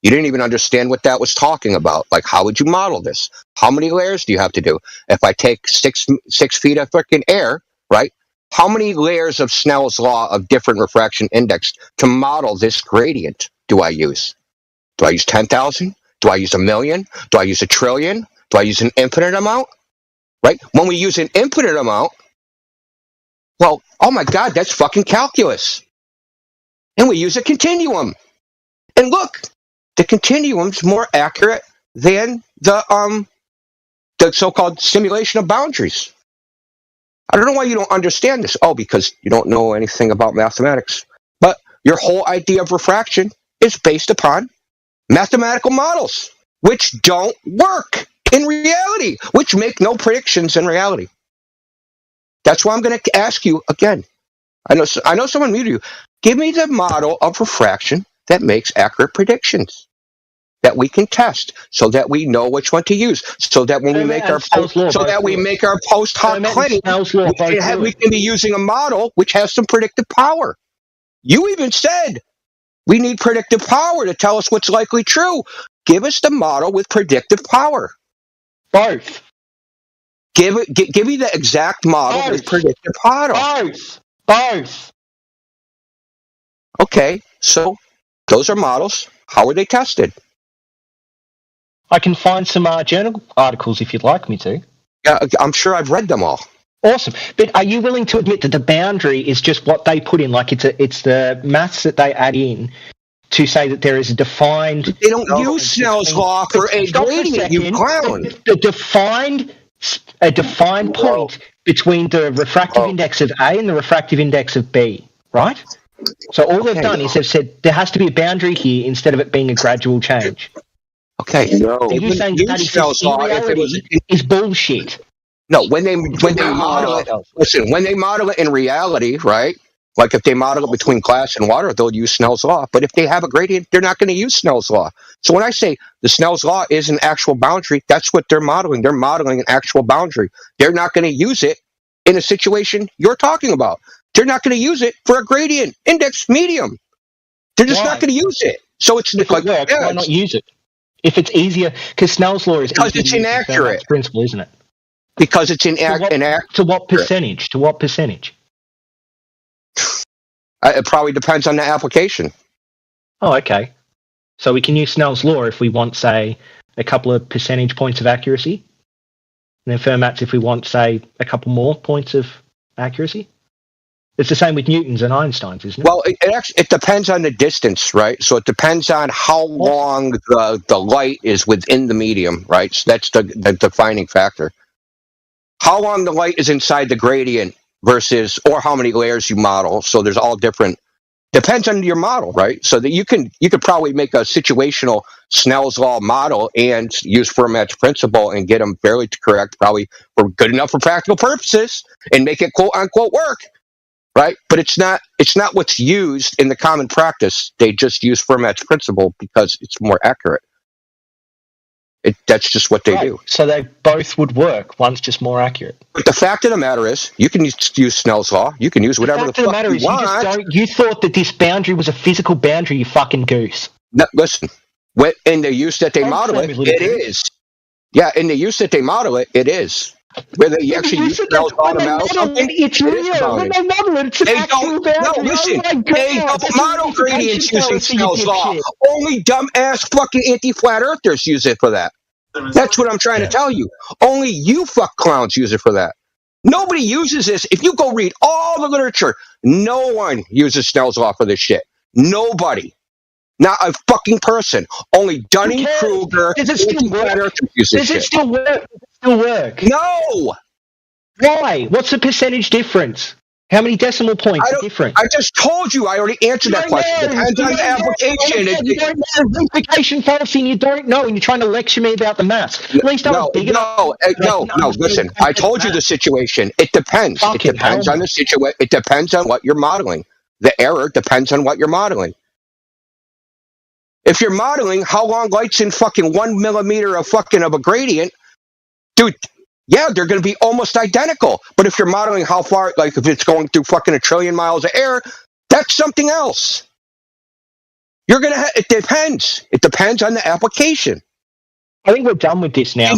You didn't even understand what that was talking about. Like, how would you model this? How many layers do you have to do? If I take six feet of freaking air, right? How many layers of Snell's law of different refraction index to model this gradient do I use? Do I use 10,000? Do I use 1,000,000? Do I use 1,000,000,000,000? Do I use an infinite amount? Right? When we use an infinite amount, well, oh my God, that's fucking calculus. And we use a continuum. And look, the continuum's more accurate than the so-called simulation of boundaries. I don't know why you don't understand this. Oh, because you don't know anything about mathematics. But your whole idea of refraction is based upon mathematical models, which don't work in reality, which make no predictions in reality. That's why I'm going to ask you again. I know someone muted you. Give me the model of refraction that makes accurate predictions that we can test, so that we know which one to use, so that when we make our post hoc claim, we can be using a model which has some predictive power. You even said We need predictive power to tell us what's likely true. Give us the model with predictive power. Both. Give me the exact model with predictive power. Both. Okay, so those are models. How are they tested? I can find some journal articles if you'd like me to. Yeah, I'm sure I've read them all. Awesome. But are you willing to admit that the boundary is just what they put in? Like it's the maths that they add in to say that there is a defined... They don't use Snell's law for a gradient, you clown. A defined point between the refractive index of A and the refractive index of B, right? So all they've done is they've said there has to be a boundary here instead of it being a gradual change. Okay. No. So you're saying that exists in reality is bullshit. No, when they model it, listen, when they model it in reality, right? Like if they model it between glass and water, they'll use Snell's law. But if they have a gradient, they're not going to use Snell's law. So when I say the Snell's law is an actual boundary, that's what they're modeling. They're modeling an actual boundary. They're not going to use it in a situation you're talking about. They're not going to use it for a gradient index medium. They're just not going to use it. So it's like, why not use it? If it's easier, because Snell's law is because it's inaccurate. Principle, isn't it? Because it's inaccurate. To what percentage? To what percentage? It probably depends on the application. Oh, okay. So we can use Snell's law if we want, say, a couple of percentage points of accuracy, and then Fermat's if we want, say, a couple more points of accuracy. It's the same with Newton's and Einstein's, isn't it? Well, it depends on the distance, right? So it depends on how long the light is within the medium, right? So that's the defining factor. How long the light is inside the gradient versus, or how many layers you model. So there's all different, depends on your model, right? So that you could probably make a situational Snell's law model and use Fermat's principle and get them fairly correct, probably for good enough for practical purposes, and make it quote unquote work. Right, but it's not what's used in the common practice. They just use Fermat's principle because it's more accurate. That's just what they do. So they both would work. One's just more accurate. But the fact of the matter is, you can use Snell's law. You can use whatever the fuck you want. You thought that this boundary was a physical boundary. You fucking goose. No, listen, in the use that they model it, it is. Yeah, in the use that they model it, it is. Whether you actually use Snell's law to model something, it's real. When they model it, it's an actual boundary. No, listen, they don't model gradients using Snell's law. Only dumbass fucking anti-flat earthers use it for that. That's what I'm trying to tell you. Only you fuck clowns use it for that. Nobody uses this. If you go read all the literature, no one uses Snell's law for this shit. Nobody. Not a fucking person. Only Dunning-Kruger anti-flat earthers use this shit. Does it still work? Does it still work? No! Why? What's the percentage difference? How many decimal points are different? I just told you. I already answered that question. It depends on the application. You don't know the implication fallacy, and you don't know, and you're trying to lecture me about the maths. At least I was big enough. No. Listen, I told you the situation. It depends. It depends on the situation. It depends on what you're modeling. The error depends on what you're modeling. If you're modeling how long light's in fucking 1 millimeter of a gradient, dude, yeah, they're going to be almost identical. But if you're modeling how far, like if it's going through fucking 1 trillion miles of air, that's something else. You're going to it depends. It depends on the application. I think we're done with this now.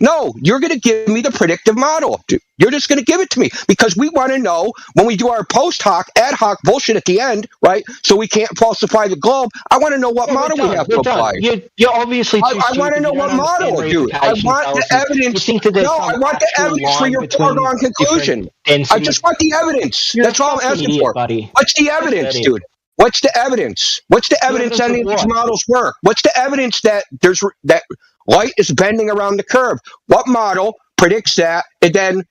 No, you're going to give me the predictive model. Dude. You're just going to give it to me because we want to know when we do our post hoc, ad hoc bullshit at the end, right? So we can't falsify the globe. I want to know what model we have to apply. You're obviously too I want to know what model, dude. I want the evidence. No, I want the evidence for your foregone conclusion. I just want the evidence. That's all I'm asking for. What's the evidence, dude? What's the evidence? What's the evidence any of these models work? What's the evidence that that light is bending around the curve? What model predicts that? And then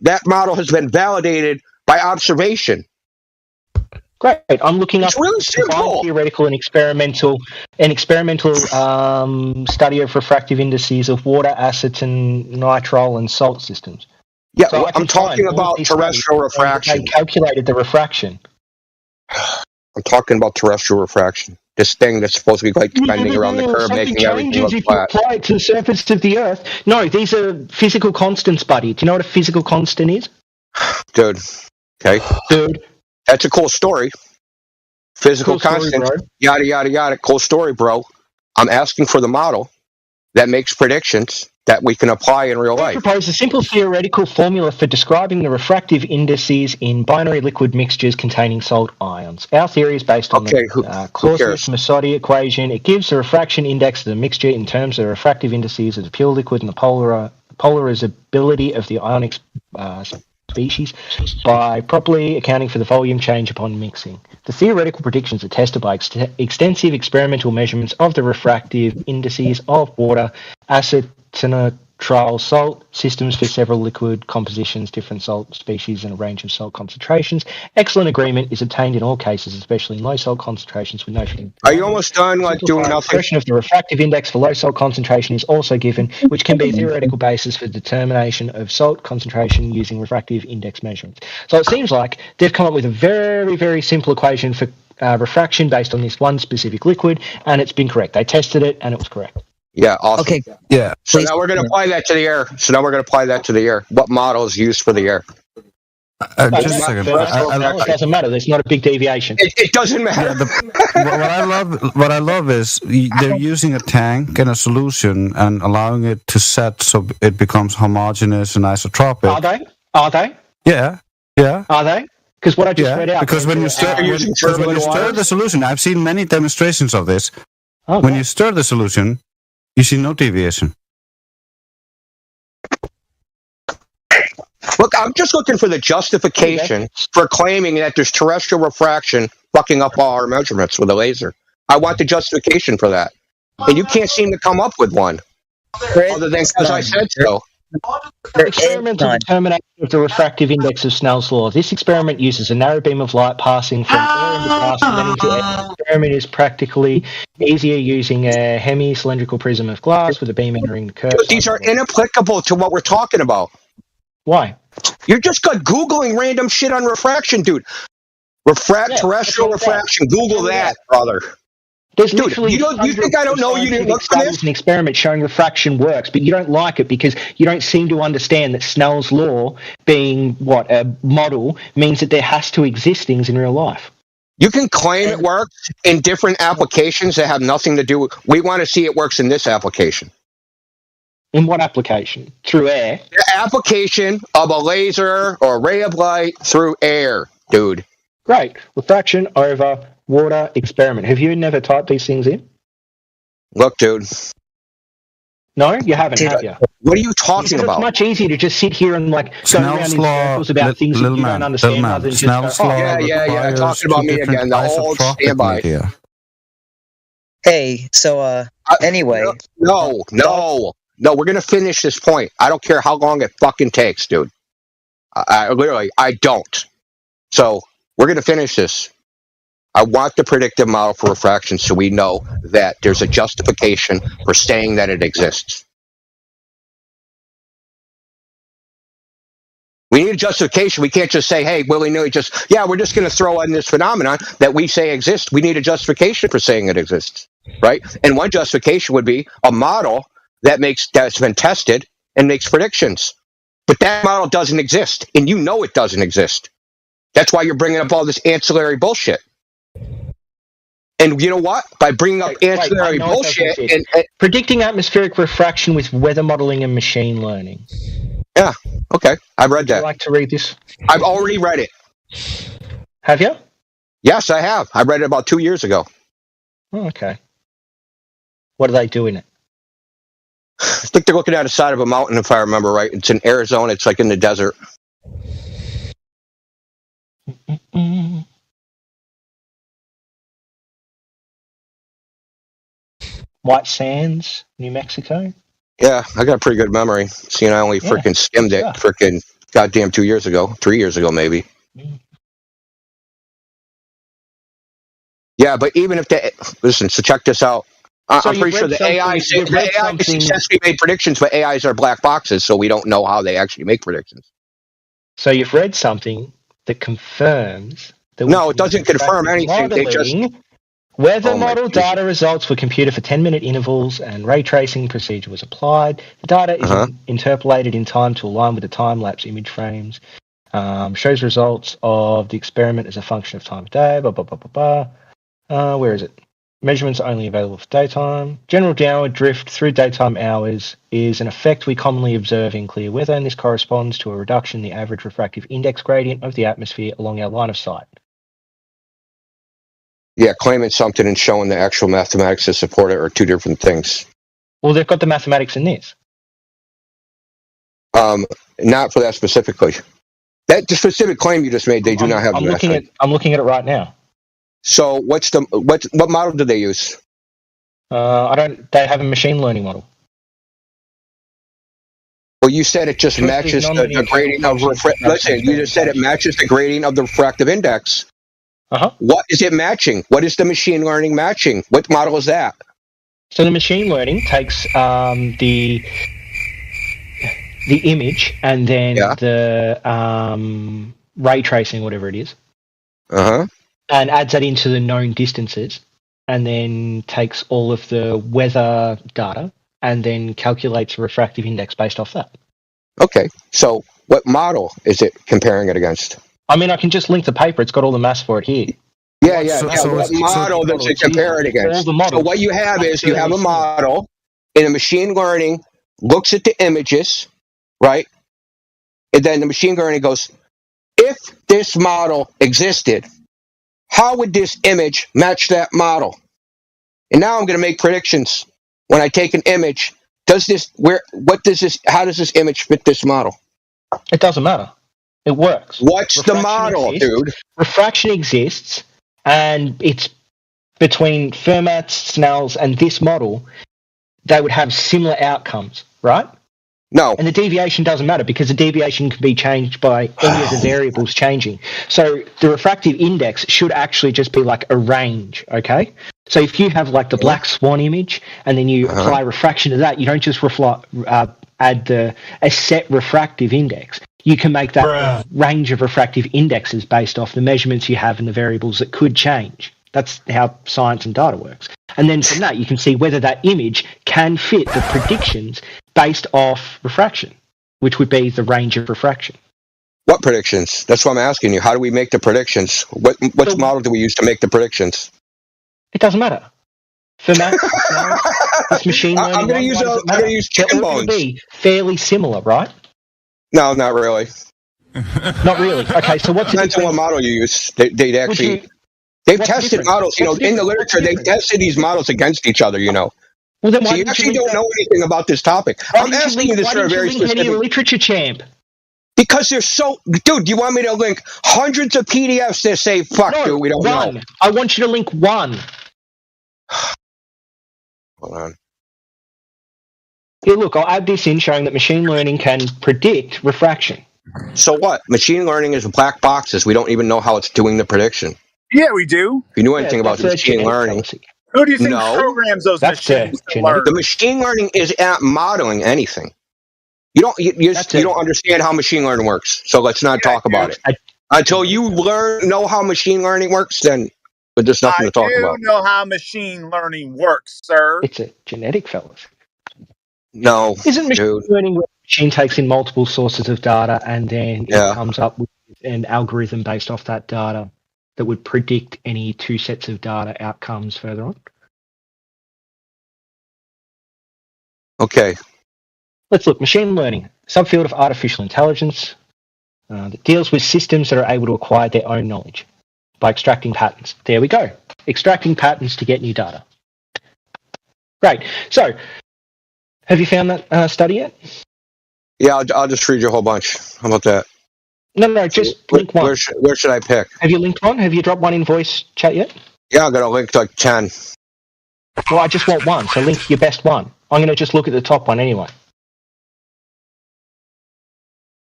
that model has been validated by observation. Great. I'm looking up really simple. Theoretical and experimental study of refractive indices of water, acids, and nitrile and salt systems. Yeah, so I'm talking about terrestrial refraction. They calculated the refraction. I'm talking about terrestrial refraction. This thing that's supposed to be like bending around the curve, making everything look flat. If you apply it to the surface of the Earth. No, these are physical constants, buddy. Do you know what a physical constant is? Dude. Okay. Dude. That's a cool story. physical Cool story, constants, bro. yada, yada, yada. Cool story, bro. I'm asking for the model that makes predictions that we can apply in real I life. propose a simple theoretical formula for describing the refractive indices in binary liquid mixtures containing salt ions. Our theory is based on Okay, the Clausius-Massotti equation. It gives the refraction index of the mixture in terms of the refractive indices of the pure liquid and the polarizability of the ionic species by properly accounting for the volume change upon mixing. The theoretical predictions are tested by extensive experimental measurements of the refractive indices of water, acetonitrile salt systems for several liquid compositions, different salt species, and a range of salt concentrations. Excellent agreement is obtained in all cases, especially in low salt concentrations with no. Are you almost done, like doing nothing? Expression of the refractive index for low salt concentration is also given, which can be a theoretical basis for determination of salt concentration using refractive index measurements. So it seems like they've come up with a very, very simple equation for refraction based on this one specific liquid, and it's been correct. They tested it, and it was correct. Yeah, awesome. Okay. Yeah. So now we're going to apply that to the air. What model is used for the air? Just a second. It doesn't matter. There's not a big deviation. It doesn't matter. What I love is they're using a tank and a solution and allowing it to set so it becomes homogeneous and isotropic. Are they? Yeah. Are they? Because what I just read out. Because when you stir the solution, I've seen many demonstrations of this. Okay. When you stir the solution, you see no deviation. Look, I'm just looking for the justification for claiming that there's terrestrial refraction fucking up all our measurements with a laser. I want the justification for that. And you can't seem to come up with one. Other than because I said so. Experimental determination of the refractive index of Snell's law. This experiment uses a narrow beam of light passing from air into glass and then into air. The experiment is practically easier using a hemi-cylindrical prism of glass with a beam entering the curve. These are inapplicable to what we're talking about. Why? You're just Googling random shit on refraction, dude. Terrestrial refraction. Google that, brother. There's literally you think I don't know you didn't look for this? An experiment showing refraction works, but you don't like it because you don't seem to understand that Snell's law, being a model, means that there has to exist things in real life. You can claim it works in different applications that have nothing to do with. We want to see it works in this application. In what application? Through air? The application of a laser or a ray of light through air, dude. Great. Refraction over water experiment. Have you never typed these things in? Look, dude. No, you haven't, have you? What are you talking about? It's much easier to just sit here and go around in circles about things that you don't understand. Other than just yeah. Talking about me again. The old standby. Hey, so anyway. No. We're gonna finish this point. I don't care how long it fucking takes, dude. I don't. So we're gonna finish this. I want the predictive model for refraction so we know that there's a justification for saying that it exists. We need a justification. We can't just say, hey, willy-nilly, we're just going to throw in this phenomenon that we say exists. We need a justification for saying it exists, right? And one justification would be a model that's been tested and makes predictions. But that model doesn't exist, and you know it doesn't exist. That's why you're bringing up all this ancillary bullshit. And you know what? By bringing up ancillary bullshit and predicting atmospheric refraction with weather modeling and machine learning. Yeah. Okay. I've read that. Would you like to read this? I've already read it. Have you? Yes, I have. I read it about 2 years ago. Oh, okay. What do they do in it? I think they're looking at the side of a mountain, if I remember right. It's in Arizona. It's like in the desert. White Sands, New Mexico. Yeah, I got a pretty good memory. Seeing I only freaking skimmed it freaking goddamn 2 years ago, 3 years ago maybe. Yeah, but even if listen, so check this out. I'm pretty sure the AI successfully made predictions, but AIs are black boxes, so we don't know how they actually make predictions. So you've read something that confirms that. No, it doesn't confirm anything. They just. Weather model data results were computed for 10-minute intervals and ray tracing procedure was applied. The data is interpolated in time to align with the time-lapse image frames. Shows results of the experiment as a function of time of day, blah, blah, blah, blah, blah. Where is it? Measurements are only available for daytime. General downward drift through daytime hours is an effect we commonly observe in clear weather, and this corresponds to a reduction in the average refractive index gradient of the atmosphere along our line of sight. Yeah, claiming something and showing the actual mathematics to support it are two different things. Well, they've got the mathematics in this. Not for that specifically. That specific claim you just made, they do not have. I'm looking at it right now. So what model do they use? They have a machine learning model. Well, you said it just matches the gradient of listen, you just said it matches the gradient of the refractive index. What is it matching? What is the machine learning matching? What model is that? So the machine learning takes the image and then the ray tracing, whatever it is, and adds that into the known distances, and then takes all of the weather data and then calculates a refractive index based off that. Okay, so what model is it comparing it against? I mean, I can just link the paper. It's got all the maths for it here. What model does it compare it against? So what you have is you have a model, and the machine learning looks at the images, right? And then the machine learning goes, if this model existed, how would this image match that model? And now I'm going to make predictions. When I take an image, how does this image fit this model? It doesn't matter. It works. What's the model, dude? Refraction exists, and it's between Fermat's, Snell's, and this model. They would have similar outcomes, right? No. And the deviation doesn't matter because the deviation can be changed by any of the variables changing. So the refractive index should actually just be like a range, okay? So if you have like the black swan image and then you apply refraction to that, you don't just add a set refractive index. You can make that range of refractive indexes based off the measurements you have and the variables that could change. That's how science and data works. And then from that, you can see whether that image can fit the predictions based off refraction, which would be the range of refraction. What predictions? That's what I'm asking you. How do we make the predictions? What model do we use to make the predictions? It doesn't matter. For math, this machine learning. I'm going to use chicken bones. Be fairly similar, right? No, not really. Not really. Okay, so what's depends on what model you use. They've tested models. In the literature, they've tested these models against each other. Well, then so you actually don't know anything about this topic. I'm asking you this for a very specific. Any literature, champ? Because they're so, dude. You want me to link hundreds of PDFs that say "fuck"? No, dude, we don't know. I want you to link one. Hold on. Yeah, look, I'll add this in showing that machine learning can predict refraction. So what? Machine learning is black boxes. We don't even know how it's doing the prediction. Yeah, we do. If you knew anything about machine learning. Who do you think programs those machines to learn? The machine learning is at modeling anything. You don't understand how machine learning works. So let's not talk about it. Until you know how machine learning works, then there's nothing to talk about. I do know how machine learning works, sir. It's a genetic, fellas. No, isn't machine learning where the machine takes in multiple sources of data and then it comes up with an algorithm based off that data that would predict any two sets of data outcomes further on? Okay. Let's look. Machine learning, subfield of artificial intelligence that deals with systems that are able to acquire their own knowledge by extracting patterns. There we go. Extracting patterns to get new data. Great. So, have you found that study yet? Yeah, I'll just read you a whole bunch. How about that? No, just link one. Where should I pick? Have you linked one? Have you dropped one in voice chat yet? Yeah, I'm going to link like 10. Well, I just want one, so link your best one. I'm going to just look at the top one anyway.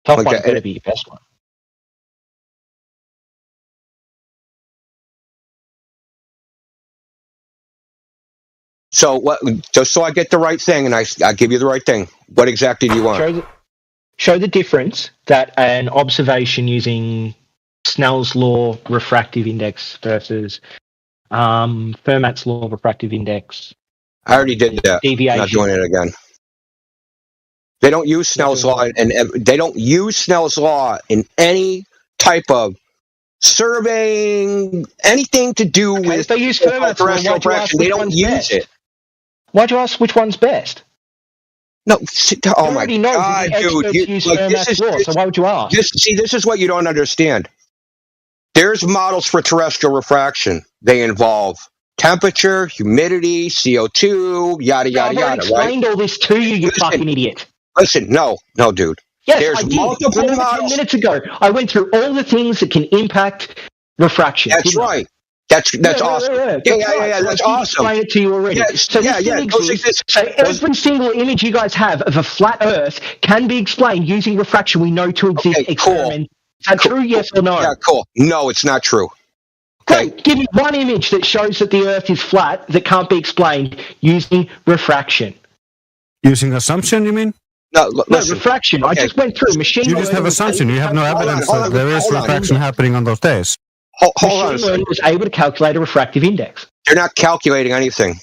Top one better be your best one. So what? Just so I get the right thing, and I give you the right thing. What exactly do you want? Show the difference that an observation using Snell's law refractive index versus Fermat's law refractive index. I already did that. Deviation. I'm not doing it again. They don't use Snell's law, and they don't use Snell's law in any type of surveying, anything to do with if they use Fermat's law, terrestrial refraction. They don't use it. Why'd you ask which one's best? No, oh my already know God, that the dude! experts use Fermat's law, so why would you ask? This is what you don't understand. There's models for terrestrial refraction. They involve temperature, humidity, CO2, yada yada yada. I've explained all this to you, you fucking idiot. Listen, no, dude. Yes, There's I did. multiple Remember models. 10 minutes ago, I went through all the things that can impact refraction. That's right. That's awesome. Yeah. That's awesome. Explain it to you already. So every single image you guys have of a flat Earth can be explained using refraction. We know to exist. Okay, experiment. Is that true? Yes or no? Yeah, cool. No, it's not true. Great. Give me one image that shows that the Earth is flat that can't be explained using refraction. Using assumption, you mean? No, listen. Refraction. I just went through machine learning. You just have assumption. You have no evidence that there is refraction happening on those days. Hold machine learning was able to calculate a refractive index. They're not calculating anything.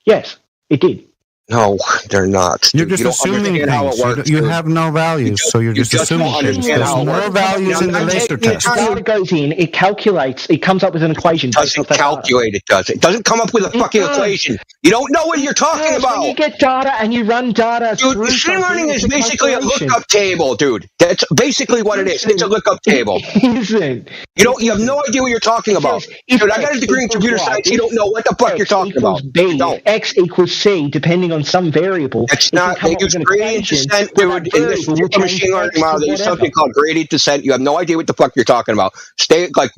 Yes, it did. No, they're not. You're just assuming things. You have no values, so you're just assuming things. There's more values in the laser test. Data goes in, it calculates, it comes up with an equation. It doesn't calculate, it does. It doesn't come up with a fucking equation. You don't know what you're talking about. When you get data and you run data dude, machine learning is basically a lookup table, dude. That's basically what it is. It's a lookup table. It isn't. You have no idea what you're talking about. Dude, I got a degree in computer science. You don't know what the fuck you're talking about. B, X equals C, depending on some variable. It's not. They use gradient descent, dude. In this machine learning model, they use something called gradient descent. You have no idea what the fuck you're talking about. Stay like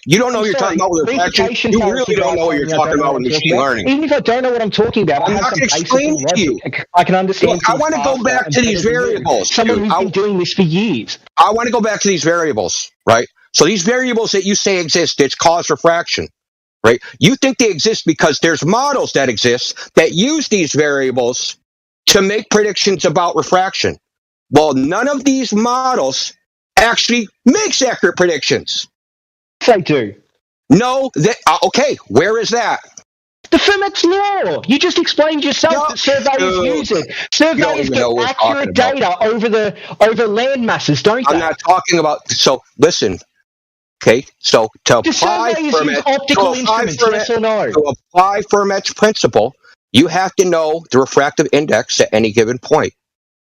you don't know what you're talking about with refraction. You really don't know what you're talking about with machine learning. Even if I don't know what I'm talking about, I'm not going to explain it to you. I can understand. Look, I want to go back to these variables. Someone who's been doing this for years. I want to go back to these variables, right? So these variables that you say exist, it's cause refraction, right? You think they exist because there's models that exist that use these variables to make predictions about refraction. Well, none of these models actually makes accurate predictions. They do. No, okay, where is that? The Fermat's law. You just explained yourself that surveyors use it. Surveyors get accurate data over land masses, don't they? I'm not talking about. So listen. Okay, so to apply Fermat's principle, you have to know the refractive index at any given point.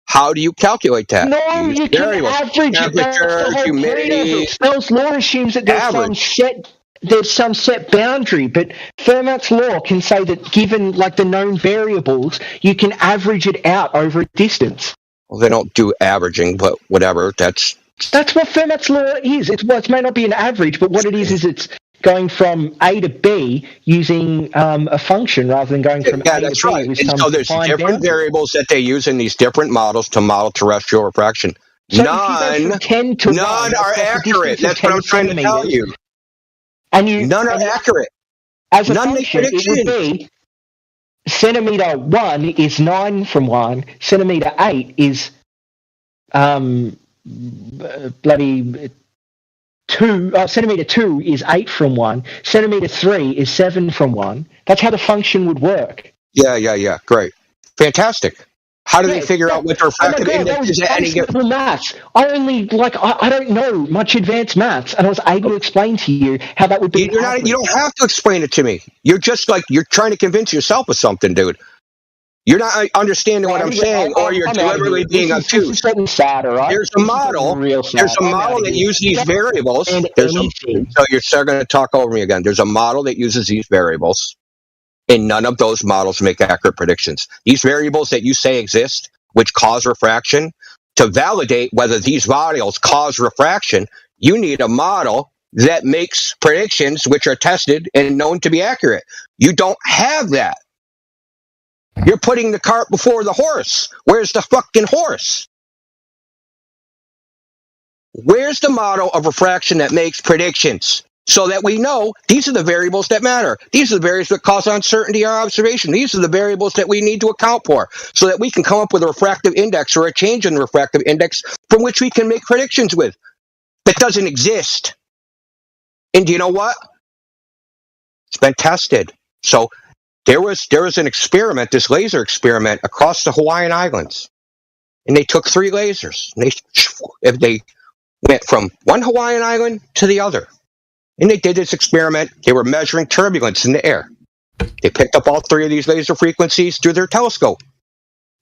How do you calculate that? No, you can average it. Temperature, humidity. Snell's law assumes that there's some set boundary, but Fermat's law can say that given like the known variables, you can average it out over a distance. Well, they don't do averaging, but whatever. That's what Fermat's law is. It may not be an average, but what it is it's going from A to B using a function rather than going from A to B. Right. And so there's different variables that they use in these different models to model terrestrial refraction. So none are accurate. That's what I'm trying to tell you. None are accurate. As a function, it would be centimeter 1 is 9 from 1, centimeter 8 is centimeter 2 is 8 from 1, centimeter 3 is 7 from 1. That's how the function would work. Yeah. Great. Fantastic. How do they figure out what the refractive index is at any given? Maths. I don't know much advanced maths, and I was able to explain to you how that would be. You don't have to explain it to me. You're just you're trying to convince yourself of something, dude. You're not understanding what I'm saying, or you're deliberately being obtuse. There's a model. There's a model that uses these variables. So you're still going to talk over me again. There's a model that uses these variables, and none of those models make accurate predictions. These variables that you say exist, which cause refraction, to validate whether these models cause refraction, you need a model that makes predictions which are tested and known to be accurate. You don't have that. You're putting the cart before the horse. Where's the fucking horse? Where's the model of refraction that makes predictions so that we know these are the variables that matter? These are the variables that cause uncertainty or observation. These are the variables that we need to account for so that we can come up with a refractive index or a change in the refractive index from which we can make predictions with. That doesn't exist. And do you know what? It's been tested. So there was an experiment, this laser experiment across the Hawaiian Islands, and they took 3 lasers. And they went from one Hawaiian island to the other. And they did this experiment. They were measuring turbulence in the air. They picked up all three of these laser frequencies through their telescope.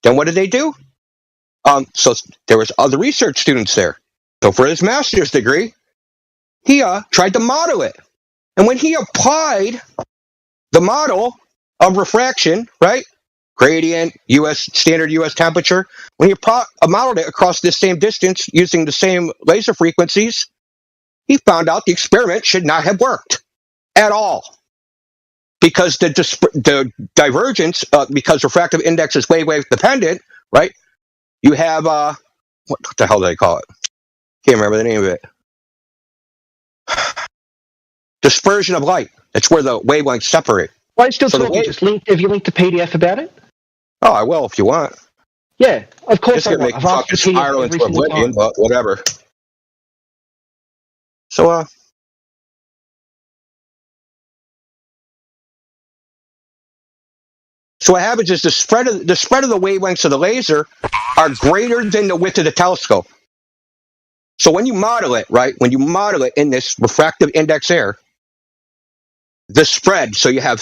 Then what did they do? So there was other research students there. So for his master's degree, he tried to model it. And when he applied the model of refraction, right? Gradient, standard US temperature, when he modeled it across this same distance using the same laser frequencies, he found out the experiment should not have worked at all. Because the divergence, because refractive index is wave dependent, right? You have, what the hell do they call it? Can't remember the name of it. Dispersion of light. That's where the wavelengths separate. Why are you still talking? Have you linked a PDF about it? Oh, I will if you want. Yeah, of course I will. will. I've asked for PDF spiral every into single oblivion, time. but whatever. So, so what happens is the spread of the wavelengths of the laser are greater than the width of the telescope. So when you model it, right, when you model it in this refractive index air, the spread, so you have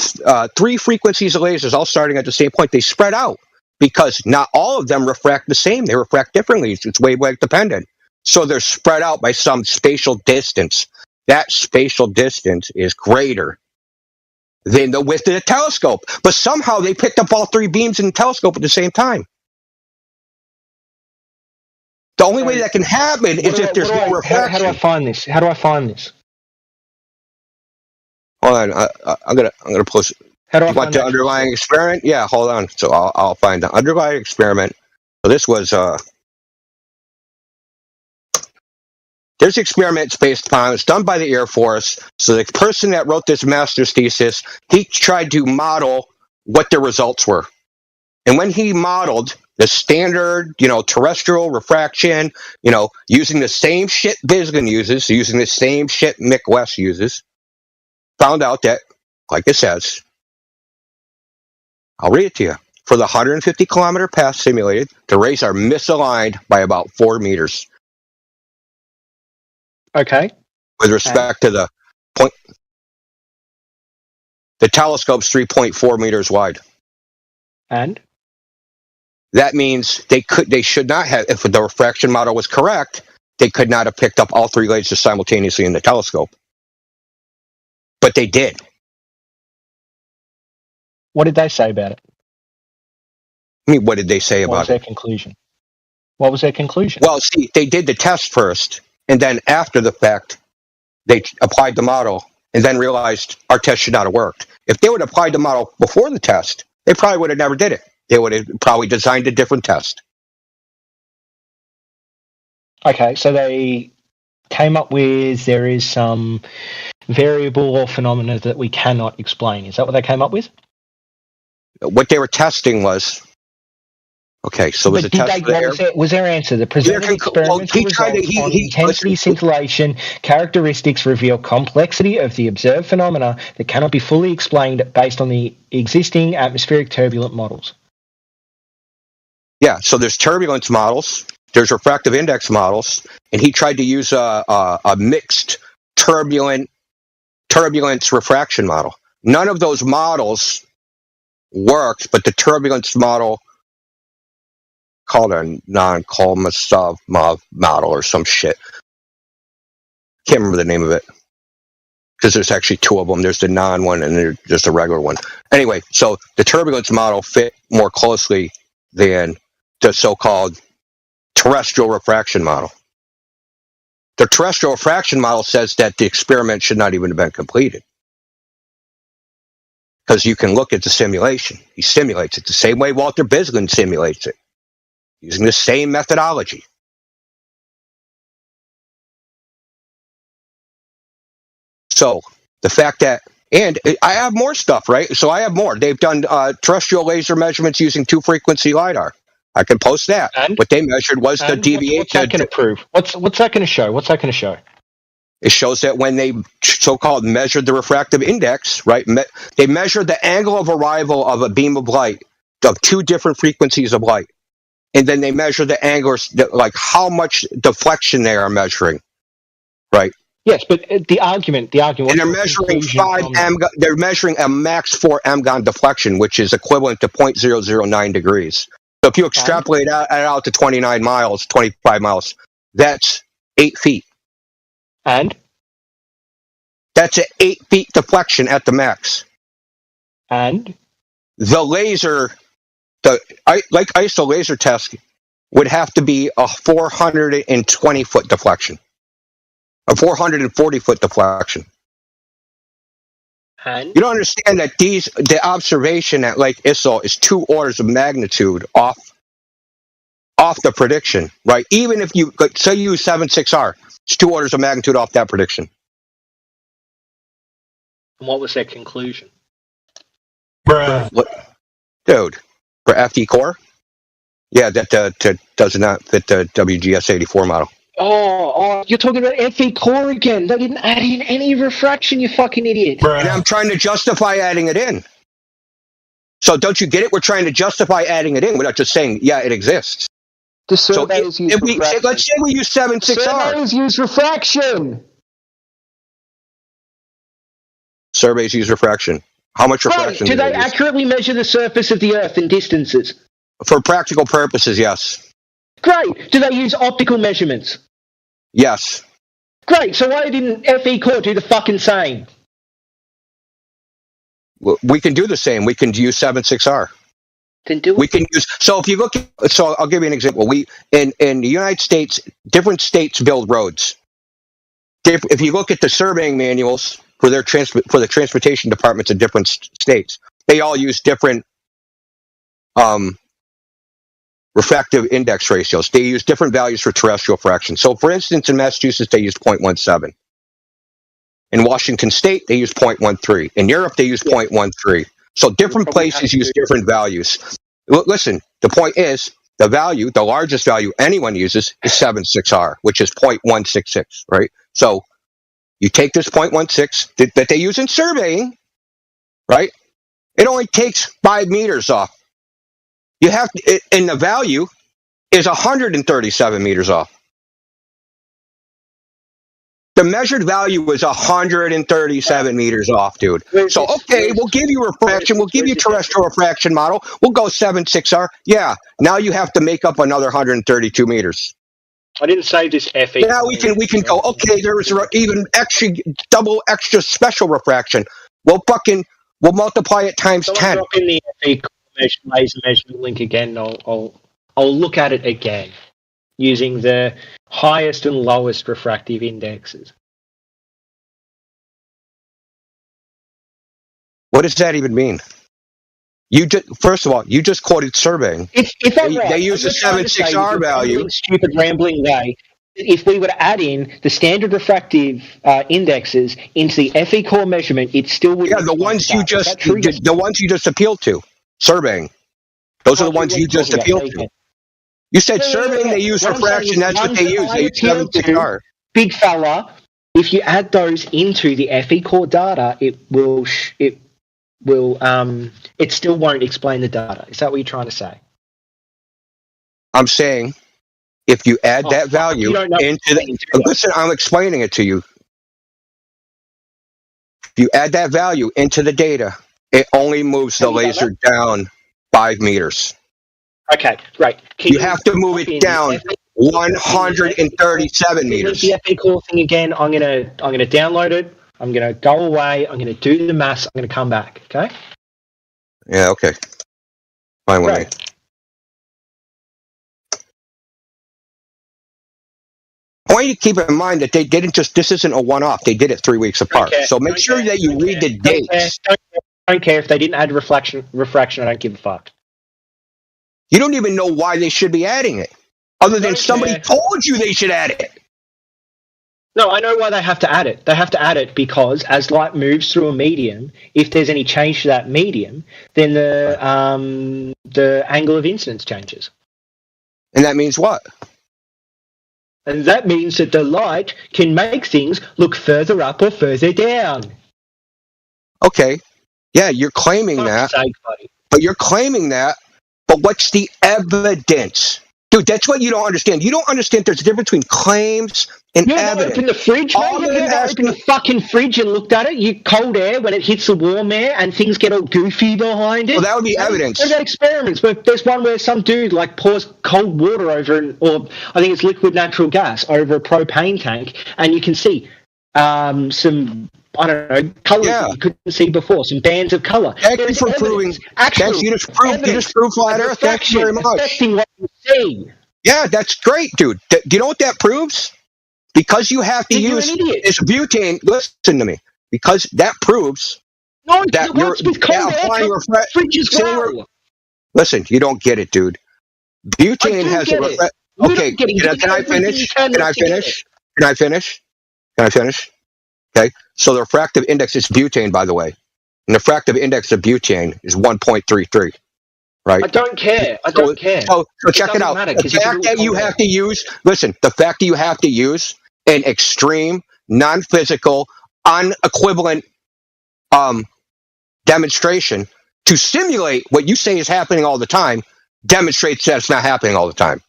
three frequencies of lasers all starting at the same point. They spread out because not all of them refract the same. They refract differently. It's wavelength dependent. So they're spread out by some spatial distance. That spatial distance is greater than the width of the telescope. But somehow they picked up all three beams in the telescope at the same time. The only way that can happen is if there's no refraction. How do I find this? How do I find this? Hold on, I'm gonna post it. How do I you want the underlying experiment? Yeah, hold on. So I'll find the underlying experiment. So this was there's experiments based upon, it's done by the Air Force. So the person that wrote this master's thesis, he tried to model what the results were. And when he modeled the standard, terrestrial refraction, using the same shit Bisgan uses, using the same shit Mick West uses, found out that, like it says, I'll read it to you. For the 150 kilometer path simulated, the rays are misaligned by about 4 meters. Okay. With respect to the point, the telescope's 3.4 meters wide. And? That means they should not have, if the refraction model was correct, they could not have picked up all three lasers simultaneously in the telescope. But they did. What did they say about it? I mean, what did they say about it? What was their conclusion? What was their conclusion? Well, see, they did the test first, and then after the fact, they applied the model, and then realized our test should not have worked. If they would have applied the model before the test, they probably would have never did it. They would have probably designed a different test. Okay, so they came up with there is some variable or phenomena that we cannot explain. Is that what they came up with? What they were testing was... Okay, so was it test was their answer? The presented experimental results on intensity scintillation characteristics reveal complexity of the observed phenomena that cannot be fully explained based on the existing atmospheric turbulent models. Yeah, so there's turbulence models, there's refractive index models, and he tried to use a mixed turbulence refraction model. None of those models worked, but the turbulence model, called a non-Kolmosov model or some shit. Can't remember the name of it because there's actually two of them. There's the non one and there's just a regular one. Anyway, so the turbulence model fit more closely than the so-called terrestrial refraction model. The terrestrial refraction model says that the experiment should not even have been completed. Because you can look at the simulation. He simulates it the same way Walter Bisgan simulates it, using the same methodology. So the fact that, and I have more stuff, right? So I have more. They've done terrestrial laser measurements using 2-frequency LiDAR. I can post that. And what they measured was the deviation. What's that going to prove? What's that going to show? What's that going to show? It shows that when they so-called measured the refractive index, right? They measured the angle of arrival of a beam of light of 2 different frequencies of light. And then they measure the angles, like how much deflection they are measuring, right? Yes, but the argument. And they're measuring 5 m. They're measuring a max 4 mgon deflection, which is equivalent to 0.009 degrees. So if you extrapolate out to 29 miles, 25 miles, that's 8 feet. And that's an 8 feet deflection at the max. And the laser, like ISO laser test, would have to be a 420 foot deflection. A 440 foot deflection. And you don't understand that the observation at Lake ISO is 2 orders of magnitude off the prediction, right? Even if you say you use 76R, it's 2 orders of magnitude off that prediction. And what was their conclusion? What, dude? For FD core? Yeah, that does not fit the WGS84 model. Oh, you're talking about FE core again. They didn't add in any refraction, you fucking idiot. And I'm trying to justify adding it in. So don't you get it? We're trying to justify adding it in. We're not just saying, yeah, it exists. The surveys use refraction. Let's say we use 76R. Surveys use refraction. Surveys use refraction. How much refraction? Do they accurately measure the surface of the Earth in distances? For practical purposes, yes. Great. Do they use optical measurements? Yes. Great. So why didn't FE Core do the fucking same? We can do the same. We can use 76R. Then do it. We can use. So if you look, so I'll give you an example. We in the United States, different states build roads. If you look at the surveying manuals for the transportation departments in different states, they all use different refractive index ratios. They use different values for terrestrial fraction. So, for instance, in Massachusetts, they use 0.17. In Washington State, they use 0.13. In Europe, they use 0.13. So, different places use different values. Listen, the point is, the value, the largest value anyone uses is 76R, which is 0.166, right? So, you take this 0.16 that they use in surveying, right? It only takes 5 meters off. You have to, and the value is 137 meters off. The measured value is 137 meters off, dude. So, okay, we'll give you refraction. We'll give you terrestrial refraction model. We'll go 76R. Yeah, now you have to make up another 132 meters. I didn't say this FE. Now we can go, okay, there's even double extra special refraction. We'll multiply it times 10. Drop in the FE laser measurement link again. I'll look at it again using the highest and lowest refractive indexes. What does that even mean? First of all, you just quoted surveying. They use a 76R value. Stupid rambling way. If we were to add in the standard refractive indexes into the FE core measurement, it still would. Yeah, the ones you just appealed to. Surveying. Those are the ones you just appealed to. You said surveying, they use refraction. That's what they use. They use 76R. Big fella, if you add those into the FE core data, it still won't explain the data. Is that what you're trying to say? I'm saying, if you add that value listen, I'm explaining it to you. If you add that value into the data, it only moves the laser down 5 meters. Okay, great. You have to move it down 137 meters. The FE core thing again. I'm gonna download it. I'm gonna go away. I'm gonna do the maths. I'm gonna come back. Okay. Yeah. Okay. Fine with me. I want you to keep in mind that they didn't this isn't a one-off. They did it 3 weeks apart. So make sure that you read the dates. Don't care if they didn't add refraction. I don't give a fuck. You don't even know why they should be adding it, other than somebody told you they should add it. No, I know why they have to add it. They have to add it because as light moves through a medium, if there's any change to that medium, then the angle of incidence changes. And that means what? And that means that the light can make things look further up or further down. Okay. Yeah, you're claiming that. Sake, buddy. But you're claiming that. But what's the evidence? Dude, that's what you don't understand. You don't understand there's a difference between claims and You ever evidence. opened the fridge, mate? All Have of you them ever opened the fucking fridge and looked at it? You cold air when it hits the warm air and things get all goofy behind it. Well, that would be evidence. What about experiments? But there's one where some dude like pours cold water over, or I think it's liquid natural gas over a propane tank, and you can see some, I don't know, colours that you couldn't see before, some bands of colour. Thank you for proving. Thanks, you just proved flat Earth. Thank you very much. Affecting what you see. Yeah, that's great, dude. Do you know what that proves? Because you have to use it's butane. Listen to me. Because that proves that you're applying fridge as well. Listen, you don't get it, dude. Butane has a okay. Can I finish? Can I finish? Can I finish? Can I finish? Okay. So the refractive index is butane, by the way. And the refractive index of butane is 1.33. Right? I don't care. I don't care. So check it out. The fact that you have to use, listen, the fact that you have to use an extreme, non-physical, unequivalent demonstration to simulate what you say is happening all the time demonstrates that it's not happening all the time.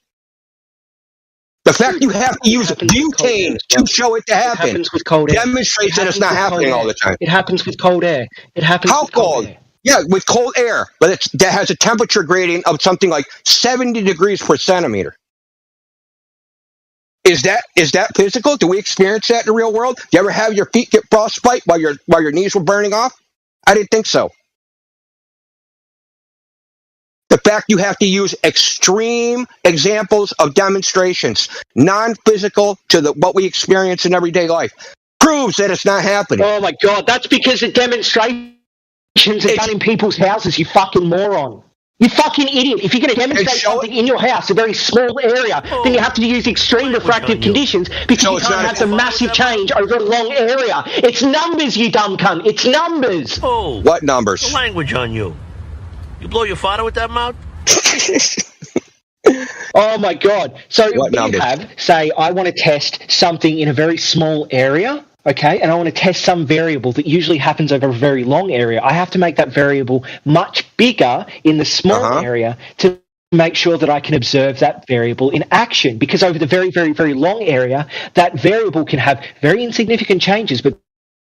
The fact you have to use butane to show it to happen demonstrates that it's not happening all the time. It happens with cold air. It happens How with cold cold? air. Yeah, with cold air, but that has a temperature gradient of something like 70 degrees per centimeter. Is that physical? Do we experience that in the real world? Do you ever have your feet get frostbite while your knees were burning off? I didn't think so. The fact you have to use extreme examples of demonstrations, non-physical to what we experience in everyday life, proves that it's not happening. Oh my God, that's because the demonstrations are done in people's houses, you fucking moron. You fucking idiot. If you're going to demonstrate something in your house, a very small area, then you have to use extreme refractive conditions because you can't have the massive change over a long area. It's numbers, you dumb cunt. It's numbers. Oh. What numbers? The language on you. You blow your father with that mouth? Oh my God. So what numbers? Have, say, I want to test something in a very small area. Okay, and I want to test some variable that usually happens over a very long area. I have to make that variable much bigger in the small area to make sure that I can observe that variable in action. Because over the very, very, very long area, that variable can have very insignificant changes, but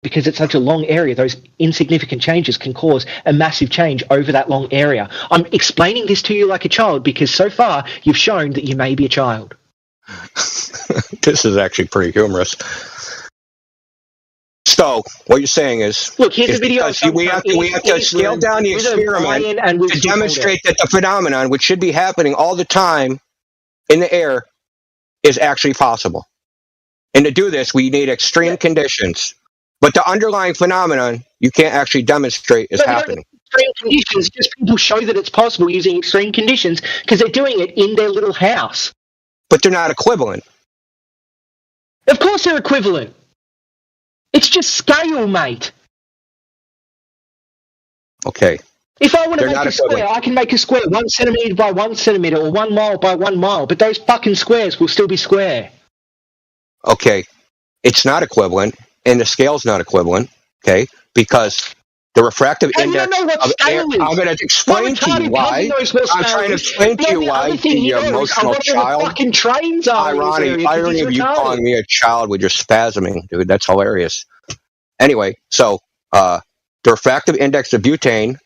because it's such a long area, those insignificant changes can cause a massive change over that long area. I'm explaining this to you like a child because so far you've shown that you may be a child. This is actually pretty humorous. So what you're saying is, look, here's a video. We have to scale down the experiment to demonstrate that the phenomenon, which should be happening all the time in the air, is actually possible. And to do this, we need extreme conditions. But the underlying phenomenon, you can't actually demonstrate is happening. Extreme conditions, just people show that it's possible using extreme conditions because they're doing it in their little house. But they're not equivalent. Of course they're equivalent. It's just scale, mate. Okay. If I want to make a square, I can make a square 1 centimetre by 1 centimetre or 1 mile by 1 mile, but those fucking squares will still be square. Okay. It's not equivalent, and the scale's not equivalent, okay? Because the refractive index of air, I'm going to explain to you why. I'm trying to explain to you why the emotional child. Fucking trains are irony of you calling me a child with your spasming, dude. That's hilarious. Anyway, so the refractive index of butane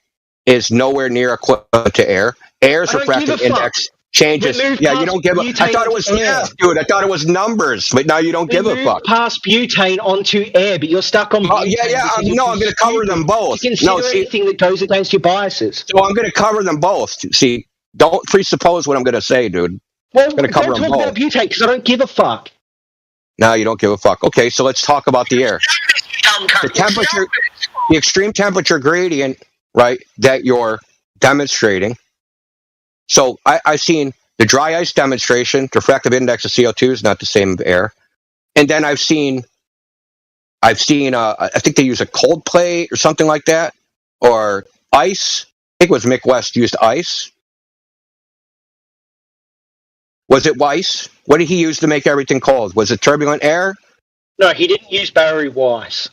is nowhere near equivalent to air. Air's refractive index changes. Yeah, you don't give a. I thought it was math, dude. I thought it was numbers, but now you don't give a fuck. Past butane onto air, but you're stuck on butane. No, I'm going to cover them both. You consider anything that goes against your biases. So I'm going to cover them both. See, don't presuppose what I'm going to say, dude. Well, I'm going to cover them both. Don't talk about butane because I don't give a fuck. No, you don't give a fuck. Okay, so let's talk about the air. The temperature, the extreme temperature gradient, right, that you're demonstrating. So I've seen the dry ice demonstration. The refractive index of CO2 is not the same as air. And then I've seen I think they use a cold plate or something like that, or ice. I think it was Mick West used ice. Was it Weiss? What did he use to make everything cold? Was it turbulent air? No, he didn't use Barry Weiss.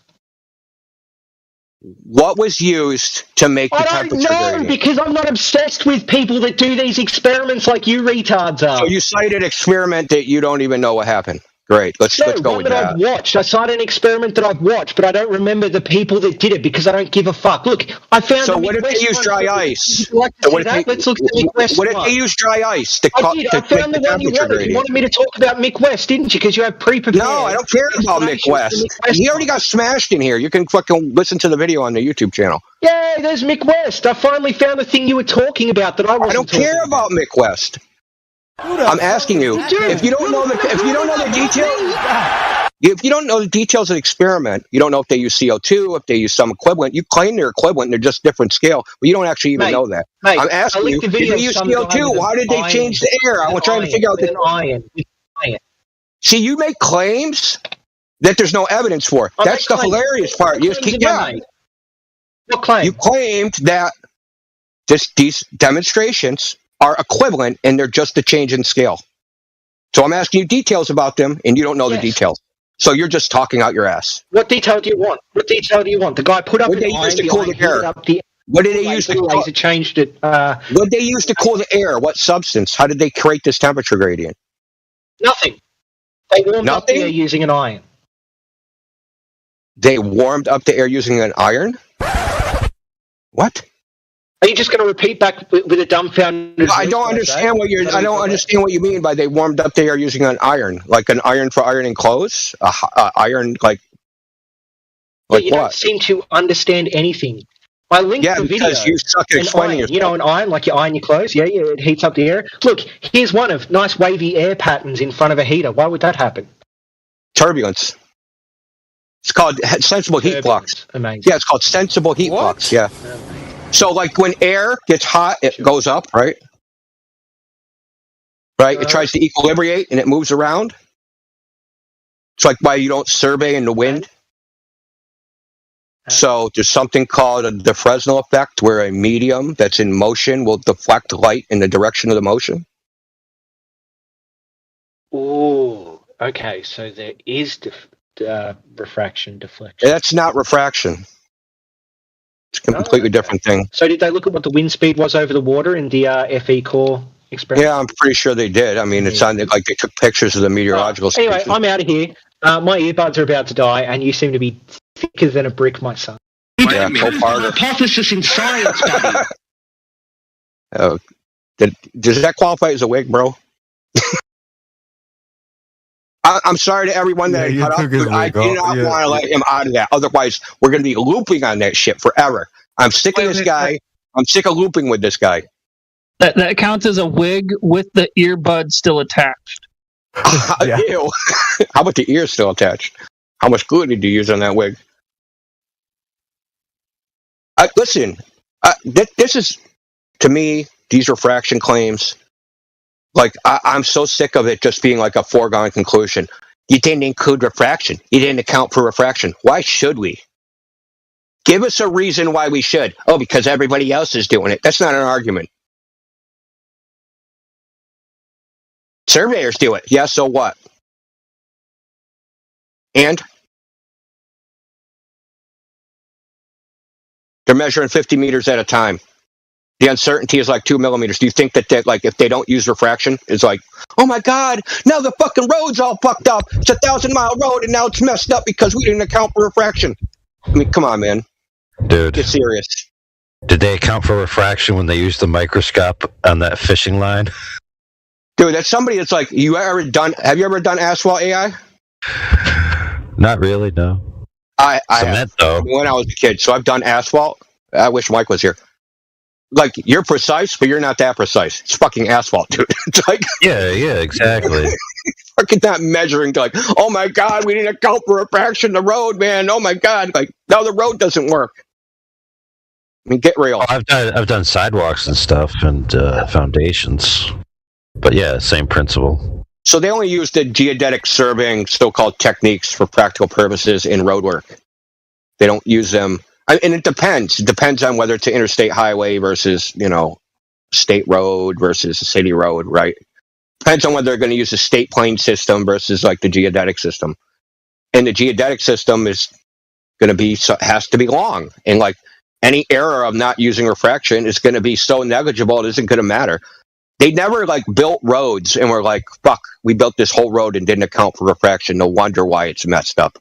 What was used to make the I don't temperature know, gradient? because I'm not obsessed with people that do these experiments like you retards are. So you cited an experiment that you don't even know what happened. Great. Let's go one with that I've watched. I cited an experiment that I've watched, but I don't remember the people that did it because I don't give a fuck. Look, I found. So what if they use dry ice? Would you like to see that? Let's look at the Mick West What if one. they use dry ice to I did. I found the one you wanted. You wanted me to talk about Mick West, didn't you? Because you have pre-prepared. No, I don't care about Mick West. He already got smashed in here. You can fucking listen to the video on the YouTube channel. Yeah, there's Mick West. I finally found the thing you were talking about that I wasn't. I don't care about Mick West. I'm asking you, if you don't know the details, if you don't know the details of the experiment, you don't know if they use CO2, if they use some equivalent. You claim they're equivalent, they're just different scale, but you don't actually even know that. I'm asking you, if they use CO2, how did they change the air? I'm trying to figure out the iron. See, you make claims that there's no evidence for. That's the hilarious part. You just keep, What claim? You claimed that these demonstrations are equivalent and they're just a change in scale. So I'm asking you details about them and you don't know the details. So you're just talking out your ass. What detail do you want? What detail do you want? The guy put up What did they use to cool the air? What did they use to cool it? Changed it. What did they use to cool the air? What substance? How did they create this temperature gradient? Nothing. They warmed up the air using an iron. They warmed up the air using an iron? What? Are you just going to repeat back with a dumbfounded? I don't understand what you're. I don't understand what you mean by they warmed up the air using an iron, like an iron for ironing clothes. Iron, like you what? Don't seem to understand anything. I linked the video. Because you suck at explaining yourself. You know, an iron, like you iron your clothes. Yeah, it heats up the air. Look, here's one of nice wavy air patterns in front of a heater. Why would that happen? Turbulence. It's called sensible heat flux. Amazing. Yeah, it's called sensible heat flux. Yeah. So, like when air gets hot, it goes up, right? Right? It tries to equilibrate and it moves around. It's like why you don't survey in the wind. So there's something called the Fresnel effect, where a medium that's in motion will deflect light in the direction of the motion. Oh, okay. So there is refraction, deflection. That's not refraction. It's a completely different thing. So did they look at what the wind speed was over the water in the FE core experiment? Yeah, I'm pretty sure they did. I mean, it sounded like they took pictures of the meteorological Anyway, stations. I'm out of here. My earbuds are about to die, and you seem to be thicker than a brick, my son. Yeah, Hypothesis in science, buddy. Oh, does that qualify as a wig, bro? I'm sorry to everyone that I cut off, but I do not want to let him out of that. Otherwise, we're going to be looping on that shit forever. I'm sick of this guy. I'm sick of looping with this guy. That counts as a wig with the earbud still attached. Ew. How about the ear still attached? How much glue did you use on that wig? Listen, this is, to me, these refraction claims, like, I'm so sick of it just being like a foregone conclusion. You didn't include refraction. You didn't account for refraction. Why should we? Give us a reason why we should. Oh, because everybody else is doing it. That's not an argument. Surveyors do it. Yeah, so what? And? They're measuring 50 meters at a time. The uncertainty is like 2 millimeters. Do you think that like if they don't use refraction, it's like, oh my God, now the fucking road's all fucked up. It's a 1,000-mile road and now it's messed up because we didn't account for refraction. I mean, come on, man. Dude. Get serious. Did they account for refraction when they used the microscope on that fishing line? Dude, that's somebody that's like, have you ever done asphalt AI? Not really, no. I Cement, have, though. when I was a kid. So I've done asphalt. I wish Mike was here. Like, you're precise, but you're not that precise. It's fucking asphalt, dude. It's like, yeah, exactly. Fucking not measuring to like, oh my God, we didn't account for refraction of the road, man. Oh my God. Like, now the road doesn't work. I mean, get real. I've done sidewalks and stuff and foundations. But yeah, same principle. So they only use the geodetic surveying so-called techniques for practical purposes in road work. They don't use them. And it depends. It depends on whether it's an interstate highway versus, state road versus a city road, right? Depends on whether they're going to use a state plane system versus like the geodetic system. And the geodetic system is going to be has to be long, and like any error of not using refraction is going to be so negligible it isn't going to matter. They never like built roads and were like, fuck, we built this whole road and didn't account for refraction. No wonder why it's messed up.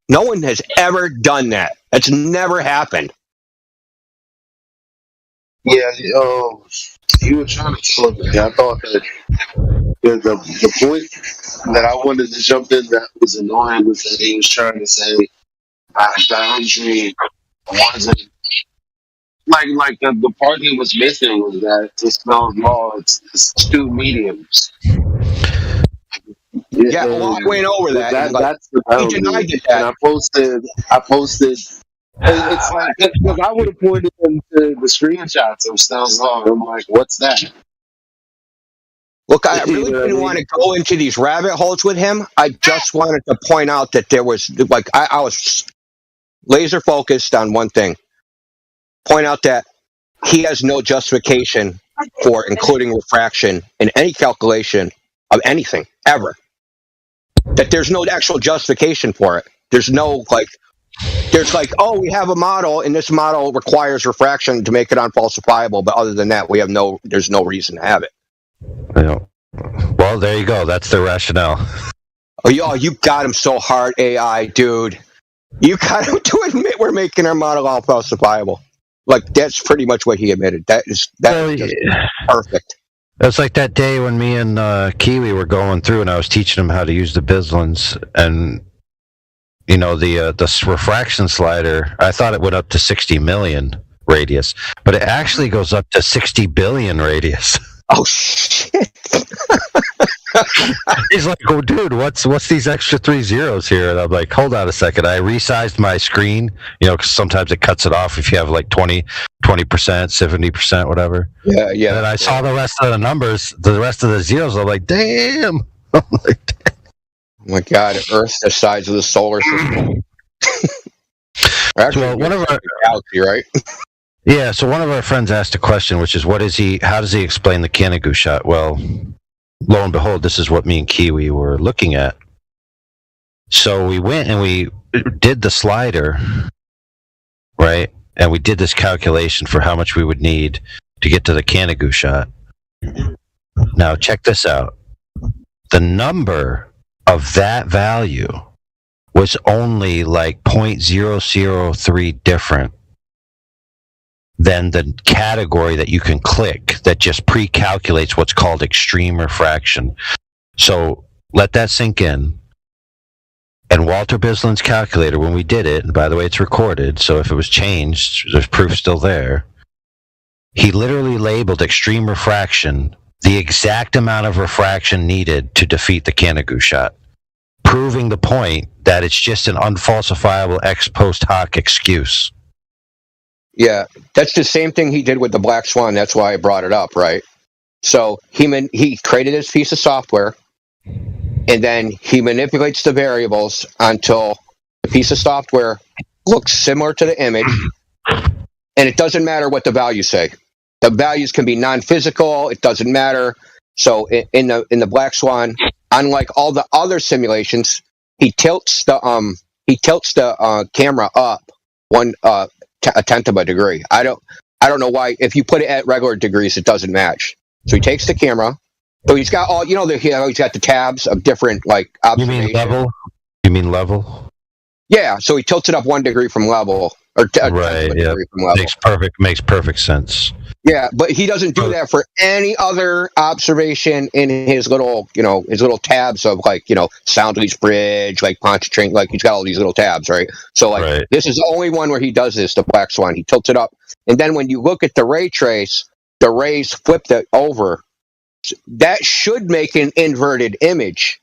No one has ever done that. That's never happened. Yeah, you were trying to tell me. I thought that the point that I wanted to jump in that was annoying was that he was trying to say boundary wasn't like the part he was missing was that to spell law it's two mediums. Yeah, well, I went over that. That's the boundary. He denied it. And I posted. It's like because I would have pointed into the screenshots of Snell's law. I'm like, what's that? Look, I really didn't want to go into these rabbit holes with him. I just wanted to point out that there was like I was laser focused on one thing. Point out that he has no justification for including refraction in any calculation of anything ever. That there's no actual justification for it. There's no there's oh, we have a model and this model requires refraction to make it unfalsifiable, but other than that, there's no reason to have it. Yeah. Well, there you go. That's the rationale. Oh, you got him so hard, AI, dude. You got him to admit we're making our model unfalsifiable. Like that's pretty much what he admitted. That is just perfect. It's like that day when me and Kiwi were going through, and I was teaching him how to use the Bislins, and the refraction slider. I thought it went up to 60 million radius, but it actually goes up to 60 billion radius. Oh shit! He's like, "Oh, dude, what's these extra 3 zeros here?" And I'm like, "Hold on a second." I resized my screen, because sometimes it cuts it off if you have like 20%, 70%, whatever. Yeah. And then I saw the rest of the numbers, the rest of the zeros. I'm like, "Damn!" I'm like, damn. Oh my God, Earth's the size of the solar system. Actually, well, one of our galaxy, right? Yeah, so one of our friends asked a question, which is, how does he explain the Canigou shot? Well, lo and behold, this is what me and Kiwi were looking at. So we went and we did the slider, right? And we did this calculation for how much we would need to get to the Canigou shot. Now, check this out. The number of that value was only like 0.003 different than the category that you can click that just pre-calculates what's called extreme refraction. So let that sink in. And Walter Bislin's calculator, when we did it, and by the way, it's recorded, so if it was changed, there's proof still there. He literally labeled extreme refraction the exact amount of refraction needed to defeat the Canigou shot, proving the point that it's just an unfalsifiable ex post hoc excuse. Yeah, that's the same thing he did with the Black Swan. That's why I brought it up, right? So he created this piece of software, and then he manipulates the variables until the piece of software looks similar to the image, and it doesn't matter what the values say. The values can be non-physical. It doesn't matter. So in the Black Swan, unlike all the other simulations, he tilts the camera up a tenth of a degree. I don't know why. If you put it at regular degrees, it doesn't match. So he takes the camera. So he's got all, he's got the tabs of different observations. You mean level? Yeah. So he tilts it up 1 degree from level, or right? Yeah, from level. Makes perfect sense. Yeah, but he doesn't do that for any other observation in his little tabs of Sound Lease Bridge, Pontchartrain, he's got all these little tabs, right? So This is the only one where he does this, the Black Swan. He tilts it up. And then when you look at the ray trace, the rays flip that over. That should make an inverted image.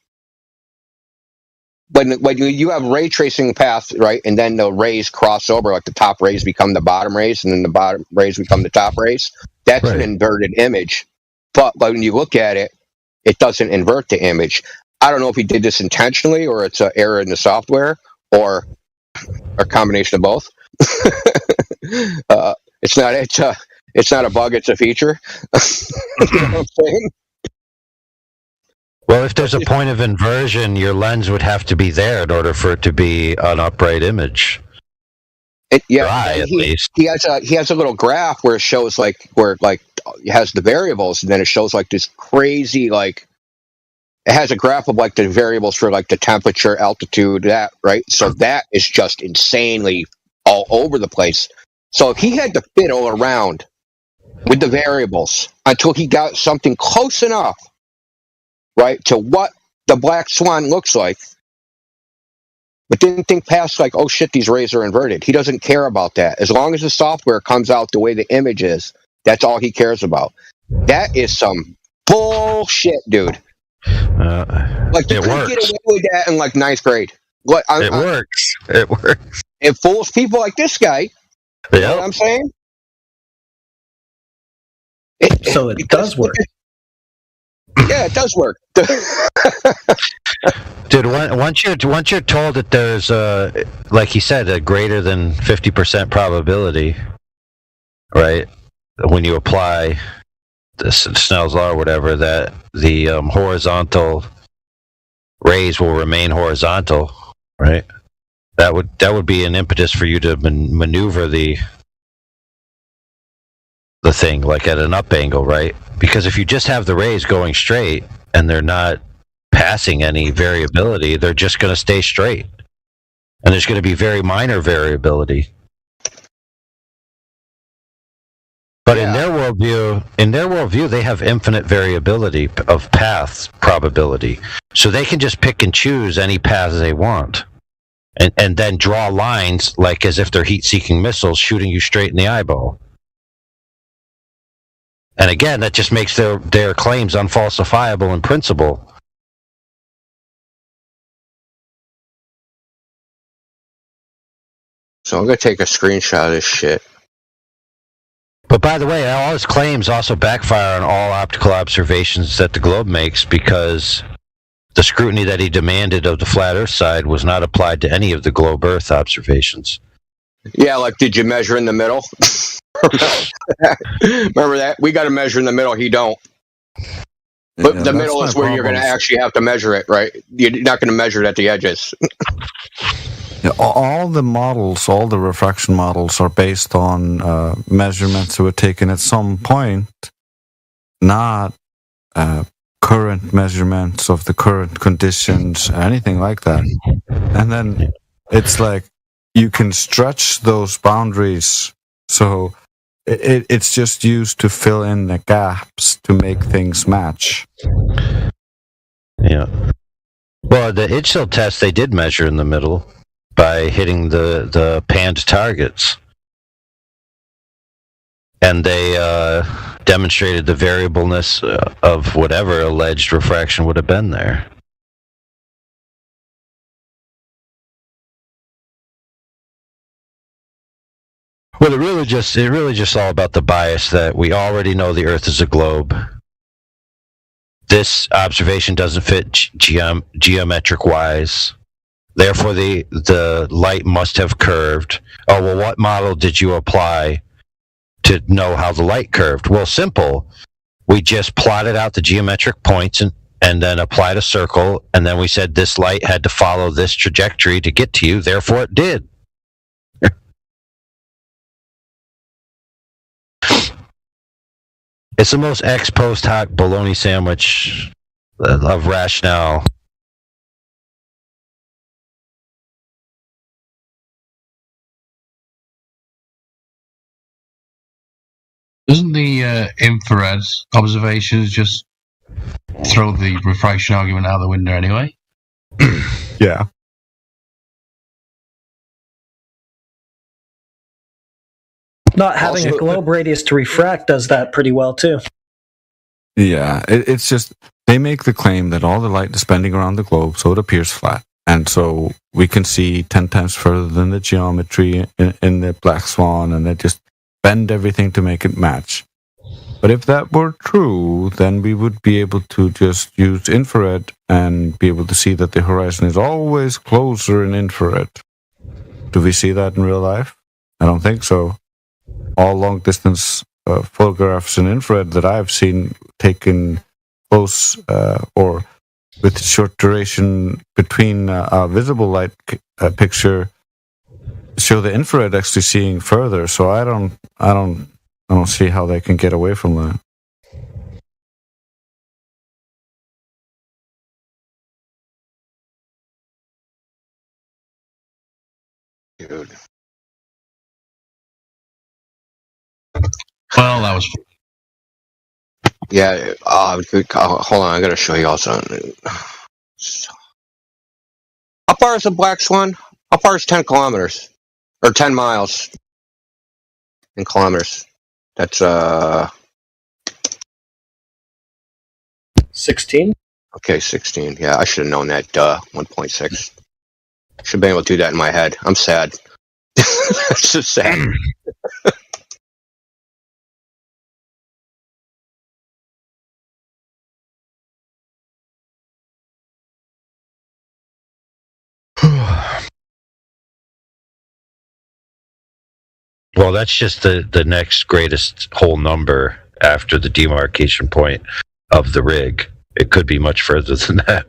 When you have ray tracing paths, right, and then the rays cross over, like the top rays become the bottom rays, and then the bottom rays become the top rays, that's an inverted image. But when you look at it, it doesn't invert the image. I don't know if he did this intentionally, or it's an error in the software, or a combination of both. It's not a bug, it's a feature. You know what I'm saying? Well, if there's a point of inversion, your lens would have to be there in order for it to be an upright image. Try, at least. He has a little graph where it shows it has the variables, and then it shows like this crazy it has a graph of like the variables for like the temperature, altitude, that, right? So that is just insanely all over the place. So if he had to fiddle around with the variables until he got something close enough, right, to what the black swan looks like, but didn't think past like, oh shit, these rays are inverted. He doesn't care about that. As long as the software comes out the way the image is, that's all he cares about. That is some bullshit, dude. Like, you couldn't get away with that in like 9th grade. It works. It works. It fools people like this guy. You know what I'm saying? So it does work. Yeah, it does work. Dude, once you're told that there's like he said, a greater than 50% probability, right? When you apply the Snell's law or whatever, that the horizontal rays will remain horizontal, right? That would be an impetus for you to maneuver the thing like at an up angle, right? Because if you just have the rays going straight and they're not passing any variability, they're just going to stay straight, and there's going to be very minor variability. But in their worldview, they have infinite variability of paths probability, so they can just pick and choose any paths they want, and then draw lines like as if they're heat-seeking missiles shooting you straight in the eyeball. And again, that just makes their claims unfalsifiable in principle. So I'm going to take a screenshot of this shit. But by the way, all his claims also backfire on all optical observations that the globe makes, because the scrutiny that he demanded of the flat Earth side was not applied to any of the globe Earth observations. Yeah, like, did you measure in the middle? Remember that? We got to measure in the middle. He don't. But Yeah, the middle that's is my where you're going to problem. actually have to measure it, right? You're not going to measure it at the edges. Yeah, all the models, all the refraction models are based on measurements that were taken at some point, not current measurements of the current conditions, anything like that. And then it's like you can stretch those boundaries, so it's just used to fill in the gaps to make things match. Yeah. Well, the Itchel test, they did measure in the middle by hitting the panned targets. And they demonstrated the variableness of whatever alleged refraction would have been there. Well, it really just all about the bias that we already know the Earth is a globe. This observation doesn't fit geometric-wise. Therefore, the light must have curved. Oh, well, what model did you apply to know how the light curved? Well, simple. We just plotted out the geometric points and then applied a circle, and then we said this light had to follow this trajectory to get to you, therefore it did. It's the most ex post hoc bologna sandwich of rationale. Doesn't the infrared observations just throw the refraction argument out the window anyway? Yeah. Not having a globe radius to refract does that pretty well too. Yeah, it's just they make the claim that all the light is bending around the globe, so it appears flat, and so we can see 10 times further than the geometry in the black swan, and they just bend everything to make it match. But if that were true, then we would be able to just use infrared and be able to see that the horizon is always closer in infrared. Do we see that in real life? I don't think so. All long-distance photographs in infrared that I've seen taken close or with short duration between a visible light picture show the infrared actually seeing further. So I don't see how they can get away from that. Dude. Well, that was. Yeah. Hold on. I gotta show you all something. How far is the Black Swan? How far is 10 kilometers? Or 10 miles in kilometers? That's 16. Okay, 16. Yeah, I should have known that. 1.6. Should have been able to do that in my head. I'm sad. That's just sad. Well, that's just the next greatest whole number after the demarcation point of the rig. It could be much further than that.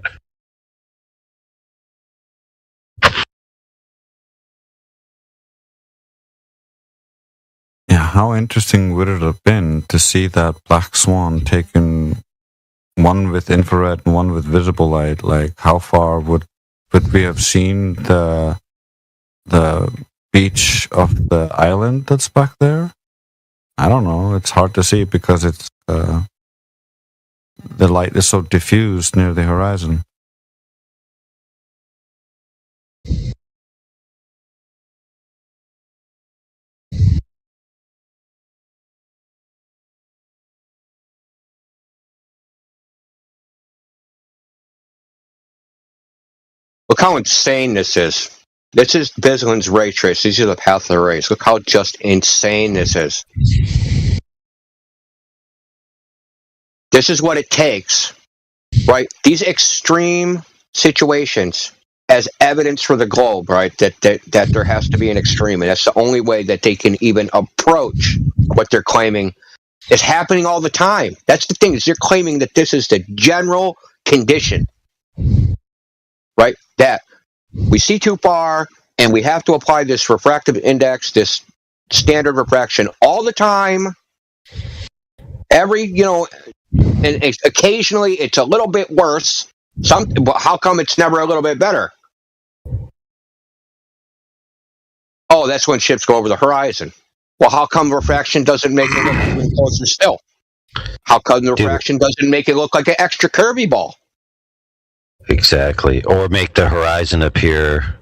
Yeah, how interesting would it have been to see that Black Swan taken, one with infrared and one with visible light? Like, how far would we have seen the beach of the island that's back there? I don't know. It's hard to see because it's the light is so diffused near the horizon. Look how insane this is. This is Bislin's ray trace. These are the path of the rays. Look how just insane this is. This is what it takes, right? These extreme situations as evidence for the globe, right? That there has to be an extreme, and that's the only way that they can even approach what they're claiming is happening all the time. That's the thing, is you're claiming that this is the general condition, right? That we see too far, and we have to apply this refractive index, this standard refraction all the time. And occasionally it's a little bit worse. How come it's never a little bit better? Oh, that's when ships go over the horizon. Well, how come refraction doesn't make it look even closer still? How come the refraction doesn't make it look like an extra curvy ball? Exactly. Or make the horizon appear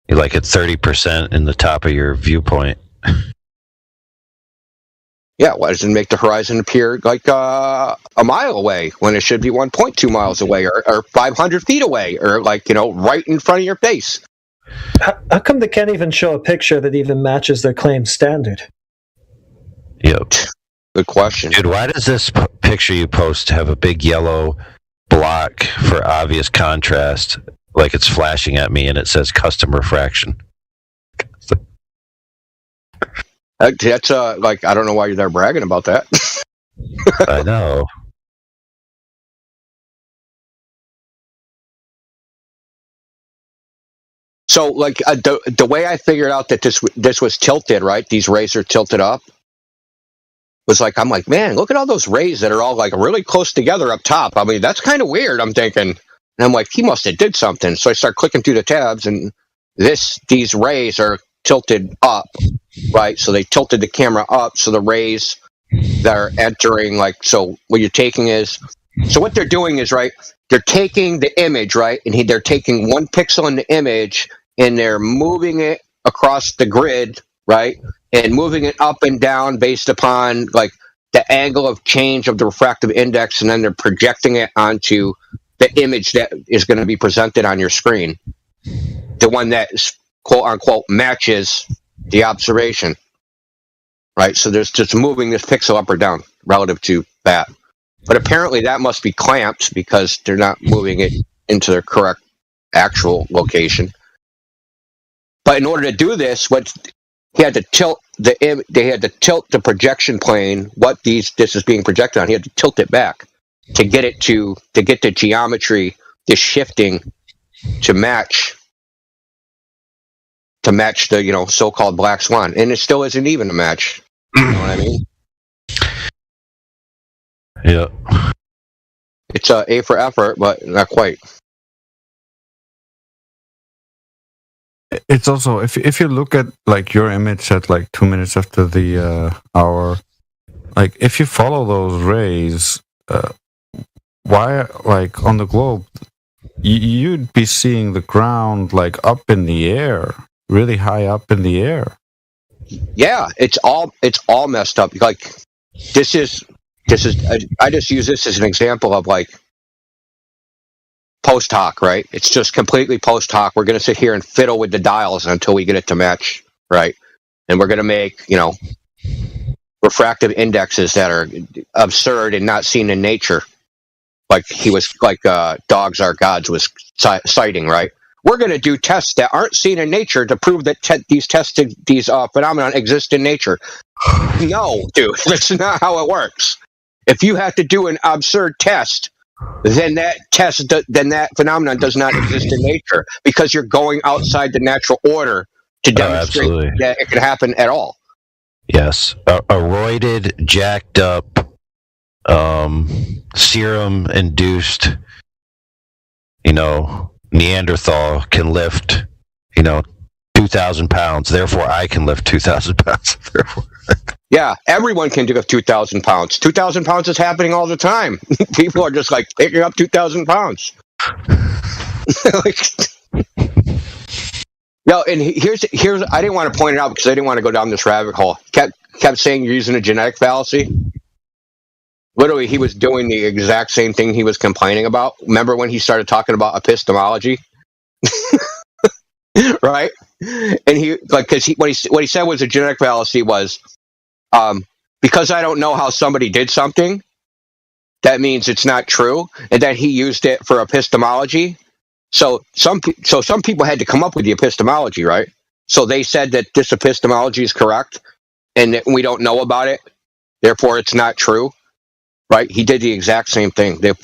like at 30% in the top of your viewpoint. Yeah, why doesn't it make the horizon appear like a mile away when it should be 1.2 miles away or 500 feet away or right in front of your face? How come they can't even show a picture that even matches their claim standard? Yep. Good question. Dude, why does this picture you post have a big yellow block for obvious contrast, like it's flashing at me and it says custom refraction? That's I don't know why you're there bragging about that. I know. So the way I figured out that this was tilted, right? These rays are tilted up. Was I'm like, man, look at all those rays that are all really close together up top. I mean, that's kind of weird. I'm thinking, and I'm like, he must have did something. So I start clicking through the tabs, and these rays are tilted up, right? So they tilted the camera up, so the rays that are entering, so what you're taking is, so what they're doing is, right, they're taking the image, right, and they're taking one pixel in the image, and they're moving it across the grid, right, and moving it up and down based upon, the angle of change of the refractive index, and then they're projecting it onto the image that is going to be presented on your screen, the one that quote unquote matches the observation, right? So there's just moving this pixel up or down relative to that. But apparently that must be clamped because they're not moving it into their correct actual location. But in order to do this, they had to tilt the projection plane. This is being projected on. He had to tilt it back to get the geometry, the shifting to match to match the so-called black swan, and it still isn't even a match. You know what I mean? Yeah. It's A for effort, but not quite. It's also if you look at like your image at like 2 minutes after the hour, like if you follow those rays, why like on the globe, you'd be seeing the ground like up in the air, really high up in the air. Yeah, it's all messed up. Like this is I just use this as an example of like post hoc, right? It's just completely post hoc. We're going to sit here and fiddle with the dials until we get it to match, right? And we're going to make, refractive indexes that are absurd and not seen in nature. Like dogs are gods was citing, right? We're going to do tests that aren't seen in nature to prove that these phenomena exist in nature. No, dude, that's not how it works. If you have to do an absurd test, then that phenomenon does not exist in nature because you're going outside the natural order to demonstrate that it can happen at all. Yes, a roided, jacked up, serum-induced, Neanderthal can lift, 2,000 pounds. Therefore, I can lift 2,000 pounds. Therefore. Yeah, everyone can do 2,000 pounds. 2,000 pounds is happening all the time. People are just like picking up 2,000 pounds. And here's I didn't want to point it out because I didn't want to go down this rabbit hole. Kept saying you're using a genetic fallacy. Literally, he was doing the exact same thing he was complaining about. Remember when he started talking about epistemology? Right? And he because what he said was a genetic fallacy was because I don't know how somebody did something, that means it's not true, and that he used it for epistemology. So some people had to come up with the epistemology, right? So they said that this epistemology is correct, and that we don't know about it, therefore it's not true, right? He did the exact same thing, the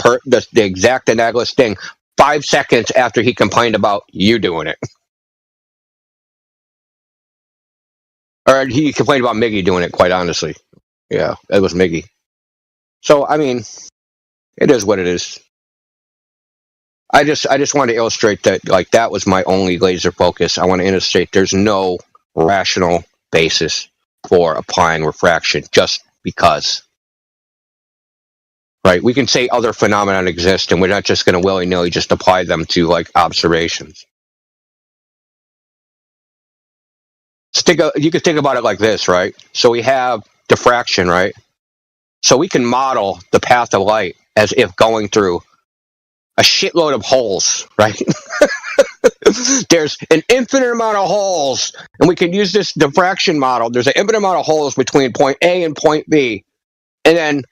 exact analogous thing, 5 seconds after he complained about you doing it. Or he complained about Miggy doing it, quite honestly. Yeah, it was Miggy. So, I mean, it is what it is. I just want to illustrate that, like, that was my only laser focus. I want to illustrate there's no rational basis for applying refraction just because. Right? We can say other phenomena exist, and we're not just going to willy-nilly just apply them to, like, observations. You could think about it like this, right? So we have diffraction, right? So we can model the path of light as if going through a shitload of holes, right? There's an infinite amount of holes, and we can use this diffraction model. There's an infinite amount of holes between point A and point B. And then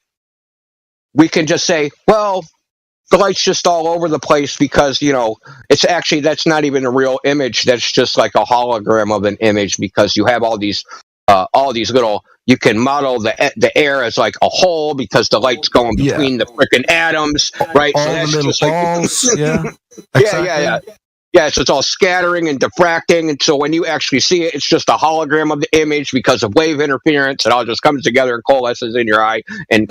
we can just say, well, the light's just all over the place because, it's actually, that's not even a real image. That's just like a hologram of an image because you have all these little, you can model the air as like a hole because the light's going between the frickin' atoms, right? All so that's the little just balls, like, yeah. Exactly. Yeah, so it's all scattering and diffracting, and so when you actually see it, it's just a hologram of the image because of wave interference. It all just comes together and coalesces in your eye, and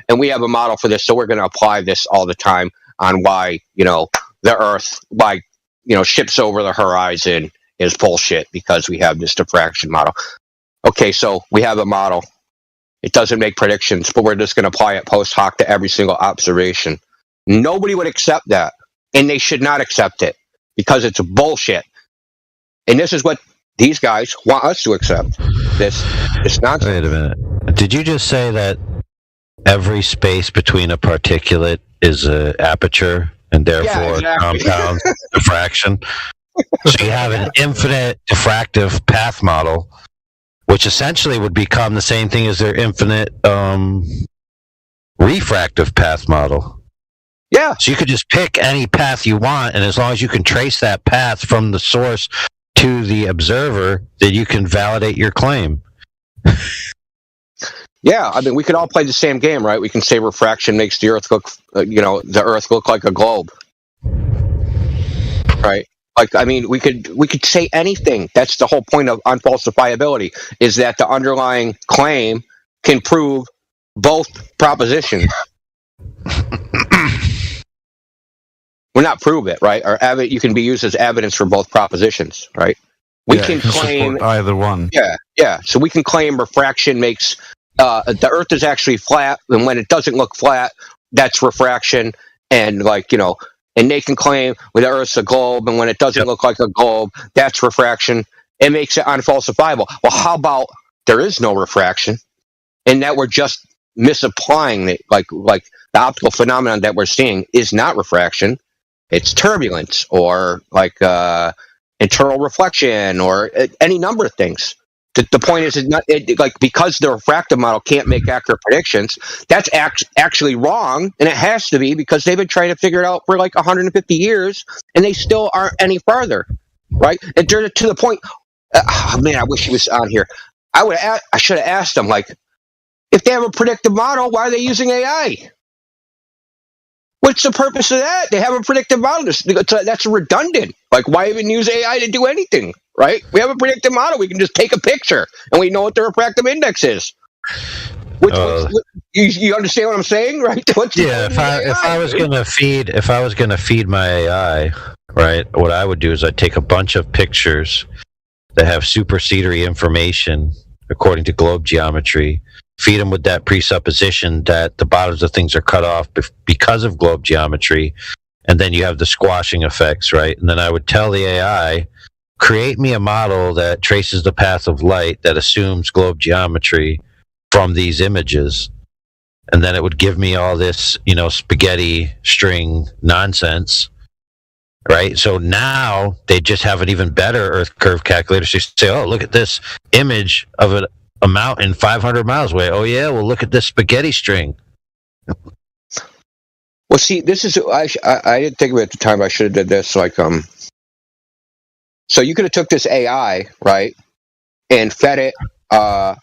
and we have a model for this, so we're going to apply this all the time on why the Earth, ships over the horizon is bullshit because we have this diffraction model. Okay, so we have a model. It doesn't make predictions, but we're just going to apply it post hoc to every single observation. Nobody would accept that, and they should not accept it because it's bullshit. And this is what these guys want us to accept. This nonsense. Wait a minute. Did you just say that every space between a particulate is an aperture and therefore compound diffraction? So you have an infinite diffractive path model, which essentially would become the same thing as their infinite refractive path model. Yeah. So you could just pick any path you want, and as long as you can trace that path from the source to the observer, then you can validate your claim. Yeah, I mean, we could all play the same game, right? We can say refraction makes the Earth look, the Earth look like a globe, right? Like, I mean, we could say anything. That's the whole point of unfalsifiability, is that the underlying claim can prove both propositions. Well, not prove it, right? Or you can be used as evidence for both propositions, right? We can claim either one. Yeah. So we can claim refraction makes the Earth is actually flat, and when it doesn't look flat, that's refraction. And and they can claim the Earth's a globe, and when it doesn't look like a globe, that's refraction. It makes it unfalsifiable. Well, how about there is no refraction, and that we're just misapplying it? Like the optical phenomenon that we're seeing is not refraction; it's turbulence, or internal reflection, or any number of things. The point is, because the refractive model can't make accurate predictions, that's actually wrong, and it has to be, because they've been trying to figure it out for 150 years, and they still aren't any farther, right? And to the point, man, I wish he was on here. I should have asked him, if they have a predictive model, why are they using AI? What's the purpose of that? They have a predictive model. That's redundant. Why even use AI to do anything, right? We have a predictive model. We can just take a picture, and we know what the refractive index is. You understand what I'm saying, right? If I was gonna feed my AI, right, what I would do is I'd take a bunch of pictures that have supersedery information according to globe geometry, feed them with that presupposition that the bottoms of things are cut off because of globe geometry, and then you have the squashing effects, right? And then I would tell the AI, create me a model that traces the path of light that assumes globe geometry from these images, and then it would give me all this, spaghetti string nonsense, right? So now they just have an even better Earth curve calculator. So you say, oh, look at this image of a mountain 500 miles away. Oh yeah, well, look at this spaghetti string. Well, see, this is I didn't think of it at the time. I should have did this. So you could have took this AI, right, and fed it a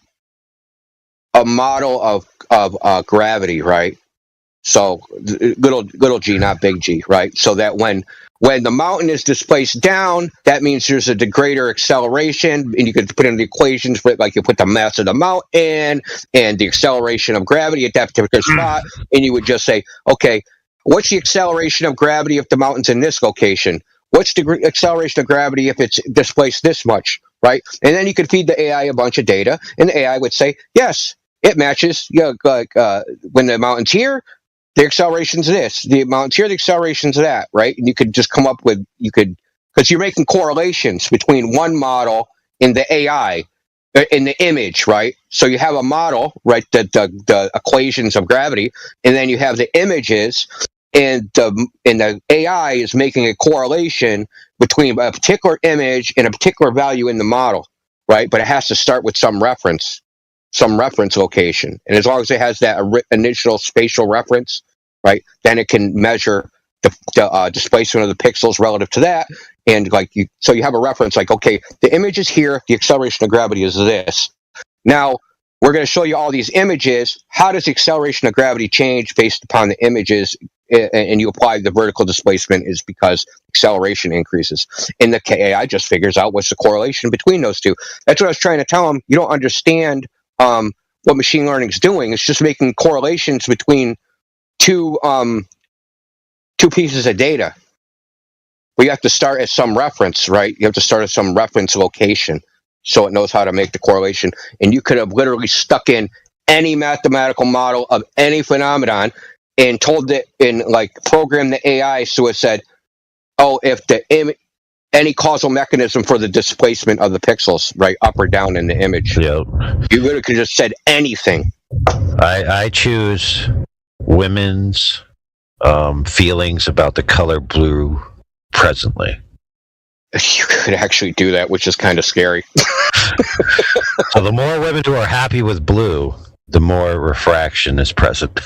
model of gravity, right? So little g, not big G, right? So that when the mountain is displaced down, that means there's a greater acceleration, and you could put in the equations for it, you put the mass of the mountain and the acceleration of gravity at that particular spot, and you would just say, okay, what's the acceleration of gravity if the mountain's in this location? What's the acceleration of gravity if it's displaced this much, right? And then you could feed the AI a bunch of data, and the AI would say, yes, it matches. When the mountain's here, the acceleration's this. The mountain's here, the acceleration's that, right? And you could just come up with, because you're making correlations between one model and the AI, in the image, right? So you have a model, right, the equations of gravity, and then you have the images, and the AI is making a correlation between a particular image and a particular value in the model, right? But it has to start with some reference location, and as long as it has that initial spatial reference, right, then it can measure the displacement of the pixels relative to that, and so you have a reference, okay, the image is here, the acceleration of gravity is this. Now we're going to show you all these images. How does the acceleration of gravity change based upon the images? And you apply the vertical displacement is because acceleration increases. And the AI just figures out what's the correlation between those two. That's what I was trying to tell them. You don't understand what machine learning is doing. It's just making correlations between two pieces of data. But you have to start at some reference, right? You have to start at some reference location so it knows how to make the correlation. And you could have literally stuck in any mathematical model of any phenomenon and told it programmed the AI so it said, oh, if any causal mechanism for the displacement of the pixels, right, up or down in the image. Yep. You literally could just said anything. I choose women's feelings about the color blue presently. You could actually do that, which is kind of scary. So the more women who are happy with blue, the more refraction is present.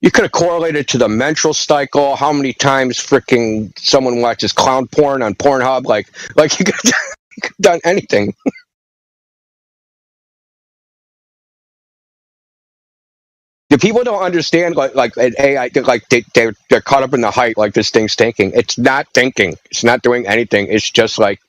You could have correlated to the menstrual cycle, how many times freaking someone watches clown porn on Pornhub, you could have done anything. The people don't understand like an AI, like they're caught up in the hype, like this thing's thinking. It's not thinking. It's not doing anything. It's just like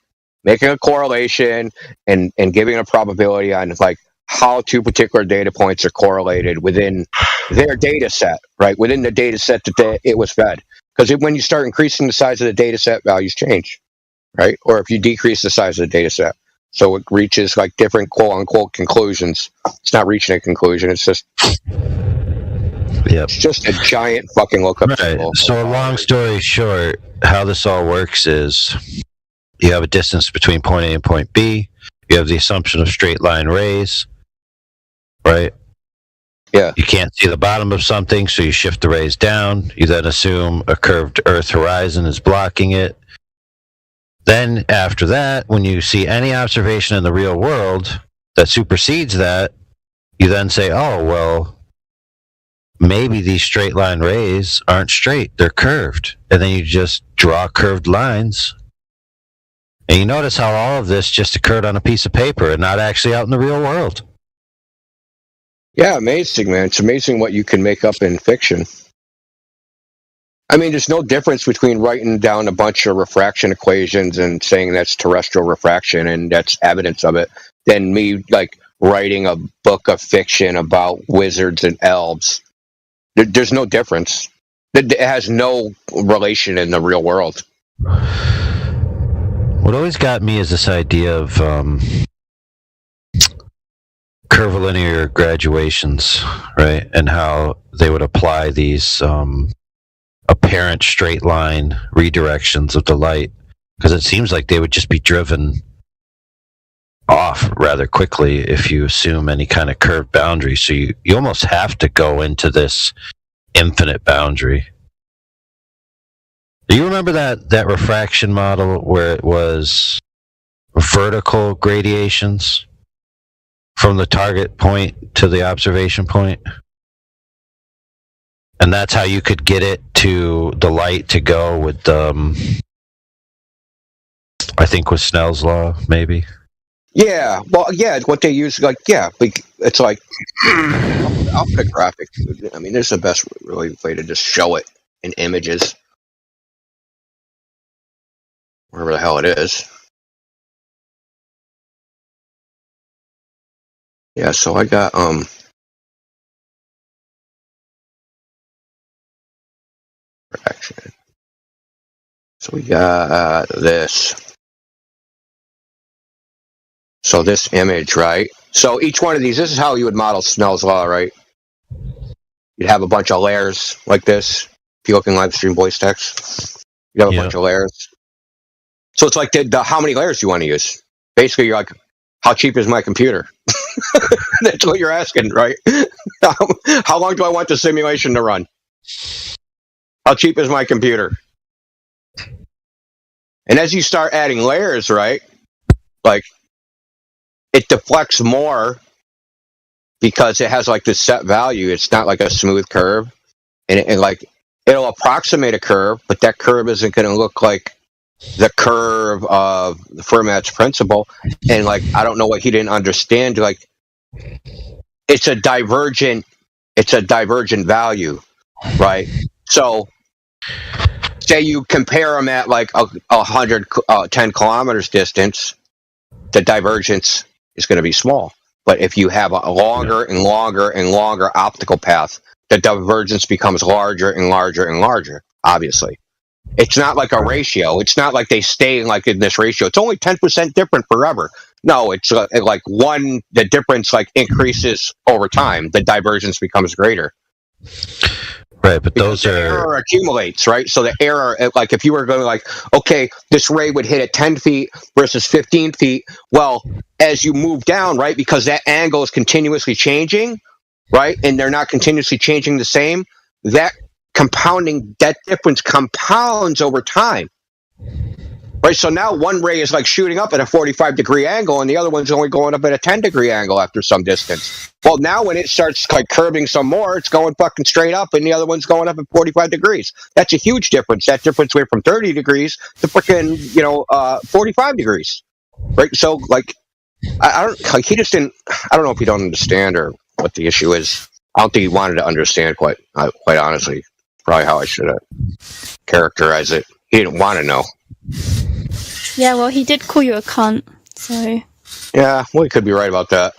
making a correlation and giving a probability on like how two particular data points are correlated within their data set, right? Within the data set that it was fed. Because when you start increasing the size of the data set, values change, right? Or if you decrease the size of the data set. So it reaches like different quote unquote conclusions. It's not reaching a conclusion. It's just, it's just a giant fucking lookup table. So long story short, how this all works is you have a distance between point A and point B. You have the assumption of straight line rays, right? Yeah. You can't see the bottom of something, so you shift the rays down. You then assume a curved Earth horizon is blocking it. Then after that, when you see any observation in the real world that supersedes that, you then say, oh, well, maybe these straight line rays aren't straight, they're curved. And then you just draw curved lines. And you notice how all of this just occurred on a piece of paper and not actually out in the real world. Yeah, amazing, man. It's amazing what you can make up in fiction. I mean, there's no difference between writing down a bunch of refraction equations and saying that's terrestrial refraction and that's evidence of it than me, like, writing a book of fiction about wizards and elves. There's no difference. It has no relation in the real world. What always got me is this idea of curvilinear graduations, right? And how they would apply these apparent straight line redirections of the light, because it seems like they would just be driven off rather quickly if you assume any kind of curved boundary. So you almost have to go into this infinite boundary. Do you remember that refraction model where it was vertical gradations from the target point to the observation point? And that's how you could get it to the light to go with, I think with Snell's law, maybe? Yeah, well, yeah, what they use, like, yeah, it's like, I'll pick graphics. I mean, there's the best really way to just show it in images. Wherever the hell it is. Yeah, so I got, refraction. So we got this. So this image, right? So each one of these, this is how you would model Snell's law, right? You'd have a bunch of layers like this. If you look in live stream voice text, you have a bunch of layers. So it's like how many layers do you want to use? Basically, you're like, how cheap is my computer? That's what you're asking, right? How long do I want the simulation to run? How cheap is my computer? And as you start adding layers, right? Like, it deflects more because it has like this set value. It's not like a smooth curve, and like it'll approximate a curve, but that curve isn't going to look like the curve of the Fermat's principle. And like, I don't know what he didn't understand. Like, it's a divergent value, right? So, say you compare them at like 110 kilometers distance, the divergence is going to be small. But if you have a longer and longer and longer optical path, the divergence becomes larger and larger and larger, obviously. It's not like a ratio. It's not like they stay like in this ratio. It's only 10% different forever. No, it's like the difference like increases over time. The divergence becomes greater. Right, but because the error accumulates, right? So the error, like if you were going like, okay, this ray would hit at 10 feet versus 15 feet. Well, as you move down, right, because that angle is continuously changing, right, and they're not continuously changing the same, that difference compounds over time. Right, so now one ray is like shooting up at a 45-degree angle, and the other one's only going up at a 10-degree angle after some distance. Well, now when it starts like curving some more, it's going fucking straight up, and the other one's going up at 45 degrees. That's a huge difference. That difference went from 30 degrees to freaking 45 degrees. Right, so like I don't like he just didn't. I don't know if you don't understand or what the issue is. I don't think he wanted to understand quite honestly. Probably how I should have characterized it. He didn't want to know. Yeah, well, he did call you a cunt, so... Yeah, well, he could be right about that.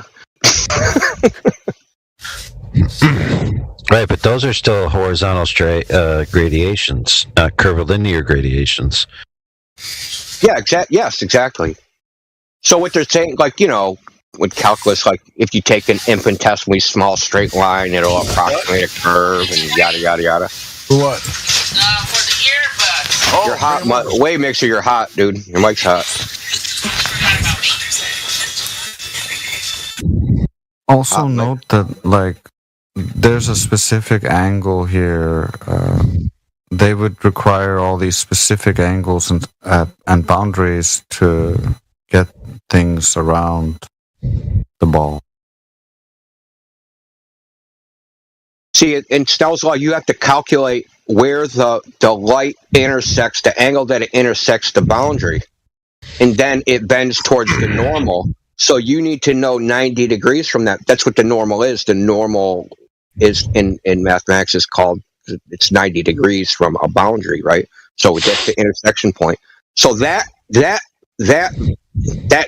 Right, but those are still horizontal gradations, not curvilinear gradations. Yeah, yes, exactly. So what they're saying, like, you know, with calculus, like, if you take an infinitesimally small straight line, it'll approximate a curve and yada, yada, yada. What? You're hot. Way mixer, you're hot, dude. Your mic's hot. Also note that, like, there's a specific angle here. They would require all these specific angles and boundaries to get things around the ball. See, in Snell's law, you have to calculate where the light intersects, the angle that it intersects the boundary, and then it bends towards the normal. So you need to know 90 degrees from that. That's what the normal is. The normal is in mathematics is called, it's 90 degrees from a boundary, right? So that's the intersection point. So that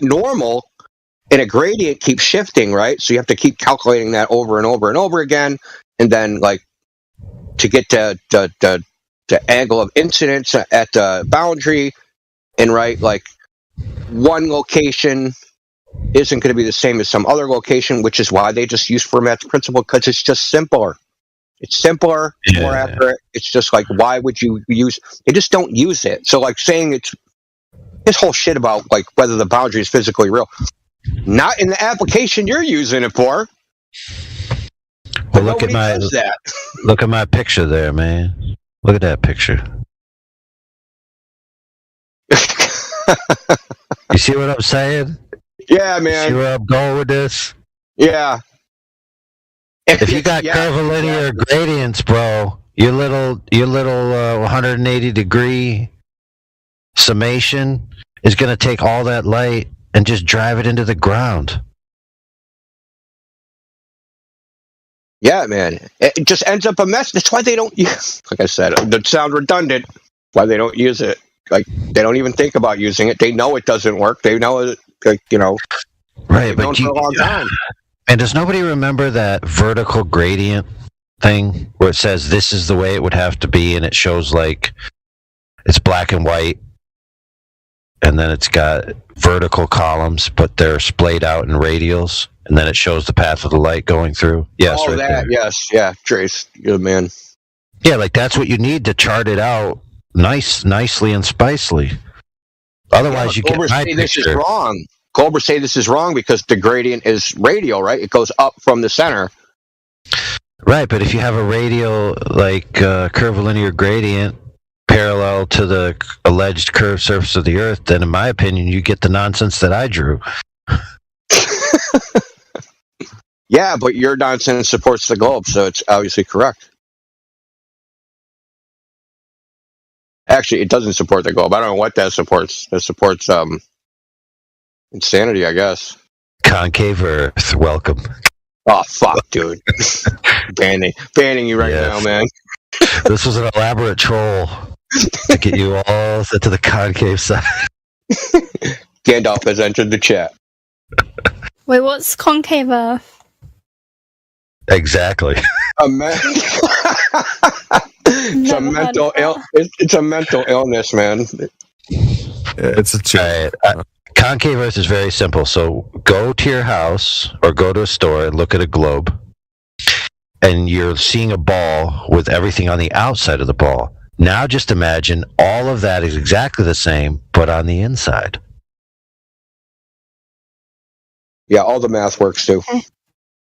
normal in a gradient keeps shifting, right? So you have to keep calculating that over and over and over again, and then like to get to the angle of incidence at the boundary, and right, like one location isn't going to be the same as some other location, which is why they just use Fermat's principle, because it's just simpler. It's simpler, more accurate. It's just like, why would you use? They just don't use it. So like saying it's this whole shit about like whether the boundary is physically real, not in the application you're using it for. Well, look at my picture there, man. Look at that picture. You see what I'm saying? Yeah, man. See where I'm going with this? Yeah. If you got curvilinear gradients, bro, your little 180 degree summation is going to take all that light and just drive it into the ground. Yeah, man. It just ends up a mess. That's why they don't use, like I said, that sound redundant, why they don't use it. Like, they don't even think about using it. They know it doesn't work. They know it, like, you know. Right, but for a long time. And does nobody remember that vertical gradient thing where it says this is the way it would have to be, and it shows like it's black and white, and then it's got vertical columns, but they're splayed out in radials, and then it shows the path of the light going through. Yes, right that, there. Yes, yeah, Trace, you're the man. Yeah, like that's what you need to chart it out nicely and spicely. Otherwise, you get my this is wrong. Goldberg say this is wrong because the gradient is radial, right? It goes up from the center. Right, but if you have a radial, like curvilinear gradient parallel to the alleged curved surface of the Earth, then in my opinion, you get the nonsense that I drew. Yeah, but your nonsense supports the globe, so it's obviously correct. Actually, it doesn't support the globe. I don't know what that supports. That supports insanity, I guess. Concave Earth, welcome. Oh, fuck, dude. banning you right now, man. This was an elaborate troll to get you all set to the concave side. Gandalf has entered the chat. Wait, what's concave Earth? Exactly. It's a mental illness, man. It's a joke. Concave Earth is very simple. So go to your house or go to a store and look at a globe, and you're seeing a ball with everything on the outside of the ball. Now just imagine all of that is exactly the same, but on the inside. Yeah, all the math works too. Okay.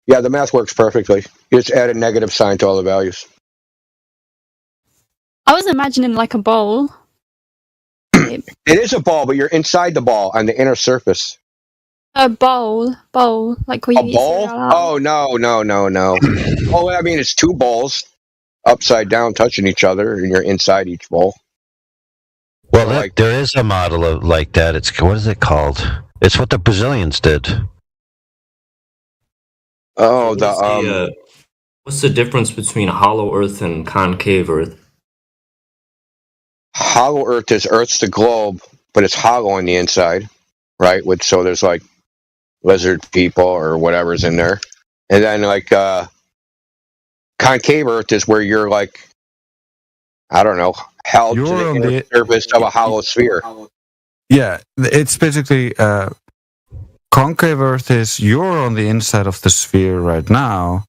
Yeah, the math works perfectly. You just add a negative sign to all the values. I was imagining like a bowl. It is a ball, but you're inside the ball on the inner surface. A bowl, like we a bowl? Oh, no. Oh, I mean, it's two balls upside down touching each other, and you're inside each bowl. Well, there is a model of like that. It's what is it called? It's what the Brazilians did. Oh, What's the difference between hollow Earth and concave Earth? Hollow Earth is Earth's the globe, but it's hollow on the inside, right? So there's like lizard people or whatever's in there, and then like concave Earth is where you're like, I don't know, held to the inner surface of a hollow sphere. Yeah, it's basically concave Earth is you're on the inside of the sphere right now.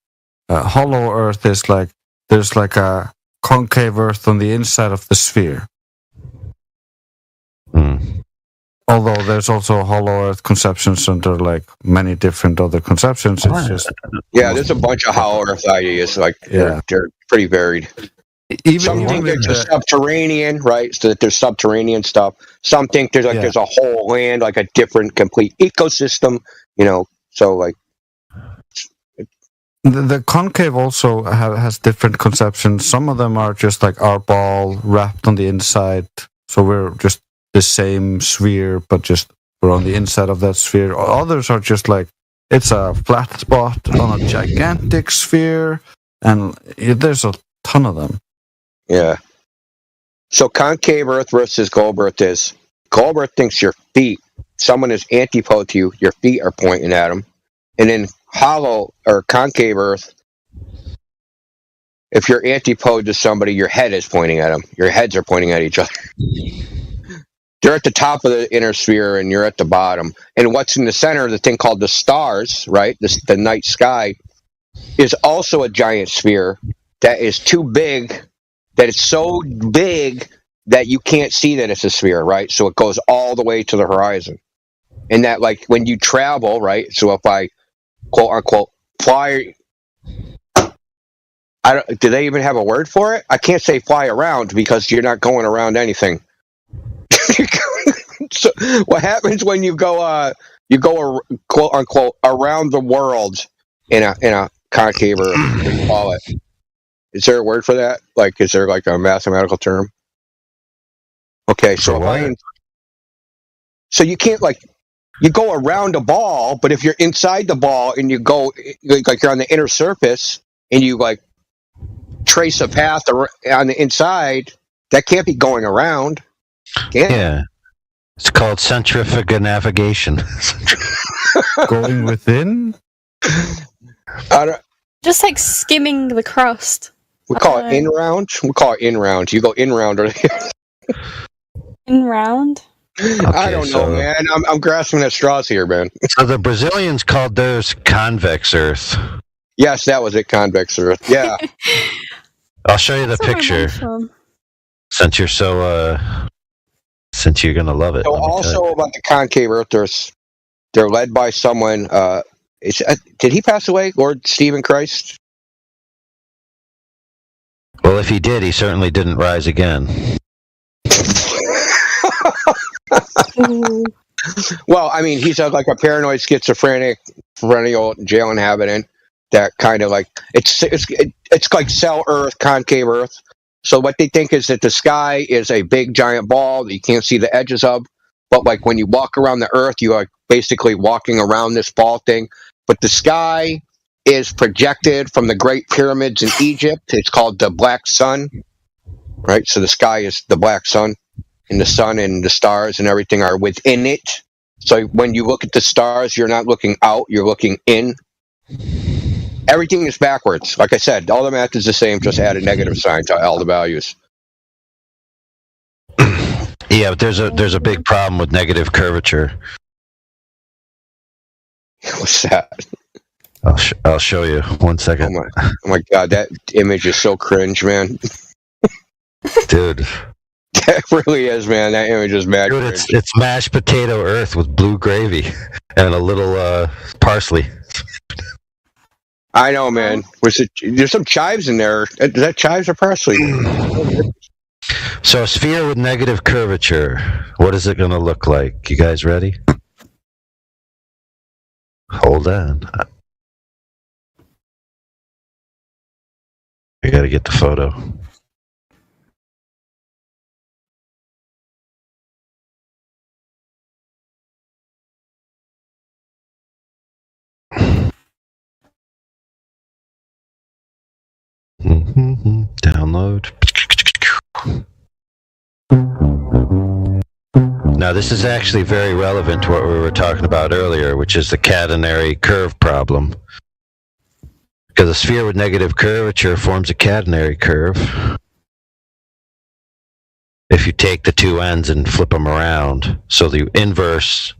Hollow Earth is like there's like a concave Earth on the inside of the sphere. Although there's also hollow Earth conceptions under like many different other conceptions. It's just there's a bunch of hollow Earth ideas. Like they're pretty varied. Some think they're just subterranean, right? So that there's subterranean stuff. Some think there's there's a whole land, like a different, complete ecosystem. So like the concave also has different conceptions. Some of them are just like our ball wrapped on the inside, so we're just the same sphere, but just we're on the inside of that sphere. Others are just like it's a flat spot on a gigantic sphere, and there's a ton of them. Yeah. So concave Earth versus globe Earth is globe Earth thinks your feet, someone is antipode to you, your feet are pointing at them, and then hollow or concave Earth, if you're antipode to somebody, your head is pointing at them. Your heads are pointing at each other. They're at the top of the inner sphere and you're at the bottom. And what's in the center, the thing called the stars, right? The night sky, is also a giant sphere that is too big, that it's so big that you can't see that it's a sphere, right? So it goes all the way to the horizon. And that, like, when you travel, right? So if I, quote unquote, fly, do they even have a word for it? I can't say fly around because you're not going around anything. So what happens when you go quote unquote around the world in a concave Earth? What do you call it? Is there a word for that? Like, is there like a mathematical term? Okay, so you can't you go around a ball, but if you're inside the ball and you go like you're on the inner surface and you like trace a path on the inside, that can't be going around. Yeah. It's called centrifugal navigation. Going within? Just like skimming the crust. We call it in-round. We call it in-round. You go in-round or in-round? I don't know, man. I'm grasping at straws here, man. So the Brazilians called theirs convex Earth. Yes, that was it, convex Earth. Yeah. I'll show you the picture. Since you're since you're gonna love it. So also about the concave Earthers, they're led by someone. Did he pass away, Lord Stephen Christ? Well, if he did, he certainly didn't rise again. Well, I mean, he's like a paranoid schizophrenic perennial jail inhabitant that kind of like it's like cell Earth, concave Earth. So what they think is that the sky is a big giant ball that you can't see the edges of, but like when you walk around the Earth, you are basically walking around this ball thing. But the sky is projected from the Great Pyramids in Egypt. It's called the Black Sun, right? So the sky is the Black Sun, and the sun and the stars and everything are within it. So when you look at the stars, you're not looking out, you're looking in. Everything is backwards. Like I said, all the math is the same, just add a negative sign to all the values. Yeah, but there's a big problem with negative curvature. What's that? I'll show you. 1 second. Oh my god, that image is so cringe, man. Dude. That really is, man. That image is mad. Dude, it's mashed potato Earth with blue gravy and a little parsley. I know, man. There's some chives in there. Is that chives or parsley? So a sphere with negative curvature. What is it going to look like? You guys ready? Hold on. I got to get the photo. download. Now, this is actually very relevant to what we were talking about earlier, which is the catenary curve problem. Because a sphere with negative curvature forms a catenary curve. If you take the two ends and flip them around, so the inverse,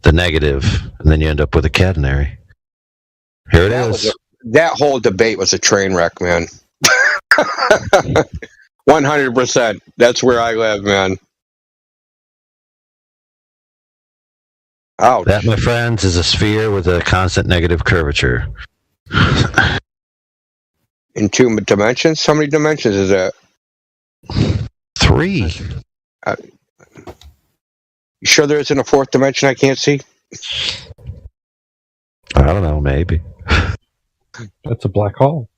the negative, and then you end up with a catenary. Here it is. That whole debate was a train wreck, man. 100%. That's where I live, man. Ouch. That, my friends, is a sphere with a constant negative curvature. In 2 dimensions? How many dimensions is that? 3. You sure there isn't a 4th dimension I can't see? I don't know, maybe. That's a black hole.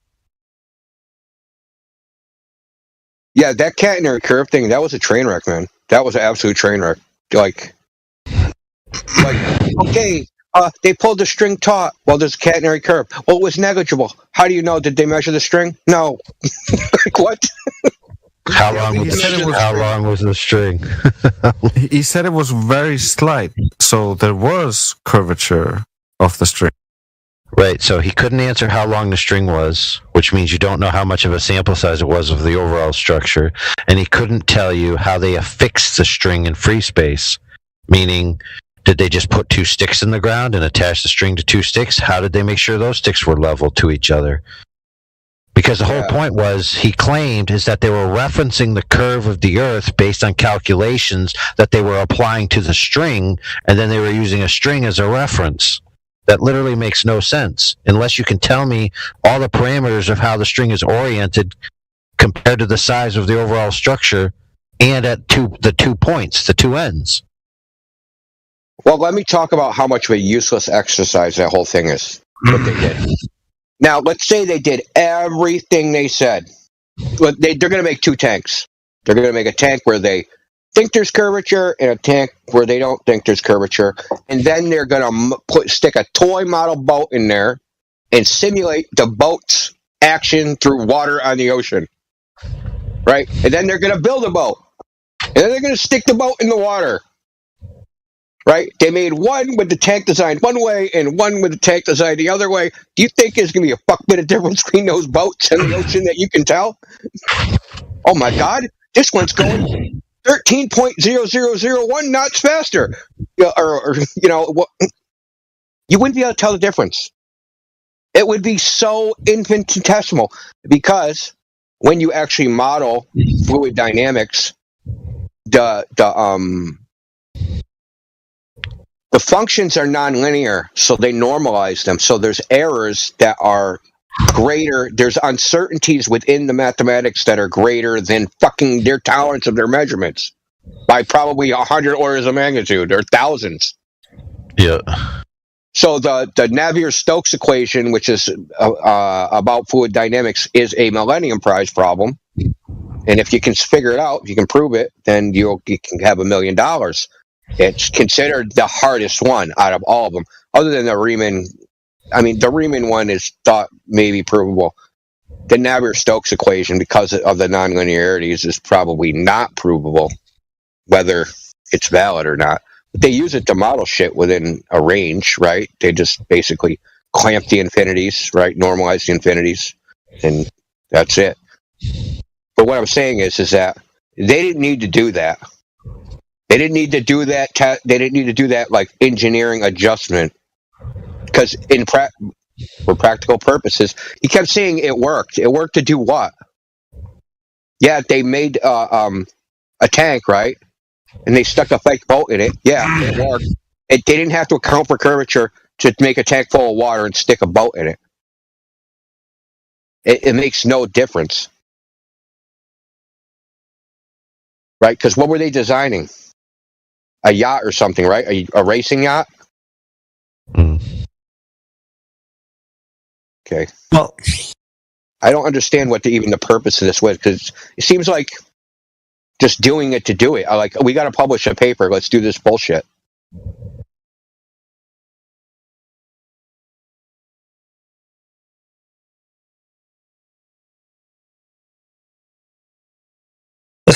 Yeah, that catenary curve thing, that was a train wreck, man. That was an absolute train wreck. Like okay, they pulled the string taut. Well, there's a catenary curve. Well, it was negligible. How do you know? Did they measure the string? No. Like, what? How long was the string? He said it was very slight, so there was curvature of the string. Right, so he couldn't answer how long the string was, which means you don't know how much of a sample size it was of the overall structure, and he couldn't tell you how they affixed the string in free space, meaning, did they just put 2 sticks in the ground and attach the string to 2 sticks? How did they make sure those sticks were level to each other? Because the whole point was, he claimed, is that they were referencing the curve of the Earth based on calculations that they were applying to the string, and then they were using a string as a reference. That literally makes no sense, unless you can tell me all the parameters of how the string is oriented compared to the size of the overall structure and at the 2 points, the 2 ends. Well, let me talk about how much of a useless exercise that whole thing is, what they did. Now, let's say they did everything they said. They're going to make 2 tanks. They're going to make a tank where they think there's curvature and a tank where they don't think there's curvature. And then they're going to stick a toy model boat in there and simulate the boat's action through water on the ocean. Right? And then they're going to build a boat. And then they're going to stick the boat in the water. Right? They made one with the tank designed one way and one with the tank designed the other way. Do you think there's going to be a fuck bit of difference between those boats in the ocean that you can tell? Oh my God, this one's going 13.0001 knots faster. You wouldn't be able to tell the difference. It would be so infinitesimal because when you actually model fluid dynamics, the functions are nonlinear, so they normalize them. So there's errors that are greater. There's uncertainties within the mathematics that are greater than fucking their tolerance of their measurements by probably 100 orders of magnitude or thousands. Yeah. So the Navier-Stokes equation, which is about fluid dynamics, is a Millennium Prize problem. And if you can figure it out, if you can prove it, then you can have $1 million. It's considered the hardest one out of all of them, other than the Riemann. I mean, the Riemann one is thought maybe provable. The Navier-Stokes equation, because of the nonlinearities, is probably not provable, whether it's valid or not. But they use it to model shit within a range, right? They just basically clamp the infinities, right? Normalize the infinities, and that's it. But what I'm saying is that they didn't need to do that. They didn't need to do that. They didn't need to do that like engineering adjustment, because for practical purposes, he kept saying it worked. It worked to do what? Yeah, they made a tank, right? And they stuck a fake boat in it. Yeah, it worked. They didn't have to account for curvature to make a tank full of water and stick a boat in it. It makes no difference, right? Because what were they designing? A yacht or something, right? A racing yacht? Okay. Well, I don't understand what even the purpose of this was, because it seems like just doing it to do it. We got to publish a paper. Let's do this bullshit.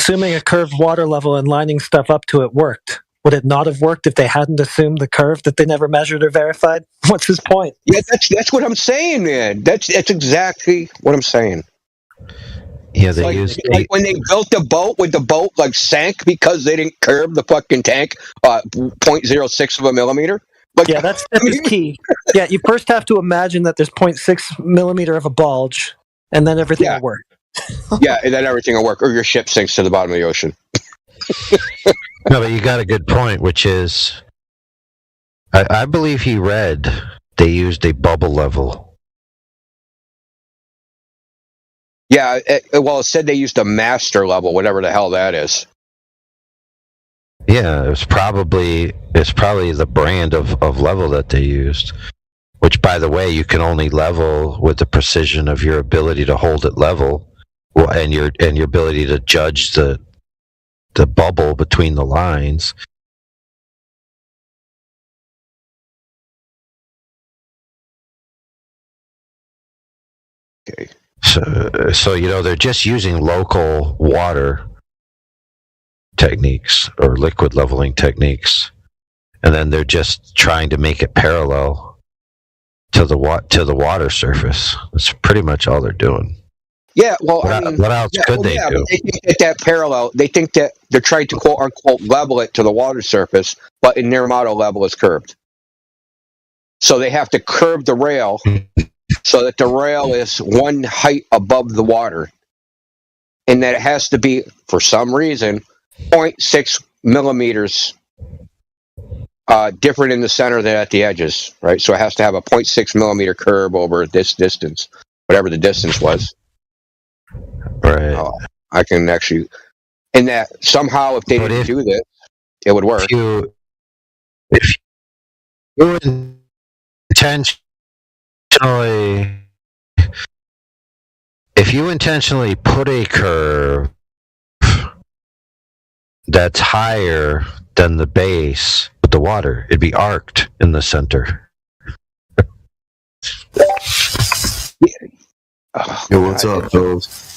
assuming a curved water level and lining stuff up to it worked. Would it not have worked if they hadn't assumed the curve that they never measured or verified? What's his point? Yeah, that's what I'm saying, man. That's exactly what I'm saying. Yeah, they used like when they built the boat, when the boat like sank because they didn't curve the fucking tank 0.06 of a millimeter. Like, yeah, that step is key. Yeah, you first have to imagine that there's 0.6 millimeter of a bulge, and then everything will work. Yeah, and then everything will work, or your ship sinks to the bottom of the ocean. No, but you got a good point, which is, I believe he read they used a bubble level. Yeah, it said they used a master level, whatever the hell that is. Yeah, it's probably the brand of level that they used. Which, by the way, you can only level with the precision of your ability to hold it level, and your ability to judge the bubble between the lines. Okay. So they're just using local water techniques or liquid leveling techniques, and then they're just trying to make it parallel to the water surface. That's pretty much all they're doing. Yeah, well, what else could they do? They think that parallel. They think that they're trying to quote unquote level it to the water surface, but in their model, level is curved. So they have to curve the rail so that the rail is one height above the water, and that it has to be, for some reason, 0.6 millimeters different in the center than at the edges, right? So it has to have a 0.6 millimeter curve over this distance, whatever the distance was. Right. I can actually, and that somehow if they didn't do this, it would work. If you intentionally put a curve that's higher than the base with the water, it'd be arced in the center. Yo, what's up, fellas?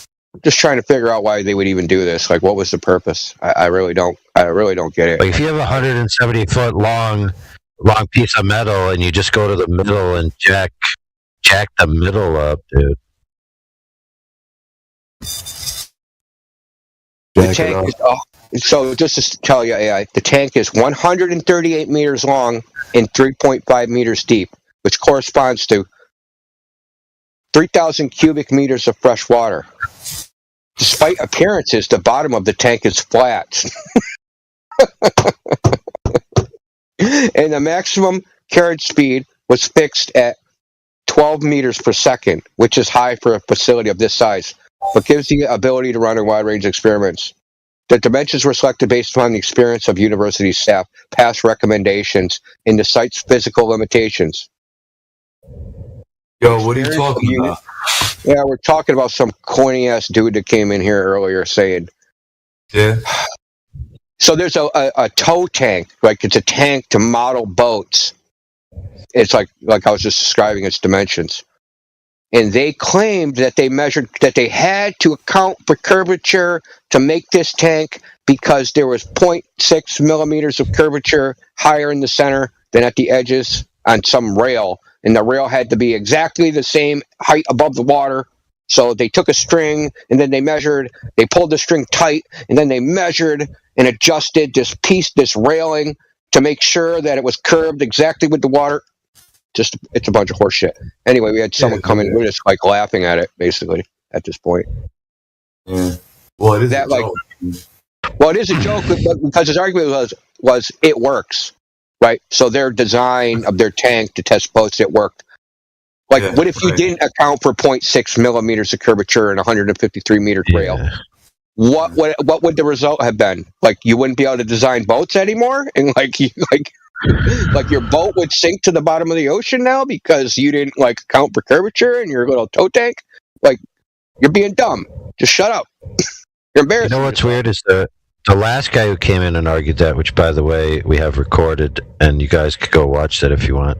Just trying to figure out why they would even do this. Like, what was the purpose? I really don't get it. Like, if you have a 170-foot long piece of metal and you just go to the middle and jack the middle up, dude. The tank is, so just to tell you, AI, the tank is 138 meters long and 3.5 meters deep, which corresponds to 3,000 cubic meters of fresh water. Despite appearances, the bottom of the tank is flat. And the maximum carriage speed was fixed at 12 meters per second, which is high for a facility of this size, but gives the ability to run a wide range of experiments. The dimensions were selected based upon the experience of university staff, past recommendations, and the site's physical limitations. Yo, what are you talking about? Yeah, we're talking about some corny ass dude that came in here earlier saying, yeah. So there's a tow tank, like it's a tank to model boats. It's like I was just describing its dimensions. And they claimed that they measured, that they had to account for curvature to make this tank because there was 0.6 millimeters of curvature higher in the center than at the edges on some rail. And the rail had to be exactly the same height above the water. So they took a string and then they measured, they pulled the string tight, and then they measured and adjusted this railing to make sure that it was curved exactly with the water. Just, it's a bunch of horse shit. Anyway, we had someone come in, we were just like laughing at it, basically, at this point. Yeah. Well, it is that, like, well, it is a joke, but because his argument was it works, right? So their design of their tank to test boats, it worked. Like, yeah, what if you didn't account for 0.6 millimeters of curvature and 153 meter rail? What would the result have been? Like, you wouldn't be able to design boats anymore, and like your boat would sink to the bottom of the ocean now because you didn't like account for curvature in your little tow tank. Like, you're being dumb. Just shut up. You're embarrassing. You know what's weird is the last guy who came in and argued that, which by the way we have recorded, and you guys could go watch that if you want.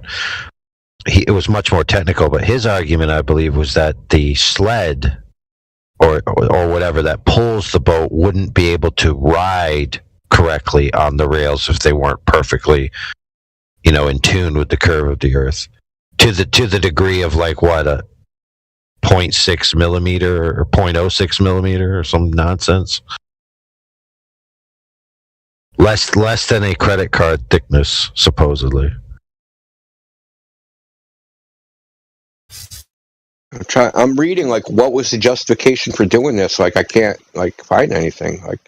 It was much more technical, but his argument, I believe, was that the sled or whatever that pulls the boat wouldn't be able to ride correctly on the rails if they weren't perfectly, in tune with the curve of the Earth, to the degree of like what, a 0.6 millimeter or 0.06 millimeter or some nonsense. Less than a credit card thickness, supposedly. I'm reading like what was the justification for doing this? Like I can't find anything. Like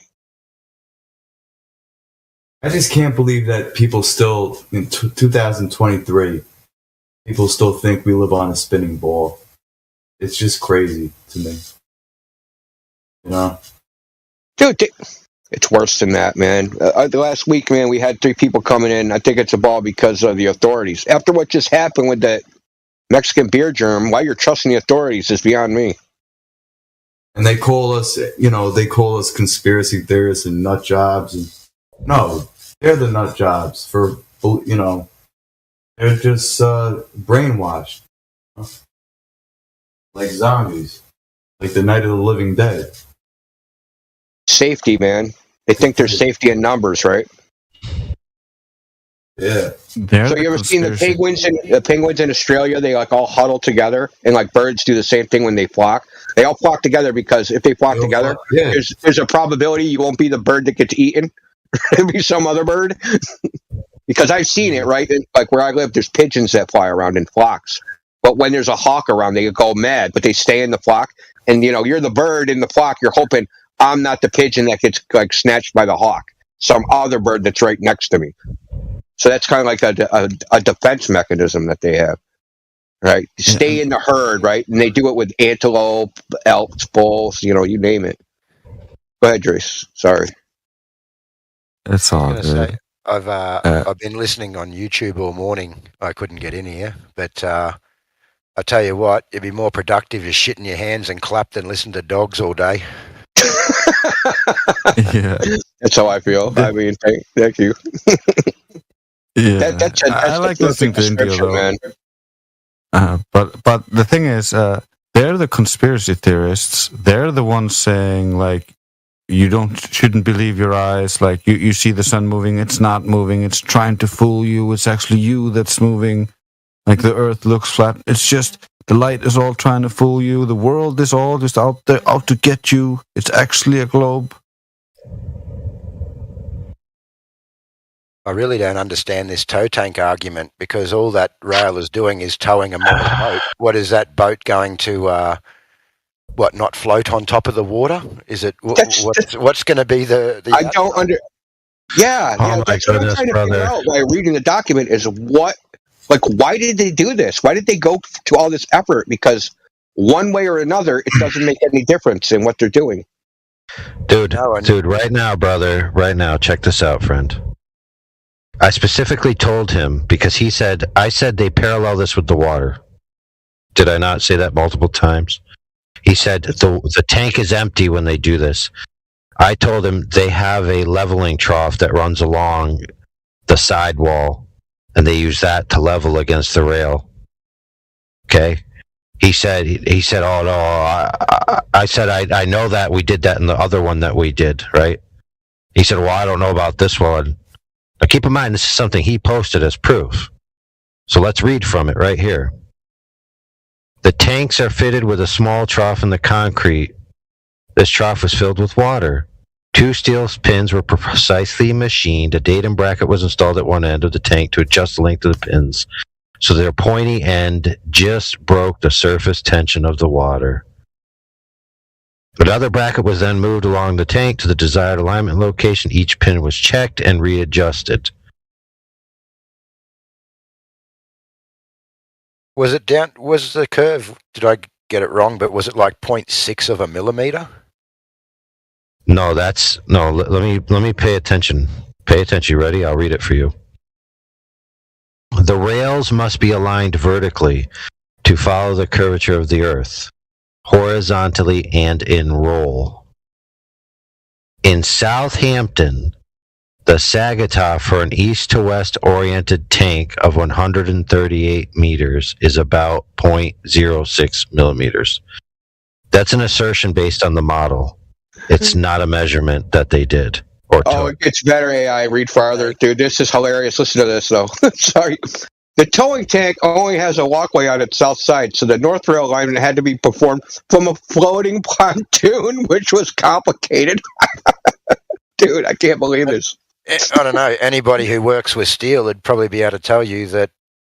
I just can't believe that people still in 2023 people still think we live on a spinning ball. It's just crazy to me. Dude, it's worse than that, man. The last week, man, we had 3 people coming in. I think it's a ball because of the authorities. After what just happened with that Mexican beer germ, why you're trusting the authorities is beyond me. And they call us, conspiracy theorists and nut jobs. And no, they're the nut jobs for, they're just brainwashed. Like zombies. Like the Night of the Living Dead. Safety, man. They think there's safety in numbers, right? Yeah. So you ever seen the penguins in Australia? They like all huddle together, and like birds do the same thing when they flock. They all flock together because if they flock together, there's a probability you won't be the bird that gets eaten. It'll be some other bird. Because I've seen it, right? Like where I live, there's pigeons that fly around in flocks. But when there's a hawk around, they go mad, but they stay in the flock. And you're the bird in the flock. You're hoping I'm not the pigeon that gets like snatched by the hawk. Some other bird that's right next to me. So that's kind of like a defense mechanism that they have, right? Stay in the herd, right? And they do it with antelope, elks, bulls, you name it. Go ahead, Trace. Sorry. It's all good. Say, I've been listening on YouTube all morning. I couldn't get in here, but I tell you what, it'd be more productive to shit in your hands and clap than listen to dogs all day. Yeah, that's how I feel. I mean, thank you. Yeah, I like listening to India though. Man. But the thing is, they're the conspiracy theorists. They're the ones saying like, you shouldn't believe your eyes. Like you see the sun moving, it's not moving. It's trying to fool you. It's actually you that's moving. Like the Earth looks flat. It's just the light is all trying to fool you. The world is all just out there, out to get you. It's actually a globe. I really don't understand this tow tank argument because all that rail is doing is towing a model boat. What is that boat going to, not float on top of the water? Is it, what's going to be the I don't that's what I'm trying to figure out by reading the document is why did they do this? Why did they go to all this effort? Because one way or another, it doesn't make any difference in what they're doing. Dude, right now, check this out, friend. I specifically told him because I said they parallel this with the water. Did I not say that multiple times? He said the tank is empty when they do this. I told him they have a leveling trough that runs along the sidewall, and they use that to level against the rail. Okay? He said, oh no, I said, I know that we did that in the other one that we did, right? He said, well, I don't know about this one. Now keep in mind, this is something he posted as proof. So let's read from it right here. The tanks are fitted with a small trough in the concrete. This trough was filled with water. 2 steel pins were precisely machined. A datum bracket was installed at one end of the tank to adjust the length of the pins, so their pointy end just broke the surface tension of the water. Another bracket was then moved along the tank to the desired alignment location. Each pin was checked and readjusted. Was the curve, did I get it wrong, but was it like 0.6 of a millimeter? No, let me pay attention. Pay attention, you ready? I'll read it for you. The rails must be aligned vertically to follow the curvature of the Earth, horizontally and in roll. In Southampton, the Sagataw for an east to west oriented tank of 138 meters is about 0.06 millimeters. That's an assertion based on the model. It's not a measurement that they did. Or took. It gets better, AI. Read farther. Dude, this is hilarious. Listen to this, though. Sorry. The towing tank only has a walkway on its south side, so the north rail alignment had to be performed from a floating pontoon, which was complicated. Dude, I can't believe this. I don't know. Anybody who works with steel would probably be able to tell you that,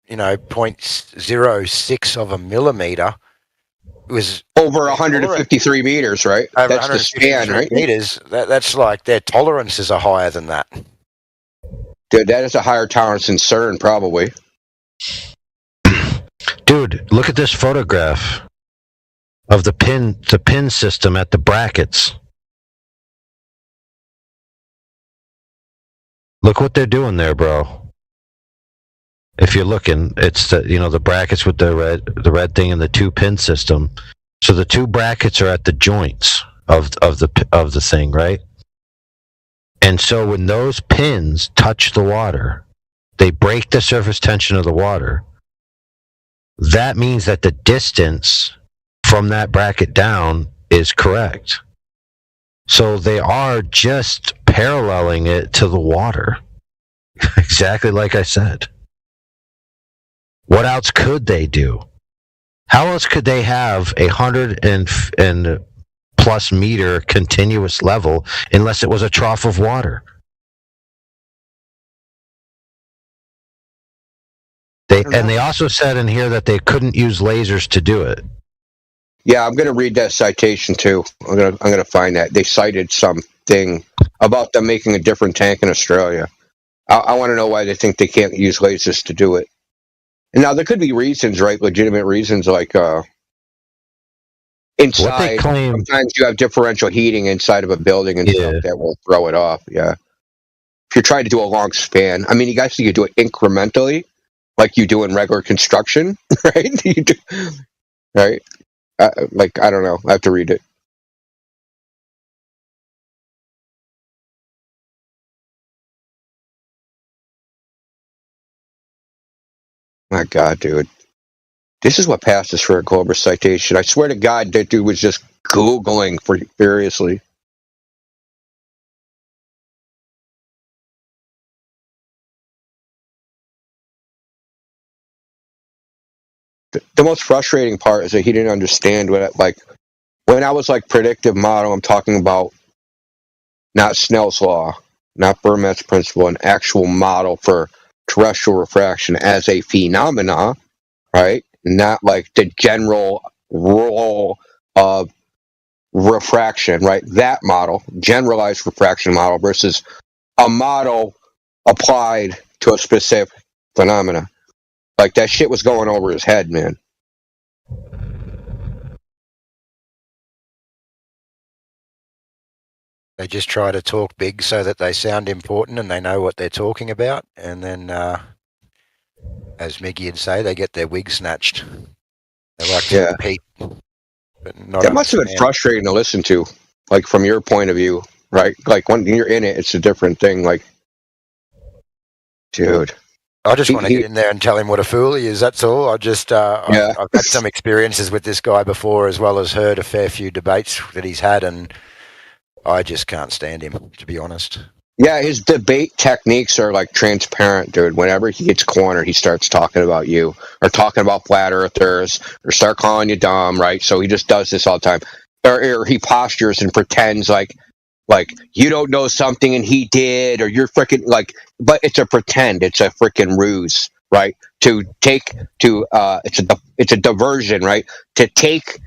0.06 of a millimeter was over 153 meters, right? Over That's the span, right? Meters. That's like their tolerances are higher than that. Dude, that is a higher tolerance than CERN, probably. Dude, look at this photograph of the pin system at the brackets. Look what they're doing there, bro. If you're looking, it's the brackets with the red thing and the 2-pin system. So the 2 brackets are at the joints of the thing, right? And so when those pins touch the water, they break the surface tension of the water. That means that the distance from that bracket down is correct. So they are just paralleling it to the water. Exactly like I said. What else could they do? How else could they have 100 and plus meter continuous level unless it was a trough of water? And they also said in here that they couldn't use lasers to do it. Yeah, I'm going to read that citation too. I'm going to find that. They cited something about them making a different tank in Australia. I want to know why they think they can't use lasers to do it. And now there could be reasons, right? Legitimate reasons, like inside. Sometimes you have differential heating inside of a building and stuff that will throw it off. Yeah. If you're trying to do a long span, I mean, you guys you do it incrementally, like you do in regular construction, right? You do, right? I don't know. I have to read it. My God, dude. This is what passed us for a Glober citation. I swear to God, that dude was just Googling furiously. The most frustrating part is that he didn't understand when I was predictive model, I'm talking about not Snell's law, not Fermat's principle, an actual model for terrestrial refraction as a phenomena, right? Not like the general role of refraction, right? That model, generalized refraction model versus a model applied to a specific phenomena. Like that shit was going over his head, man. They just try to talk big so that they sound important and they know what they're talking about. And then, as Miggy would say, they get their wig snatched. They like to repeat. But not that must have been frustrating to listen to, like from your point of view, right? Like when you're in it, it's a different thing. Like, dude. I just want to get in there and tell him what a fool he is. That's all. I've had some experiences with this guy before, as well as heard a fair few debates that he's had, and I just can't stand him, to be honest. Yeah, his debate techniques are transparent, dude. Whenever he gets cornered, he starts talking about you, or talking about flat earthers, or start calling you dumb, right? So he just does this all the time. Or he postures and pretends like you don't know something and he did, or you're freaking but it's a pretend, it's a freaking ruse, right? It's a diversion, right? To take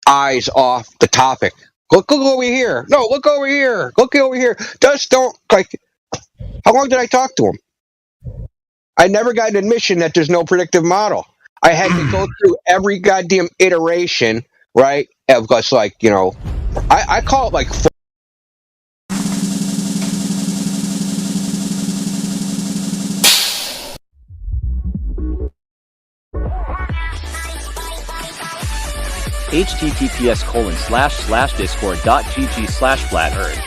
eyes off the topic. Look over here. No, look over here. Look over here. Just don't how long did I talk to him? I never got an admission that there's no predictive model. I had to go through every goddamn iteration, right? Of just I call it https://discord.gg/flatearth.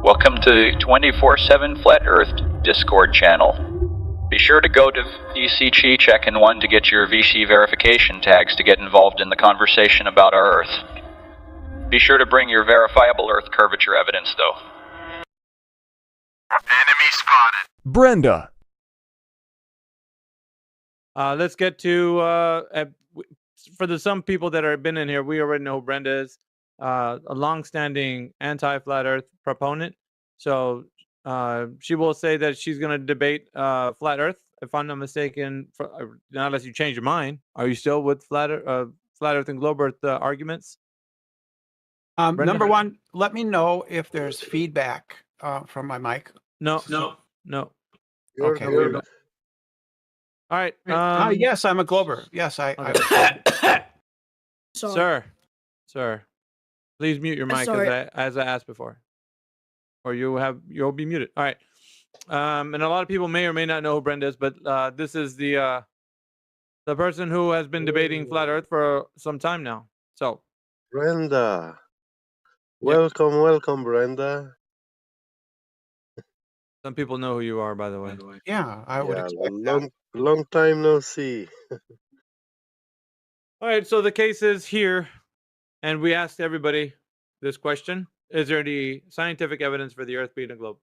Welcome to 24/7 Flat Earth Discord channel. Be sure to go to VC Chi Check-in 1 to get your VC verification tags to get involved in the conversation about our Earth. Be sure to bring your verifiable Earth curvature evidence, though. Enemy spotted. Brenda. Let's get to for some people that have been in here, we already know who Brenda is. A long-standing anti-flat Earth proponent. So she will say that she's going to debate flat Earth. If I'm not mistaken, not unless you change your mind. Are you still with flat Earth and globe Earth arguments? Number one, let me know if there's feedback from my mic. No. Okay. All right. Yes, I'm a glober. Yes, I Sir, please mute your mic as I asked before, or you'll be muted. All right. And a lot of people may or may not know who Brenda is, but this is the person who has been debating flat Earth for some time now. So, Brenda, welcome, Brenda. Some people know who you are, by the way. Yeah, I would expect long time no see. All right, so the case is here, and we asked everybody this question: is there any scientific evidence for the Earth being a globe?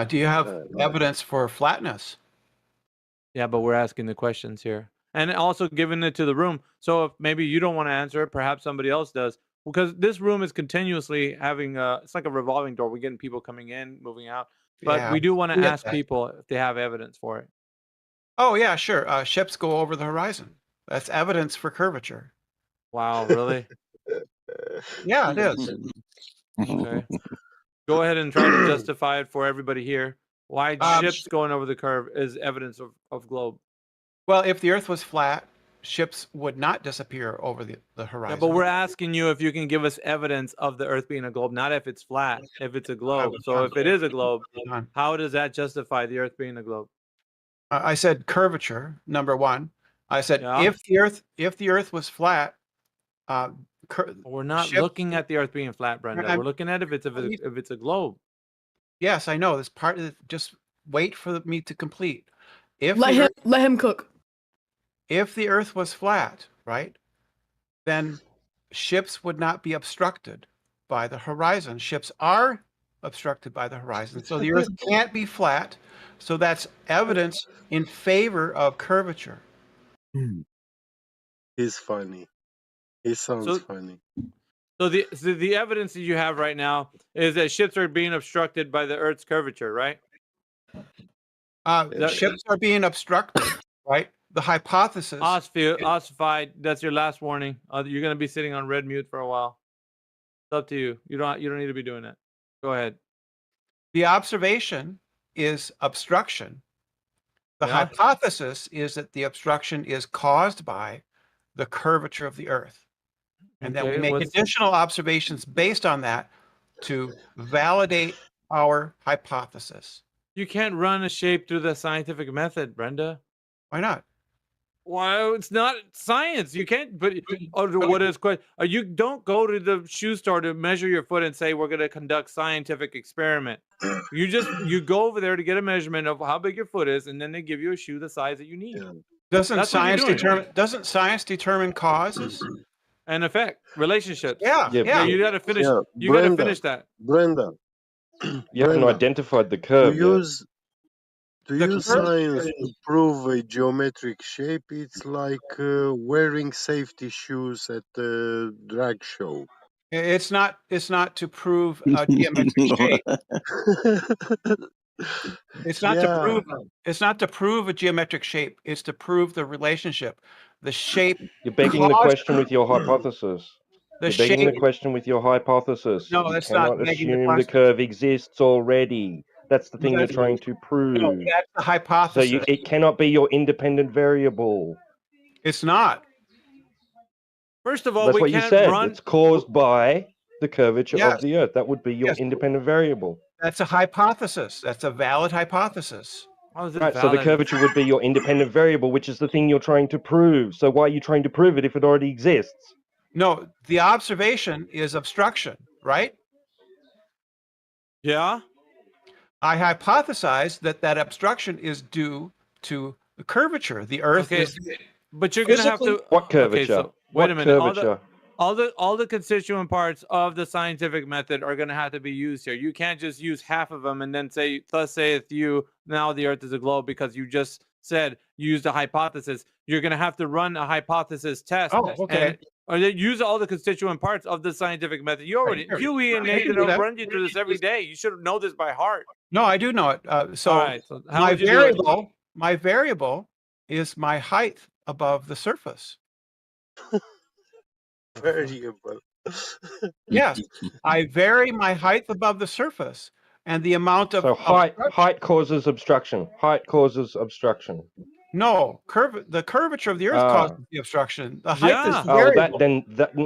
Do you have evidence for flatness? Yeah, but we're asking the questions here, and also giving it to the room. So if maybe you don't want to answer it, perhaps somebody else does. Because this room is continuously having it's like a revolving door. We're getting people coming in, moving out. But we do want to ask people if they have evidence for it. Oh, yeah, sure. Ships go over the horizon. That's evidence for curvature. Wow, really? Yeah, it is. Okay. Go ahead and try to justify it for everybody here. Why ships going over the curve is evidence of globe. Well, if the Earth was flat, ships would not disappear over the horizon. Yeah, but we're asking you if you can give us evidence of the Earth being a globe, not if it's flat, if it's a globe. So if it is a globe, how does that justify the Earth being a globe? I said curvature, number one. I said if the Earth was flat, we're not looking at the Earth being flat, Brenda. We're looking at if it's a globe. Yes, I know. This part of just wait for me to complete. Let him cook. If the Earth was flat, right, then ships would not be obstructed by the horizon. Ships are obstructed by the horizon. So the Earth can't be flat. So that's evidence in favor of curvature. He's funny. He sounds funny. So the evidence that you have right now is that ships are being obstructed by the Earth's curvature, right? Ships are being obstructed, right? The hypothesis. Ossified. That's your last warning. You're going to be sitting on red mute for a while. It's up to you. You don't need to be doing that. Go ahead. The observation is obstruction. The hypothesis is that the obstruction is caused by the curvature of the Earth, and that we make additional observations based on that to validate our hypothesis. You can't run a shape through the scientific method, Brenda. Why not? Well, it's not science. You can't. But what is question? You don't go to the shoe store to measure your foot and say we're going to conduct scientific experiment. You go over there to get a measurement of how big your foot is, and then they give you a shoe the size that you need. Doesn't science determine causes and effect, relationships? Yeah. You got to finish. You got to finish that, Brenda. You haven't identified the curve. To use science to prove a geometric shape, it's like wearing safety shoes at a drag show. It's not to prove a geometric shape. It's not to prove a geometric shape. It's to prove the relationship. The shape. You're begging the question with your hypothesis. No, that's not begging the question. The curve exists already. That's the thing you're trying to prove. No, that's the hypothesis. So it cannot be your independent variable. It's not. First of all, that's we what can't you said. run. It's caused by the curvature of the Earth. That would be your independent variable. That's a hypothesis. That's a valid hypothesis. Right, so the curvature would be your independent variable, which is the thing you're trying to prove. So why are you trying to prove it if it already exists? No, the observation is obstruction, right? Yeah. I hypothesize that obstruction is due to the curvature. The Earth is. But you're gonna have to. What curvature? Okay, so wait a minute. Curvature? All the constituent parts of the scientific method are going to have to be used here. You can't just use half of them and then say, "Thus saith you, now the Earth is a globe," because you just said you used a hypothesis. You're going to have to run a hypothesis test. Oh, okay. Or use all the constituent parts of the scientific method. You already, Huey and Nathan run you through this every day. You should know this by heart. No, I do know it. So, all right, so how my would you do it? my variable is my height above the surface. Variable. Yes, I vary my height above the surface, and the amount of So height causes obstruction. Height causes obstruction. No, the curvature of the Earth causes the obstruction. The height is Oh, variable.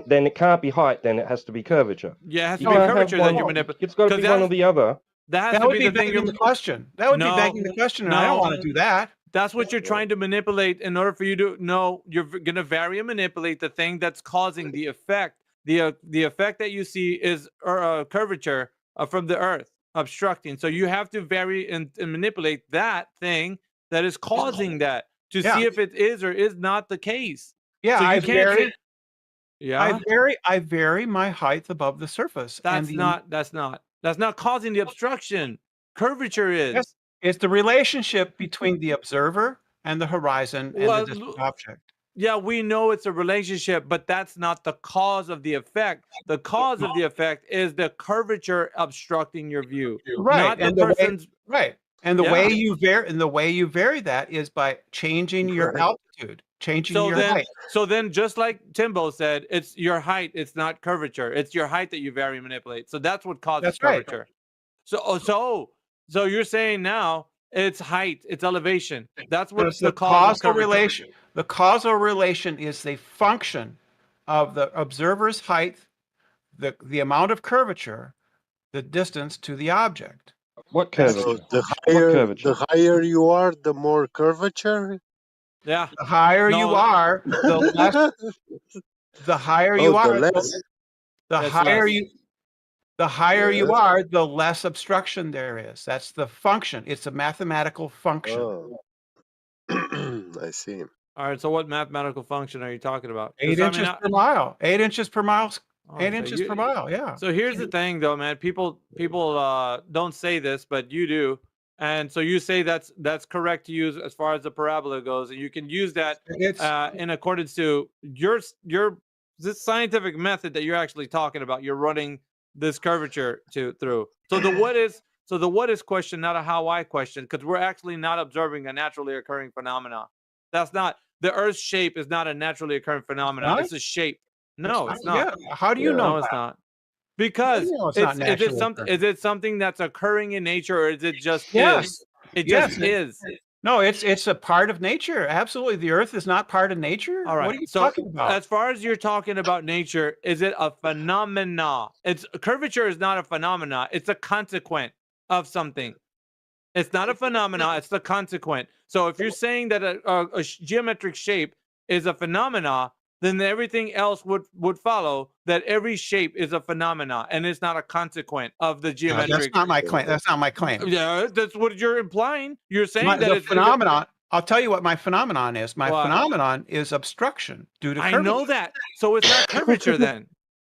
then it can't be height. Then it has to be curvature. Yeah, it has to You be can't have curvature that one- you manipulate. It's got to be one or the other. That would be begging the question. That would be begging the question, and I don't want to do that. That's what you're trying to manipulate in order for you to know. You're going to vary and manipulate the thing that's causing the effect. The effect that you see is curvature from the Earth obstructing. So you have to vary and manipulate that thing that is causing that to see if it is or is not the case. Yeah, so you I can't vary. Yeah, I vary my height above the surface. That's not causing the obstruction. Curvature is. Yes, it's the relationship between the observer and the horizon and the distant object. Yeah, we know it's a relationship, but that's not the cause of the effect. The cause of the effect is the curvature obstructing your view, Right, not the person's. And the way you vary that is by changing your altitude, changing your height. So then, just like Timbo said, it's your height. It's not curvature. It's your height that you vary and manipulate. So that's what causes curvature. So you're saying now it's height, it's elevation. That's what's the causal relation. The causal relation is the function of the observer's height, the amount of curvature, the distance to the object. What curvature? So the higher you are, the more curvature. Yeah. The higher you are, the less. The higher you are, the higher you are, the less obstruction there is. That's the function. It's a mathematical function. Oh. I see. All right. So what mathematical function are you talking about? 8 inches per mile. 8 inches per mile. 8 inches per mile. Yeah. So here's the thing, though, man. People don't say this, but you do, and so you say that's correct to use as far as the parabola goes, and you can use that in accordance to this scientific method that you're actually talking about. You're running this curvature through. So the what is question, not a how I question, because we're actually not observing a naturally occurring phenomena. That's not the Earth's shape is not a naturally occurring phenomenon. Not? It's a shape. No, it's not. Yeah. How do you know? No, it's not. Because is it something that's occurring in nature, or is it just is? It just is. No, it's a part of nature. Absolutely, the Earth is not part of nature. All right. What are you talking about? As far as you're talking about nature, is it a phenomena? Curvature is not a phenomena. It's a consequent of something. It's not a phenomena. It's the consequent. So if you're saying that a geometric shape is a phenomena, then everything else would follow that every shape is a phenomena and it's not a consequent of the geometric. That's not my claim. That's not my claim. Yeah, that's what you're implying. You're saying that it's phenomenon. I'll tell you what my phenomenon is. My phenomenon is obstruction due to curvature. I know that. So it's not curvature then.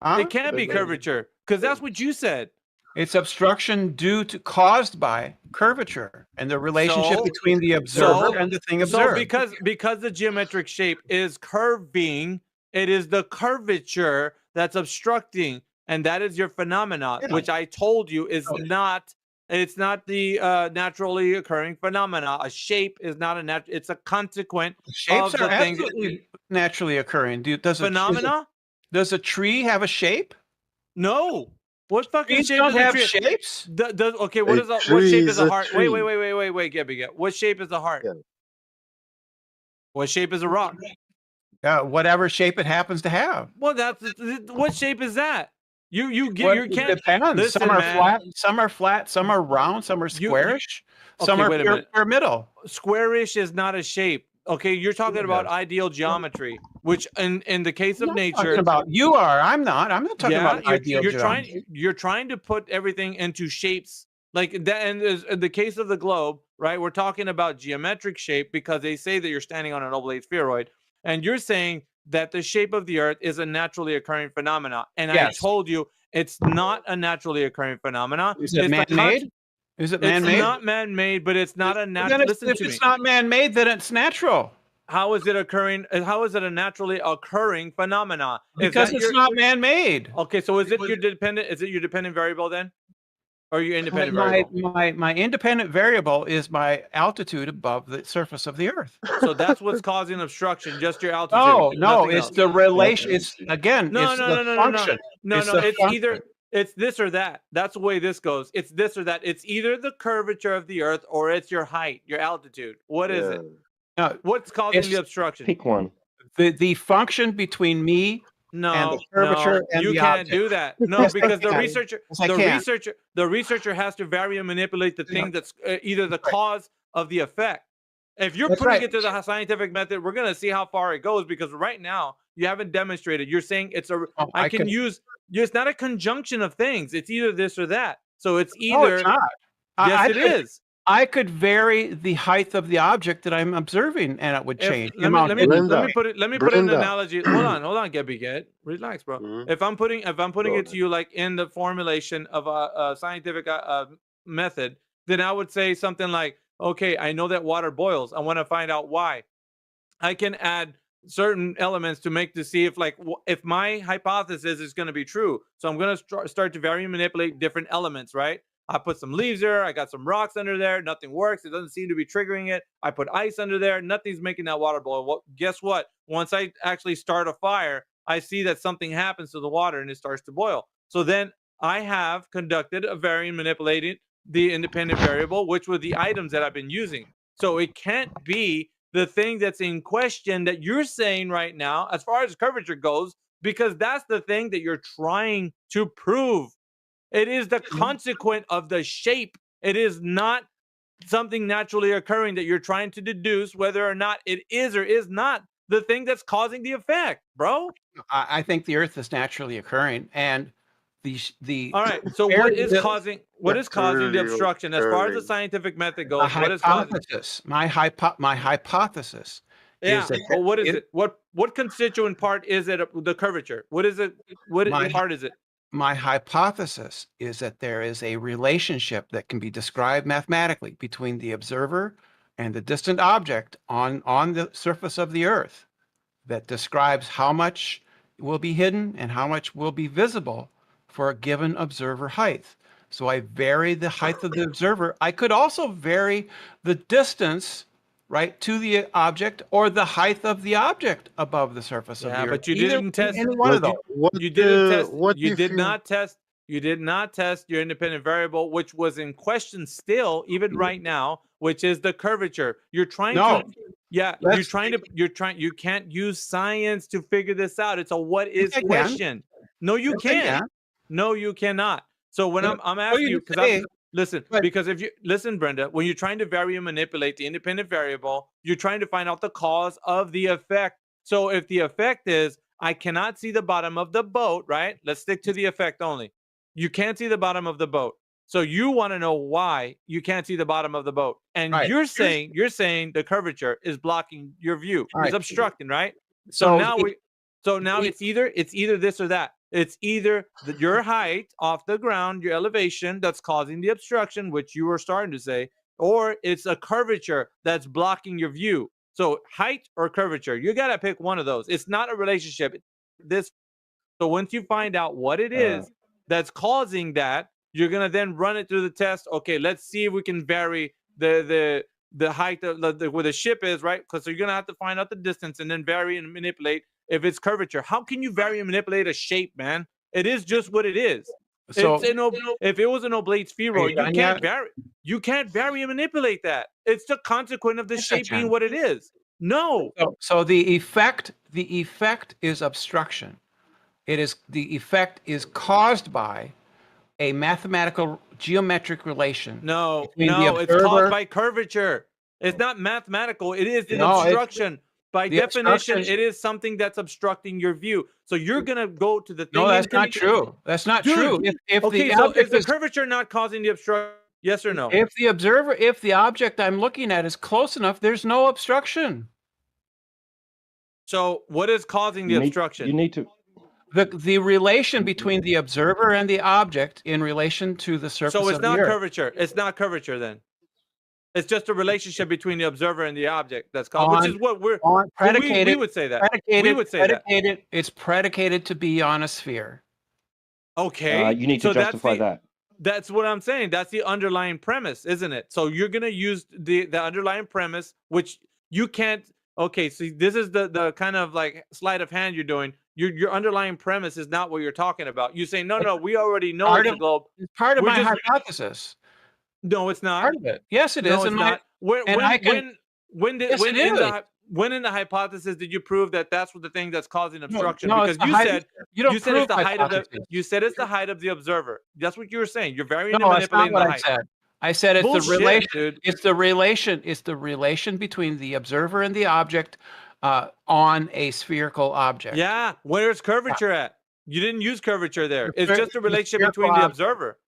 It can't be curvature because that's what you said. It's obstruction caused by curvature and the relationship between the observer and the thing observed. So because the geometric shape is curving, it is the curvature that's obstructing, and that is your phenomena, which I told you is not. It's not the naturally occurring phenomena. A shape is not a it's a consequent Shapes of are the thing. absolutely naturally occurring. Phenomena? Does a tree have a shape? No. What fucking Trees shape don't does a have tree shapes? Okay, what shape is a heart? Wait, Gabby. What shape is a heart? Yeah. What shape is a rock? Whatever shape it happens to have. Well, what shape is that? You can't. Depends. Listen, some are man. flat. Some are flat. Some are round. Some are squarish. Some are pyramidal. Squarish is not a shape. Okay, you're talking about ideal geometry, which in the case of nature, talking about you are. I'm not. I'm not talking about ideal geometry. You're trying to put everything into shapes like that. And in the case of the globe, right? We're talking about geometric shape because they say that you're standing on an oblate spheroid, and you're saying that the shape of the Earth is a naturally occurring phenomena. And I told you it's not a naturally occurring phenomena. Is it man-made? Is it man-made? It's not man-made, but it's not a natural. If it's not man-made, then it's natural. How is it occurring? How is it a naturally occurring phenomena? Because it's not man-made. Okay, so is it your dependent? Is it your dependent variable then, or your independent variable? My independent variable is my altitude above the surface of the Earth. So that's what's causing obstruction. Just your altitude. No, it's the relation. It's again. No. It's either. It's this or that. That's the way this goes. It's this or that. It's either the curvature of the Earth or it's your height, your altitude. What is it? What's causing the obstruction? Pick one. The function between me and the curvature and you the can't object. do that. No, because the researcher has to vary and manipulate the thing that's either the cause of the effect. If you're putting it to the scientific method, we're gonna see how far it goes because right now you haven't demonstrated. You're saying it's a I can use. It's not a conjunction of things. It's either this or that. So it's either. No, it's not. Yes, it is. I could vary the height of the object that I'm observing, and it would change. Let me put it in an analogy. Hold on, get relax, bro. Mm-hmm. If I'm putting it to you like in the formulation of a scientific method, then I would say something like, okay, I know that water boils. I want to find out why. I can add certain elements to see if my hypothesis is going to be true. So I'm going to start to vary and manipulate different elements, right? I put some leaves there. I got some rocks under there. Nothing works. It doesn't seem to be triggering it. I put ice under there. Nothing's making that water boil. Well, guess what? Once I actually start a fire, I see that something happens to the water and it starts to boil. So then I have conducted a varying manipulating the independent variable, which were the items that I've been using. So it can't be the thing that's in question that you're saying right now, as far as curvature goes, because that's the thing that you're trying to prove. It is the consequent of the shape. It is not something naturally occurring that you're trying to deduce whether or not it is or is not the thing that's causing the effect, bro. I think the Earth is naturally occurring, and the all right. So what is causing the obstruction as far as the scientific method goes? What is hypothesis? My hypothesis. Yeah. Well, what is it? What constituent part is it? The curvature. What is it? What part is it? My hypothesis is that there is a relationship that can be described mathematically between the observer and the distant object on the surface of the Earth that describes how much will be hidden and how much will be visible for a given observer height. So I vary the height of the observer. I could also vary the distance to the object or the height of the object above the surface of the Earth. Yeah, but you didn't test any one of those. You did not test your independent variable, which was in question still, even right now, which is the curvature. You can't use science to figure this out. It's a what is question. No, you can't. No, you cannot. So when I'm asking you, because if you listen, Brenda, when you're trying to vary and manipulate the independent variable, you're trying to find out the cause of the effect. So if the effect is I cannot see the bottom of the boat, right? Let's stick to the effect only. You can't see the bottom of the boat. So you want to know why you can't see the bottom of the boat. And you're saying the curvature is blocking your view. It's obstructing, right? So now it's either this or that. It's either your height off the ground, your elevation that's causing the obstruction, which you were starting to say, or it's a curvature that's blocking your view. So height or curvature, you got to pick one of those. It's not a relationship. So once you find out what it is that's causing that, you're going to then run it through the test. Okay, let's see if we can vary the height of where the ship is, right? Because you're going to have to find out the distance and then vary and manipulate if it's curvature. How can you vary and manipulate a shape, man? It is just what it is. So if it was an oblate spheroid, you can't vary and manipulate that. It's the consequent of the shape being what it is. No. So the effect is obstruction. The effect is caused by a mathematical geometric relation. No, it's caused by curvature. It's not mathematical. It is an No, obstruction. By the definition, obstruction- it is something that's obstructing your view. So you're gonna go to the thing. No, that's and not true. That's not Dude, true. If okay, the so object is the is, curvature not causing the obstruction? Yes or no? if the object I'm looking at is close enough, there's no obstruction. So what is causing the obstruction? You need to. The relation between the observer and the object in relation to the surface So it's of the not Earth. curvature. It's not curvature then. It's just a relationship between the observer and the object that's called, which is what we're predicated. we would say that. Predicated, We would say that. predicated, It's predicated to be on a sphere. Okay. You need to so that's justify the- that. That's what I'm saying. That's the underlying premise, isn't it? So you're gonna use the underlying premise, which you can't. Okay, so this is the kind of like sleight of hand you're doing. Your underlying premise is not what you're talking about. You say no, we already know Part it's a of- globe. It's part of We're my just- hypothesis. No, it's not. Part of it. Yes, it is. No, it's And my- not. When and I can- Yes, it is. when in the hypothesis did you prove that that's what the thing that's causing obstruction? no, because it's the you height- said you don't said it's the prove height of the hypothesis. you said it's the height of the observer. That's what you were saying. You're very into No, that's not manipulating what the I height. said. I said it's Bullshit, the relation. dude. It's the relation. It's the relation between the observer and the object on a spherical object. Yeah, where's curvature at? You didn't use curvature there. It's spher- just a the relationship spherical between the object. observer.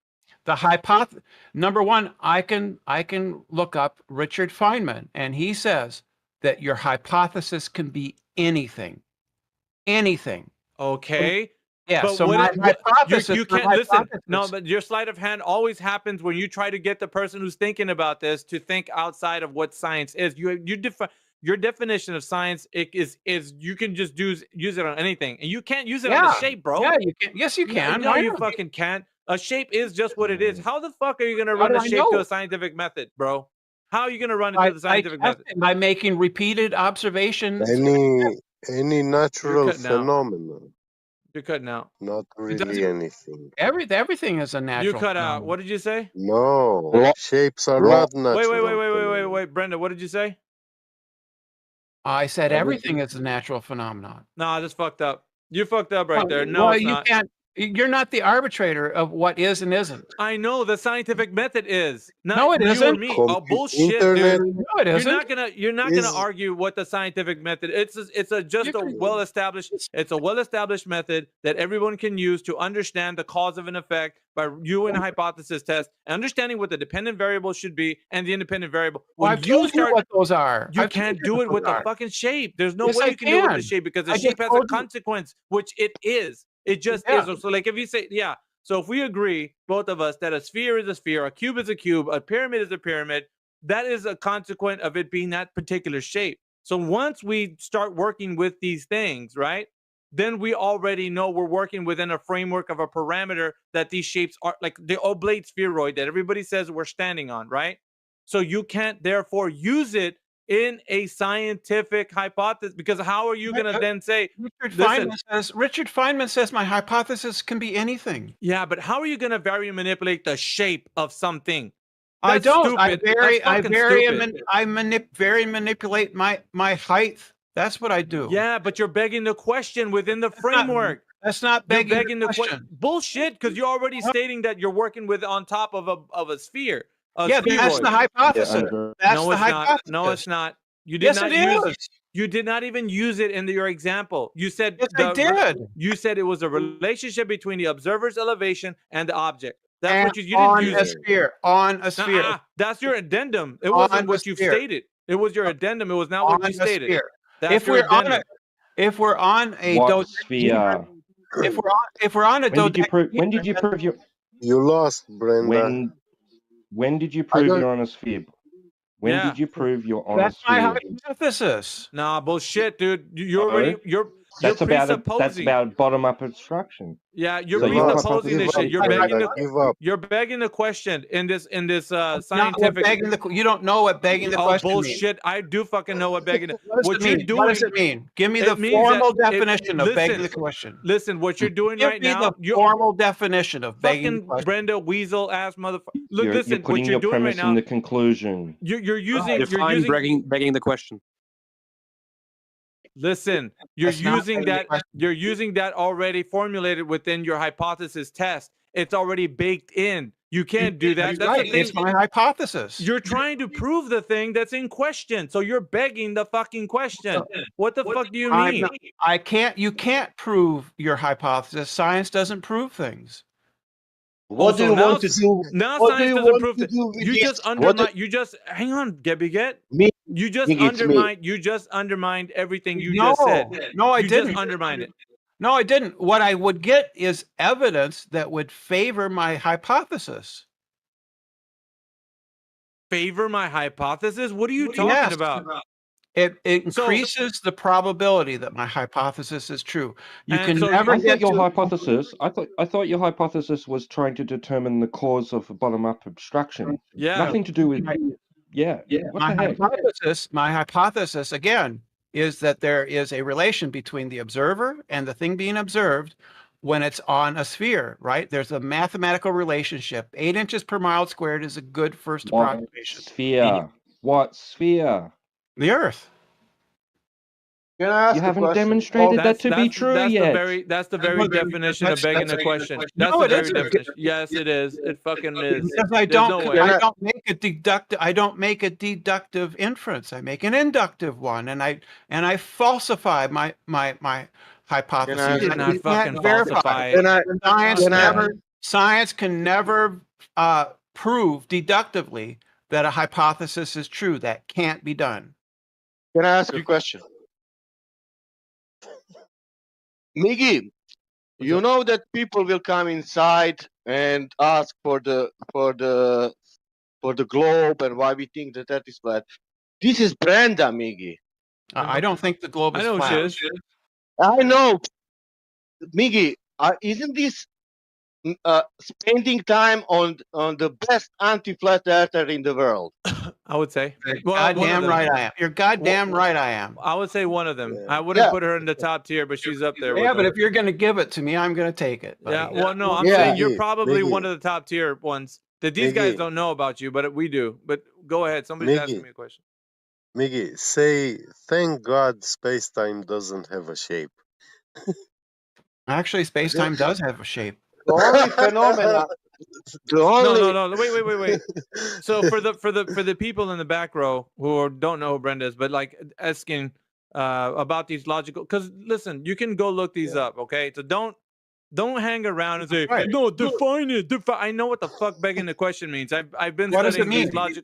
The hypothesis. Number one, I can look up Richard Feynman, and he says that your hypothesis can be anything. Anything. Okay. Yeah. But so what my is- what- hypothesis. you my can't listen. hypothesis- No, but your sleight of hand always happens when you try to get the person who's thinking about this to think outside of what science is. Your definition of science is you can just use it on anything, and you can't use it on a shape, bro. Yeah, you can. Yes, you can. No, Why you not? fucking can't. A shape is just what it is. How the fuck are you gonna How run do a I shape to know? a scientific method, bro? How are you gonna run it I- to the scientific I test method? it by making repeated observations. Any natural cutting out. phenomenon, You're cutting out. not really doesn't- anything. Everything is a natural. You cut out. phenomenon. What did you say? No, shapes are not natural. Wait, Brenda. What did you say? I said everything is a natural phenomenon. No, I just fucked up. You fucked up right there. No, well, it's you not. can't. You're not the arbitrator of what is and isn't. I know the scientific method is. Not No, it you isn't. Or me. Oh bullshit, Internet dude. No, it isn't. You're not gonna is- argue what the scientific method. It's just You a can- well established method that everyone can use to understand the cause of an effect by doing a hypothesis test, understanding what the dependent variable should be and the independent variable. Well, When I've you told you start, what those are. you I've told can't you do what it with those the are. fucking shape. There's no Yes, way I you can do it with the can. shape because the I shape just has a told you. consequence, which it is. It just Yeah. is. So like if you say, yeah. So if we agree, both of us, that a sphere is a sphere, a cube is a cube, a pyramid is a pyramid, that is a consequent of it being that particular shape. So once we start working with these things, right, then we already know we're working within a framework of a parameter that these shapes are like the oblate spheroid that everybody says we're standing on, right? So you can't therefore use it in a scientific hypothesis because how are you going to then say, Richard Feynman says my hypothesis can be anything. yeah, but how are you going to vary and manipulate the shape of something? I That's don't. I stupid. vary. That's I fucking vary. stupid. Vary and manipulate my height. That's what I do. Yeah, but you're begging the question within the framework. That's not You're begging the question. question. Bullshit, because you're already stating that you're working with on top of a sphere. A Yeah, that's spheroid. the hypothesis. That's no, the it's hypothesis. not. No, it's not. You did Yes, not it use is. it. You did not even use it in your example. You said Yes, I did. You said it was a relationship between the observer's elevation and the object. That's And what you on didn't use a it. sphere. On a sphere. Nuh-uh. That's your addendum. It On wasn't a what you sphere. stated. It was your addendum. It was not On what you a stated. sphere. That's If your we're on addendum. if we're on a What dodecahedron, sphere? if we're on a dodecahedron, When did you prove your? You lost, Brenda. When did you prove don't- you're on a sphere? When Yeah. did you prove you're on a that's my sphere? hypothesis. Nah, bullshit, dude. You're No. already you're That's about presupposing. bottom up abstraction. Yeah, you're So your presupposing this shit. You're begging Brenda, give up. You're begging the question in this Not what scientific. begging you don't know what begging the Oh question bullshit! I do fucking know what begging. What What does it you're mean? doing. What does it mean? Give me it the means formal that it- definition of begging the listen, question. Listen, what you're doing Give right me now. the You're formal definition of begging the fucking question. Brenda Weasel ass motherfucker. Look, You're listen. putting What you're your doing right premise in now. the conclusion. You're using. You're Define using. begging the question. Listen, you're That's not using begging the that. question. You're using that already formulated within your hypothesis test. It's already baked in. You can't do that. That's right. the thing. It's my hypothesis. You're trying to prove the thing that's in question. So you're begging the fucking question. What the fuck do you mean? I can't. You can't prove your hypothesis. Science doesn't prove things. What do you want to do? Now What do science you doesn't want prove to it. do with You this? just What undermine. do- You just hang on, Get. Me. You just Miggy, it's me. undermined. You just undermined everything you No, just said. no, I you didn't. just undermined it. No, I didn't. What I would get is evidence that would favor my hypothesis. Favor my hypothesis? What are you talking Yes. about? It increases the probability that my hypothesis is true. You And can so never I get thought your to hypothesis. I thought your hypothesis was trying to determine the cause of bottom-up obstruction. Yeah. Nothing to do with. Yeah. What my the heck? my hypothesis again is that there is a relation between the observer and the thing being observed when it's on a sphere, right? There's a mathematical relationship. 8 inches per mile squared is a good first What approximation. sphere? What sphere? The Earth. Can I ask You a haven't question? demonstrated that to be true that's yet. That's the very definition of begging the question. That's No, the it very isn't. definition. Yes, it is. It fucking is. Because I There's no don't, way. I don't make a deductive inference. I make an inductive one, and I falsify my hypothesis. Can I- You did And not you fucking can't verify falsify it. it. Science can never prove deductively that a hypothesis is true. That can't be done. Can I ask a question? Miggy, you know that people will come inside and ask for the globe and why we think that is flat. This is Brenda, Miggy. I don't think the globe is I know flat. she is. I know, Miggy. Isn't this spending time on the best anti-flat earther in the world? I would say. Goddamn right I am. You're goddamn right I am. I would say one of them. I wouldn't Yeah. put her in the top tier, but she's up there. Yeah, with but them. if you're going to give it to me, I'm going to take it. buddy. Yeah, well, no, I'm Yeah. saying you're Miggy, probably Miggy. one of the top tier ones that these guys Miggy. don't know about you, but we do. But go ahead. Somebody's asking Miggy. me a question. Miggy, say, thank God space-time doesn't have a shape. Actually, space-time does have a shape. The only phenomena. The only. No. Wait. So for the people in the back row who don't know who Brenda is, but like asking about these logical, because listen, you can go look these up, okay? So don't hang around and say Right. no, define it. I know what the fuck begging the question means. I've been What does studying it these mean? logic.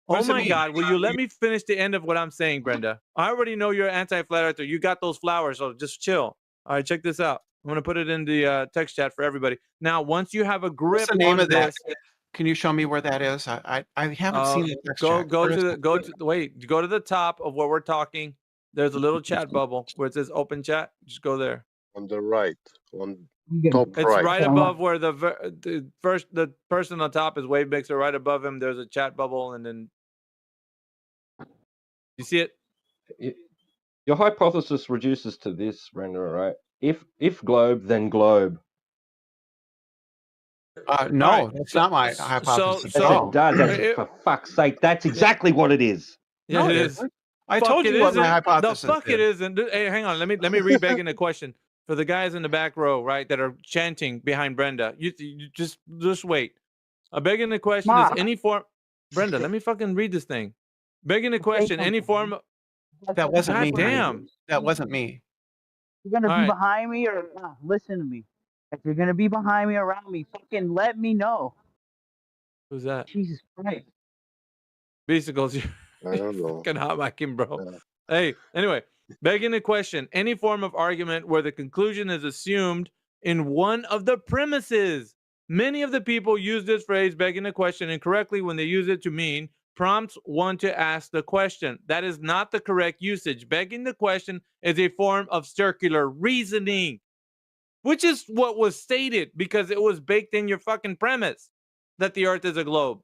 What Oh does it my mean? God! Will you let me finish the end of what I'm saying, Brenda? I already know you're anti-flat earther. You got those flowers, so just chill. All right, check this out. I'm gonna put it in the text chat for everybody. Now, once you have a grip What's the name on of that? this, Can you show me where that is? I haven't seen the text go chat. go Where to is the it? go to wait. Go to the top of what we're talking. There's a little chat bubble where it says open chat. Just go there. On the right, on top It's right. right above where the person on top is Wave Mixer. Right above him, there's a chat bubble, and then you see it. Your hypothesis reduces to this, Brenda, right? If globe, then globe. No, Alright, that's not my hypothesis. so- at all. It does, and for fuck's sake, that's exactly what it is. Yeah, No, it it is. isn't. I Fuck, told it you what my isn't. hypothesis The fuck is. it isn't. Hey, hang on. Let me re-beg in the question for the guys in the back row, right, that are chanting behind Brenda. You just wait. Begging the question is any form. Brenda, let me fucking read this thing. Begging the question, any form. That wasn't God me. damn. That wasn't me. You're gonna All be right. behind me or not? Listen to me. If you're gonna be behind me, around me, fucking let me know. Who's that? Jesus Christ. Vesicles, you're I don't know. fucking hot micing, bro. Hey, anyway, begging the question, any form of argument where the conclusion is assumed in one of the premises. Many of the people use this phrase, begging the question, incorrectly when they use it to mean prompts one to ask the question. That is not the correct usage. Begging the question is a form of circular reasoning, which is what was stated because it was baked in your fucking premise that the earth is a globe.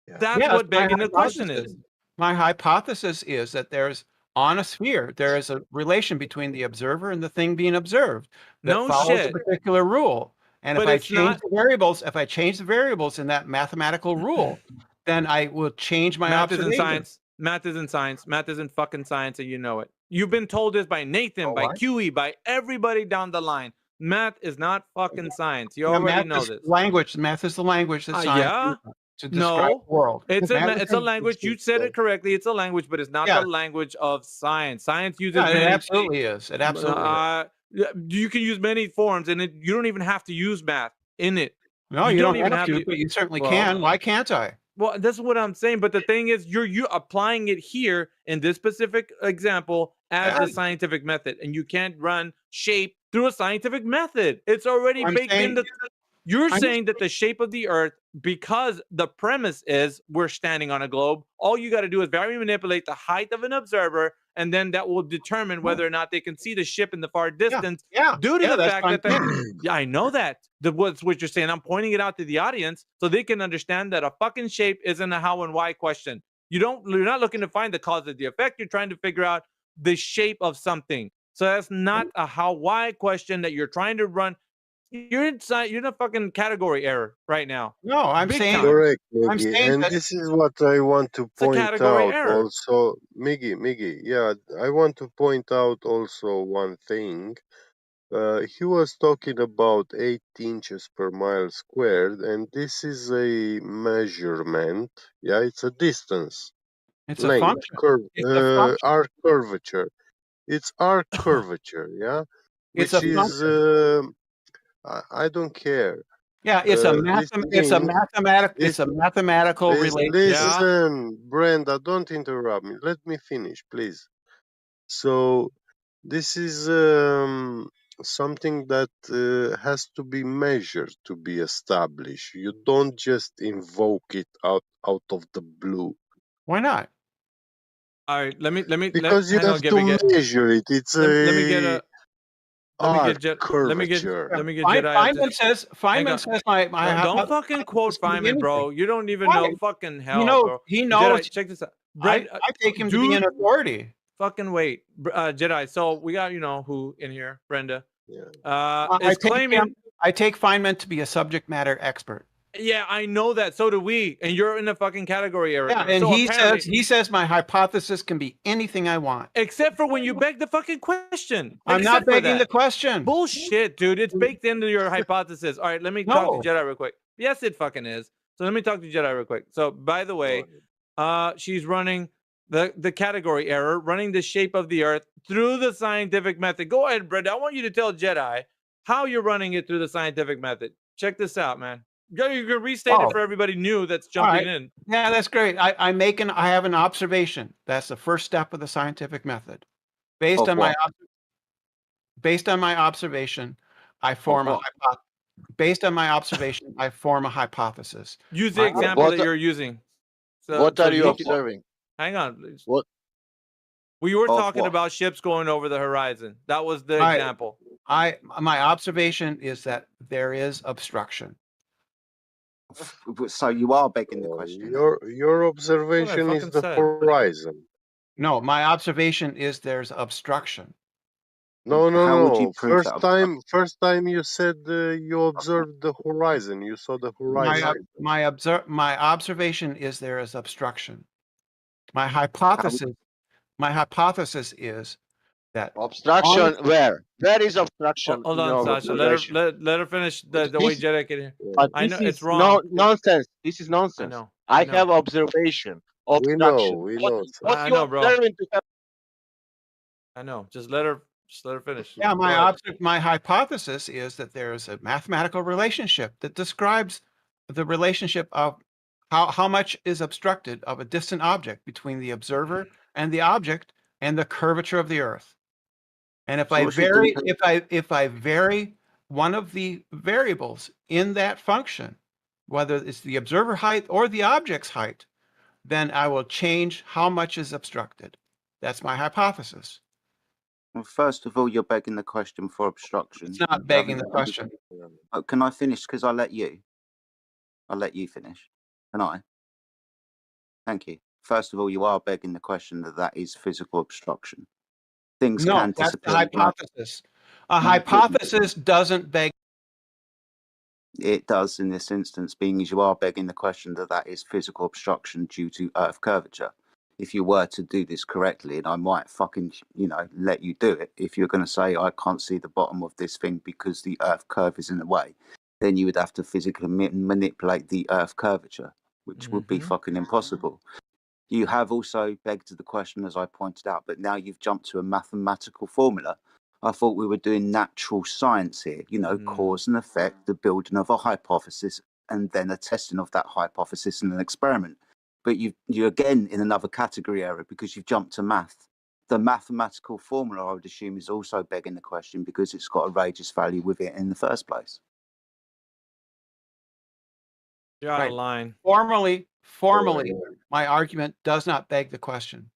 That's Yes, what my begging the question hypothesis- is. My hypothesis is that there's on a sphere there is a relation between the observer and the thing being observed that No follows shit. a particular rule. And But if I it's change not- the variables, in that mathematical rule, then I will change my Math isn't observation. science. Math isn't science. Math isn't fucking science, and you know it. You've been told this by Nathan, by what? QE, by everybody down the line. Math is not fucking science. You Yeah, already math know is this. language. Math is the language that science Yeah? uses to describe No. the world. It's a language. You said it correctly. It's a language, but it's not Yeah. the language of science. Science uses Yeah, it many. absolutely is. It absolutely is. You can use many forms, and you don't even have to use math in it. No, you don't have to, but you certainly can. Why can't I? Well, that's what I'm saying. But the thing is, you're applying it here in this specific example as the scientific method, and you can't run shape through a scientific method. It's already baked into. You're saying that the shape of the Earth, because the premise is we're standing on a globe, all you got to do is very manipulate the height of an observer, and then that will determine whether or not they can see the ship in the far distance. Due to the fact that yeah, I know that. What's what you're saying. I'm pointing it out to the audience so they can understand that a fucking shape isn't a how and why question. You're not looking to find the cause of the effect. You're trying to figure out the shape of something. So that's not a how why question that you're trying to run. You're in a fucking category error right now. No, I'm Big saying time. Correct, I'm Miggy. saying And that this is what I want to a point category out error. also. Miggy, yeah, I want to point out also one thing. He was talking about 8 inches per mile squared, and this is a measurement. Yeah, it's a distance, it's a length, function. It's a function. arc curvature. It's arc curvature, yeah, It's which a is function. I don't care. Yeah, it's a This it's a thing, mathematical relationship. listen, Brenda, don't interrupt me. Let me finish, please. So this is something that has to be measured to be established. You don't just invoke it out of the blue. Why not? All right, Because you hang on, have get to me measure it. It's let me get a arc curvature. let me get Jedi. Feynman says my don't fucking quote Feynman, bro. You don't even Why? know fucking hell, bro. He knows. Jedi, check this out. I take him to be an authority. Fucking wait, Jedi. So we got who in here, Brenda. I take Feynman to be a subject matter expert. Yeah, I know that. So do we. And you're in the fucking category area. Yeah, and so he says my hypothesis can be anything I want. Except for when you beg the fucking question. I'm not begging the question. Bullshit, dude. It's baked into your hypothesis. All right, let me talk to Jedi real quick. Yes, it fucking is. So let me talk to Jedi real quick. So by the way, she's running the category error, running the shape of the Earth through the scientific method. Go ahead, Brenda. I want you to tell Jedi how you're running it through the scientific method. Check this out, man. You can restate it for everybody new that's jumping in. Yeah, that's great. I have an observation. That's the first step of the scientific method. Based on my observation, I form a hypothesis. Use the example that you're using. What are you observing? Hang on, please. What? We were talking about ships going over the horizon. That was the example. My observation is that there is obstruction. So you are begging the question. Your observation is the horizon. No, my observation is there's obstruction. No. First time you said you observed the horizon. You saw the horizon. My observation is there is obstruction. My hypothesis is that obstruction. Where is obstruction? Hold on, Sasha. Let her finish the way Jedi can hear. I know it's wrong. Nonsense. This is nonsense. I have observation. Obstruction. We know. I know, bro. I know. Just let her finish. Yeah, my hypothesis is that there is a mathematical relationship that describes the relationship of how much is obstructed of a distant object between the observer and the object and the curvature of the Earth. And if I vary one of the variables in that function, whether it's the observer height or the object's height, then I will change how much is obstructed. That's my hypothesis. Well, first of all, you're begging the question for obstruction. It's not begging the question. Can I finish? Because I'll let you finish. Can I? Thank you. First of all, you are begging the question that is physical obstruction. Things can disappear. That's the hypothesis. A hypothesis doesn't beg. It does in this instance, being as you are begging the question that is physical obstruction due to Earth curvature. if you were to do this correctly, and I might fucking, let you do it. If you're going to say, I can't see the bottom of this thing because the Earth curve is in the way, then you would have to physically manipulate the Earth curvature, which would be fucking impossible. You have also begged the question, as I pointed out, but now you've jumped to a mathematical formula. I thought we were doing natural science here, cause and effect, the building of a hypothesis, and then a testing of that hypothesis in an experiment. But you're again in another category error because you've jumped to math. The mathematical formula, I would assume, is also begging the question because it's got a radius value with it in the first place. You're out of line. Formally, my argument does not beg the question.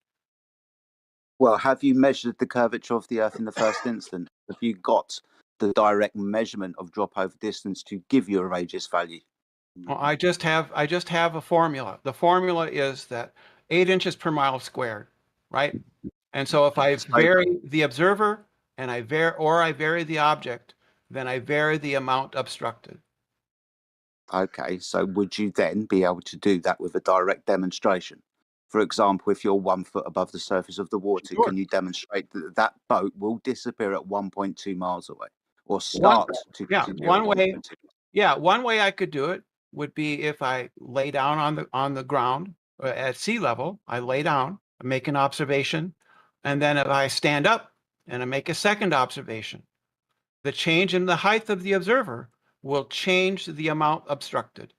Well, have you measured the curvature of the Earth in the first instance? Have you got the direct measurement of drop over distance to give you a radius value? Well, I just have a formula. The formula is that 8 inches per mile squared, right? And so if I vary the observer and I vary the object, then I vary the amount obstructed. Okay, so would you then be able to do that with a direct demonstration? For example, if you're 1 foot above the surface of the water, can you demonstrate that that boat will disappear at 1.2 miles away, or start to? One way I could do it would be if I lay down on the ground at sea level. I lay down, I make an observation, and then if I stand up and I make a second observation, the change in the height of the observer will change the amount obstructed.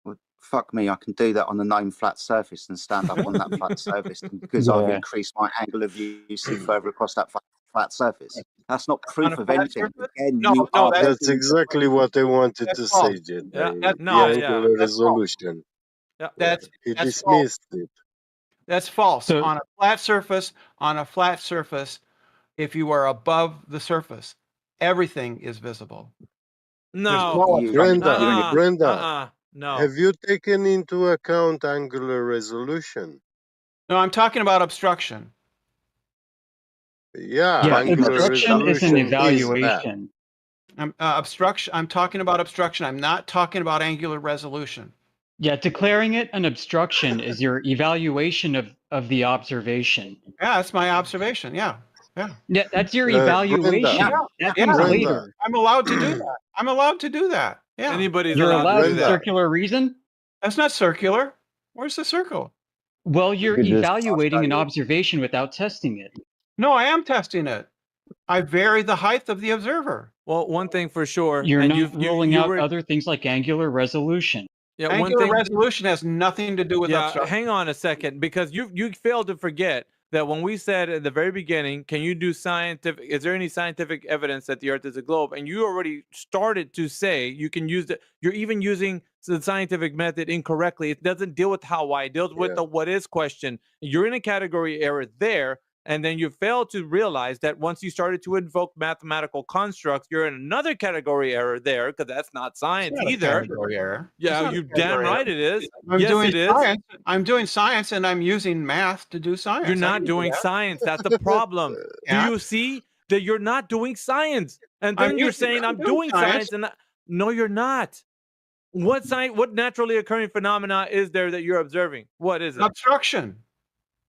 Well, fuck me, I can do that on a known flat surface and stand up on that flat surface because I've increased my angle of view, see further across that flat surface. That's not proof of anything. Again, that's exactly what I wanted to say, Jed. The angular resolution. He dismissed it. That's false. On a flat surface, if you are above the surface, everything is visible. No, Brenda. No. Have you taken into account angular resolution? No, I'm talking about obstruction. Obstruction is an evaluation. I'm talking about obstruction. I'm not talking about angular resolution. Yeah, declaring it an obstruction is your evaluation of the observation. Yeah, that's my observation. Yeah, that's your evaluation. That comes later. I'm allowed to do that. Yeah. You're allowed in circular reason? That's not circular. Where's the circle? Well, you're evaluating an observation without testing it. No, I am testing it. I vary the height of the observer. Well, one thing for sure. You're not ruling out other things like angular resolution. Yeah, angular resolution has nothing to do with obstruction. Hang on a second, because you failed to forget that when we said at the very beginning, can you do scientific? Is there any scientific evidence that the Earth is a globe? And you already started to say you can use it. You're even using the scientific method incorrectly. It doesn't deal with how, why. It deals with the what is question. You're in a category error there. And then you fail to realize that once you started to invoke mathematical constructs, you're in another category error there, because that's not science either. Category error. Yeah, you damn right it is. It is. I'm doing science and I'm using math to do science. You're not doing science. That's the problem. Do you see that you're not doing science? And then you're saying I'm doing science, and no, you're not. What naturally occurring phenomena is there that you're observing? What is it? Obstruction.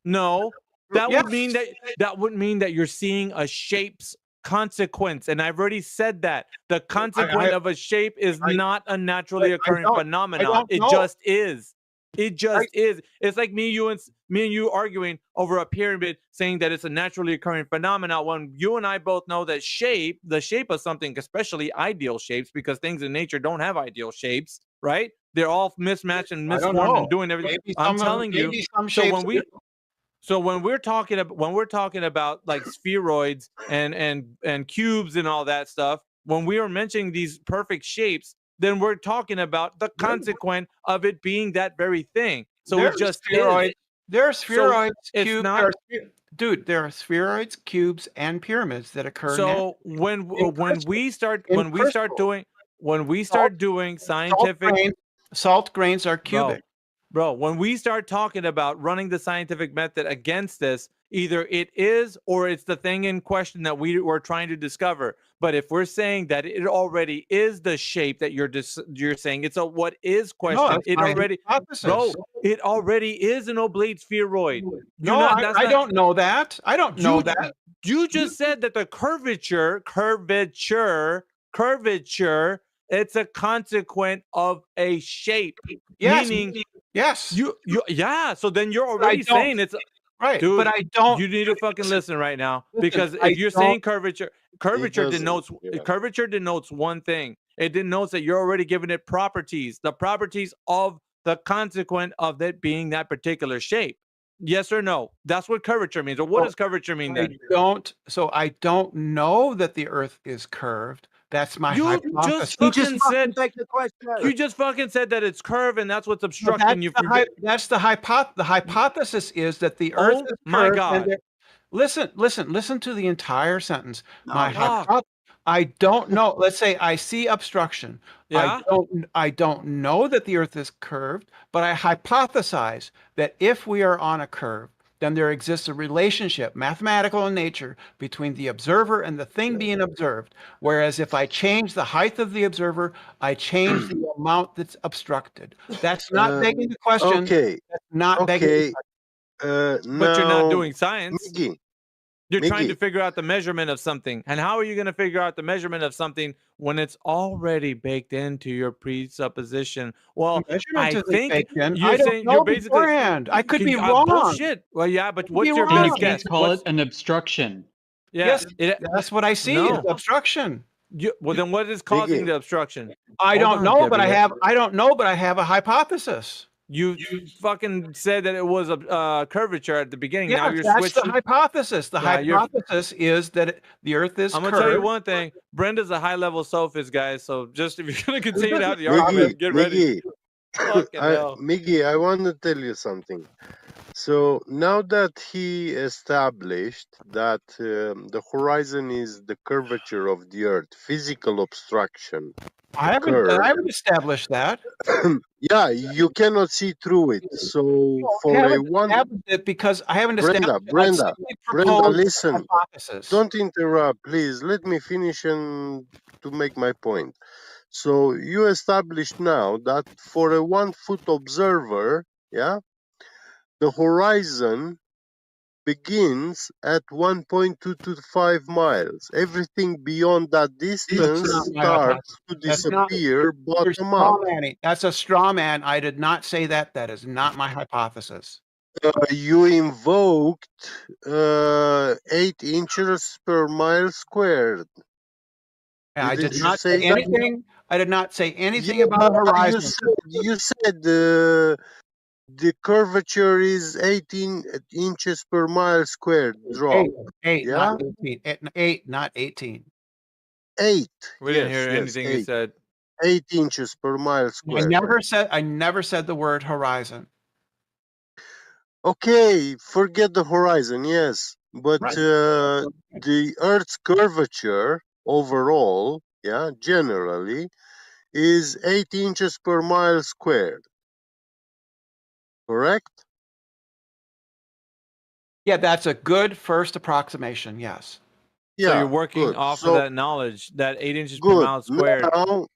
No. That would mean that you're seeing a shape's consequence, and I've already said that the consequence of a shape is not a naturally occurring phenomenon. It just is. It just is. It's like me and you arguing over a pyramid, saying that it's a naturally occurring phenomenon, when you and I both know that the shape of something, especially ideal shapes, because things in nature don't have ideal shapes, right? They're all mismatched and misformed and doing everything. I'm telling you. So when we're talking about like spheroids and cubes and all that stuff, when we are mentioning these perfect shapes, then we're talking about the consequence of it being that very thing. So it just is. There are spheroids, cubes. There are spheroids, cubes, and pyramids that occur. So when we start doing scientific, salt grains are cubic. Bro, when we start talking about running the scientific method against this, either it is or it's the thing in question that we were trying to discover. But if we're saying that it already is the shape that you're saying it's a what is question, No, it already, bro, it already is an oblate spheroid. No, I don't know that. I don't know that. You just said that the curvature, it's a consequent of a shape. Yes, Meaning, yes. Yeah. So then you're already saying it's right. Dude, but I don't. You need to fucking listen right now, because I if you're don't- saying curvature denotes yeah. curvature denotes one thing. It denotes that you're already giving it properties, the properties of the consequent of it being that particular shape. Yes or no? That's what curvature means. Or what does curvature mean then? I don't know that the Earth is curved. That's my hypothesis. You just fucking said that it's curved, and that's what's obstructing you from. That's the hypothesis. The hypothesis is that the Earth is curved. My God. Listen to the entire sentence. I don't know. Let's say I see obstruction. Yeah? I don't know that the Earth is curved, but I hypothesize that if we are on a curve, then there exists a relationship, mathematical in nature, between the observer and the thing being observed. Whereas if I change the height of the observer, I change the amount that's obstructed. That's not begging the question. Okay. That's not begging the question. But you're not Now, doing science. Miggy, You're trying to figure out the measurement of something. And how are you going to figure out the measurement of something when it's already baked into your presupposition? Well, I think you're saying you're basically beforehand. I could be wrong. Bullshit. Well, yeah, but what's your And you best can't guess? call it an obstruction. Yeah, Yes, that's what I see. No. Is obstruction. Well, then what is causing the obstruction? I don't know, but I have a hypothesis. You fucking said that it was a curvature at the beginning. Yeah, Now you're that's switching. the hypothesis. The hypothesis is that the Earth is I'm curved. gonna tell you one thing. Brenda's a high-level sophist, guys. So just if you're gonna continue to have the argument, get ready. Miggy, I want to tell you something. So now that he established that the horizon is the curvature of the Earth, physical obstruction. I haven't established that. Yeah, you cannot see through it. So because I haven't established Brenda, listen. Don't interrupt, please. Let me finish and to make my point. So you established now that for a 1 foot observer, yeah, the horizon begins at 1.225 miles. Everything beyond that distance starts to disappear bottom up. That's a straw man. I did not say that. That is not my hypothesis. You invoked 8 inches per mile squared. I did not say anything. I did not say anything about horizon. You said the curvature is 18 inches per mile squared drop. 8, yeah? not 18. 8, not 18. 8. We didn't hear anything you said. 8 inches per mile squared. I never said the word horizon. Okay, forget the horizon, yes. But the Earth's curvature overall, yeah, generally, is 8 inches per mile squared. Correct? Yeah, that's a good first approximation, yes. Yeah, so you're working off of that knowledge, that 8 inches per mile squared. Now,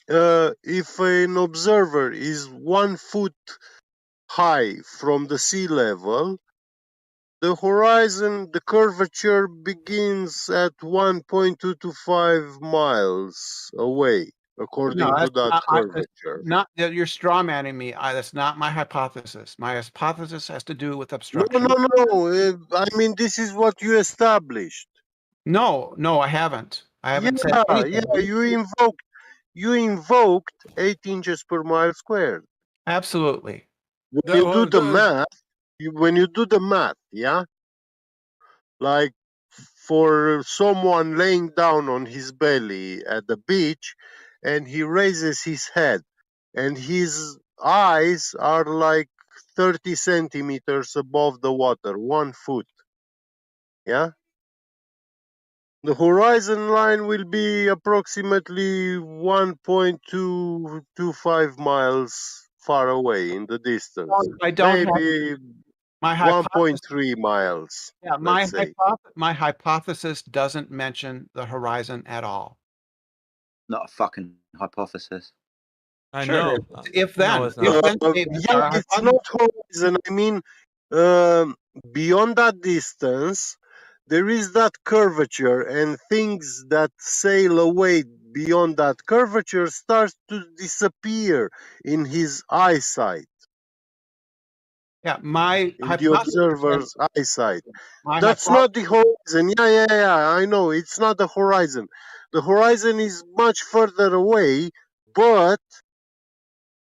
if an observer is 1 foot high from the sea level, the horizon, the curvature begins at 1.225 miles away, according to that curvature. You're straw manning me. That's not my hypothesis. My hypothesis has to do with obstruction. No. I mean, this is what you established. No, I haven't. I haven't said anything. Yeah, you invoked 8 inches per mile squared. Absolutely. When you do the math, yeah, like for someone laying down on his belly at the beach, and he raises his head, and his eyes are like 30 centimeters above the water, 1 foot, yeah. The horizon line will be approximately 1.225 miles far away in the distance. I don't have Maybe my hypothesis. 1.3 miles. Yeah, let's say. my hypothesis doesn't mention the horizon at all. Not a fucking hypothesis. I Sure, know. if then, No, it's not. Yeah, it's not horizon. I mean, beyond that distance, there is that curvature, and things that sail away beyond that curvature starts to disappear in his eyesight. Yeah, my In the hypothesis. observer's eyesight. My That's not the horizon. Yeah. I know it's not the horizon. The horizon is much further away, but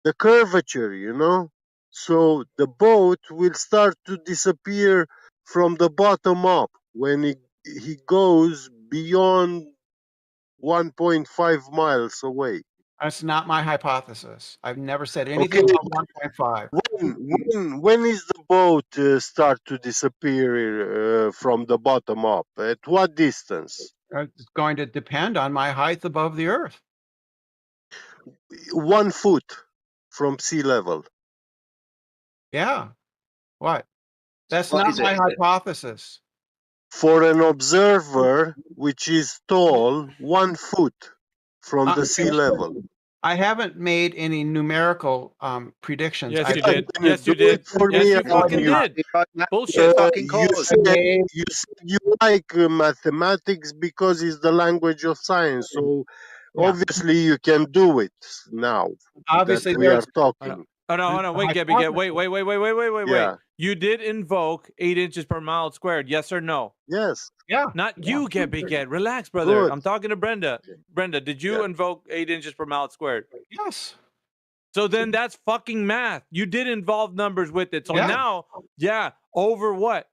the curvature, so the boat will start to disappear from the bottom up when he goes beyond 1.5 miles away. That's not my hypothesis. I've never said anything about 1.5. When is the boat start to disappear from the bottom up? At what distance? It's going to depend on my height above the earth. 1 foot from sea level. Yeah. What? That's What not is my it? hypothesis. For an observer which is tall, 1 foot from the sea level. I haven't made any numerical predictions. Yes, I you did. Yes, you did. For Yes, me you and fucking you. did. Bullshit. You said you like mathematics because it's the language of science. So obviously you can do it now. Obviously that we are there's- talking. Hold on. Wait, Gabby. Wait. You did invoke 8 inches per mile squared. Yes or no? Yes. Yeah. Not you, Gabby. Relax, brother. Good. I'm talking to Brenda. Brenda, did you invoke 8 inches per mile squared? Yes. So then that's fucking math. You did involve numbers with it. So now, over what?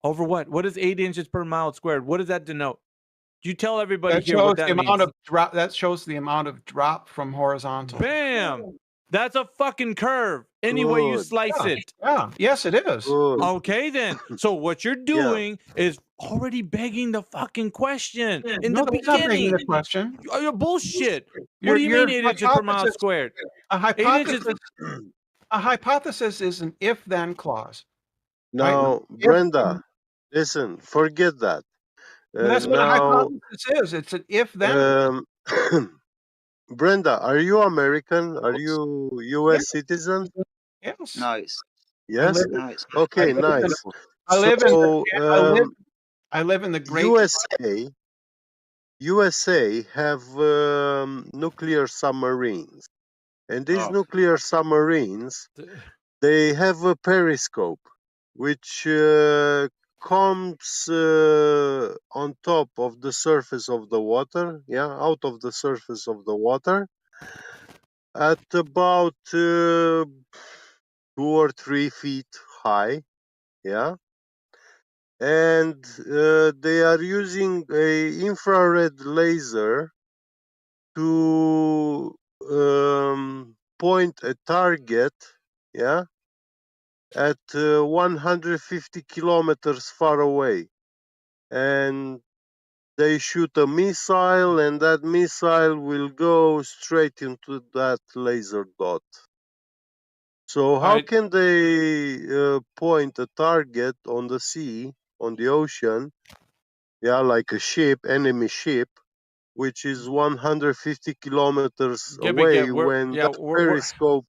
Over what? What is 8 inches per mile squared? What does that denote? You tell everybody That here shows what that the means. amount of drop. That shows the amount of drop from horizontal. Bam! That's a fucking curve. Any way you Good. slice Yeah. it. Yeah. Yes, it is. Okay, then. So what you're doing is already begging the fucking question in the that's not begging beginning. the question. You're bullshit. Your- What do you your mean 8 inches per mile hypothesis- squared? A 8 inches. hypothesis. A hypothesis is an if-then clause. Now, If- Brenda, listen, forget that. That's what a now, hypothesis is. It's an if-then. Brenda, are you American? Are you U.S. citizen? Yes. No, it's Yes. no, it's Okay, I live in nice. I live in So, I live in the great USA have nuclear submarines, and these Oh. nuclear submarines, they have a periscope, which comes on top of the surface of the water, out of the surface of the water, at about 2 or 3 feet high, and they are using a infrared laser to point a target, at 150 kilometers far away, and they shoot a missile, and that missile will go straight into that laser dot. So how Alright. can they point a target on the sea, on the ocean, like a ship, enemy ship, which is 150 kilometers Gabby, away we're- when yeah, that we're- periscope?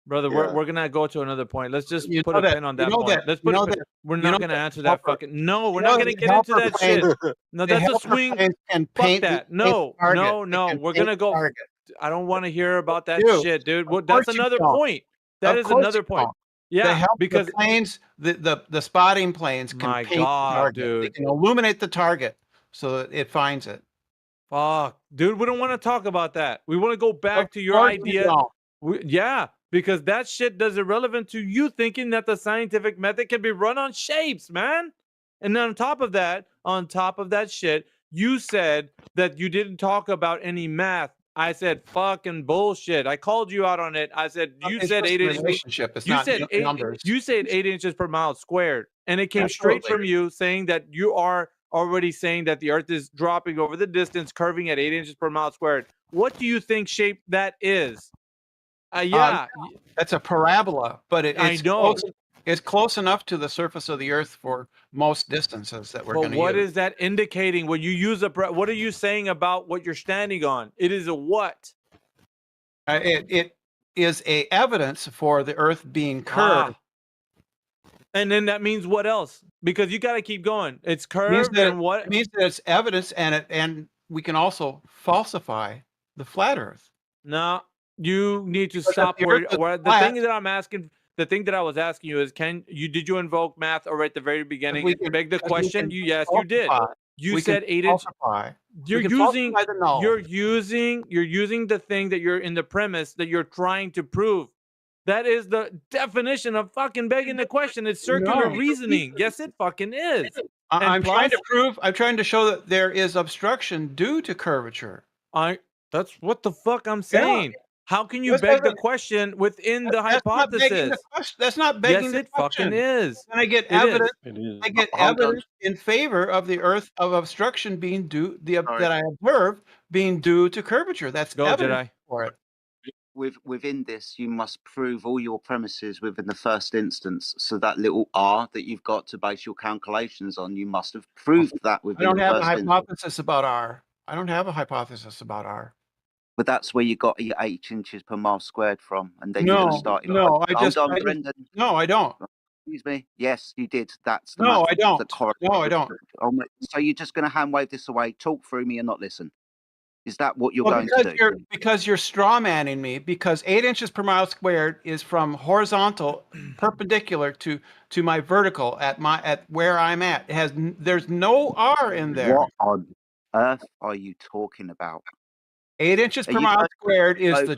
Brother, Yeah. we're gonna go to another point. Let's just You put know a that- pin on you that know point. that- Let's you put know a pin. that- We're you not know gonna that answer that helper- fucking. No, we're you know not gonna the get into helper that shit. planes- No, the that's a helper swing. planes can Fuck paint that. the No, target. no. They can We're paint gonna the go. target. I don't want to hear about that do. shit, dude. Of That's course you another don't. point. That Of is course another you point. don't. The Yeah, help, because the planes, the spotting planes can My paint God, the target. They dude. can illuminate the target so that it finds it. fuck, dude, we don't want to talk about that. We want to go back Of to your course you idea. don't. Yeah, because that shit does irrelevant to you thinking that the scientific method can be run on shapes, man. And then on top of that shit, you said that you didn't talk about any math. I said fucking bullshit. I called you out on it. I said you It's said just 8 inches. relationship. It's You not said eight. numbers. You said 8 inches per mile squared, and it came straight from Absolutely. you saying that you are already saying that the Earth is dropping over the distance, curving at 8 inches per mile squared. What do you think shape that is? Yeah, that's a parabola, but I know. It's close enough to the surface of the Earth for most distances that we're going But to what use. is that indicating? When you use what are you saying about what you're standing on? It is a what? It is a evidence for the Earth being curved. And then that means what else? Because you got to keep going. It's It means curved that and what? It means that it's evidence, and we can also falsify the flat Earth. No, you need to Because stop if the where, Earth is where the flat- thing that I'm asking. The thing that I was asking you is, did you invoke math or at the very beginning? we can- Beg the because we question. can Yes, you did. falsify. You We can said 8-inch. falsify. You're We can using falsify the null. you're using the thing that you're in the premise that you're trying to prove. That is the definition of fucking begging the question. It's circular No. reasoning. Yes, it fucking is. I'm trying to show that there is obstruction due to curvature. That's what the fuck I'm saying. How can you That's beg the not- question within the That's not begging hypothesis? the question. That's not begging Yes, the it question. fucking is. And I get It is. evidence. It is. I get Hold on. evidence in favor of the Earth of obstruction being due that I observe being due to curvature. That's Go, evidence Jedi. for it. Within this, you must prove all your premises within the first instance. So that little R that you've got to base your calculations on, you must have proved that I within don't the have a first instance. hypothesis about R. I don't have a hypothesis about R. But that's where you got your 8 inches per mile squared from, and then you're going to start. Hold on, Brendan. No, I don't. Excuse me. Yes, you did. That's the No, math I don't. that's correct. No, I don't. Oh, so you're just going to hand wave this away, talk through me, and not listen? Is that what you're Well, going to do? because you're straw manning me, because 8 inches per mile squared is from horizontal perpendicular to my vertical at where I'm at. There's no R in there. What on earth are you talking about? 8 inches Are per you mile trying to- squared is so- the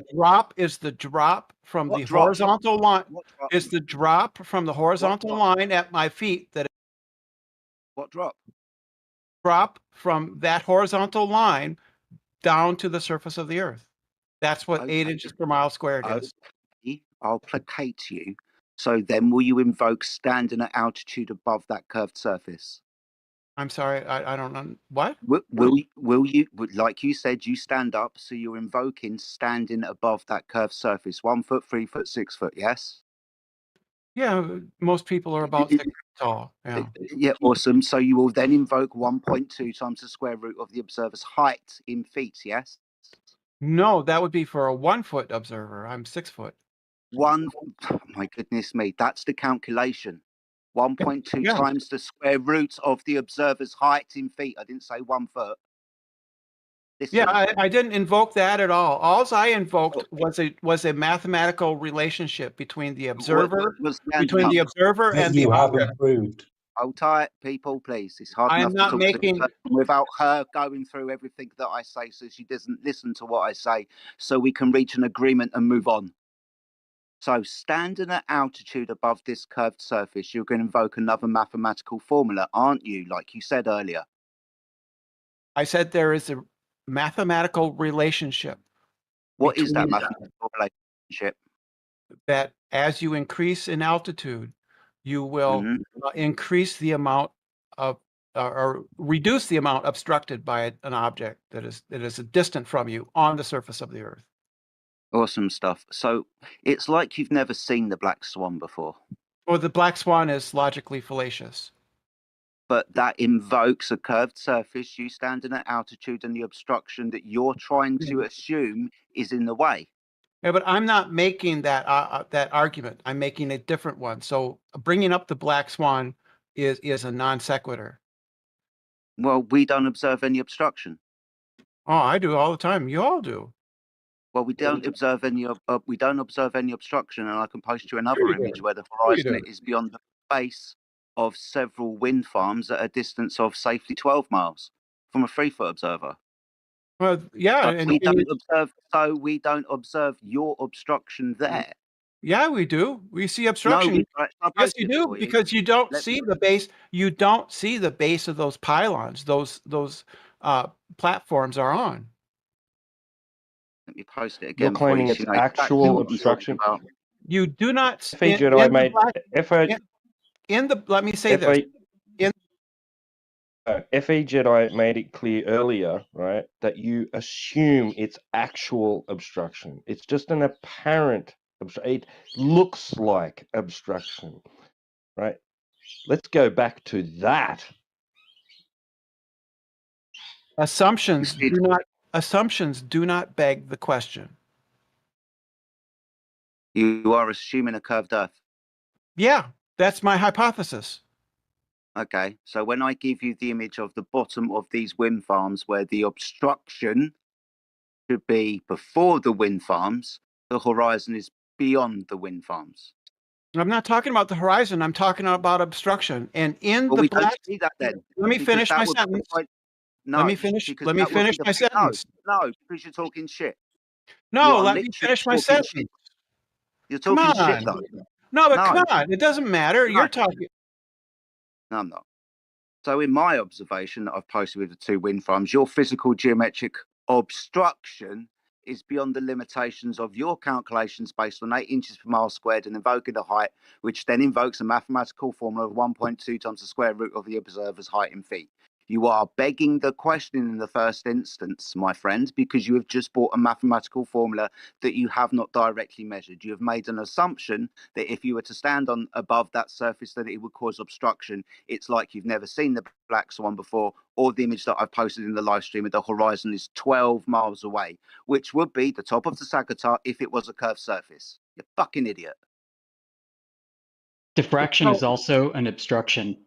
drop from What the drop? horizontal line. What drop? Is the drop from the horizontal line at my feet that What drop? drop from that horizontal line down to the surface of the Earth. That's what 8 inches per mile squared is. Okay, I'll placate you. So then will you invoke standing at altitude above that curved surface? I'm sorry, I don't know. What? Will you, like you said, you stand up, so you're invoking standing above that curved surface, 1 foot, 3 foot, 6 foot, yes? Yeah, most people are about 6 feet tall. Yeah. Yeah, awesome. So you will then invoke 1.2 times the square root of the observer's height in feet, yes? No, that would be for a 1 foot observer. I'm 6 foot. Oh my goodness me, that's the calculation. 1.2 Yeah. times the square root of the observer's height in feet. I didn't say 1 foot. Listen, Yeah, I didn't invoke that at all. All I invoked was a mathematical relationship between the observer, and the object. Proved. Hold tight, people, please. It's hard I am enough not to talk making- to this person without her going through everything that I say, so she doesn't listen to what I say, so we can reach an agreement and move on. So, standing at altitude above this curved surface, you're going to invoke another mathematical formula, aren't you? Like you said earlier. I said there is a mathematical relationship. What is that between- mathematical relationship? That as you increase in altitude, you will increase the amount of or reduce the amount obstructed by an object that is distant from you on the surface of the Earth. Awesome stuff. So it's like you've never seen the black swan before, Or the black swan is logically fallacious. but that invokes a curved surface, you standing at altitude, and the obstruction that you're trying to assume is in the way. Yeah, but I'm not making that argument. I'm making a different one. So bringing up the black swan is a non sequitur. Well, we don't observe any obstruction. Oh, I do all the time. You all do. Well, we don't observe any obstruction, and I can post you another Sure you image do. where the Sure you horizon do. is beyond the base of several wind farms at a distance of safely 12 miles from a 3-foot observer. Well, yeah, But we don't observe your obstruction there. Yeah, we do. We see obstruction. No, I'll Yes, post you it do, for you. because you don't Let see me- the base. You don't see the base of those pylons. Those platforms are on. Let me post it You're again. claiming for it's you, so you know exactly actual what I'm talking obstruction. about. You do not. Hey, Jedi, mate. If I let me say if this. I FE Jedi made it clear earlier, right, that you assume it's actual obstruction. It's just an apparent obstruction. It looks like obstruction, right? Let's go back to that. Assumptions do not beg the question. You are assuming a curved Earth. Yeah, that's my hypothesis. Okay, so when I give you the image of the bottom of these wind farms where the obstruction should be before the wind farms, the horizon is beyond the wind farms. I'm not talking about the horizon. I'm talking about obstruction. And in Well, the we black, don't see that then. let me because finish that my would be the sentence. point- No, Let me finish. because Let me that would be finish the- my sentence. No, because you're talking shit. No, You are let me literally finish my talking sentence. shit. You're Come talking on. shit, though. No, but No. come on. It doesn't matter. No. You're talking. No, I'm not. So in my observation that I've posted with the two wind farms, your physical geometric obstruction is beyond the limitations of your calculations based on 8 inches per mile squared and invoking the height, which then invokes a mathematical formula of 1.2 times the square root of the observer's height in feet. You are begging the question in the first instance, my friend, because you have just brought a mathematical formula that you have not directly measured. You have made an assumption that if you were to stand on above that surface, that it would cause obstruction. It's like you've never seen the black swan before, or the image that I've posted in the live stream of the horizon is 12 miles away, which would be the top of the Sagatar if it was a curved surface. You fucking idiot. Diffraction is also an obstruction.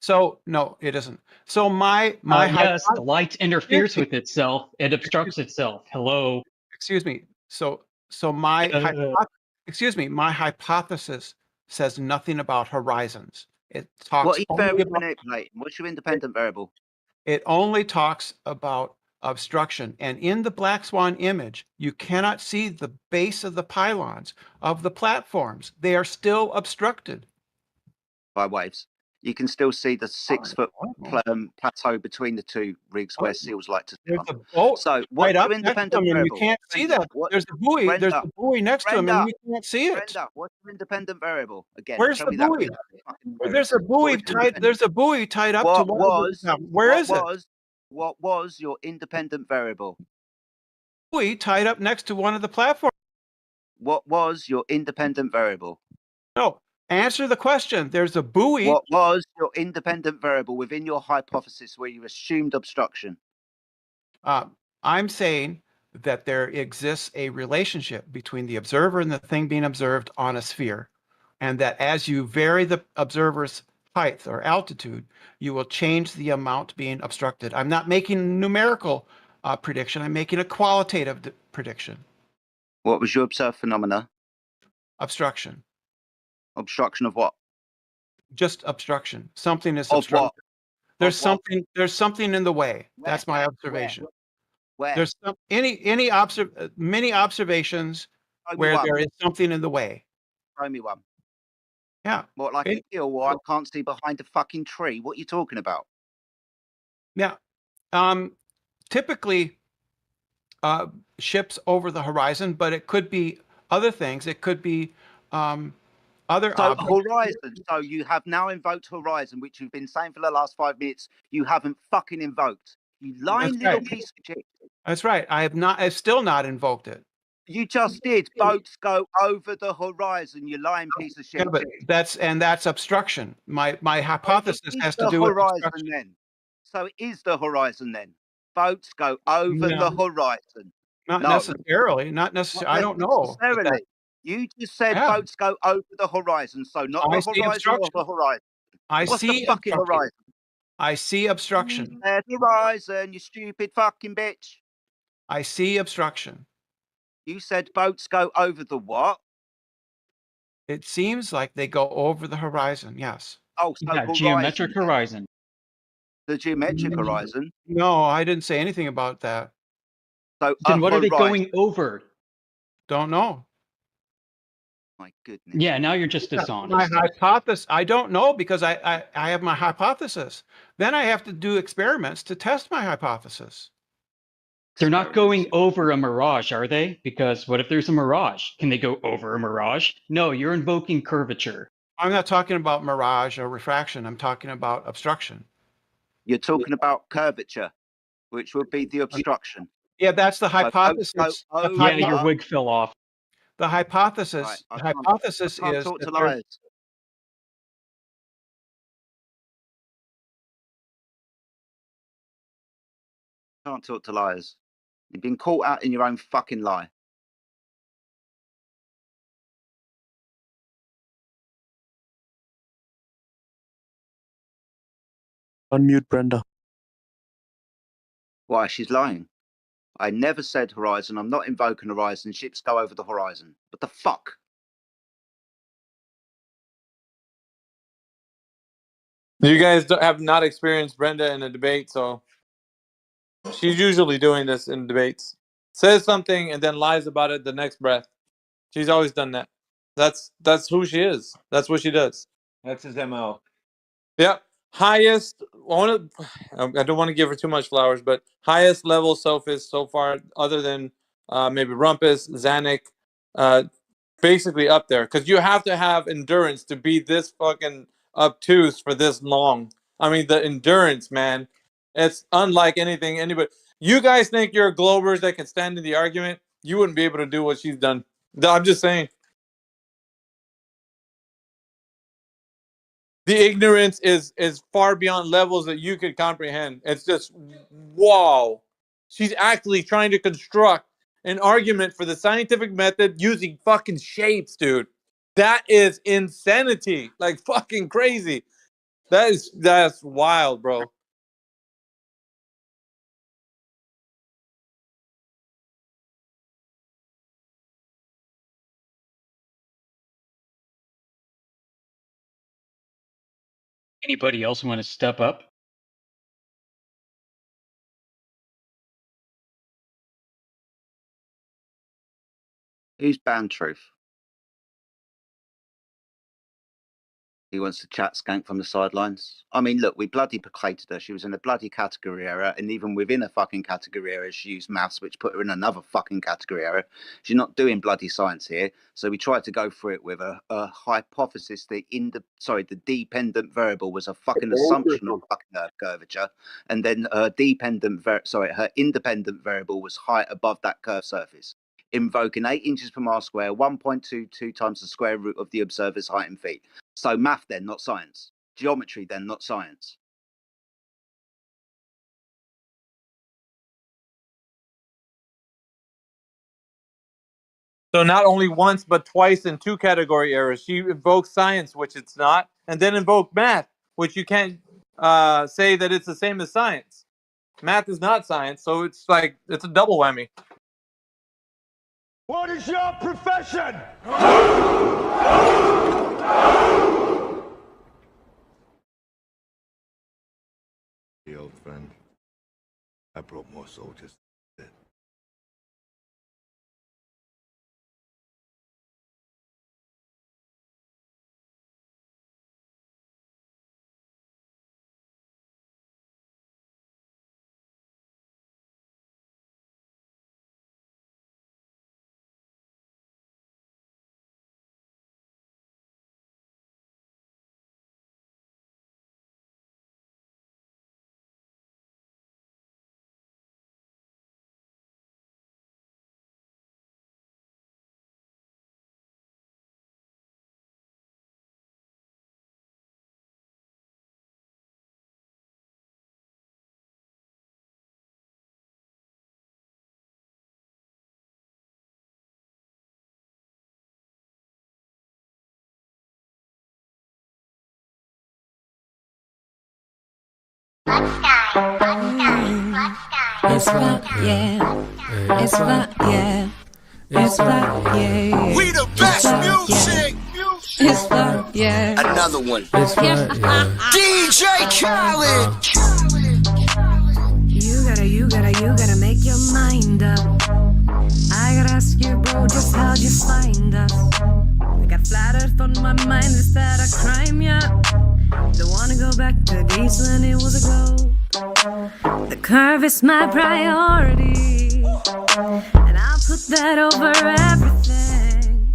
So no, it isn't. So my yes, the light interferes with itself. It obstructs itself. Hello. Excuse me. So my my hypothesis says nothing about horizons. It talks What are you only about, manipulating? What's your independent variable? it only talks about obstruction. And in the black swan image, you cannot see the base of the pylons of the platforms. They are still obstructed by waves. You can still see the 6-foot plateau between the two rigs where seals like to sit on. So what's right up your next to independent them, and variable? you can't see that. There's the buoy. Brenda, There's the buoy next to him, and you can't see it. Brenda, what's your independent variable? Again, Where's tell the me that. buoy? There's a buoy tied. There's a buoy tied up to one of them. Where is it? What was your independent variable? Buoy tied up next to one of the platforms. What was your independent variable? No, answer the question. There's a buoy. What was your independent variable within your hypothesis where you assumed obstruction? I'm saying that there exists a relationship between the observer and the thing being observed on a sphere, and that as you vary the observer's height or altitude, you will change the amount being obstructed. I'm not making a numerical prediction. I'm making a qualitative prediction. What was your observed phenomena? Obstruction. Obstruction of what? Just obstruction. Something is of obstructed. What? There's something. There's something in the way. Where? That's my observation. Where? There's many observations where there is something in the way. Show me one. Yeah. What, like a hill where I can't see behind a fucking tree? What are you talking about? Yeah. Typically, ships over the horizon, but it could be other things. It could be other objects. Horizon. So you have now invoked horizon, which you've been saying for the last 5 minutes. You haven't fucking invoked. You lying little piece of shit. That's right. I have not. I've still not invoked it. You just did. Boats go over the horizon. You lying piece of shit. Yeah, but that's obstruction. My hypothesis has to do with obstruction. Then. So it is the horizon then. Boats go over the horizon. Not necessarily. Not necessarily. I don't know. Necessarily. You just said boats go over the horizon. So not the horizon or the horizon. What's the fucking horizon? I see obstruction. There's the horizon, you stupid fucking bitch. I see obstruction. You said boats go over the what? It seems like they go over the horizon, yes. Oh, so yeah, geometric horizon. The geometric horizon? No, I didn't say anything about that. So then what are they going over? Don't know. My goodness. Yeah, now you're just dishonest. My hypothesis, I don't know because I have my hypothesis. Then I have to do experiments to test my hypothesis. They're not going over a mirage, are they? Because what if there's a mirage? Can they go over a mirage? No, you're invoking curvature. I'm not talking about mirage or refraction. I'm talking about obstruction. You're talking about curvature, which would be the obstruction. Yeah, that's the hypothesis. Yeah, your wig fell off. The hypothesis. Right, the hypothesis I can't is talk to that there's- liars. Can't talk to liars. You've been caught out in your own fucking lie. Unmute Brenda. Why? She's lying. I never said horizon. I'm not invoking horizon. Ships go over the horizon. What the fuck? You guys have not experienced Brenda in a debate, so she's usually doing this in debates. Says something and then lies about it the next breath. She's always done that. That's who she is. That's what she does. That's his MO. Yep. Highest. I don't want to give her too much flowers, but highest level sophist so far, other than maybe Rumpus, Zanuck, basically up there. Because you have to have endurance to be this fucking obtuse for this long. I mean, the endurance, man. It's unlike anything anybody. You guys think you're Globers that can stand in the argument? You wouldn't be able to do what she's done. I'm just saying. The ignorance is far beyond levels that you could comprehend. It's just, wow. She's actually trying to construct an argument for the scientific method using fucking shapes, dude. That is insanity. Like fucking crazy. That's wild, bro. Anybody else want to step up? Who's banned Truth? He wants to chat Skank from the sidelines. I mean, look, we bloody placated her. She was in a bloody category error, and even within a fucking category error, she used maths, which put her in another fucking category error. She's not doing bloody science here, so we tried to go through it with a hypothesis. The dependent variable was a fucking assumption of fucking Earth curvature, and then her independent variable was height above that curved surface, invoking 8 inches per mile square, 1.22 times the square root of the observer's height in feet. So math then, not science. Geometry then, not science. So not only once, but twice in 2 category errors. She invoked science, which it's not, and then invoked math, which you can't say that it's the same as science. Math is not science, so it's like, it's a double whammy. What is your profession? The old friend. I brought more soldiers. It's black, yeah. It's black, yeah. It's black, yeah. We the best music. It's black, yeah. Another one. It's black, yeah. DJ Khaled. You gotta make your mind up. I gotta ask you, bro, just how'd you find us? I got flat earth on my mind, is that a crime, yeah? Don't wanna go back to days when it was a globe. The curve is my priority, and I'll put that over everything.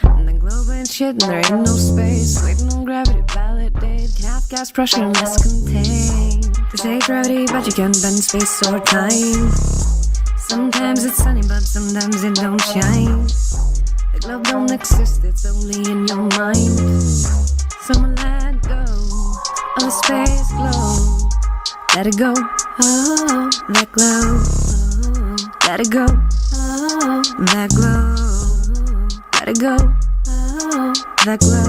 And the globe ain't shit, and there ain't no space. Waiting on gravity, validate. Half gas pressure, less contained. They say gravity, but you can't bend space or time. Sometimes it's sunny, but sometimes it don't shine. Like love don't exist, it's only in your mind. So let go of the space glow. Let it go, oh, that glow. Oh, let it go, oh, that glow. Let it go, oh, that glow.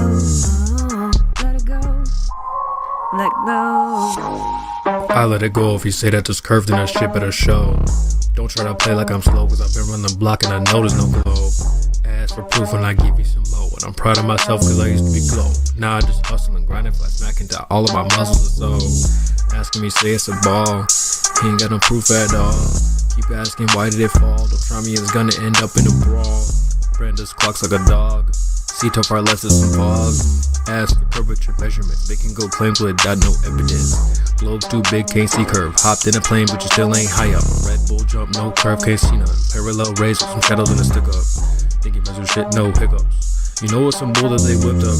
Oh, let it go, that glow. I let it go if you say that this curved in that shit better show. Don't try to play like I'm slow, cause I've been running the block and I know there's no glow. Ask for proof and I give you some more. And I'm proud of myself cause I used to be glow. Now I just hustle and grind it flat smack into all of my muscles or so. Asking me say it's a ball, he ain't got no proof at all. Keep asking why did it fall, don't try me, it's gonna end up in a brawl. Brenda's clocks like a dog, see too far less is some fog. Ask for curvature measurements, they can go claims without no evidence. Globe's too big, can't see curve. Hopped in a plane, but you still ain't high up. Red Bull jump, no curve, can't see none. Parallel race with some shadows in a stick up. Think you measure shit, no hiccups. You know what's some bull that they whipped up.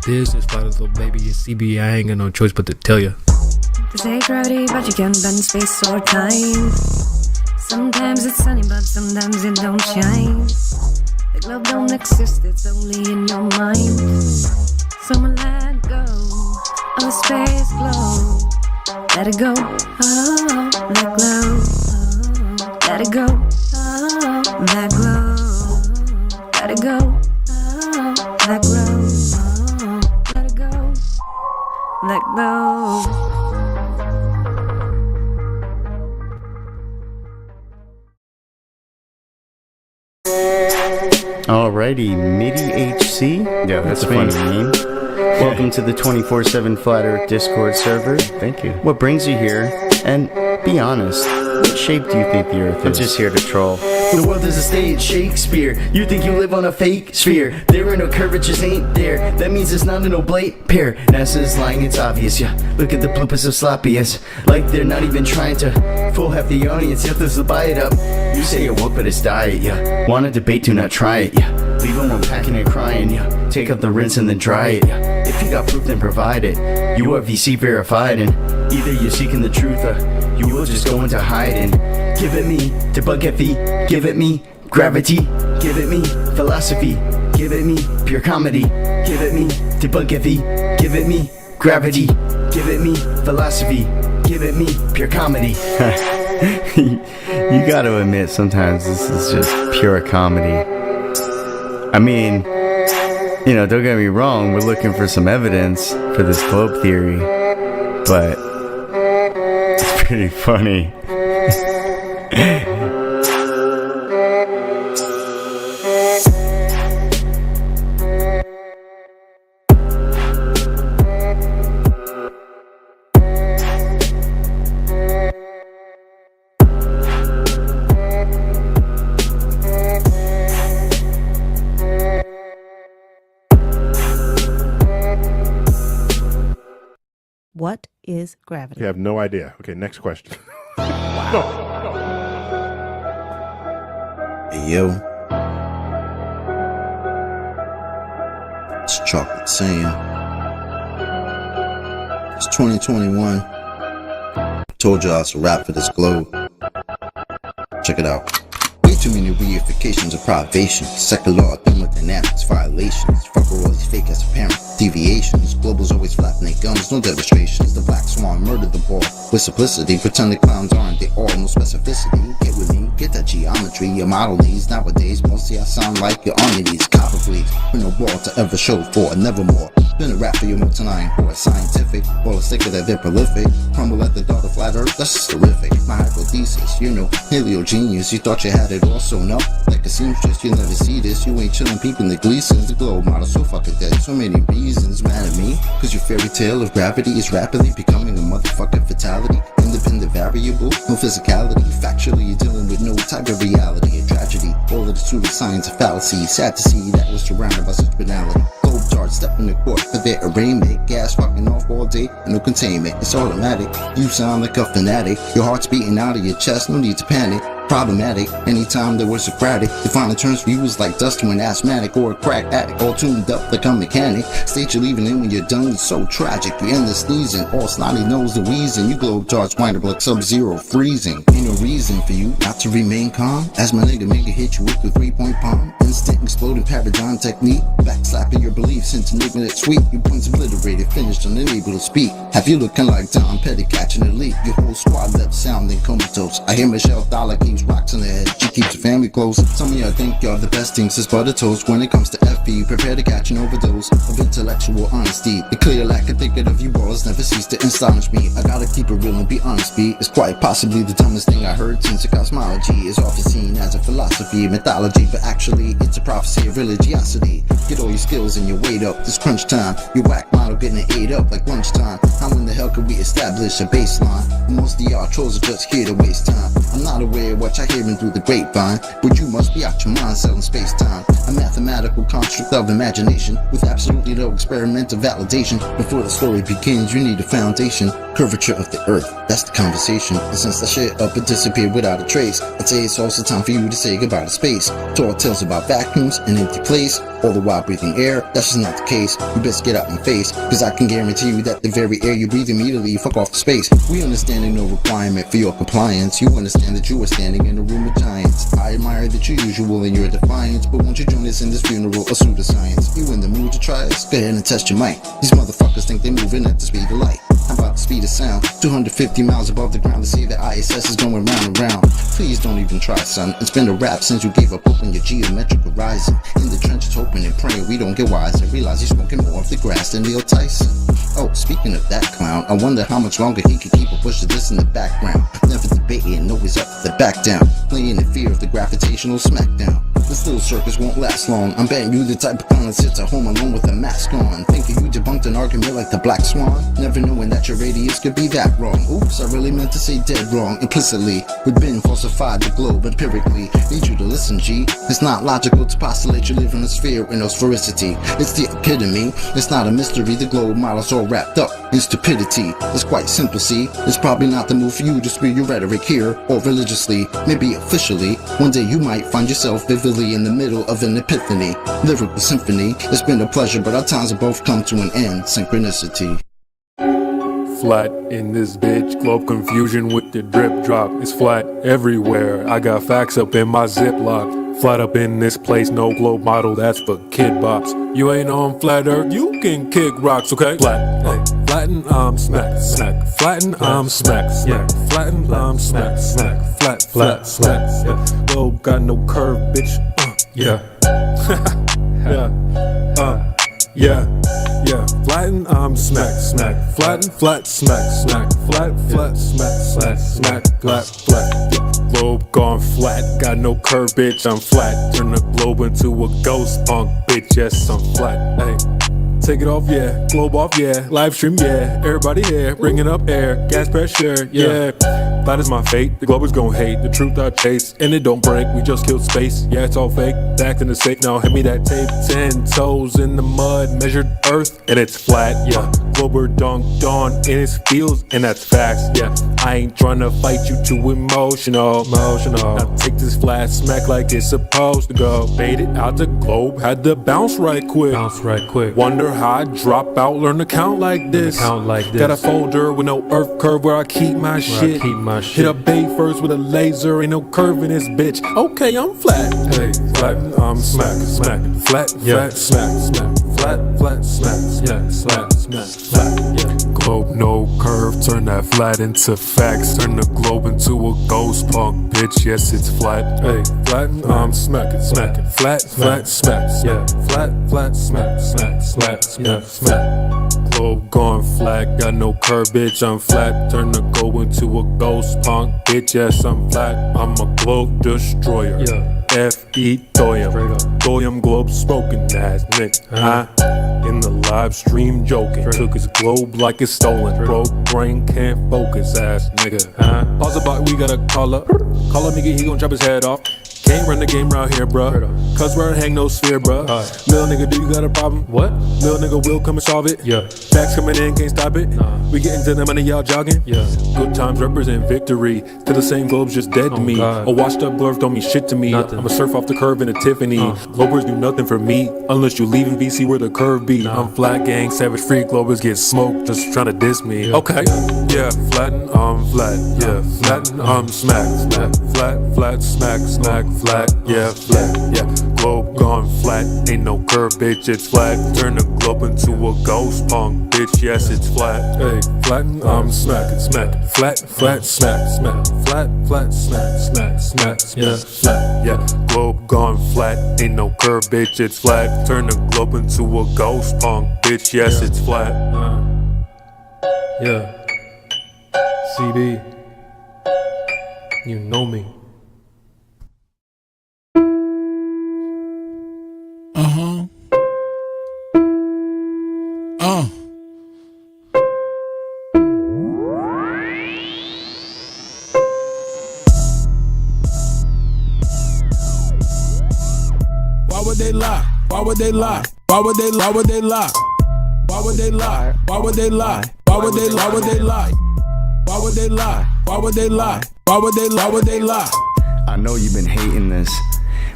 This is flat as little baby, it's CB, I ain't got no choice but to tell ya. They say gravity, but you can't bend space or time. Sometimes it's sunny, but sometimes it don't shine. Like love don't exist, it's only in your mind. So let go of the space glow. Let it go, oh, that glow. Oh, let it go, oh, that glow. Let it go, oh, that glow. Oh, let it go, that glow. Alrighty, MIDI HC. Yeah, that's a funny name. Welcome to the 24/7 Flat Earth Discord server. Thank you. What brings you here? And be honest, what shape do you think the Earth is? I'm just here to troll. The world is a stage, Shakespeare. You think you live on a fake sphere. There are no curvatures, ain't there. That means it's not an oblate pair. NASA's lying, it's obvious, yeah. Look at the bloopers of sloppiest. Like they're not even trying to fool half the audience. You have to buy it up. You say you're woke, but it's diet, yeah. Want to debate, do not try it, yeah. Leave them unpacking and crying, yeah. Take out the rinse and then dry it, yeah. If you got proof, then provide it. You are VC verified, and either you're seeking the truth or you will just go into hiding. Give it me to bug FE, give it me gravity, give it me philosophy, give it me pure comedy, give it me to bug FE, give it me gravity, give it me philosophy, give it me pure comedy. You gotta admit, sometimes this is just pure comedy. I mean, you know, don't get me wrong, we're looking for some evidence for this globe theory, but it's pretty funny. What is gravity? You have no idea. Okay, next question. Hey, yo. It's Chocolate Sam. It's 2021. Told y'all it's a wrap for this globe. Check it out. Way too many reifications of privation. Secular law done with dynamics, violations. Fuck all these fake as apparent deviations. Globals always flapping their gums, no demonstrations. The black swan murdered the ball with simplicity. Pretend the clowns aren't, they all no specificity. Get with me, get that geometry. Your model needs nowadays. Mostly I sound like you're on these copper blades. With no wall to ever show for, nevermore. Been a rap for your multi-nine or scientific. All the sicker that they're prolific. Crumble at the thought of flat earth, that's just terrific. My hypothesis, you know, paleo genius. You thought you had it all sewn up like a seamstress. You'll never see this. You ain't chillin' peeping the Gleasons. The globe model so fucking dead. So many reasons mad at me. Cause your fairy tale of gravity is rapidly becoming a motherfucking fatality. Independent variable, no physicality. Factually, you're dealing with no type of reality. A tragedy, all of the pseudoscience of fallacy. Sad to see that was surrounded by such banality. Globe charts step in the court for their arraignment. Gas fucking off all day, no containment. It's automatic. You sound like a fanatic. Your heart's beating out of your chest, no need to panic. problematic. Anytime that we're Socratic, defining terms for you is like dust to an asthmatic or a crack addict, all tuned up like a mechanic. State you're leaving in when you're done, it's so tragic. You end the sneezing, all snotty nose the wheezing. You globe charts wind up like Sub-Zero freezing. Ain't no reason for you not to remain calm, as my nigga make a hit you with the 3-point palm. Instant exploding paradigm technique, backslapping your beliefs into enigma that's sweet. Your points obliterated, finished, unable to speak. Have you looking like Tom Petty catching a leak? Your whole squad left sounding comatose. I hear Michelle Dollar keeps rocks on the head, she keeps her family close. Some of y'all think y'all the best thing since butter toast. When it comes to FE, prepare to catch an overdose of intellectual honesty. The clear lack of thinking of you balls never cease to astonish me. I gotta keep it real and be honest, B. It's quite possibly the dumbest thing I heard since the cosmology is often seen as a philosophy, mythology, but actually it's a prophecy of religiosity. Get all your skills and your weight up, this crunch time. Your whack model getting ate up like lunchtime. How in the hell could we establish a baseline? Most of y'all trolls are just here to waste time. I'm not aware of what y'all hearing through the grapevine, but you must be out your mind selling space-time. A mathematical construct of imagination with absolutely no experimental validation. Before the story begins, you need a foundation. Curvature of the earth, that's the conversation. And since that shit up and disappeared without a trace, I'd say it's also time for you to say goodbye to space. Tall tales about vacuums and empty place, all the while breathing air. That's just not the case. You best get out my face, cause I can guarantee you that the very air you breathe immediately fuck off the space. We understanding no requirement for your compliance. You understand that you are standing in a room of giants. I admire that you're usual in your defiance, but won't you join us in this funeral of pseudoscience? You in the mood to try us? Go ahead and test your mic. These motherfuckers think they're moving at the speed of light. How about the speed of sound? 250 miles above the ground to see that ISS is going round and round. Please don't even try, son. It's been a rap since you gave up hope on your geometric horizon. In the trenches hoping and praying we don't get wise and realize you're smoking more of the grass than Neil Tyson. Oh, speaking of that clown, I wonder how much longer he can keep a push of this in the background. Never debating, always up the back down. Playing in fear of the gravitational smackdown. This little circus won't last long. I'm betting you the type of clown that sits at home alone with a mask on, thinking you debunked an argument like the Black Swan, never knowing that your radius could be that wrong. Oops, I really meant to say dead wrong. Implicitly, we've been falsified the globe empirically. Need you to listen, G. It's not logical to postulate you live in a sphere in no sphericity. It's the epitome. It's not a mystery. The globe model's all wrapped up in stupidity. It's quite simple, see. It's probably not the move for you to spew your rhetoric here or religiously, maybe officially. One day you might find yourself vividly in the middle of an epiphany, lyrical symphony. It's been a pleasure, but our times have both come to an end. Synchronicity. Flat in this bitch, globe confusion with the drip drop. It's flat everywhere. I got facts up in my Ziploc. Flat up in this place, no globe model, that's for kid bops. You ain't on flat earth, you can kick rocks, okay? Flat, hey. Flatten, smack, smack. Flatten, smack, smack. Flatten, smack, smack. Flat, flat, flat. Yeah. Globe got no curve, bitch. Yeah. Yeah. Yeah, flatten, smack, smack, flatten, flat, smack, smack, flat, flat, smack, smack, smack, flat, flat. Yeah. Globe gone flat, got no curve, bitch, I'm flat. Turn the globe into a ghost punk, bitch, yes, I'm flat. Hey, take it off, yeah, globe off, yeah, live stream, yeah, everybody here, bringing up air, gas pressure, yeah. That is my fate, the globe is gon' hate, the truth I chase, and it don't break, we just killed space, yeah, it's all fake, the acting is safe, now hand me that tape, 10 toes in the mud, measured earth, and it's flat, yeah, Glober dunked on in its fields, and that's facts, yeah, I ain't tryna fight you too emotional, now take this flat smack like it's supposed to go, fade it out the globe, had to bounce right quick, wonder how I drop out, learn to count like this, got a folder with no earth curve where I keep my shit, hit up bay first with a laser, ain't no curve in this bitch. Okay, I'm flat. Hey, flat, smack, smack, flat, flat, smack, smack, flat, flat, smack, yeah, flat, smack, flat, yeah. Globe no curve, turn that flat into facts, turn the globe into a ghost punk, bitch. Yes, it's flat. Hey, flat, smack it, flat, flat, smack, yeah, flat, flat, smack, flat, smack, smack. Globe gone flat, got no curve, bitch. I'm flat, turn the globe into a ghost punk, bitch. Yes, I'm flat. I'm a globe destroyer. Yeah. F.E. Doyum. Doyum globe smoking ass nigga. In the live stream joking. Took his globe like it's stolen. Broke brain can't focus ass nigga. Pause about we gotta call up. Call up nigga, he gon' chop his head off. Can't run the game round here, bruh. Cause we're hang no sphere, bruh. Little nigga, do you got a problem? What? Little nigga will come and solve it. Yeah. Facts coming in, can't stop it. We getting to the money, y'all jogging. Yeah. Good times represent victory. To the same globes just dead to me. A washed up glove don't mean shit to me. I'ma surf off the curve in a Tiffany. Globers do nothing for me unless you leave in VC where the curve be. I'm flat gang, savage free. Globers get smoked just trying to diss me. Okay. Yeah, flatten, flat. Yeah, flatten, smack. Flat, smack, flat. Yeah, flat. Yeah, globe gone flat. Ain't no curve, bitch, it's flat. Turn the globe into a ghost punk, bitch, yes, it's flat. Hey, flatten, smack. Flat, smack. Flat, smack. Yeah, flat. Yeah, globe gone flat. Ain't no curve, bitch, it's flat. Turn the globe into a ghost punk, bitch, yes, it's flat. Yeah. CB, you know me. Why would they lie? Why would they lie? Why would they lie? Why would they lie? Why would they lie? Why would they lie? Why would they lie? Why would they lie? Why would they lie? Why would they lie? Why would they lie? Why would they lie? I know you've been hating this,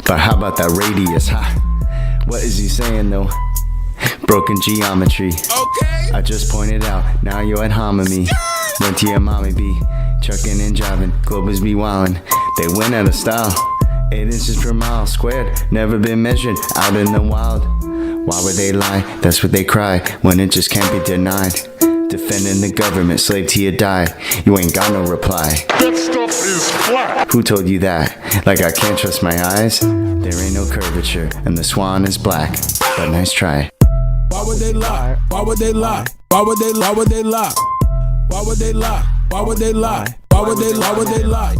but how about that radius, huh? What is he saying though? Broken geometry. Okay. I just pointed out, now you're at hominy. Went to your mommy B, trucking and driving, Globers be wildin'. They went out of style, 8 inches per mile squared, never been measured out in the wild. Why would they lie? That's what they cry, when it just can't be denied. Defending the government, slave till you die. You ain't got no reply. That stuff is flat. Who told you that? Like I can't trust my eyes? There ain't no curvature, and the swan is black. But nice try. Why would they lie? Why would they lie? Why would they lie? Why would they lie? Why would they lie? Why would they lie? Why would they lie?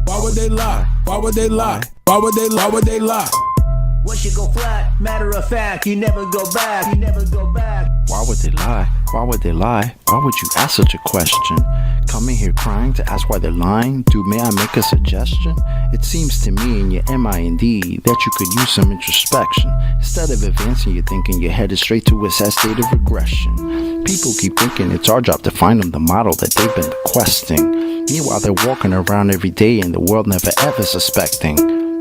Why would they lie? Why would they lie? Why would they lie? Why would they lie? Why would they lie? Once you go flat, matter of fact, you never go back. You never go back. Why would they lie? Why would they lie? Why would you ask such a question? Coming here crying to ask why they're lying? Dude, may I make a suggestion? It seems to me in your mind that you could use some introspection. Instead of advancing your thinking, you're headed straight to a sad state of regression. People keep thinking it's our job to find them the model that they've been questing. Meanwhile, they're walking around every day in the world never ever suspecting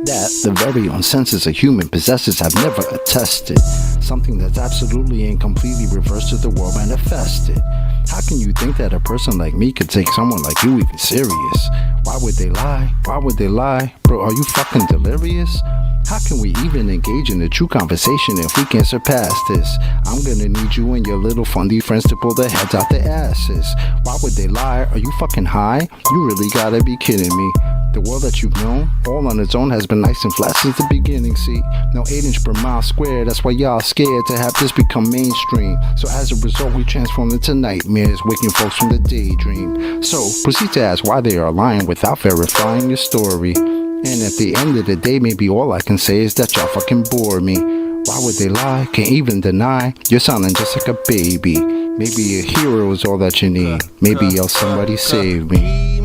that the very own senses a human possesses have never attested. Something that's absolutely and completely reversed to the world manifested. How can you think that a person like me could take someone like you even serious? Why would they lie? Why would they lie? Bro, are you fucking delirious? How can we even engage in a true conversation if we can't surpass this? I'm gonna need you and your little fundy friends to pull their heads out their asses. Why would they lie? Are you fucking high? You really gotta be kidding me. The world that you've known, all on its own, has been nice and flat since the beginning, see? No 8 inch per mile square, that's why y'all scared to have this become mainstream. So as a result, we transform into nightmares, waking folks from the daydream. So proceed to ask why they are lying without verifying your story. And at the end of the day, maybe all I can say is that y'all fucking bore me. Why would they lie? Can't even deny. You're sounding just like a baby. Maybe a hero is all that you need. Maybe else somebody save me.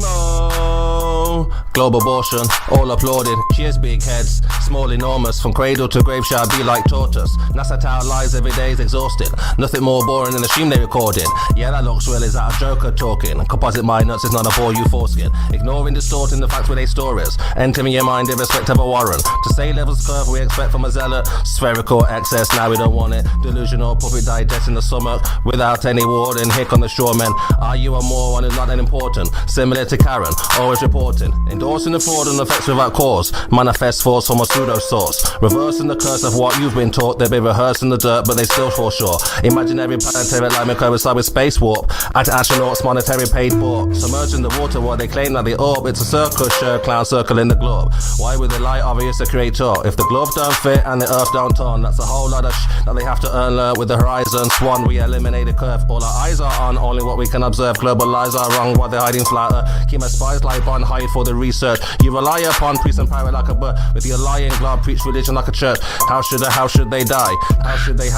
Global abortion, all applauded. Cheers, big heads, small, enormous. From cradle to grave shall be like tortoise. NASA Tower lies every day is exhausted. Nothing more boring than the stream they recorded. Yeah, that looks real, is that a joker talking? Composite mind nuts is not a bore you foreskin. Ignoring, distorting the facts where they store is. Entering your mind irrespective of warrant. To say levels curve we expect from a zealot. Spherical excess, now we don't want it. Delusional puppet digesting the stomach. Without any warning, hick on the shoremen. Are you a moron who's not that important? Similar to Karen, always reporting. Endorsing the fraud and effects without cause. Manifest force from a pseudo source. Reversing the curse of what you've been taught. They've been rehearsed in the dirt, but they still fall short. Imaginary planetary alignment coincide with space warp. Astronauts monetary paid for. Submerging the water while they claim that the orb. It's a circus show, clown circle in the globe. Why would they lie? Obvious the creator. If the glove don't fit and the earth don't turn, that's a whole lot of that they have to earn. With the horizon swan, we eliminate the curve. All our eyes are on, only what we can observe. Global lies are wrong while they're hiding flatter. Keep my spies like on hide for the research. You rely upon priest and pirate like a bird. With your lying glove, preach religion like a church. How should they die? How should they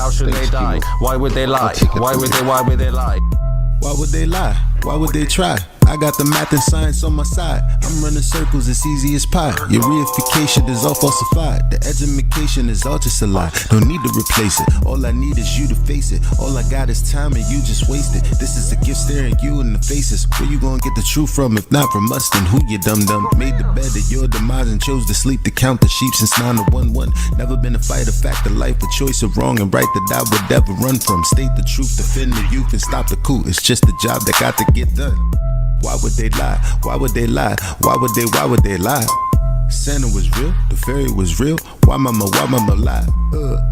die? Why would they lie? Why would they lie? Why would they lie? Why would they try? I got the math and science on my side. I'm running circles, it's easy as pie. Your reification is all falsified. The education is all just a lie. No need to replace it. All I need is you to face it. All I got is time and you just wasted. This is a gift staring you in the faces. Where you gonna get the truth from if not from us? Then who you dum-dum? Made the bed of your demise and chose to sleep to count the sheep since 9 to 1-1. Never been a fight, a fact of life, a choice of wrong and right that I would ever run from. State the truth, defend the youth and stop the coup. It's just a job that got to get done. Why would they lie? Why would they lie? Why would they lie? Santa was real, the fairy was real. Why mama lie?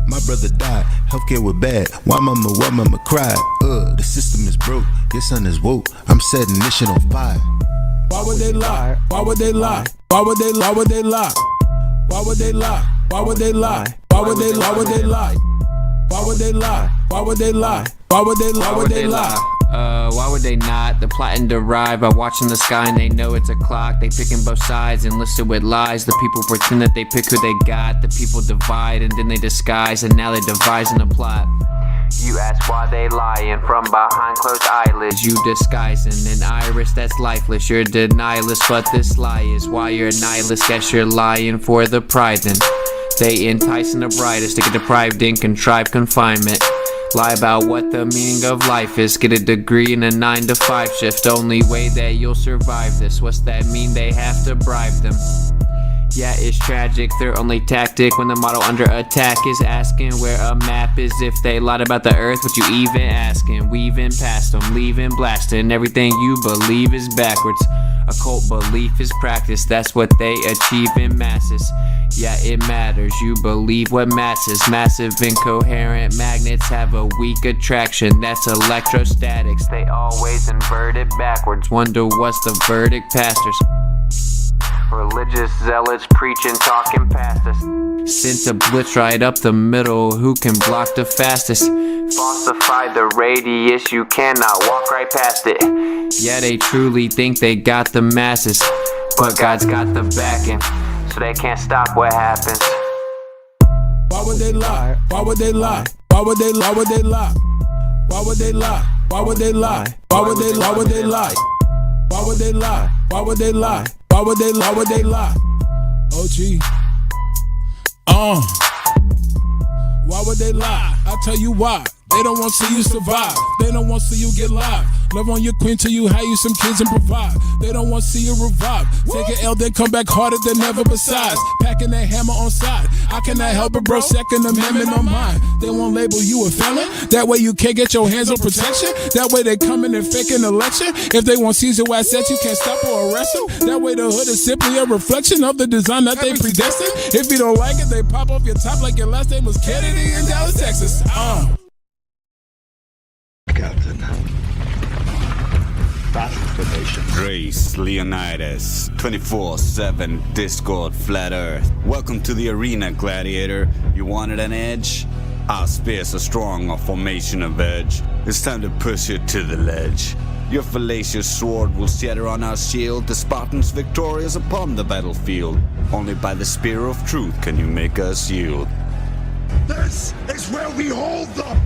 My brother died, healthcare was bad. Why mama cried? The system is broke, your son is woke. I'm setting this shit on fire. Why would they lie? Why would they lie? Why would they lie? Why would they lie? Why would they lie? Why would they lie? Why would they lie? Why would they lie? Why would they lie? Why would they lie? Why would they lie? Why would they lie? Why would they not? They're plotting to ride by watching the sky and they know it's a clock. They picking both sides and listed with lies. The people pretend that they pick who they got. The people divide and then they disguise and now they're devising a plot. You ask why they lying from behind closed eyelids. You disguising an iris that's lifeless. You're denialist, but this lie is why you're a nihilist. Guess you're lying for the pride then. They enticing the brightest to get deprived in contrived confinement. Lie about what the meaning of life is. Get a degree in a 9-to-5 shift. Only way that you'll survive this. What's that mean? They have to bribe them. Yeah, it's tragic. Their only tactic when the model under attack is asking where a map is. If they lied about the earth, what you even asking? Weaving past them, leaving blasting. Everything you believe is backwards. Occult belief is practice. That's what they achieve in masses. Yeah, it matters. You believe what masses. Massive incoherent magnets have a weak attraction. That's electrostatics. They always invert it backwards. Wonder what's the verdict, pastors? Religious zealots preaching, talking past us. Sent a blitz right up the middle. Who can block the fastest? Falsify the radius. You cannot walk right past it. Yeah, they truly think they got the masses, but God's got the backing, so they can't stop what happens. Why would they lie? Why would they lie? Why would they lie? Why would they lie? Why would they lie? Why would they lie? Why would they lie? Why would they lie? Why would they lie? Why would they lie? Why would they lie? Why would they lie? OG. Why would they lie? I'll tell you why. They don't want to see you survive. They don't want to see you get live. Love on your queen till you hire you some kids and provide. They don't want to see you revive. Take an L, then come back harder than ever besides. Packing that hammer on side. I cannot help it, bro. Second Amendment on mine. They won't label you a felon. That way you can't get your hands on protection. That way they come in and fake an election. If they want seize your assets, you can't stop or arrest them. That way the hood is simply a reflection of the design that they predestined. If you don't like it, they pop off your top like your last name was Kennedy in Dallas, Texas. Captain. Battle formation. Grace Leonidas, 24/7 Discord Flat Earth. Welcome to the arena, gladiator. You wanted an edge? Our spears are strong, our formation of edge. It's time to push you to the ledge. Your fallacious sword will shatter on our shield, the Spartans victorious upon the battlefield. Only by the spear of truth can you make us yield. This is where we hold them!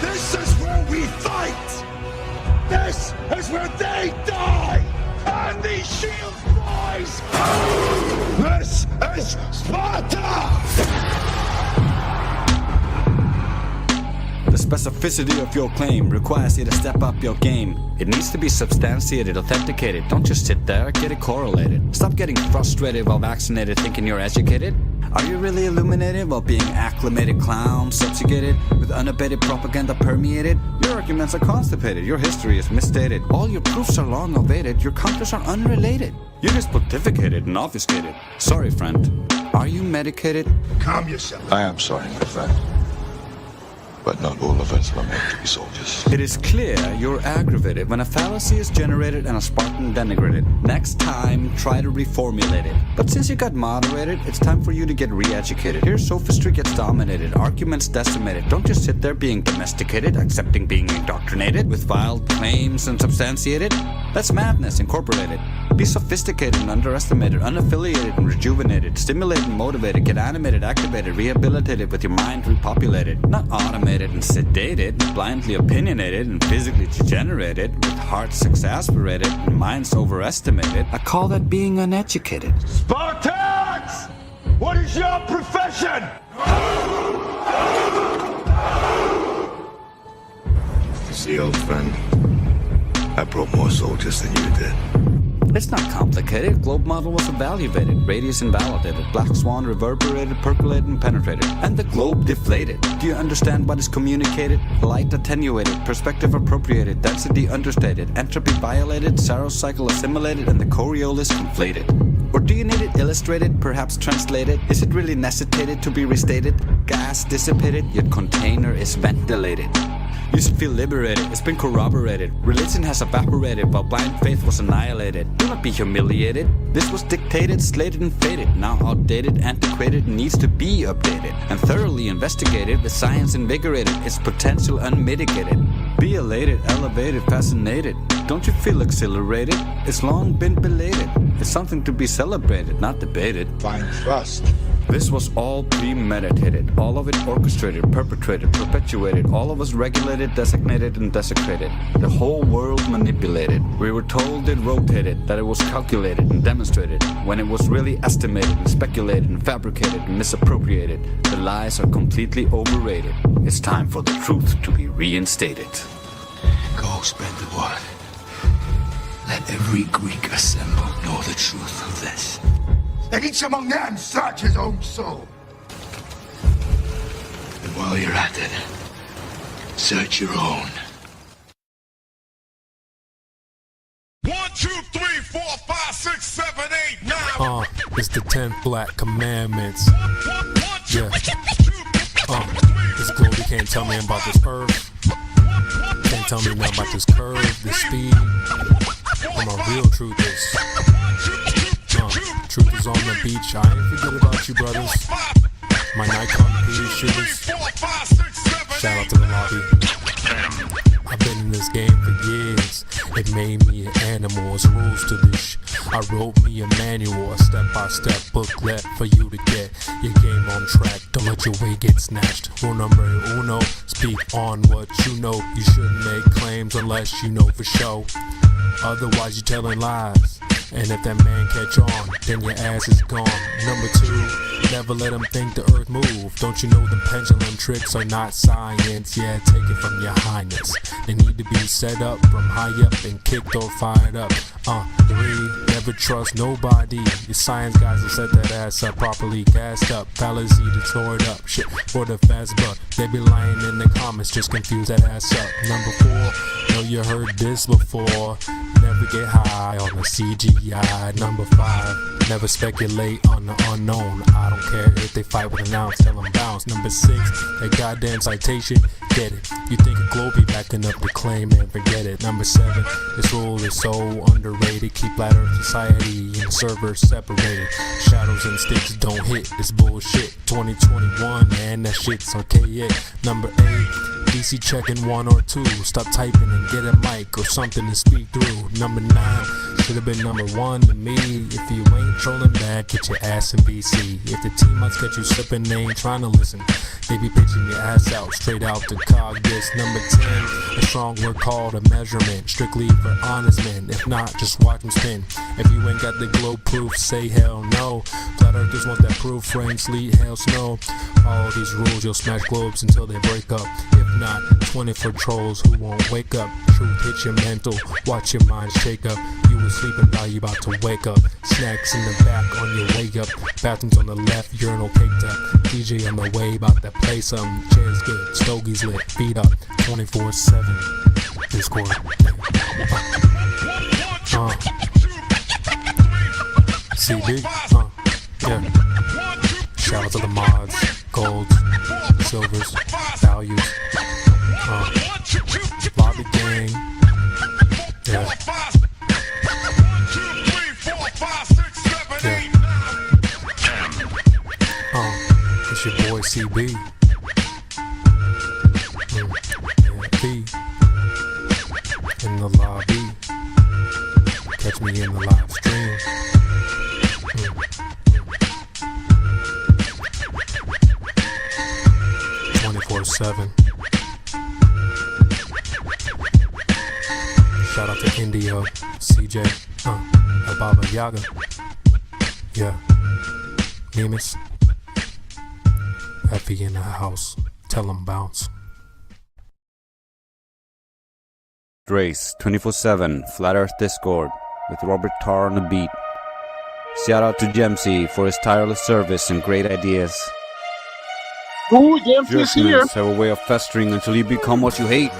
This is where we fight! This is where they die! And these shield boys! This is Sparta! The specificity of your claim requires you to step up your game. It needs to be substantiated, authenticated. Don't just sit there, get it correlated. Stop getting frustrated while vaccinated, thinking you're educated. Are you really illuminated while being acclimated clown, subjugated, with unabated propaganda permeated? Your arguments are constipated, your history is misstated. All your proofs are long awaited, your counters are unrelated. You just pontificated and obfuscated. Sorry, friend. Are you medicated? Calm yourself. I am sorry, my friend. But not all of us are meant to be soldiers. It is clear you're aggravated when a fallacy is generated and a Spartan denigrated. Next time, try to reformulate it. But since you got moderated, it's time for you to get re-educated. Here, sophistry gets dominated, arguments decimated. Don't just sit there being domesticated, accepting being indoctrinated with vile claims and substantiated. That's madness incorporated. Be sophisticated and underestimated, unaffiliated and rejuvenated, stimulated and motivated, get animated, activated, rehabilitated with your mind repopulated, not automated. animated and sedated, blindly opinionated and physically degenerated, with hearts exasperated and minds overestimated. I call that being uneducated. Spartans! What is your profession? See, old friend, I brought more soldiers than you did. It's not complicated. Globe model was evaluated, radius invalidated, black swan reverberated, percolated, and penetrated, and the globe deflated. Do you understand what is communicated? Light attenuated, perspective appropriated, density understated, entropy violated, Saros cycle assimilated, and the Coriolis conflated. Or do you need it illustrated, perhaps translated? Is it really necessitated to be restated? Gas dissipated, yet container is ventilated. You should feel liberated, it's been corroborated. Religion has evaporated while blind faith was annihilated. Do not be humiliated. This was dictated, slated and fated. Now outdated, antiquated, needs to be updated. And thoroughly investigated with science invigorated. Its potential unmitigated. Be elated, elevated, fascinated. Don't you feel exhilarated? It's long been belated. It's something to be celebrated, not debated. Find trust. This was all premeditated, all of it orchestrated, perpetrated, perpetuated, all of us regulated, designated, and desecrated. The whole world manipulated. We were told it rotated, that it was calculated and demonstrated, when it was really estimated and speculated and fabricated and misappropriated. The lies are completely overrated. It's time for the truth to be reinstated. Go spread the word. Let every Greek assemble know the truth of this. Let each among them search his own soul. And while you're at it, search your own. 1, 2, 3, 4, 5, 6, 7, 8, 9. It's the 10 Black Commandments. Yeah. This globe, you can't tell me about this earth. Can't tell me nothing about this curve, this speed. I'm a real truthist. Truth is on the beach. I ain't forget about you, brothers. My Nikon PD shooters. Shout out to the lobby. I've been in this game for years. It made me an animal. It's rules to this. I wrote me a manual, a step-by-step booklet for you to get your game on track. Don't let your way get snatched. Rule number uno, speak on what you know. You shouldn't make claims unless you know for sure. Otherwise you're telling lies. And if that man catch on, then your ass is gone. Number 2, never let them think the earth move. Don't you know them pendulum tricks are not science? Yeah, take it from your highness. They need to be set up from high up and kicked or fired up. 3, never trust nobody. Your science guys will set that ass up properly gassed up. Fallacy to store it up. Shit for the fast buck. They be lying in the comments, just confuse that ass up. Number 4, know you heard this before. Never get high on the CGI. Number 5, never speculate on the unknown. I don't care if they fight with an ounce, tell them bounce. Number 6, that goddamn citation, get it. You think a globe be backing up the claim and forget it. Number 7, this rule is so underrated. Keep Flat Earth Society and the servers separated. Shadows and sticks don't hit this bullshit. 2021, man, that shit's archaic. Number 8, DC checking 1 or 2. Stop typing and get a mic or something to speak through. Number 9, should have been number 1 to me. If you ain't trolling back, get your ass in BC. If the team must get you slipping, they ain't trying to listen. They be pitching your ass out, straight out to cog this. Number 10, a strong word called a measurement. Strictly for honest men, if not, just watch them spin. If you ain't got the globe proof, say hell no. Flat earthers want that proof, rain, sleet, hail, snow. All these rules, you'll smash globes until they break up. If not, 24 trolls who won't wake up. Truth hits your mental, watch your mind shake up. You were sleeping now you about to wake up. Snacks in the back on your way up. Bathrooms on the left, urinal caked up. DJ on the way, about to play something. Chairs good, stogies lit, feet up. 24/7. Discord. CB. Yeah. Shout out to the mods, golds, silvers, values. Lobby gang. Yeah. It's your boy CB. B. In the lobby. Catch me in the live stream. 24/7. Shout out to India, CJ, El Baba Yaga. Yeah. Nemus. Effie in the house. Tell him bounce. Drace 24/7 Flat Earth Discord with Robert Tarr on the beat. Shout out to Jemsy for his tireless service and great ideas. Ooh, Jemsy's here. Judgments have a way of festering until you become what you hate.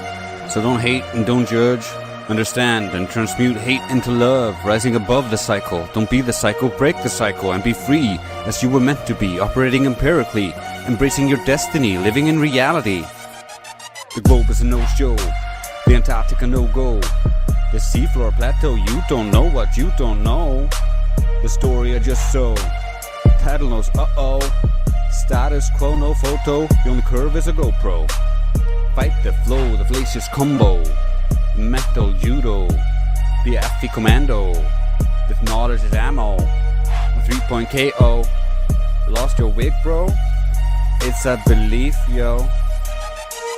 So don't hate and don't judge. Understand and transmute hate into love, rising above the cycle. Don't be the cycle, break the cycle, and be free as you were meant to be, operating empirically, embracing your destiny, living in reality. The globe is a no-show, the Antarctica no-go. The seafloor plateau, you don't know what you don't know. The story I just so. Paddle knows, uh-oh. Status quo, no photo, the only curve is a GoPro. Fight the flow, the fallacious combo. Metal judo, be a FE commando. With knowledge as ammo, a 3-point KO. Lost your wig, bro? It's a belief, yo.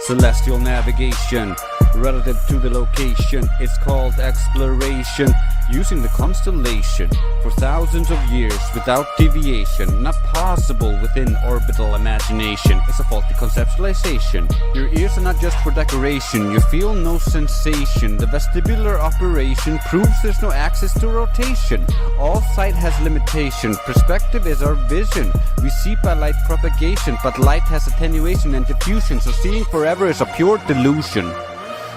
Celestial navigation, relative to the location. It's called exploration, using the constellation for thousands of years without deviation. Not possible within orbital imagination. It's a faulty conceptualization. Your ears are not just for decoration. You feel no sensation. The vestibular operation proves there's no axis to rotation. All sight has limitation. Perspective is our vision. We see by light propagation, but light has attenuation and diffusion, so seeing forever is a pure delusion.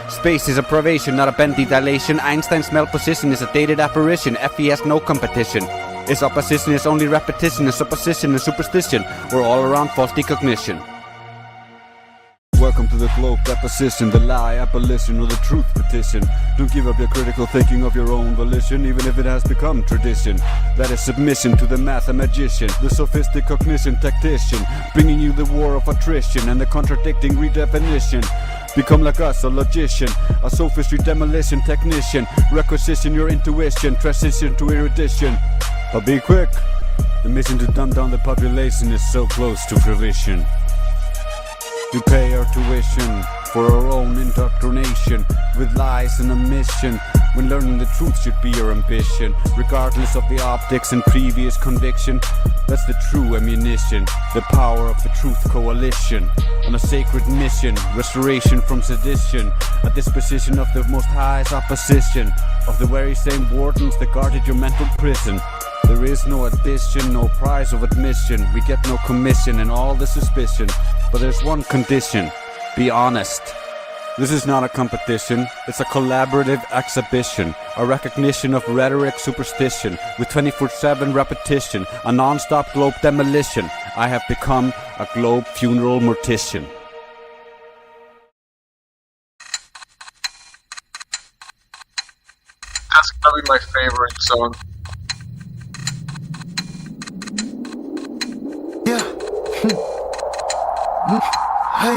Space is a privation, not a bendy dilation. Einstein's smell position is a dated apparition. FE has no competition. Its opposition is only repetition, a supposition, and superstition. We're all around false decognition. Welcome to the globe deposition, the lie abolition, or the truth petition. Don't give up your critical thinking of your own volition, even if it has become tradition. That is submission to the mathematician, the sophistic cognition tactician, bringing you the war of attrition and the contradicting redefinition. Become like us, a logician, a sophistry demolition technician. Requisition your intuition, transition to erudition. But be quick, the mission to dumb down the population is so close to fruition. We pay our tuition for our own indoctrination with lies and a mission, when learning the truth should be your ambition, regardless of the optics and previous conviction. That's the true ammunition, the power of the truth coalition, on a sacred mission, restoration from sedition, a disposition of the Most High's opposition, of the very same wardens that guarded your mental prison. There is no addition, no prize of admission. We get no commission and all the suspicion. But there's one condition, be honest. This is not a competition, it's a collaborative exhibition, a recognition of rhetoric superstition, with 24/7 repetition, a non-stop globe demolition. I have become a globe funeral mortician. That's probably my favorite song. Hey.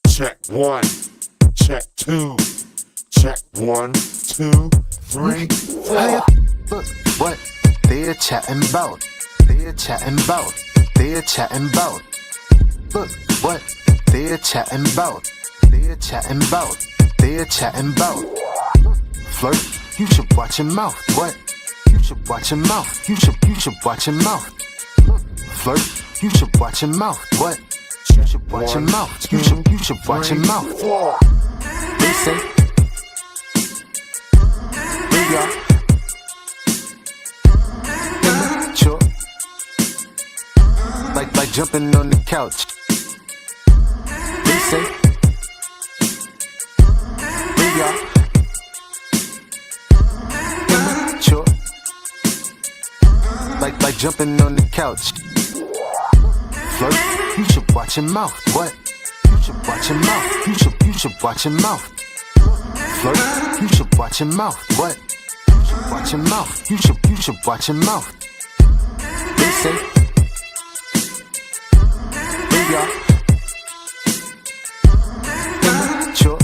Check 1, check 2, check 1, 2, 3, 4. Look what they're chatting about. They're chatting about. They're chatting about. Look what they're chatting about. They're chatting about. They're chatting about. Flirt, you should watch your mouth. What? You should watch your mouth. You should watch your mouth. Flirt, you should watch your mouth. What? You should watch your mouth. You should watch your mouth. They say we are immature, like jumping on the couch. They say we are immature, like jumping on the couch. Flirt, you should watch your mouth. What? You should watch your mouth. You should watch your mouth. Flirt, you should watch your mouth. What? You should watch your mouth. You should watch your mouth. They say we are immature,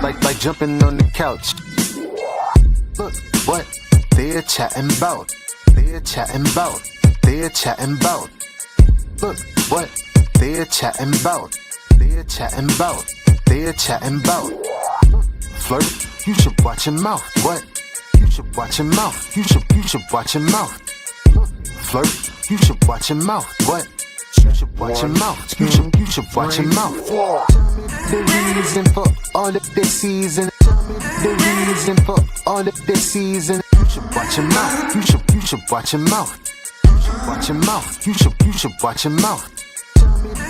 like jumping on the couch. Look what they're chatting about. They're chatting about. They're chatting about. Look what they're chatting about. They're chatting about. They're chatting about. Flirt, you should watch your mouth. What? You should watch your mouth. You should watch your mouth. Flirt, you should watch your mouth. What? You should watch your mouth. You should watch your mouth. The reason for all of this season. The reason for all of this season. You should watch your mouth. You should watch your mouth. You should watch your mouth. You should watch your mouth.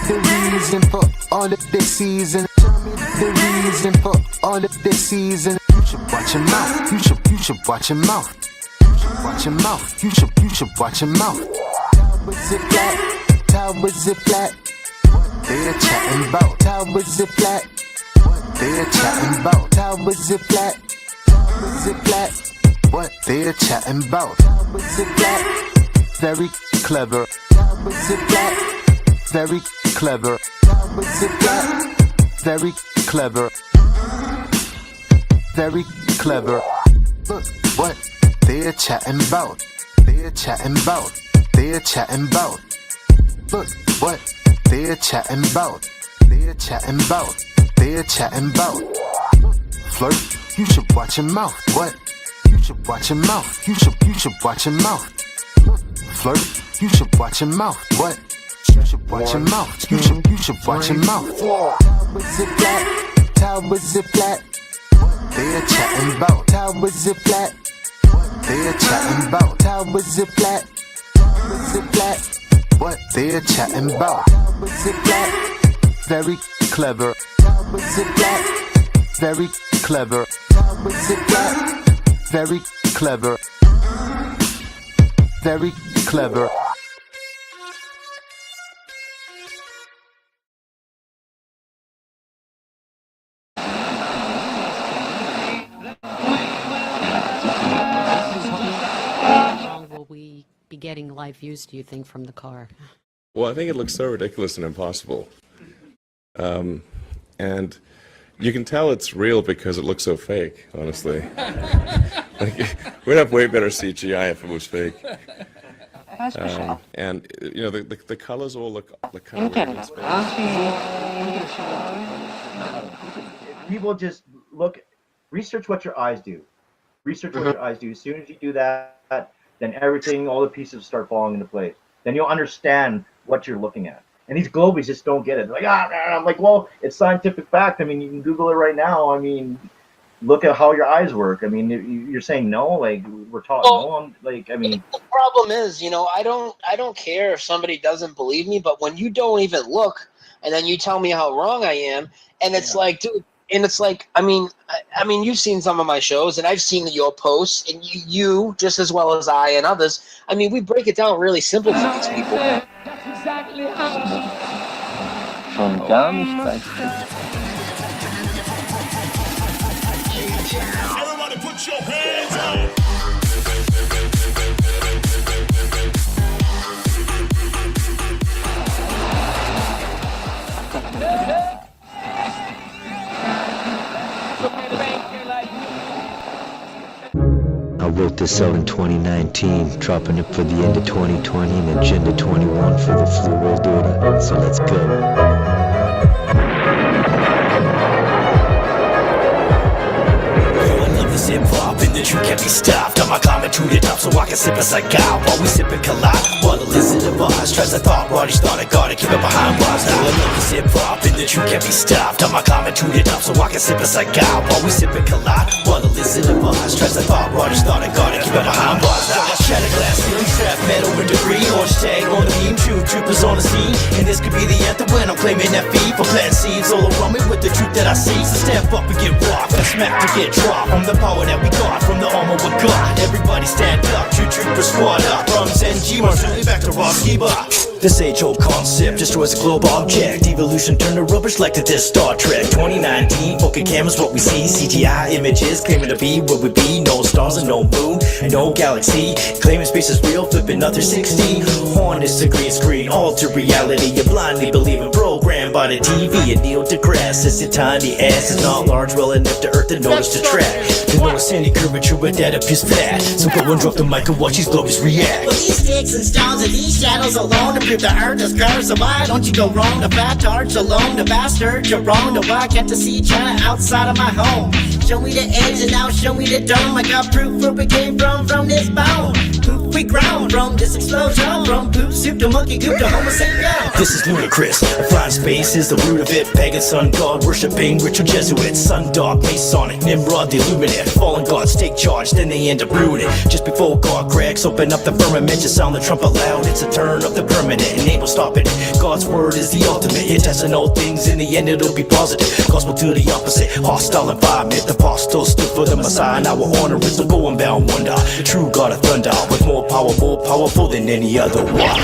The reason for all of this season. The reason for all of this season. You should watch your mouth. You should watch your mouth. You should watch your mouth. You should watch your mouth. Towers it flat. Towers it flat. They're chatting about. Towers it flat. They're chatting about. Towers it flat. Towers it flat. What they're chatting about. Towers it flat. Very clever. Towers it flat. Very clever. Towers it flat. Very clever. Very clever. Look what they're chatting about. They're chatting about. They're chatting about. Look what they're chatting about. They're chatting about. They're chatting about. Flirt, you should watch your mouth. What? You should watch your mouth. You should watch your mouth. Flirt, you should watch your mouth. What? You should watch your mouth. You should watch your mouth. Towers it flat. Towers it flat. They're chatting about. Towers it flat. They're chatting about. Towers it flat. Towers it flat. What they're chatting about. Towers it flat. Very clever. Towers it flat. Very clever. Towers it flat. Very clever. Very clever. Be getting live views, do you think, from the car? Well, I think it looks so ridiculous and impossible. And you can tell it's real because it looks so fake, honestly. We'd have way better CGI if it was fake. And, you know, the colors all look kind of weird in space. People just research what your eyes do. Research what your eyes do. As soon as you do that, then everything, all the pieces start falling into place. Then you'll understand what you're looking at. And these globies just don't get it. They're like, I'm like, well, it's scientific fact. I mean, you can Google it right now. I mean, look at how your eyes work. I mean, you're saying no, like we're taught no. Like, I mean, the problem is, you know, I don't care if somebody doesn't believe me, but when you don't even look and then you tell me how wrong I am, and it's like, dude. And it's like, I mean, you've seen some of my shows, and I've seen your posts, and you just as well as I and others. I mean, we break it down really simple for these people. That's exactly how. Schon gar nicht leicht. Everybody put your hands up. I wrote this out in 2019, dropping it for the end of 2020 and Agenda 21 for the Flu World Order. So let's go. Hip-hop and the truth can't be stopped. I'm climbing to the top so I can sip as I got. While we sip and collide, while the listen to bars. Tries a thought, Roddy's thought I gotta keep it behind bars. Now I love this hip-hop and the truth can't be stopped. I'm climbing to the top so I can sip as I got. While we sip and collide, while the listen to bars. Tries a thought, Roddy's thought I gotta keep it behind bars. Now I shatter glass, ceiling strap, metal with debris. Orange tag on the beam, true troopers on the scene. And this could be the anthem when I'm claiming that feed. For planting seeds all around me with the truth that I see. So step up and get rocked, and smack to get dropped. From the power that we got, from the armor we got. Everybody stand up, true troopers squad up. From Zenji, Marcelli back to Rob Skiba. This age-old concept destroys a global object. Evolution turned to rubbish like the disk Star Trek. 2019, focus cameras what we see. CGI images claiming to be what we be. No stars and no moon and no galaxy. Claiming space is real, flipping another 60. Harness the green screen, alter reality. You blindly believe in programmed by the TV. And Neil deGrasse says your tiny ass is not large, well enough to earth and notice the track. To notice any curvature with that up his fat. So go and drop the mic and watch these globes react. Well, these sticks and stones and these shadows alone you're the earth that's cursed. So why don't you go wrong? The fat tarts alone, the bastard, you're wrong. The why can't I see China outside of my home? Show me the edge and now show me the dome. I got proof where we came from this bone. Poof, we ground from this explosion. From poop soup to monkey goop to homo sapien. This is ludicrous. Flying space is the root of it. Pagan sun god worshipping ritual Jesuits. Sun dog, Masonic, Nimrod, the Illuminate. Fallen gods take charge, then they end up ruining. Just before God cracks open up the firmament, just sound the trumpet loud. It's a turn of the permanent, and ain't no stopping it. God's word is the ultimate. You're testing all things, in the end it'll be positive. Gospel to the opposite, hostile environment. The apostles stood for the Messiah. Now our honor is the going bound wonder. The true God of thunder, with more power, more powerful than any other one.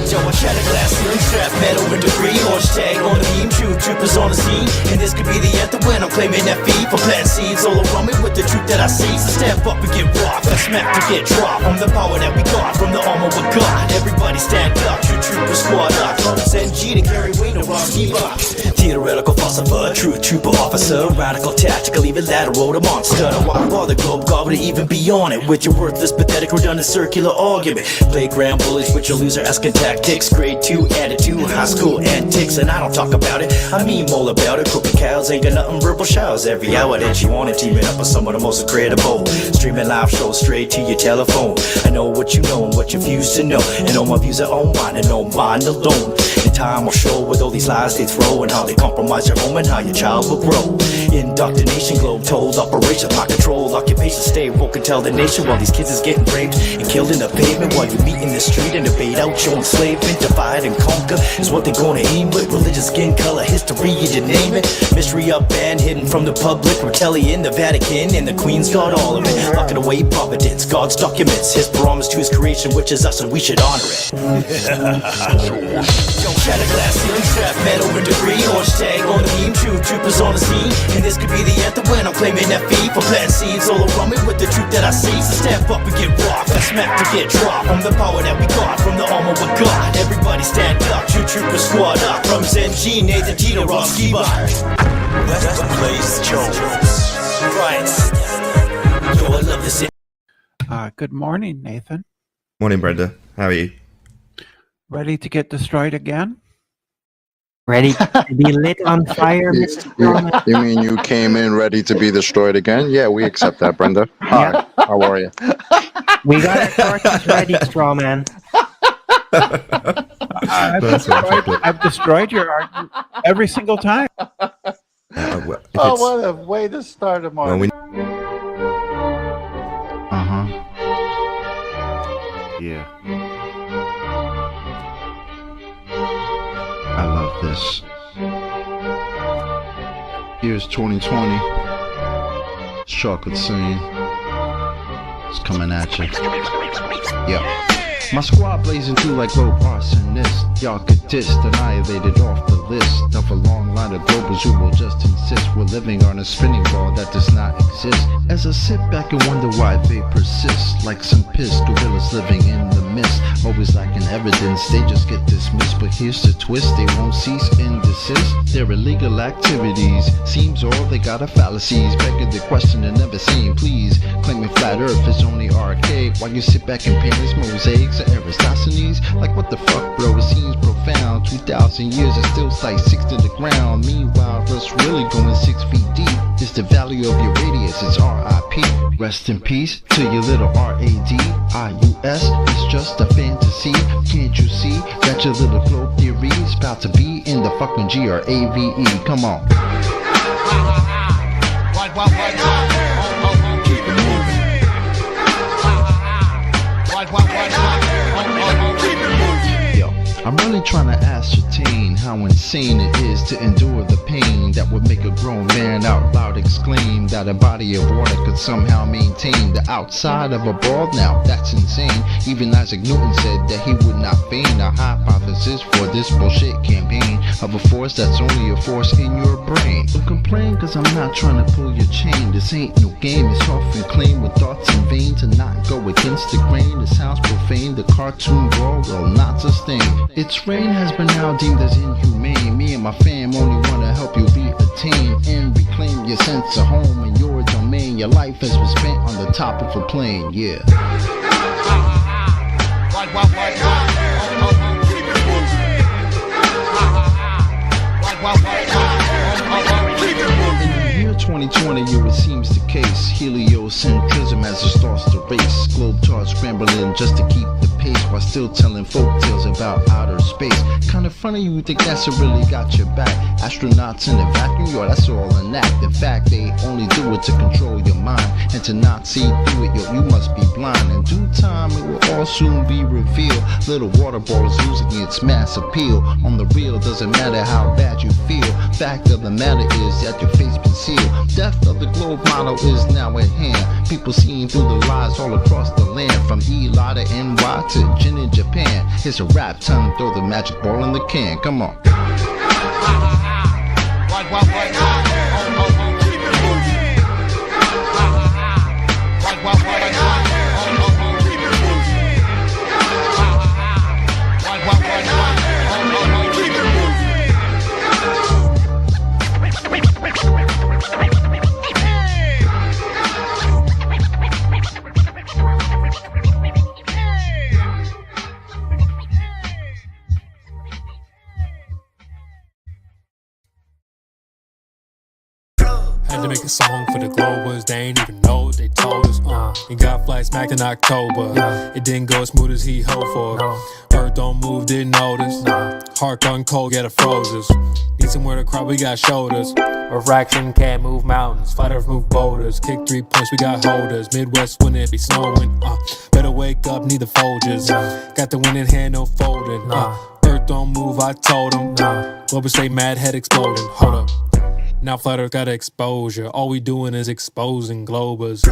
So I shatter glass ceiling, strap metal with degree. Orange tag on the beam, true troopers on the scene. And this could be the anthem when I'm claiming that feed. For planting seeds all around me with the truth that I see. So step up and get rocked, I smack to get dropped. From the power that we got, from the armor with God. Everybody stand up, true trooper squad up. Send G to carry weight, no rock, keep up. Theoretical philosopher, true trooper officer. Radical, tactical, even lateral, the monster. No why bother globe, God would even be on it. With your worthless, pathetic, redundant, circular argument. Playground bullies with your loser asking tactics. Grade 2 attitude, high school antics. And I don't talk about it, I mean all about it. Cooking cows ain't got nothing, verbal showers every hour that you want it. Teaming up with some of the most incredible. Streaming live shows straight to your telephone. I know what you know and what you views to know. And all my views are on mine and on mine alone. And time will show with all these lies they throw. And how they compromise your home and how your child will grow. Indoctrination, globe told operation. My control, occupation, stay woke and tell the nation. While these kids is getting raped and killed in the pavement. While you meet in the street and debate out your enslavement. Divide and conquer is what they're gonna aim with. Religious, skin color, history, you just name it. Mystery up and hidden from the public. Retelli in the Vatican and the Queen's got all of it. Locking away providence, God's documents. His promise to his creation, which is us, and we should honor it. Don't shatter glass ceiling, strap metal with degree. Orange tag on the beam, true troopers on the scene. And this could be the anthem when I'm claiming that feed. For planting seeds all around me with the truth that I see. So step up and get rocked, I smack to get dropped. From the power that we got, from the armor with God. Everybody stand up, true trooper squad up. From Zen G, Nathan Tito, Rob Skiba. Let's Blaze Jones. Right. Yo, I love this. Good morning, Nathan. Morning, Brenda. How are you? Ready to get destroyed again? Ready to be lit on fire, Mrs. Strawman? You mean you came in ready to be destroyed again? Yeah, we accept that, Brenda. Hi, how are you? We got our torches ready, Strawman. I've destroyed your argument every single time. Oh, what a way to start a morning. Yeah. I love this. Here's 2020. Chocolate scene. It's coming at you. Yeah. My squad blazing through like robots in this. Y'all get dissed, annihilated off the list of a long line of globals who will just insist we're living on a spinning ball that does not exist. As I sit back and wonder why they persist, like some pissed gorillas living in the mist. Always lacking evidence, they just get dismissed. But here's the twist, they won't cease and desist. Their illegal activities seems all they got are fallacies. Begging the question and never saying please. Claiming flat earth is only arcade, while you sit back and paint his mosaics of Aristophanes. Like what the fuck, bro, it seems profound. 2,000 years and still sight 6 to the ground. Meanwhile, what's really going 6 feet deep is the value of your radius, it's RIP. Rest in peace to your little RADIUS. It's just a fantasy. Can't you see that your little globe theory is about to be in the fucking GRAVE? Come on. Keep it moving. Yo, I'm really trying to ascertain how insane it is to endure the pain that would make a grown man out loud exclaim that a body of water could somehow maintain the outside of a ball. Now that's insane. Even Isaac Newton said that he would not feign a hypothesis for this bullshit campaign of a force that's only a force in your brain. Don't complain cause I'm not trying to pull your chain. This ain't no game, it's often claimed with thoughts in vain to not go against the grain. It sounds profane, the cartoon ball will not sustain. Its reign has been now deemed as inhumane. Me and my fam only wanna help you be attained and reclaim your sense of home and your domain. Your life has been spent on the top of a plane, yeah. In the year 2020, it seems the case. Heliocentrism as it starts to race. Globe charts scrambling just to keep the pace while still telling folk tales about outer space. Kinda funny you think NASA really got your back. Astronauts in a vacuum, yo, that's all an act. In fact, they only do it to control your mind. And to not see through it, yo, you must be blind. In due time, it will all soon be revealed. Little water ball is losing its mass appeal. On the real, doesn't matter how bad you feel. Fact of the matter is that your face been sealed. Death of the globe model is now at hand. People seeing through the lies all across the land. From Eli to NY to Jin in Japan. It's a rap time to throw the magic ball in the can. Come on. Had to make a song for the Globers, they ain't even know what they told us. He got flight smacked in October. It didn't go as smooth as he hoped for. Earth don't move, didn't notice. Heart gone cold, get it froze. Need somewhere to cry, we got shoulders. Refraction can't move mountains, flat earth move boulders. Kick 3 points, we got holders. Midwest when it be snowing. Better wake up, need the Folgers. Got the win in hand, no folding. Earth don't move, I told him. Globers stay mad, head exploding. Hold up. Now flat earth got exposure. All we doing is exposing Globers.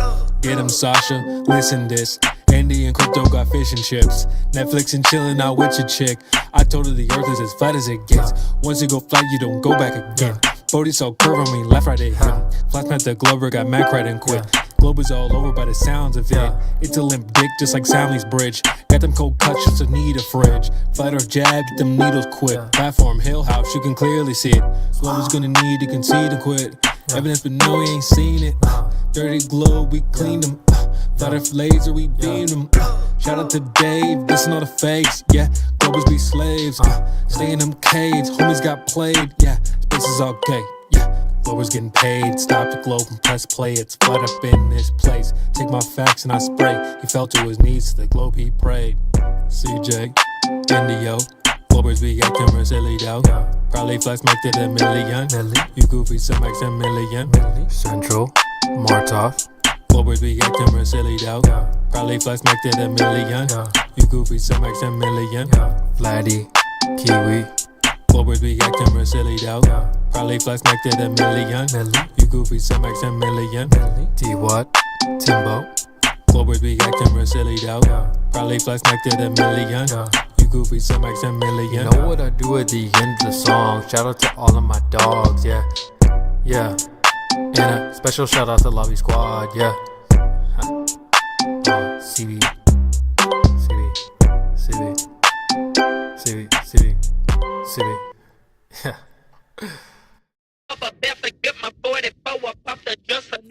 Get him, Sasha. Listen this. Andy and Crypto got fish and chips. Netflix and chillin' out with your chick. I told her the earth is as flat as it gets. Once you go flat, you don't go back again. Bodie so curve on me, left, right, they hit. Flash met the Glober, got Mac right and quit. Globers all over by the sounds of it. It's a limp dick just like Sally's bridge. Got them cold cuts just to need a fridge. Flat earth jab, get them needles quick. Platform, Hill House, you can clearly see it. Globers gonna need to concede and quit. Evidence, but no, we ain't seen it. Dirty globe, we cleaned them. Flat earth laser, we beamed them. Shout out to Dave, this is not a fakes. Yeah, Globers be slaves. Stay in them caves, homies got played. Yeah, space is all gay. Yeah. Globers getting paid, stop the globe and press play. It's flat up in this place. Take my facts and I spray. He fell to his knees to the globe he prayed. CJ, Indio, Globers we got cameras silly though. Probably flex make it a million. You goofy some X a million. Central, Martov, Globers we got cameras silly though. Probably flex make it a million. You goofy some X a million. Vladdy, Kiwi, Globers we got cameras silly though. Probably flex make it a million. You goofy some X a million. T-Watt, Timbo, Globers we got cameras silly though. Probably flex make it a million. You goofy some X a million. You know what I do at the end of the song? Shout out to all of my dogs, yeah. Yeah. And a special shout out to Lobby Squad, yeah. CB, yeah.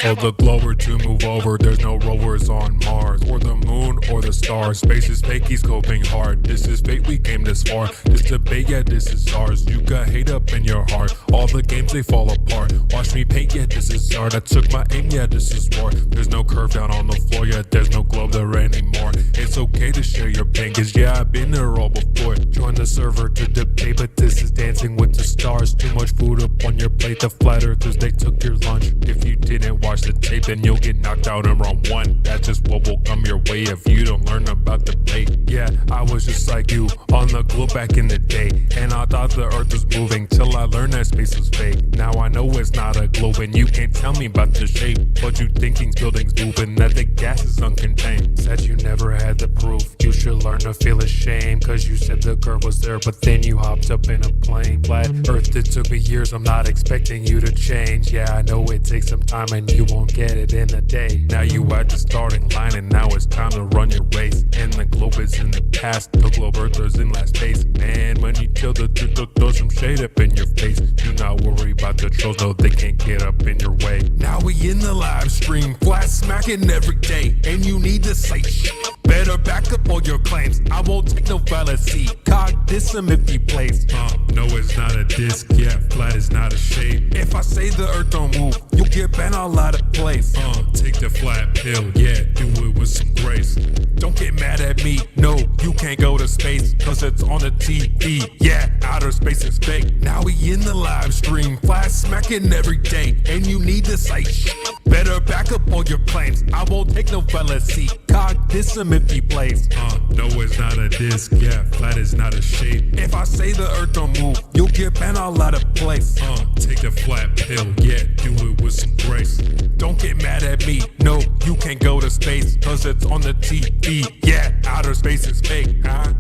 For the Glober to move over, there's no rovers on Mars, or the moon, or the stars. Space is fake, he's coping hard. This is fate, we came this far. This debate, yeah, this is ours. You got hate up in your heart. All the games, they fall apart. Watch me paint, yeah, this is art. I took my aim, yeah, this is war. There's no curve down on the floor, yeah, there's no globe there anymore. It's okay to share your pain, cause yeah, I've been there all before. Join the server to debate, but this is dancing with the stars. Too much food up on your plate, the flat earthers, they took your lunch. If you didn't watch the tape, then you'll get knocked out in round 1. That's just what will come your way if you don't learn about the debate. Yeah, I was just like you, on the globe back in the day. And I thought the earth was moving, till I learned that space was fake. Now I know it's not a globe, and you can't tell me about the shape. But you thinking buildings moving, that the gas is uncontained. Said you never had the proof, you should learn to feel ashamed. Cause you said the curve was there, but then you hopped up in a plane. Flat earth, it took me years, I'm not expecting you to change. Yeah, I know it takes some time and you won't get it in a day. Now you at the starting line and now it's time to run your race. And the globe is in the past, the globe earthers in last place. And when you tell the truth, they'll throw some shade up in your face. Do not worry about the trolls, no, they can't get up in your way. Now we in the live stream, flat smacking every day. And you need to say shit Better back up all your claims. I won't take no fallacy. Cog diss him if he plays. No, it's not a disc. Yeah, flat is not a shape. If I say the earth don't move, you'll get bent all out of place. Take the flat pill. Yeah, do it with some grace. Don't get mad at me. No, you can't go to space, cause it's on the TV. Yeah, outer space is fake. Now we in the live stream. Flash smacking every day. And you need to say shit. Better back up all your claims. I won't take no fallacy. Cog diss him if he plays. No, it's not a disc. Yeah, flat is not a shape. If I say the earth don't move, you'll get bent all out of place. Take the flat pill. Yeah, do it with some grace. Don't get mad at me. No, you can't go to space, cause it's on the TV. Yeah, outer space is fake, huh?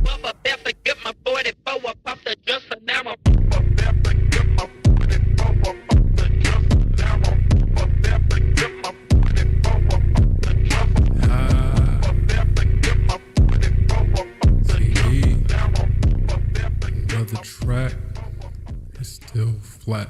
Get my 44 up off the dresser now. Another track is still flat.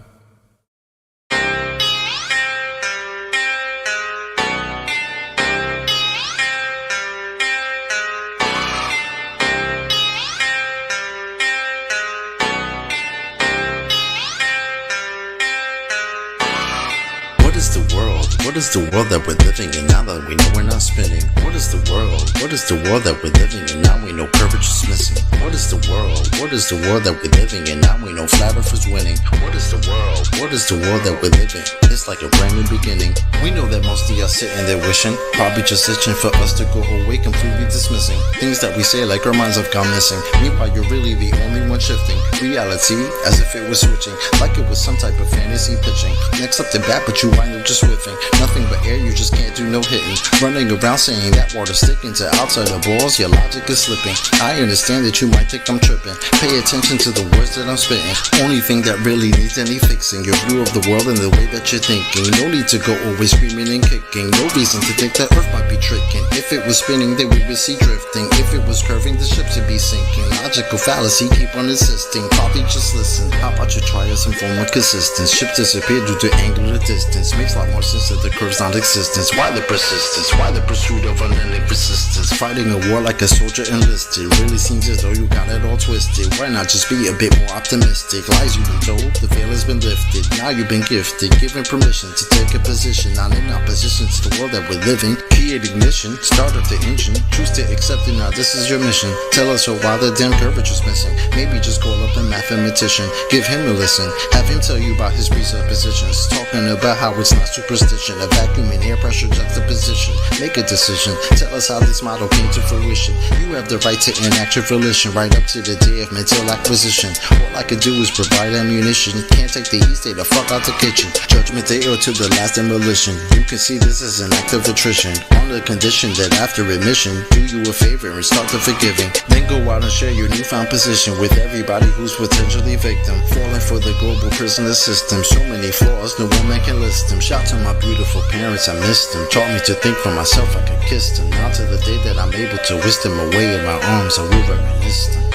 What is the world that we're living in now that we know we're not spinning? What is the world? What is the world that we're living in now we know courage is missing? What is the world? What is the world that we're living in now we know flat earth is winning? What is the world? What is the world that we're living? It's like a brand new beginning. We know that most of y'all sitting there wishing, probably just itching for us to go away, completely dismissing things that we say like our minds have gone missing. Meanwhile, you're really the only one shifting reality as if it was switching, like it was some type of fantasy pitching. Next up to bat, but you wind up just whiffing. Nothing but air, you just can't do no hitting. Running around saying that water sticking to outside the balls, your logic is slipping. I understand that you might think I'm tripping. Pay attention to the words that I'm spitting. Only thing that really needs any fixing, your view of the world and the way that you're thinking. No need to go always screaming and kicking. No reason to think that earth might be tricking. If it was spinning, then we would see drifting. If it was curving, the ships would be sinking. Logical fallacy, keep on insisting. Probably just listen. How about you try some form of consistence? Ship disappeared due to angular distance. Makes a lot more sense that the curve's not existence. Why the persistence? Why the pursuit of unending persistence? Fighting a war like a soldier enlisted. Really seems as though you got it all twisted. Why not just be a bit more optimistic? Lies you've been told, the veil has been lifted. Now you've been gifted, given permission to take a position. Not in opposition to the world that we're living. Create ignition, start up the engine. Choose to accept it, now this is your mission. Tell us why the damn curvature's missing. Maybe just call up a mathematician. Give him a listen. Have him tell you about his presuppositions. Talking about how it's not superstition. A vacuum and air pressure juxtaposition. Make a decision. Tell us how this model came to fruition. You have the right to enact your volition right up to the day of mental acquisition. All I could do is provide ammunition. Can't take the heat, stay the fuck out the kitchen. Judgment day or to the last demolition. You can see this as an act of attrition. On the condition that after admission, do you a favor and start the forgiving. Then go out and share your newfound position with everybody who's potentially victim. Falling for the global prisoner system. So many flaws, no woman can list them. Shout to my beautiful parents, I missed them. Taught me to think for myself, I could kiss them. Now to the day that I'm able to whisk them away in my arms, I will reminisce them.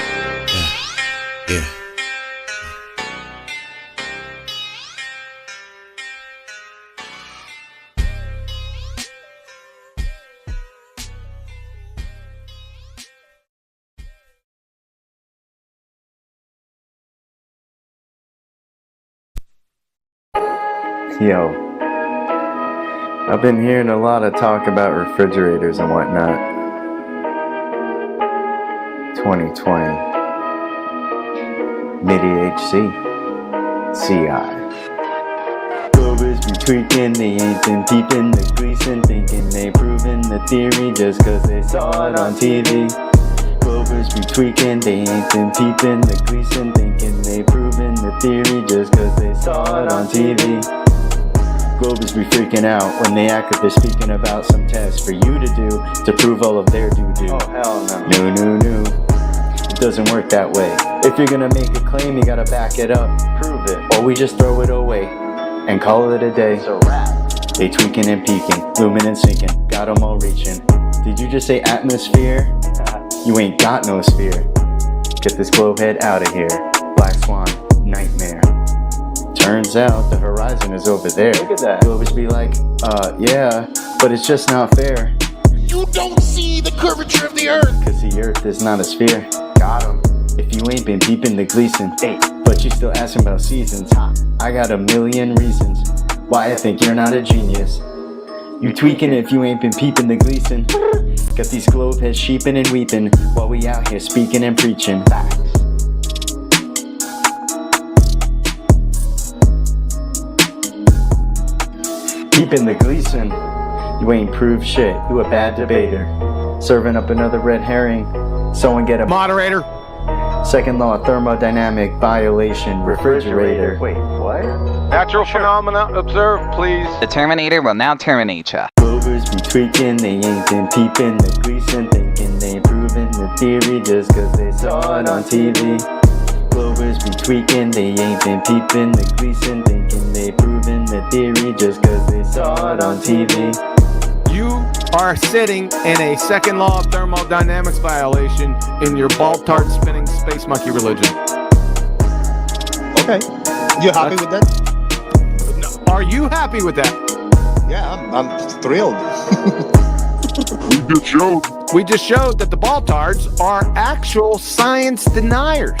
Yeah. Yo, I've been hearing a lot of talk about refrigerators and whatnot. 2020. MIDI-HC. CI. Glovers be tweaking, they ain't been peeping the grease and thinking they proving the theory just cause they saw it on TV. Glovers be tweaking, they ain't been peeping the grease and thinking they proving the theory just cause they saw it on TV. Glovers be freaking out when they act like they're speaking about some test for you to do to prove all of their doo-doo. Oh hell no. No. It doesn't work that way. If you're gonna make a claim, you gotta back it up. Prove it. Or we just throw it away and call it a day. It's a wrap. They tweaking and peeking, looming and sinking, got them all reaching. Did you just say atmosphere? You ain't got no sphere. Get this globe head out of here. Black Swan, nightmare. Turns out the horizon is over there. Look at that. Glovers be like, yeah, but it's just not fair. you don't see the curvature of the earth. Cause the earth is not a sphere. Got 'em. If you ain't been peeping the Gleason, but you still asking about seasons, I got a million reasons why I think you're not a genius. You tweaking if you ain't been peeping the Gleason. Got these glove heads sheeping and weeping while we out here speaking and preaching. Peeping the Gleason. You ain't proved shit, you a bad debater. Serving up another red herring, someone get a moderator. Second law, thermodynamic violation, refrigerator. Wait, what? Natural phenomena observed, please. The Terminator will now terminate ya. Clovers be tweaking, they ain't been peeping the Gleason, thinking they ain't proving the theory just cause they saw it on TV. Clovers be tweaking, they ain't been peeping the Gleason, thinking they proving the theory just cause they saw it on TV. You are sitting in a second law of thermodynamics violation in your ball-tart spinning space monkey religion. Okay. You happy with that? No. Are you happy with that? Yeah, I'm thrilled. We just showed that the ball-tards are actual science deniers.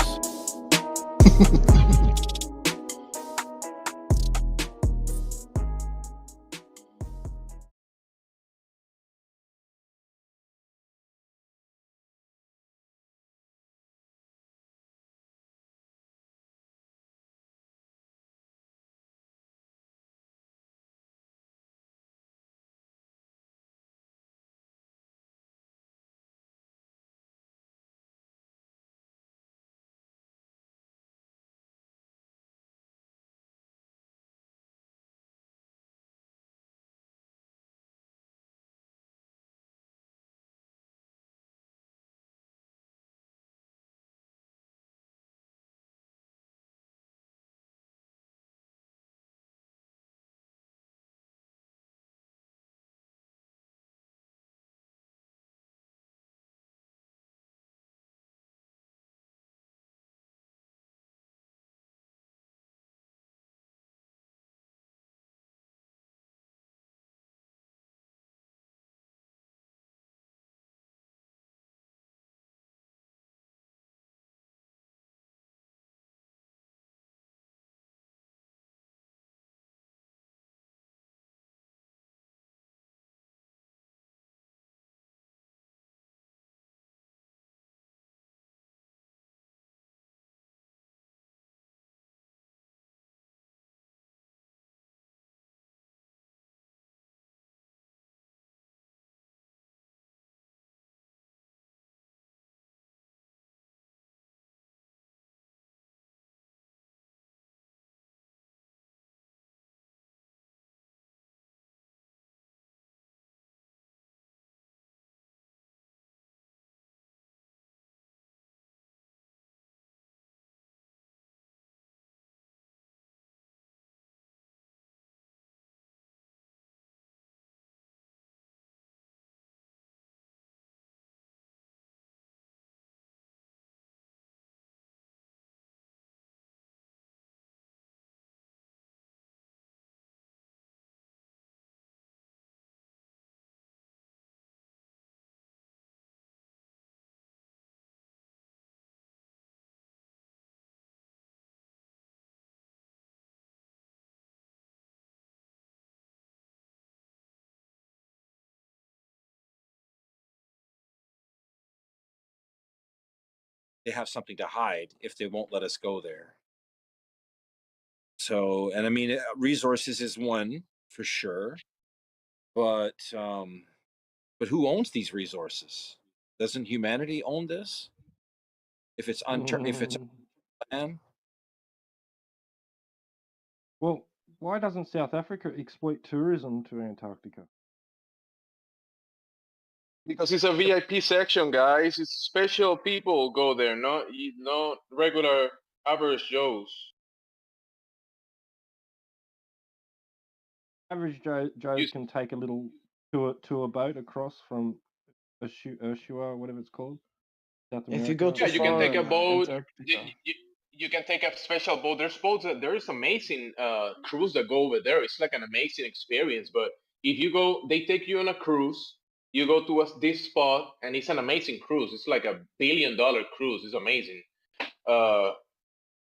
They have something to hide if they won't let us go there. So, and I mean, resources is one for sure, but who owns these resources? Doesn't humanity own this? If it's if it's land? Well, why doesn't South Africa exploit tourism to Antarctica? Because it's a VIP section, guys. It's special people go there, not regular average Joes. Average Joes can take a little tour boat across from Ursula, whatever it's called. South America. If you go to you can take a boat. You can take a special boat. There's boats. There is amazing cruise that go over there. It's like an amazing experience. But if you go, they take you on a cruise. you go to this spot, and it's an amazing cruise. It's like $1 billion cruise. It's amazing.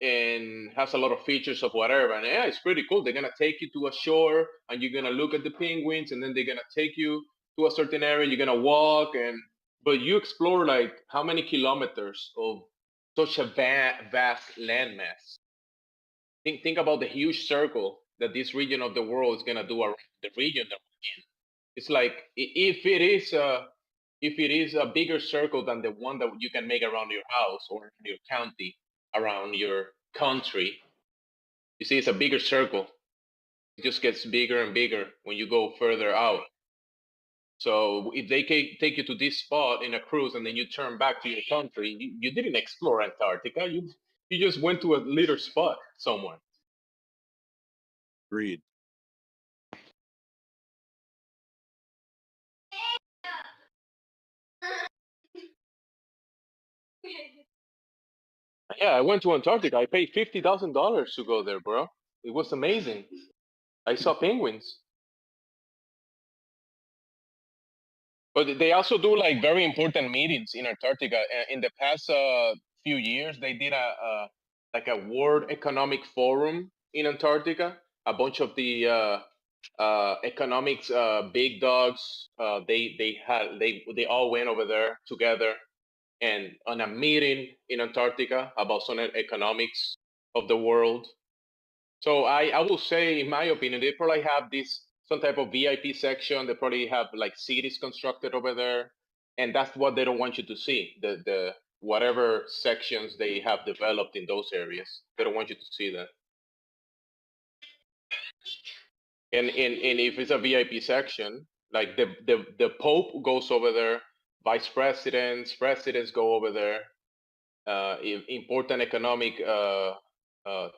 And has a lot of features of whatever. And yeah, it's pretty cool. They're gonna take you to a shore, and you're gonna look at the penguins, and then they're gonna take you to a certain area. You're gonna walk, but you explore like how many kilometers of such a vast landmass. Think about the huge circle that this region of the world is gonna do around the region that we're in. It's like if it is a bigger circle than the one that you can make around your house or your county, around your country. You see, it's a bigger circle. It just gets bigger and bigger when you go further out. So if they take you to this spot in a cruise and then you turn back to your country, you didn't explore Antarctica. You just went to a little spot somewhere. Agreed. Yeah, I went to Antarctica. I paid $50,000 to go there, bro. It was amazing. I saw penguins. But they also do like very important meetings in Antarctica. In the past few years, they did a World Economic Forum in Antarctica. A bunch of the economics big dogs. They all went over there together and on a meeting in Antarctica about some economics of the world. So I will say, in my opinion, they probably have some type of VIP section. They probably have like cities constructed over there, and that's what they don't want you to see. The whatever sections they have developed in those areas, they don't want you to see that. And if it's a VIP section, like the Pope goes over there, vice presidents, presidents go over there, important economic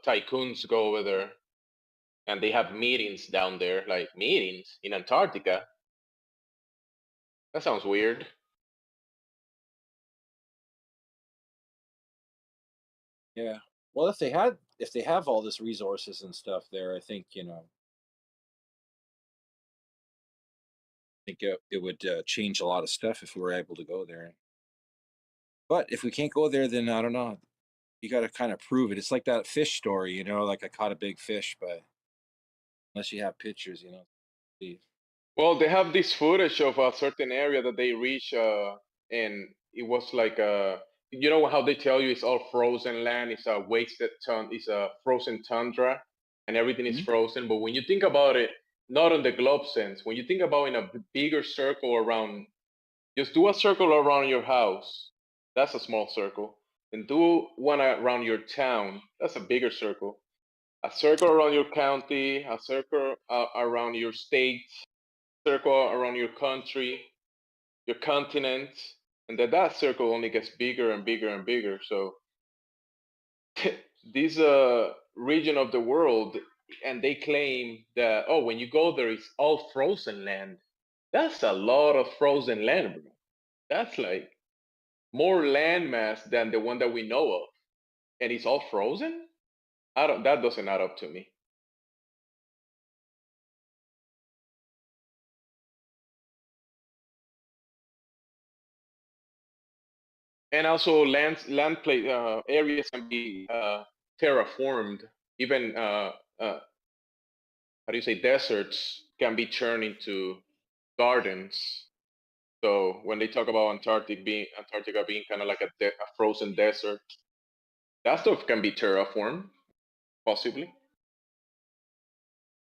tycoons go over there, and they have meetings down there, like meetings in Antarctica. That sounds weird. Yeah. Well, if they have all this resources and stuff there, I think it would change a lot of stuff if we were able to go there. But if we can't go there, then I don't know. You got to kind of prove it. It's like that fish story, like I caught a big fish, but unless you have pictures, Well, they have this footage of a certain area that they reach, and it was like how they tell you it's all frozen land, it's a it's a frozen tundra, and everything is frozen. But when you think about it, not in the globe sense, when you think about in a bigger circle around, just do a circle around your house. That's a small circle. And do one around your town. That's a bigger circle. A circle around your county, a circle around your state, circle around your country, your continent, and that circle only gets bigger and bigger and bigger. So this region of the world, and they claim that, when you go there, it's all frozen land. That's a lot of frozen land, bro. That's like more land mass than the one that we know of, and it's all frozen. That doesn't add up to me. And also land areas can be terraformed. Even deserts can be turned into gardens. So when they talk about Antarctica being kind of like a frozen desert, that stuff can be terraformed, possibly.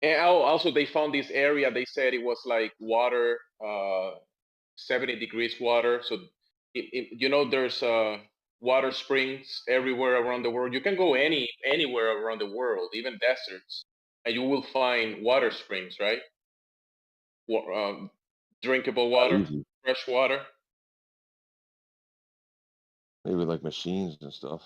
And also they found this area. They said it was like water, 70 degrees water. So there's water springs everywhere around the world. You can go anywhere around the world, even deserts, and you will find water springs, right? Drinkable water, fresh water. Maybe like machines and stuff.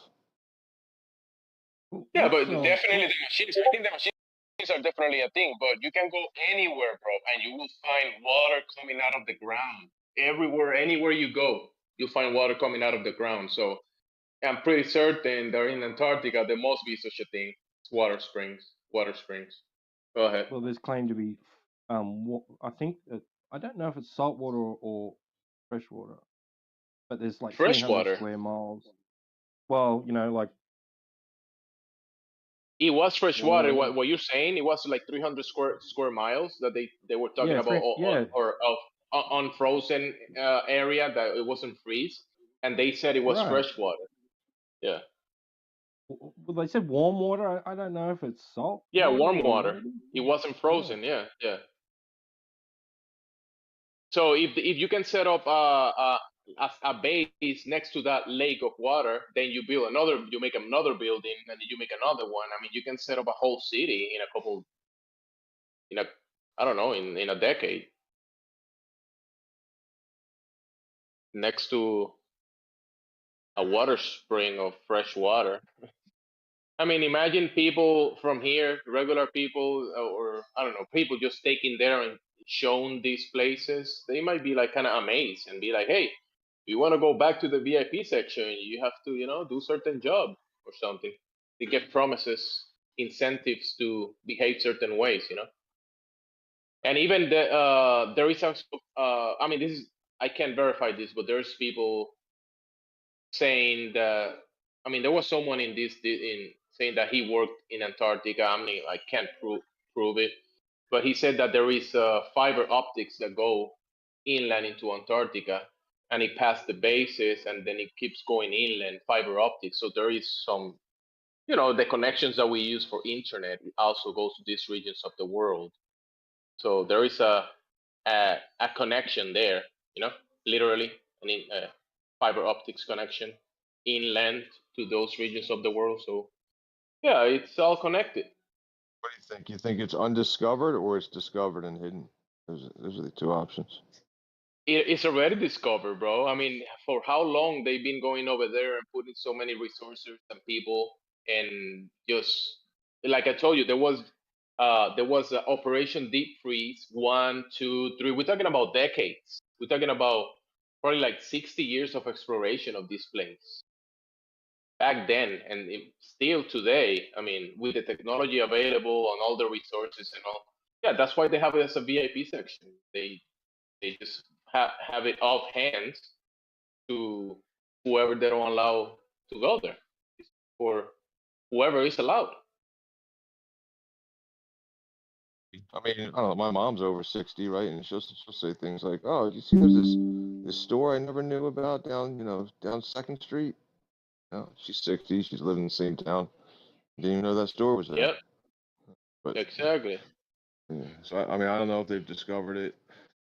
Yeah, but definitely the machines. I think the machines are definitely a thing. But you can go anywhere, bro, and you will find water coming out of the ground. Everywhere, anywhere you go, you'll find water coming out of the ground. So I'm pretty certain that in Antarctica there must be such a thing. It's water springs. Go ahead. Well, there's claimed to be, I think I don't know if it's saltwater or freshwater, but there's like Freshwater. 300 square miles. Well, like It was freshwater. water. What you're saying? It was like 300 square miles that they were talking Yeah, about, yeah, or of unfrozen area that it wasn't freeze, and they said it was right. freshwater. Yeah. Well, they said warm water. I don't know if it's salt. Yeah, warm or water. maybe. It wasn't frozen. Yeah, yeah. So if you can set up a base next to that lake of water, then you make another building, and then you make another one. I mean, you can set up a whole city I don't know, in a decade, next to a water spring of fresh water. I mean, imagine people from here, regular people, or I don't know, people just taking there and shown these places. They might be like kind of amazed and be like, "Hey, you want to go back to the VIP section? You have to, do certain job or something." They get promises, incentives to behave certain ways. And even there is also, I mean, I can't verify this, but there's people saying that. I mean, there was someone in saying that he worked in Antarctica. I mean, I can't prove it, but he said that there is fiber optics that go inland into Antarctica, and it passed the bases, and then it keeps going inland, fiber optics. So there is some, the connections that we use for internet also goes to these regions of the world. So there is a connection there, literally, a fiber optics connection inland to those regions of the world. So yeah, it's all connected. What do you think? You think it's undiscovered or it's discovered and hidden? Those are the two options. It's already discovered, bro. I mean, for how long they've been going over there and putting so many resources and people, and just like I told you, there was Operation Deep Freeze 1, 2, 3. We're talking about decades. We're talking about probably like 60 years of exploration of this place back then, and still today. I mean, with the technology available and all the resources and all, yeah, that's why they have it as a VIP section. They just have it off hands to whoever they don't allow to go there, or whoever is allowed. I mean, I don't know. My mom's over 60, right? And she'll say things like, "Oh, you see, there's this store I never knew about down 2nd Street." No, she's 60. She's living in the same town. Didn't even know that store was there. Yep. But exactly. yeah, so I mean, I don't know if they've discovered it.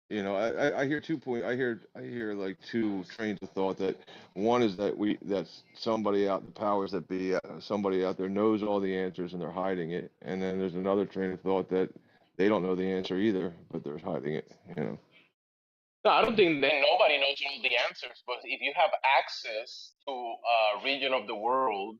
I hear 2 point. I hear like two trains of thought. That one is that somebody out, the powers that be, somebody out there knows all the answers and they're hiding it. And then there's another train of thought that they don't know the answer either, but they're hiding it. No, I don't think that nobody knows all the answers. But if you have access to a region of the world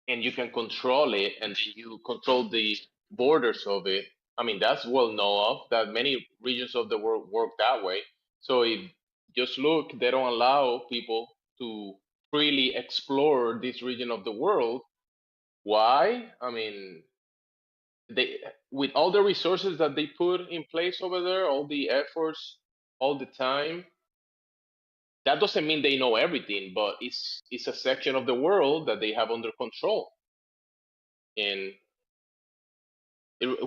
and you can control it, and then you control the borders of it, I mean, that's well known of, that many regions of the world work that way. So if just look, they don't allow people to freely explore this region of the world. Why? I mean, with all the resources that they put in place over there, all the efforts, all the time, that doesn't mean they know everything, but it's a section of the world that they have under control. And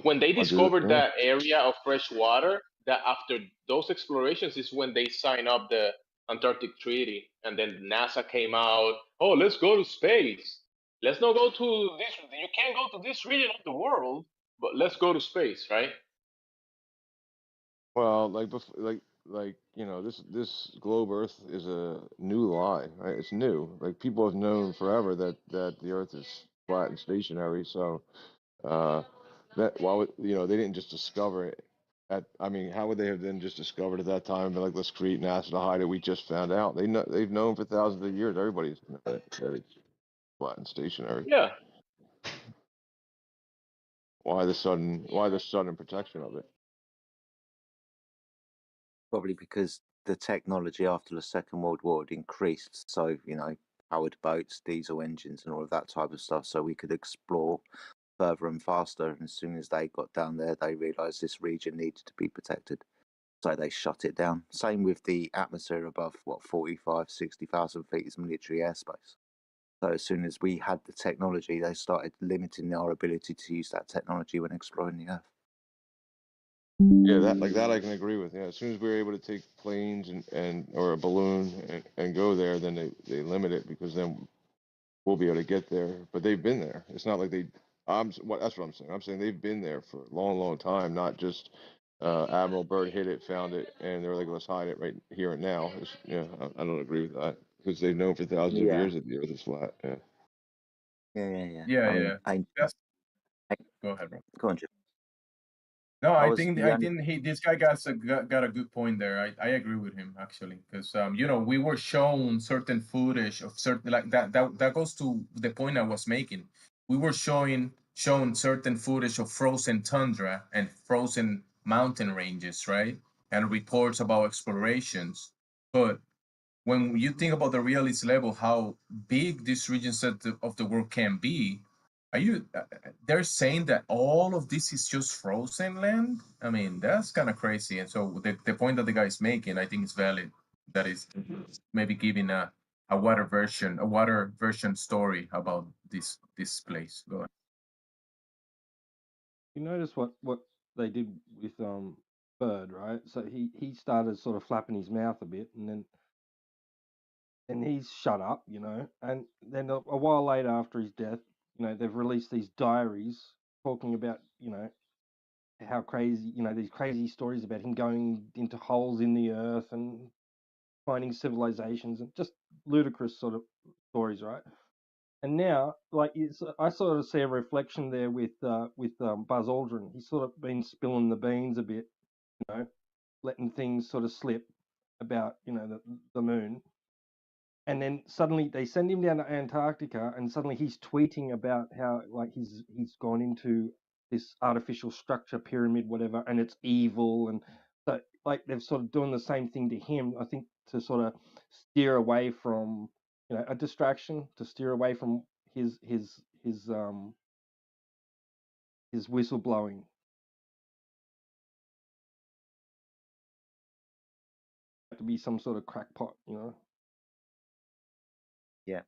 when they discovered that area of fresh water, that after those explorations is when they signed up the Antarctic Treaty, and then NASA came out. Oh, let's go to space. Let's not go to this. You can't go to this region of the world, but let's go to space, right? Well, this globe Earth is a new lie, right? It's new. Like, people have known forever that the Earth is flat and stationary. So that they didn't just discover it. I mean, how would they have then just discovered at that time and been like, let's create NASA to hide it? We just found out. They've known for thousands of years. Everybody's known that it's flat and stationary. Yeah. Why the sudden protection of it? Probably because the technology after the Second World War had increased. So, powered boats, diesel engines, and all of that type of stuff. So we could explore further and faster. And as soon as they got down there, they realised this region needed to be protected. so they shut it down. Same with the atmosphere above, 45, 60,000 feet is military airspace. So as soon as we had the technology, they started limiting our ability to use that technology when exploring the Earth. Yeah, that I can agree with. Yeah, as soon as we were able to take planes and or a balloon and go there, then they limit it because then we'll be able to get there. But they've been there. It's not like that's what I'm saying. I'm saying they've been there for a long, long time. Not just Admiral Byrd hit it, found it, and they're like, let's hide it right here and now. I don't agree with that because they've known for thousands of years that the Earth is flat. Yeah. I mean, Go ahead, bro. Go on, Jim. No, I I was think the only. this guy got a good point there. I agree with him actually because we were shown certain footage of certain like that goes to the point I was making. We were shown certain footage of frozen tundra and frozen mountain ranges, right? And reports about explorations. But when you think about the realist level, how big these regions of the world can be, they're saying that all of this is just frozen land? I mean, that's kind of crazy. And so the point that the guy is making, I think is valid. That is maybe giving a water version story about this place. Go ahead. You notice what they did with Bird, right? So he started sort of flapping his mouth a bit, and he's shut up, and then a while later after his death, they've released these diaries talking about how crazy, these crazy stories about him going into holes in the earth and finding civilizations and just ludicrous sort of stories, right? And now, like, I sort of see a reflection there with Buzz Aldrin. He's sort of been spilling the beans a bit, letting things sort of slip about, the moon. And then suddenly they send him down to Antarctica, and suddenly he's tweeting about how like he's gone into this artificial structure pyramid, whatever, and it's evil, and so like they're sort of doing the same thing to him. I think to sort of steer away from a distraction, to steer away from his whistleblowing. To be some sort of crackpot, Yeah,